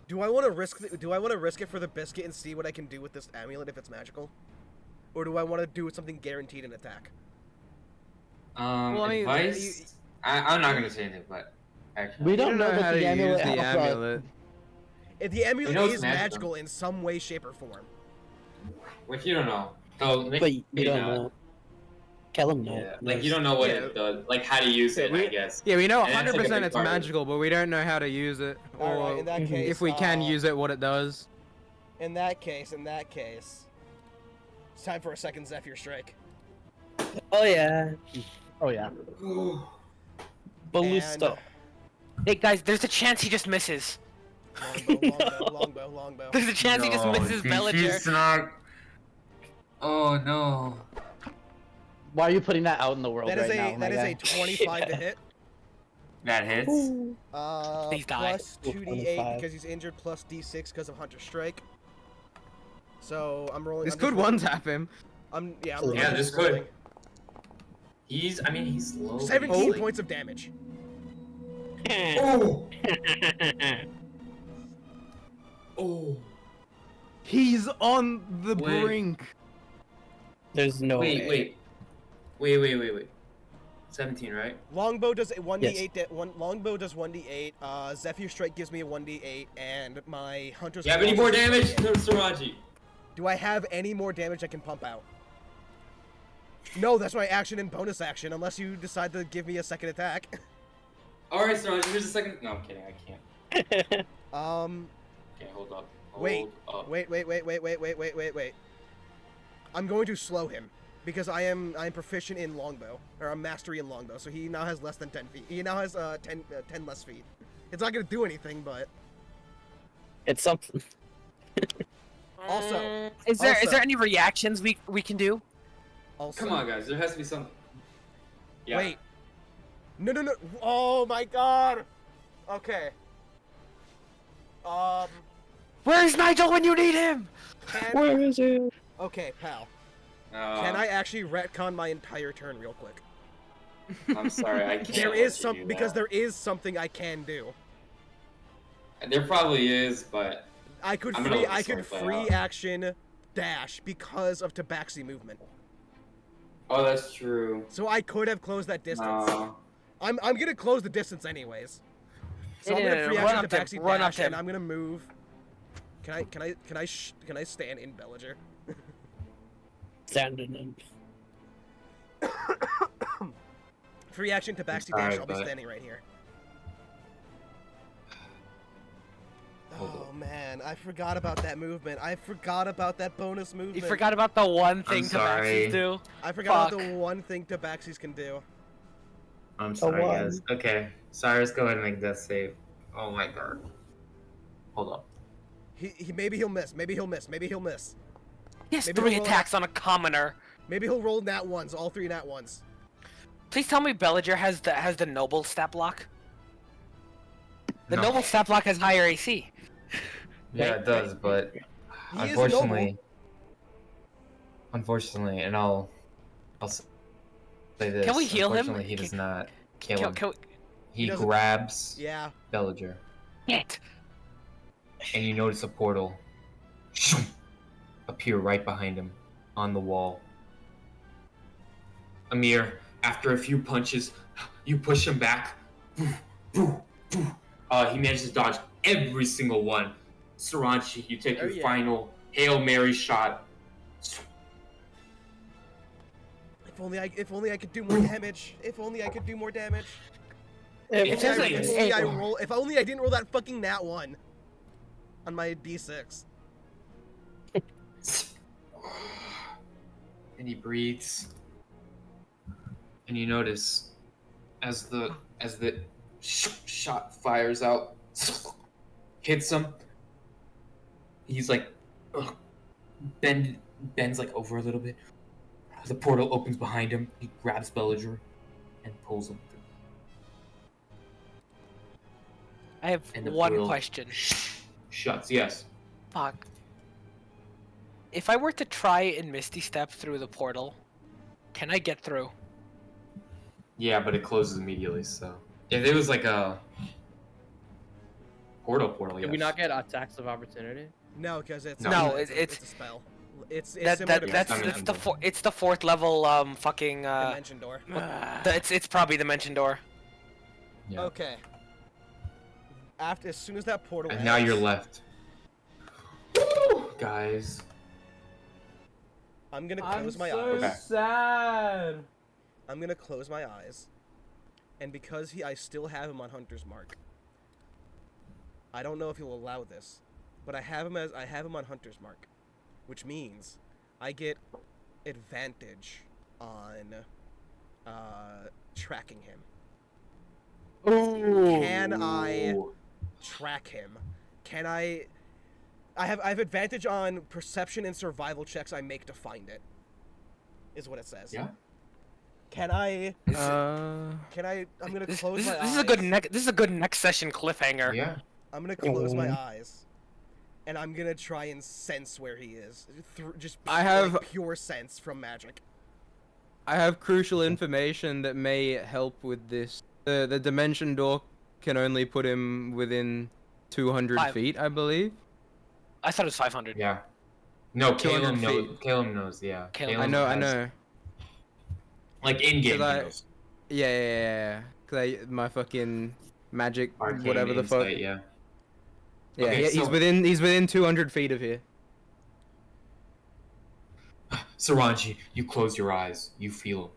Do I want to risk? Do I want to risk it for the biscuit and see what I can do with this amulet if it's magical, or do I want to do something guaranteed in attack? Well, I mean, Advice? I'm not gonna say anything, but actually. We You don't know how what to the use amulet the has, amulet. If the amulet know it's is magical. magical in some way, shape, or form. What you don't know. So, But you don't know. Callum knows. Yeah, like you don't know what Yeah. it does, like how to use it, I guess. Yeah, we know And that's, like, a 100% big it's part of it. magical, but we don't know how to use it, or Alright, in that case, if we can use it, what it does. In that case, it's time for a second Zephyr Strike. Oh yeah. Oh yeah. Ballista. Hey guys, there's a chance he just misses. Longbow. There's a chance he just misses Belliger. He's not. Oh no. Why are you putting that out in the world That is right now? that is a 25 to hit. That hits. Please die. Plus 2d8 25. because he's injured, plus d6 because of Hunter Strike. So I'm rolling. This I'm could just rolling- one tap him. I'm Oh, rolling- Yeah, I'm this just could. rolling. He's low. 17 points of damage. Oh. Oh. He's on the Wait. brink. There's no way. Wait. 17, right? Longbow does a 1d8. Longbow does 1d8. Zephyr Strike gives me a 1d8, and my Hunter's. You have any more damage? No, Saraji. Do I have any more damage I can pump out? No, that's my action and bonus action, unless you decide to give me a second attack. Alright, Saraji, here's a second. No, I'm kidding, I can't. Okay, hold up. Wait. I'm going to slow him because I'm proficient in longbow, or I'm mastery in longbow. So he now has less than 10 feet. He now has 10 less feet. It's not gonna do anything, but It's something. also, is there any reactions we can do? also. Come on, guys, there has to be something. Yeah. Wait. No. Oh my god. Okay. Where's Nigel when you need him? Where is it? Okay, pal. Can I actually retcon my entire turn real quick? I'm sorry, I can't. There is there is something I can do. There probably is, but I could I'm gonna let the free story play out. action dash because of Tabaxi movement. Oh, that's true. So I could have closed that distance. No. I'm gonna close the distance anyways. So I'm Yeah, gonna free run action up to him, Tabaxi run up dash, to him. and I'm gonna move. Can I stand in Belliger? Sounded him. Free action Tabaxi sorry, dash. I'll be but- standing right here. Hold Oh up. man, I forgot about that movement. I forgot about that bonus movement. You forgot about the one thing sorry. Tabaxis do. I forgot Fuck. about the one thing Tabaxis can do. I'm sorry, one. guys. Okay, Cyrus, go ahead and make that save. Oh my god. Hold up. Maybe he'll miss. Maybe he'll miss. Maybe he'll miss. Yes, Maybe 3 we'll- attacks on a commoner. Maybe he'll roll nat ones. All 3 nat ones. Please tell me Belliger has the noble stat block. The No. noble stat block has higher AC. Yeah, it does, but He is unfortunately, and I'll say this. Can we heal him? Unfortunately, he does not kill him. He doesn't- grabs Yeah. Belliger, Shit. and you notice a portal appear right behind him on the wall. Amir, after a few punches, you push him back. He manages to dodge every single one. Saranchi, you take your final Hail Mary shot. If only I could do more damage. If only I could do more damage. It says If it's only able. if only I didn't roll that fucking nat 1 on my d6. And he breathes. And you notice as the shot fires out, hits him, he's like bends like over a little bit. The portal opens behind him. He grabs Belliger and pulls him through. I have And the one portal question. Shuts. Yes. Fuck. If I were to try and Misty Step through the portal, can I get through? Yeah, but it closes immediately. So if it was like a portal, Did we yes. not get attacks of opportunity? No, because it's No. it's it's a spell. It's That, similar that to that's Dimension it's Door. it's the 4th level fucking Dimension Door. it's probably Dimension Door. Yeah. Okay. As soon as that portal And now you're ends, left. Woo! Guys. I'm gonna close my eyes. Okay. sad. I'm gonna close my eyes, and because I still have him on Hunter's Mark. I don't know if he'll allow this, but I have him on Hunter's Mark, which means I get advantage on tracking him. Ooh. Can I track him? Can I have advantage on perception and survival checks I make to find it. Is what it says. Yeah. Can I? I'm gonna This, close this, my this eyes. is a good this is a good next session cliffhanger. Yeah. I'm gonna close my eyes, and I'm gonna try and sense where he is. Just I have- like, pure sense from magic. I have crucial information that may help with this. The dimension door can only put him within 200 5. feet, I believe. I thought it was 500. Yeah. No, 200 Caleb knows. feet. Caleb knows. Yeah. Caleb Caleb I has- know. Like in game, he 'Cause I- knows. Yeah. Cause my fucking magic, Arcane whatever the fuck. insight, yeah. Yeah, Okay, he's so- within 200 feet of here. Saranji, you close your eyes. You feel him.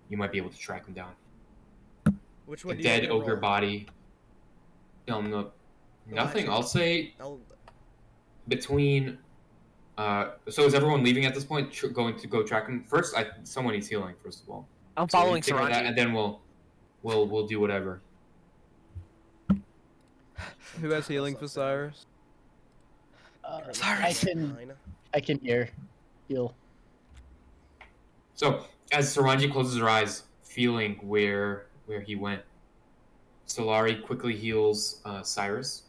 You might be able to track him down. Which A one do you want dead me to ogre roll? body. No, nothing. actually- I'll say I'll- between. So is everyone leaving at this point? Going to go track him first? Someone needs healing first of all. I'm So we following figure that, Saranji. and then we'll do whatever. Who has healing for Cyrus? Currently Cyrus. nine. I can heal. So as Saranji closes her eyes, feeling where he went, Solari quickly heals Cyrus.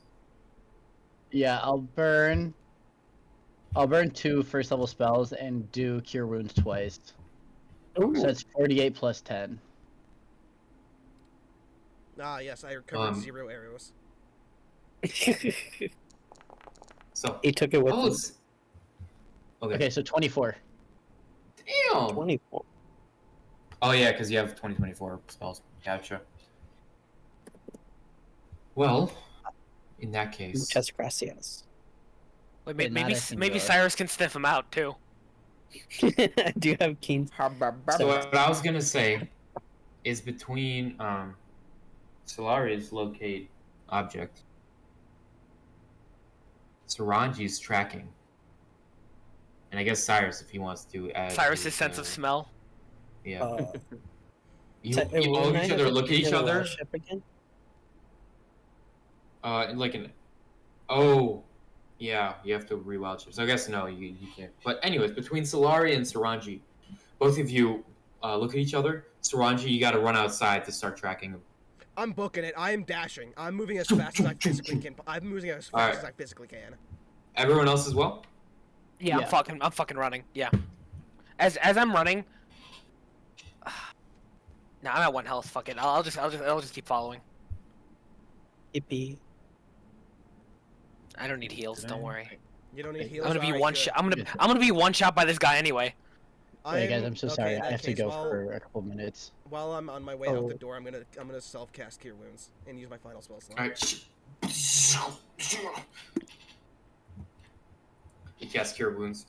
Yeah, I'll burn 2 first level spells and do Cure Wounds twice. So that's 48 plus 10. Ah, yes, I recovered Um, 0 arrows. So He took it with oh, him. it's- okay. Okay, so 24. Damn. 24. Oh yeah, because you have 2024 spells. Gotcha. Well, in that case, Muchas gracias. Wait, Wait, maybe Madison, maybe go. Cyrus can sniff him out too. I do have keen. so what I was gonna say is between Solari's locate object, Saranji's tracking, and I guess Cyrus if he wants to add Cyrus's his, sense of smell. Yeah. You So, all wouldn't I each have other to look at take each the other. last ship again? Like an. Oh, yeah. You have to rewild chips. I guess no, you can't. But anyways, between Solari and Saranji, both of you look at each other. Saranji, you got to run outside to start tracking him. I'm booking it. I am dashing. I'm moving as fast as I physically can. I'm moving as fast Alright. as I physically can. Everyone else as well. Yeah, Yeah. I'm fucking running. Yeah. As I'm running. No, I'm at 1 health. Fuck it. I'll just keep following. Yippee. I don't need heals. Don't worry. You don't need I'm heals. I'm gonna be Alright, one good. shot. I'm gonna be one shot by this guy anyway. Wait, guys, I'm so okay, sorry. in I that have to case, go while, for a couple minutes. While I'm on my way out the Oh. door, I'm gonna self cast Cure Wounds and use my final spell slot. All right. You cast Cure Wounds.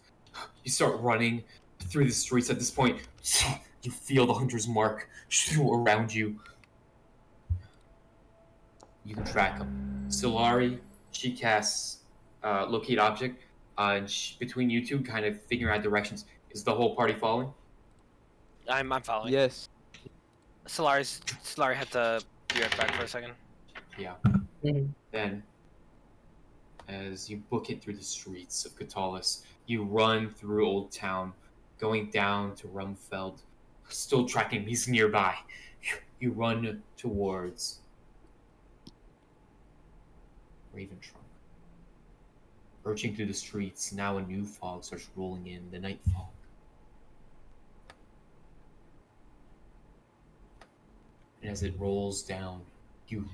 You start running through the streets. At this point, you feel the hunter's mark around you. You can track him. Solari, she casts locate object, and between you two, kind of figuring out directions. Is the whole party following? I'm following. Yes. Solari had to be right back for a second. Yeah. Mhm. Then, as you book it through the streets of Katolis, you run through Old Town, going down to Rumfeld, still tracking. He's nearby. You run towards Raventrunk. Urging through the streets, now a new fog starts rolling in, the night fog. And as it rolls down, you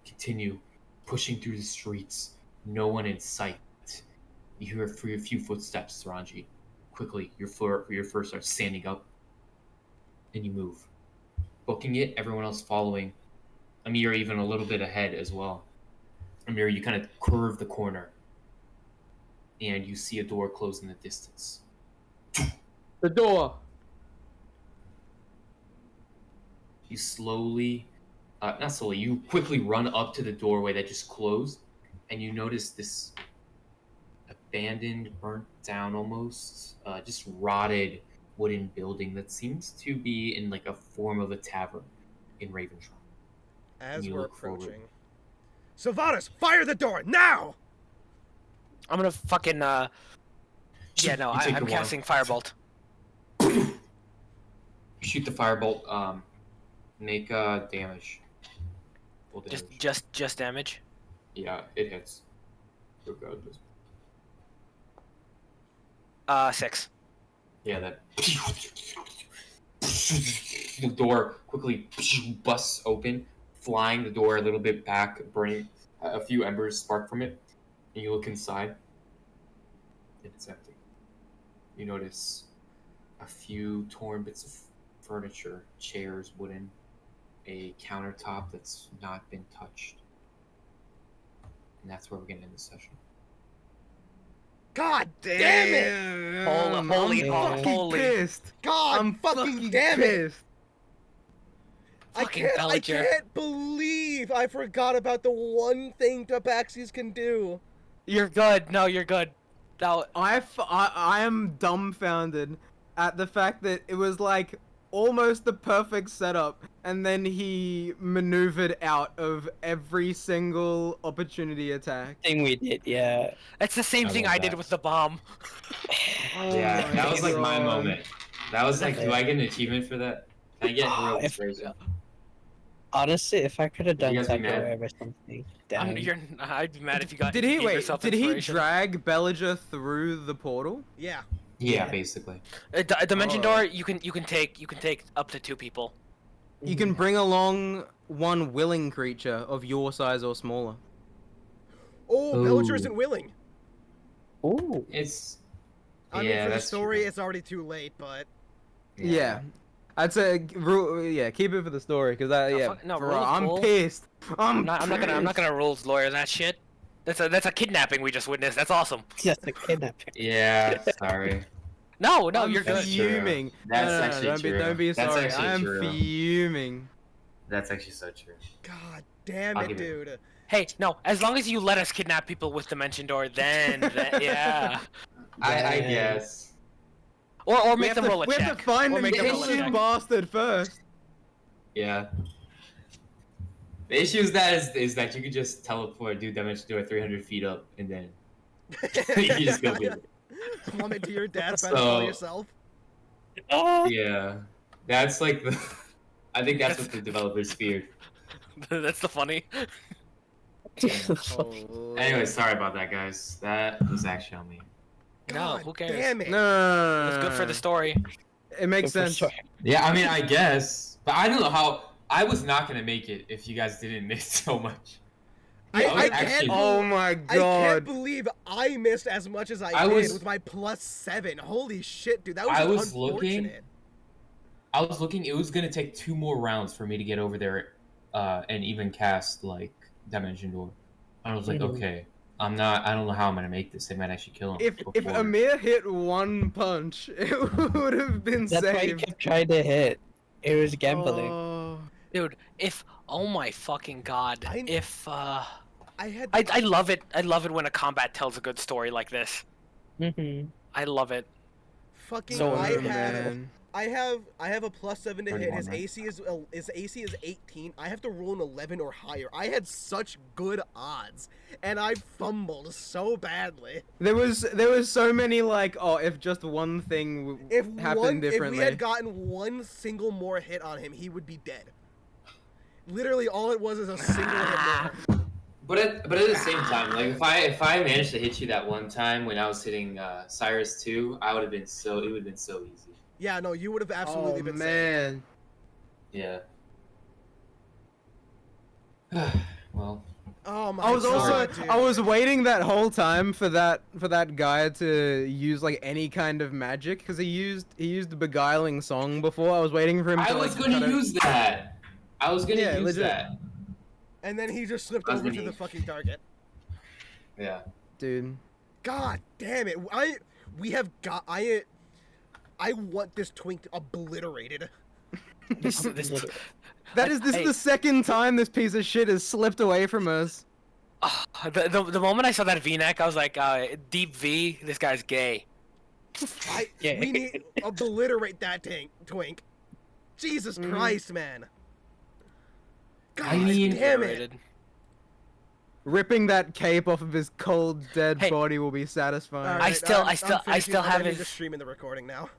continue pushing through the streets, no one in sight. You hear a few footsteps, Saranji. Quickly, your first starts standing up, and you move. Booking it, everyone else following. Amir even a little bit ahead as well. Amir, you kind of curve the corner, and you see a door close in the distance. The door. You slowly, not slowly, you quickly run up to the doorway that just closed, and you notice this abandoned, burnt down almost, just rotted wooden building that seems to be in like a form of a tavern in Raventrunk. As You we're look forward. approaching, Sylvanas, fire the door now! I'm gonna fucking Yeah, no, You take I'm the casting water. Firebolt. You shoot the firebolt, make damage. Full damage. Just damage. Yeah, it hits. Regardless. 6. Yeah, that. The door quickly busts open, flying the door a little bit back, burning a few embers spark from it. And you look inside. and it's empty. You notice a few torn bits of furniture, chairs, wooden, a countertop that's not been touched. And that's where we're gonna end the session. God damn it! Holy, I'm holy, holy. Pissed. God I'm fucking damn it! pissed. Fucking I Belliger. can't believe I forgot about the one thing Tabaxis can do. You're good. No, you're good. Now, I am dumbfounded at the fact that it was like almost the perfect setup, and then he maneuvered out of every single opportunity attack. Thing we did, yeah. it's the same I thing love I did that. with the bomb. Yeah, that was like my God. moment. That was like, do I get an achievement for that? Can I get heroic If- inspiration? Honestly, if I could have Did you done guys be mad? Tupperware or something, damn. I'd be mad if you got. Did he gave wait? yourself Did he inspiration. drag Belliger through the portal? Yeah. Yeah, Yeah. basically. A dimension Oh. door. You can take up to 2 people. You can bring along one willing creature of your size or smaller. Oh, Belliger Ooh. isn't willing. Ooh. It's I mean, yeah, for the that's true. story, it's already too late, but Yeah. I'd say, yeah, keep it for the story, cause No, bro, rules I'm cool. pissed. I'm I'm not gonna rules lawyer that shit. That's a kidnapping we just witnessed. That's awesome. Just a kidnapping. Yeah, sorry. No, I'm you're good. fuming. That's no, actually don't true. Don't be That's sorry. actually I am true. fuming. That's actually so true. God damn I'll it, give it- dude. Hey, no. As long as you let us kidnap people with dimension door, then yeah. I guess. Or We make have them to, roll a we check. have to find Or an make them roll a Asian check. bastard first. Yeah. The issue is that you could just teleport, do damage to it 300 feet up, and then you just go get it. Plummet to your death by So- yourself. Yeah, that's like the. I think that's what the developers feared. That's the funny. Anyway, sorry about that, guys. That was actually on me. No, God who cares? damn it. No, It's good for the story. It makes sense. Yeah, I mean, I guess, but I don't know how. I was not gonna make it if you guys didn't miss so much. I was can't. Oh my I can't god. believe I missed as much as I I did was- with my +7. Holy shit, dude. That was, I was looking- unfortunate. I was looking. It was gonna take 2 more rounds for me to get over there, and even cast like Dimension Door. And I was like, Mhm. okay, I don't know how I'm gonna make this. They might actually kill him. If before. Amir hit one punch, it would have been That's why you saved. kept trying to hit. It was gambling. Oh. Dude, oh my fucking god. I had. I love it. I love it when a combat tells a good story like this. Mm-hmm. I love it. fucking. So I good, have. I have a +7 to hit. 31, His right? AC is 18. I have to roll an 11 or higher. I had such good odds, and I fumbled so badly. There was so many like, oh, if just one thing happened If differently. we had gotten one single more hit on him, he would be dead. Literally, all it was is a single hit more. But at the same time, like if I managed to hit you that one time when I was hitting Cyrus 2, it would have been so easy. Yeah, no, you would have absolutely Oh been safe. man. Yeah. Well, Oh my I was also god, dude. I was waiting that whole time for that guy to use like any kind of magic because he used the beguiling song before. I was waiting for him. I to, was like, gonna kinda- use that. I was gonna Yeah, use legit. that. And then he just slipped That's over when to he- the fucking target. Yeah. Dude. God damn it! I want this twink obliterated. This This Hey. is the second time this piece of shit has slipped away from us. the moment I saw that V-neck, I was like, deep V, this guy's gay. Yeah. We need obliterate that twink. Jesus Christ, man. God I mean- damn it! Overrated. Ripping that cape off of his cold dead Hey. body will be satisfying. All I right, still- I'm I still finishing- I'm have ending his- the stream in the recording now.